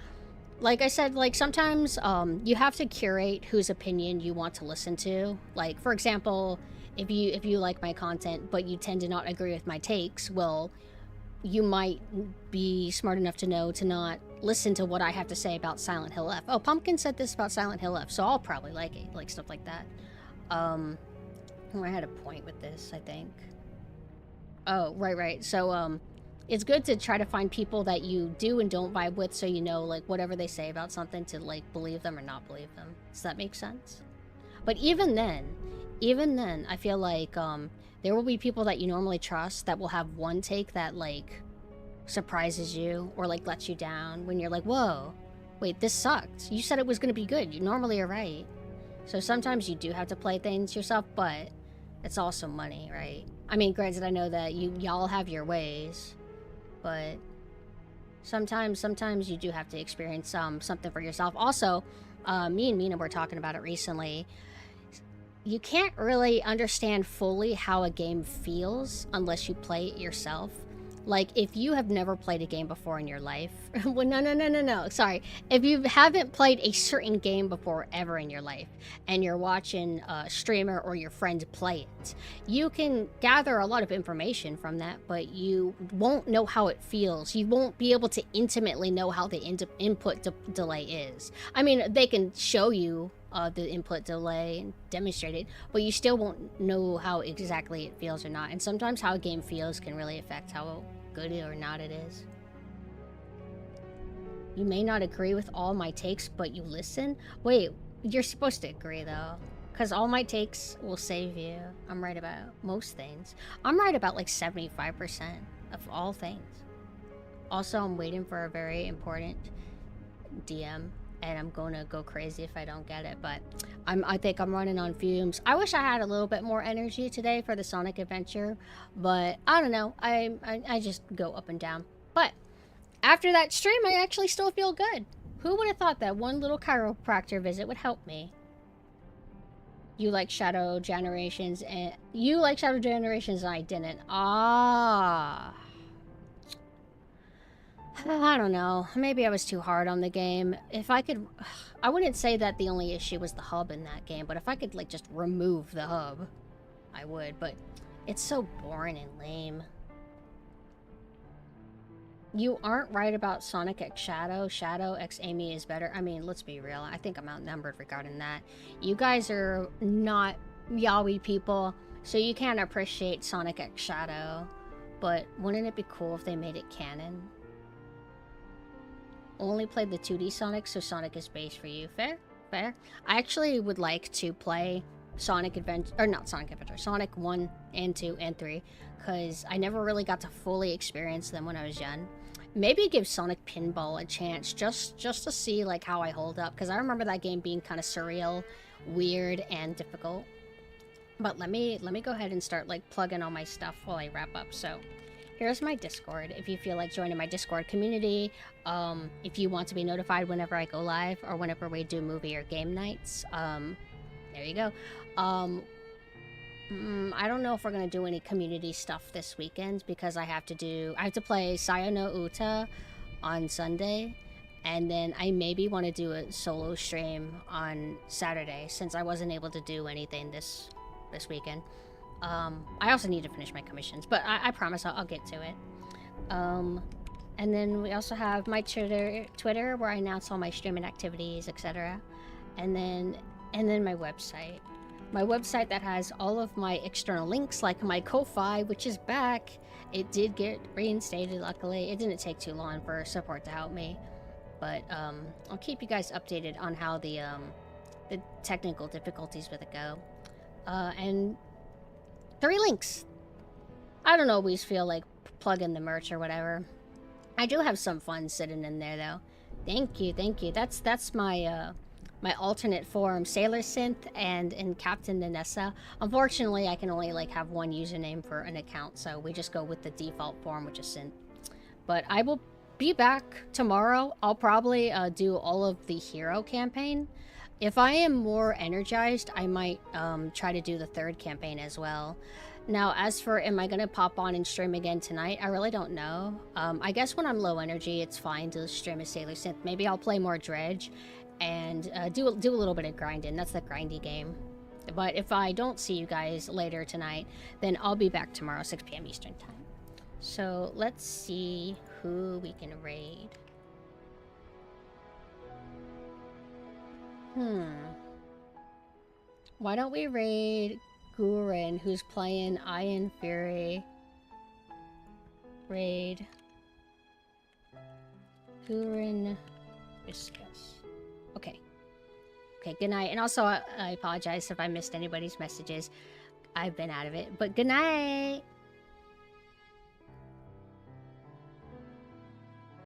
I said, like sometimes you have to curate whose opinion you want to listen to. Like, for example, if you like my content but you tend to not agree with my takes, well, you might be smart enough to know to not listen to what I have to say about Silent Hill F. Oh, Pumpkin said this about Silent Hill F, so I'll probably like it, like stuff like that. I had a point with this, I think. Oh, right. So, it's good to try to find people that you do and don't vibe with, so you know, like, whatever they say about something to, like, believe them or not believe them. Does that make sense? But even then, I feel like, there will be people that you normally trust that will have one take that, like, surprises you or, like, lets you down when you're like, whoa, wait, this sucked. You said it was going to be good. You normally are right. So sometimes you do have to play things yourself, but it's also money, right? I mean, granted, I know that y'all have your ways, but sometimes you do have to experience something for yourself. Also, me and Mina were talking about it recently. You can't really understand fully how a game feels unless you play it yourself. Like, if you have never played a game before in your life... well, no. Sorry. If you haven't played a certain game before ever in your life, and you're watching a streamer or your friend play it, you can gather a lot of information from that, but you won't know how it feels. You won't be able to intimately know how the input delay is. I mean, they can show you the input delay and demonstrate it, but you still won't know how exactly it feels or not. And sometimes how a game feels can really affect how good or not it is. You may not agree with all my takes, but you listen? Wait, You're supposed to agree, though. Because all my takes will save you. I'm right about most things. I'm right about like 75% of all things. Also, I'm waiting for a very important DM, and I'm gonna go crazy if I don't get it, but I think I'm running on fumes. I wish I had a little bit more energy today for the Sonic adventure, but I don't know. I just go up and down. But after that stream, I actually still feel good. Who would have thought that one little chiropractor visit would help me? You like Shadow Generations, and I didn't. Ah. I don't know. Maybe I was too hard on the game. If I could... I wouldn't say that the only issue was the hub in that game, but if I could, like, just remove the hub, I would. But it's so boring and lame. You aren't right about Sonic X Shadow. Shadow X Amy is better. I mean, let's be real. I think I'm outnumbered regarding that. You guys are not yaoi people, so you can't appreciate Sonic X Shadow. But wouldn't it be cool if they made it canon? Only played the 2D Sonic, so Sonic is base for you. Fair? Fair. I actually would like to play Sonic Adventure, or not Sonic Adventure, Sonic 1 and 2 and 3, because I never really got to fully experience them when I was young. Maybe give Sonic Pinball a chance, just to see like how I hold up, because I remember that game being kind of surreal, weird, and difficult. But let me go ahead and start like plugging all my stuff while I wrap up. So here's my Discord if you feel like joining my Discord community. If you want to be notified whenever I go live or whenever we do movie or game nights. There you go. I don't know if we're gonna do any community stuff this weekend because I have to play Sayo no Uta on Sunday, and then I maybe want to do a solo stream on Saturday since I wasn't able to do anything this weekend. I also need to finish my commissions, but I promise I'll get to it. And then we also have my Twitter where I announce all my streaming activities, etc. And then my website. My website that has all of my external links, like my Ko-Fi, which is back. It did get reinstated, luckily. It didn't take too long for support to help me. But I'll keep you guys updated on how the technical difficulties with it go. And 3 links. I don't always feel like plugging the merch or whatever. I do have some fun sitting in there, though. Thank you. That's my my alternate form, Sailor Synth and Captain Nanessa. Unfortunately, I can only like have one username for an account, so we just go with the default form, which is Synth. But I will be back tomorrow. I'll probably do all of the hero campaign. If I am more energized, I might try to do the 3rd campaign as well. Now, as for am I going to pop on and stream again tonight, I really don't know. I guess when I'm low energy, it's fine to stream a Sailor Synth. Maybe I'll play more Dredge and do a little bit of grinding. That's the grindy game. But if I don't see you guys later tonight, then I'll be back tomorrow, 6 p.m. Eastern Time. So let's see who we can raid. Why don't we raid Guren, who's playing Iron Fury? Raid Guren Viscus. Okay, good night. And also, I apologize if I missed anybody's messages. I've been out of it, but good night.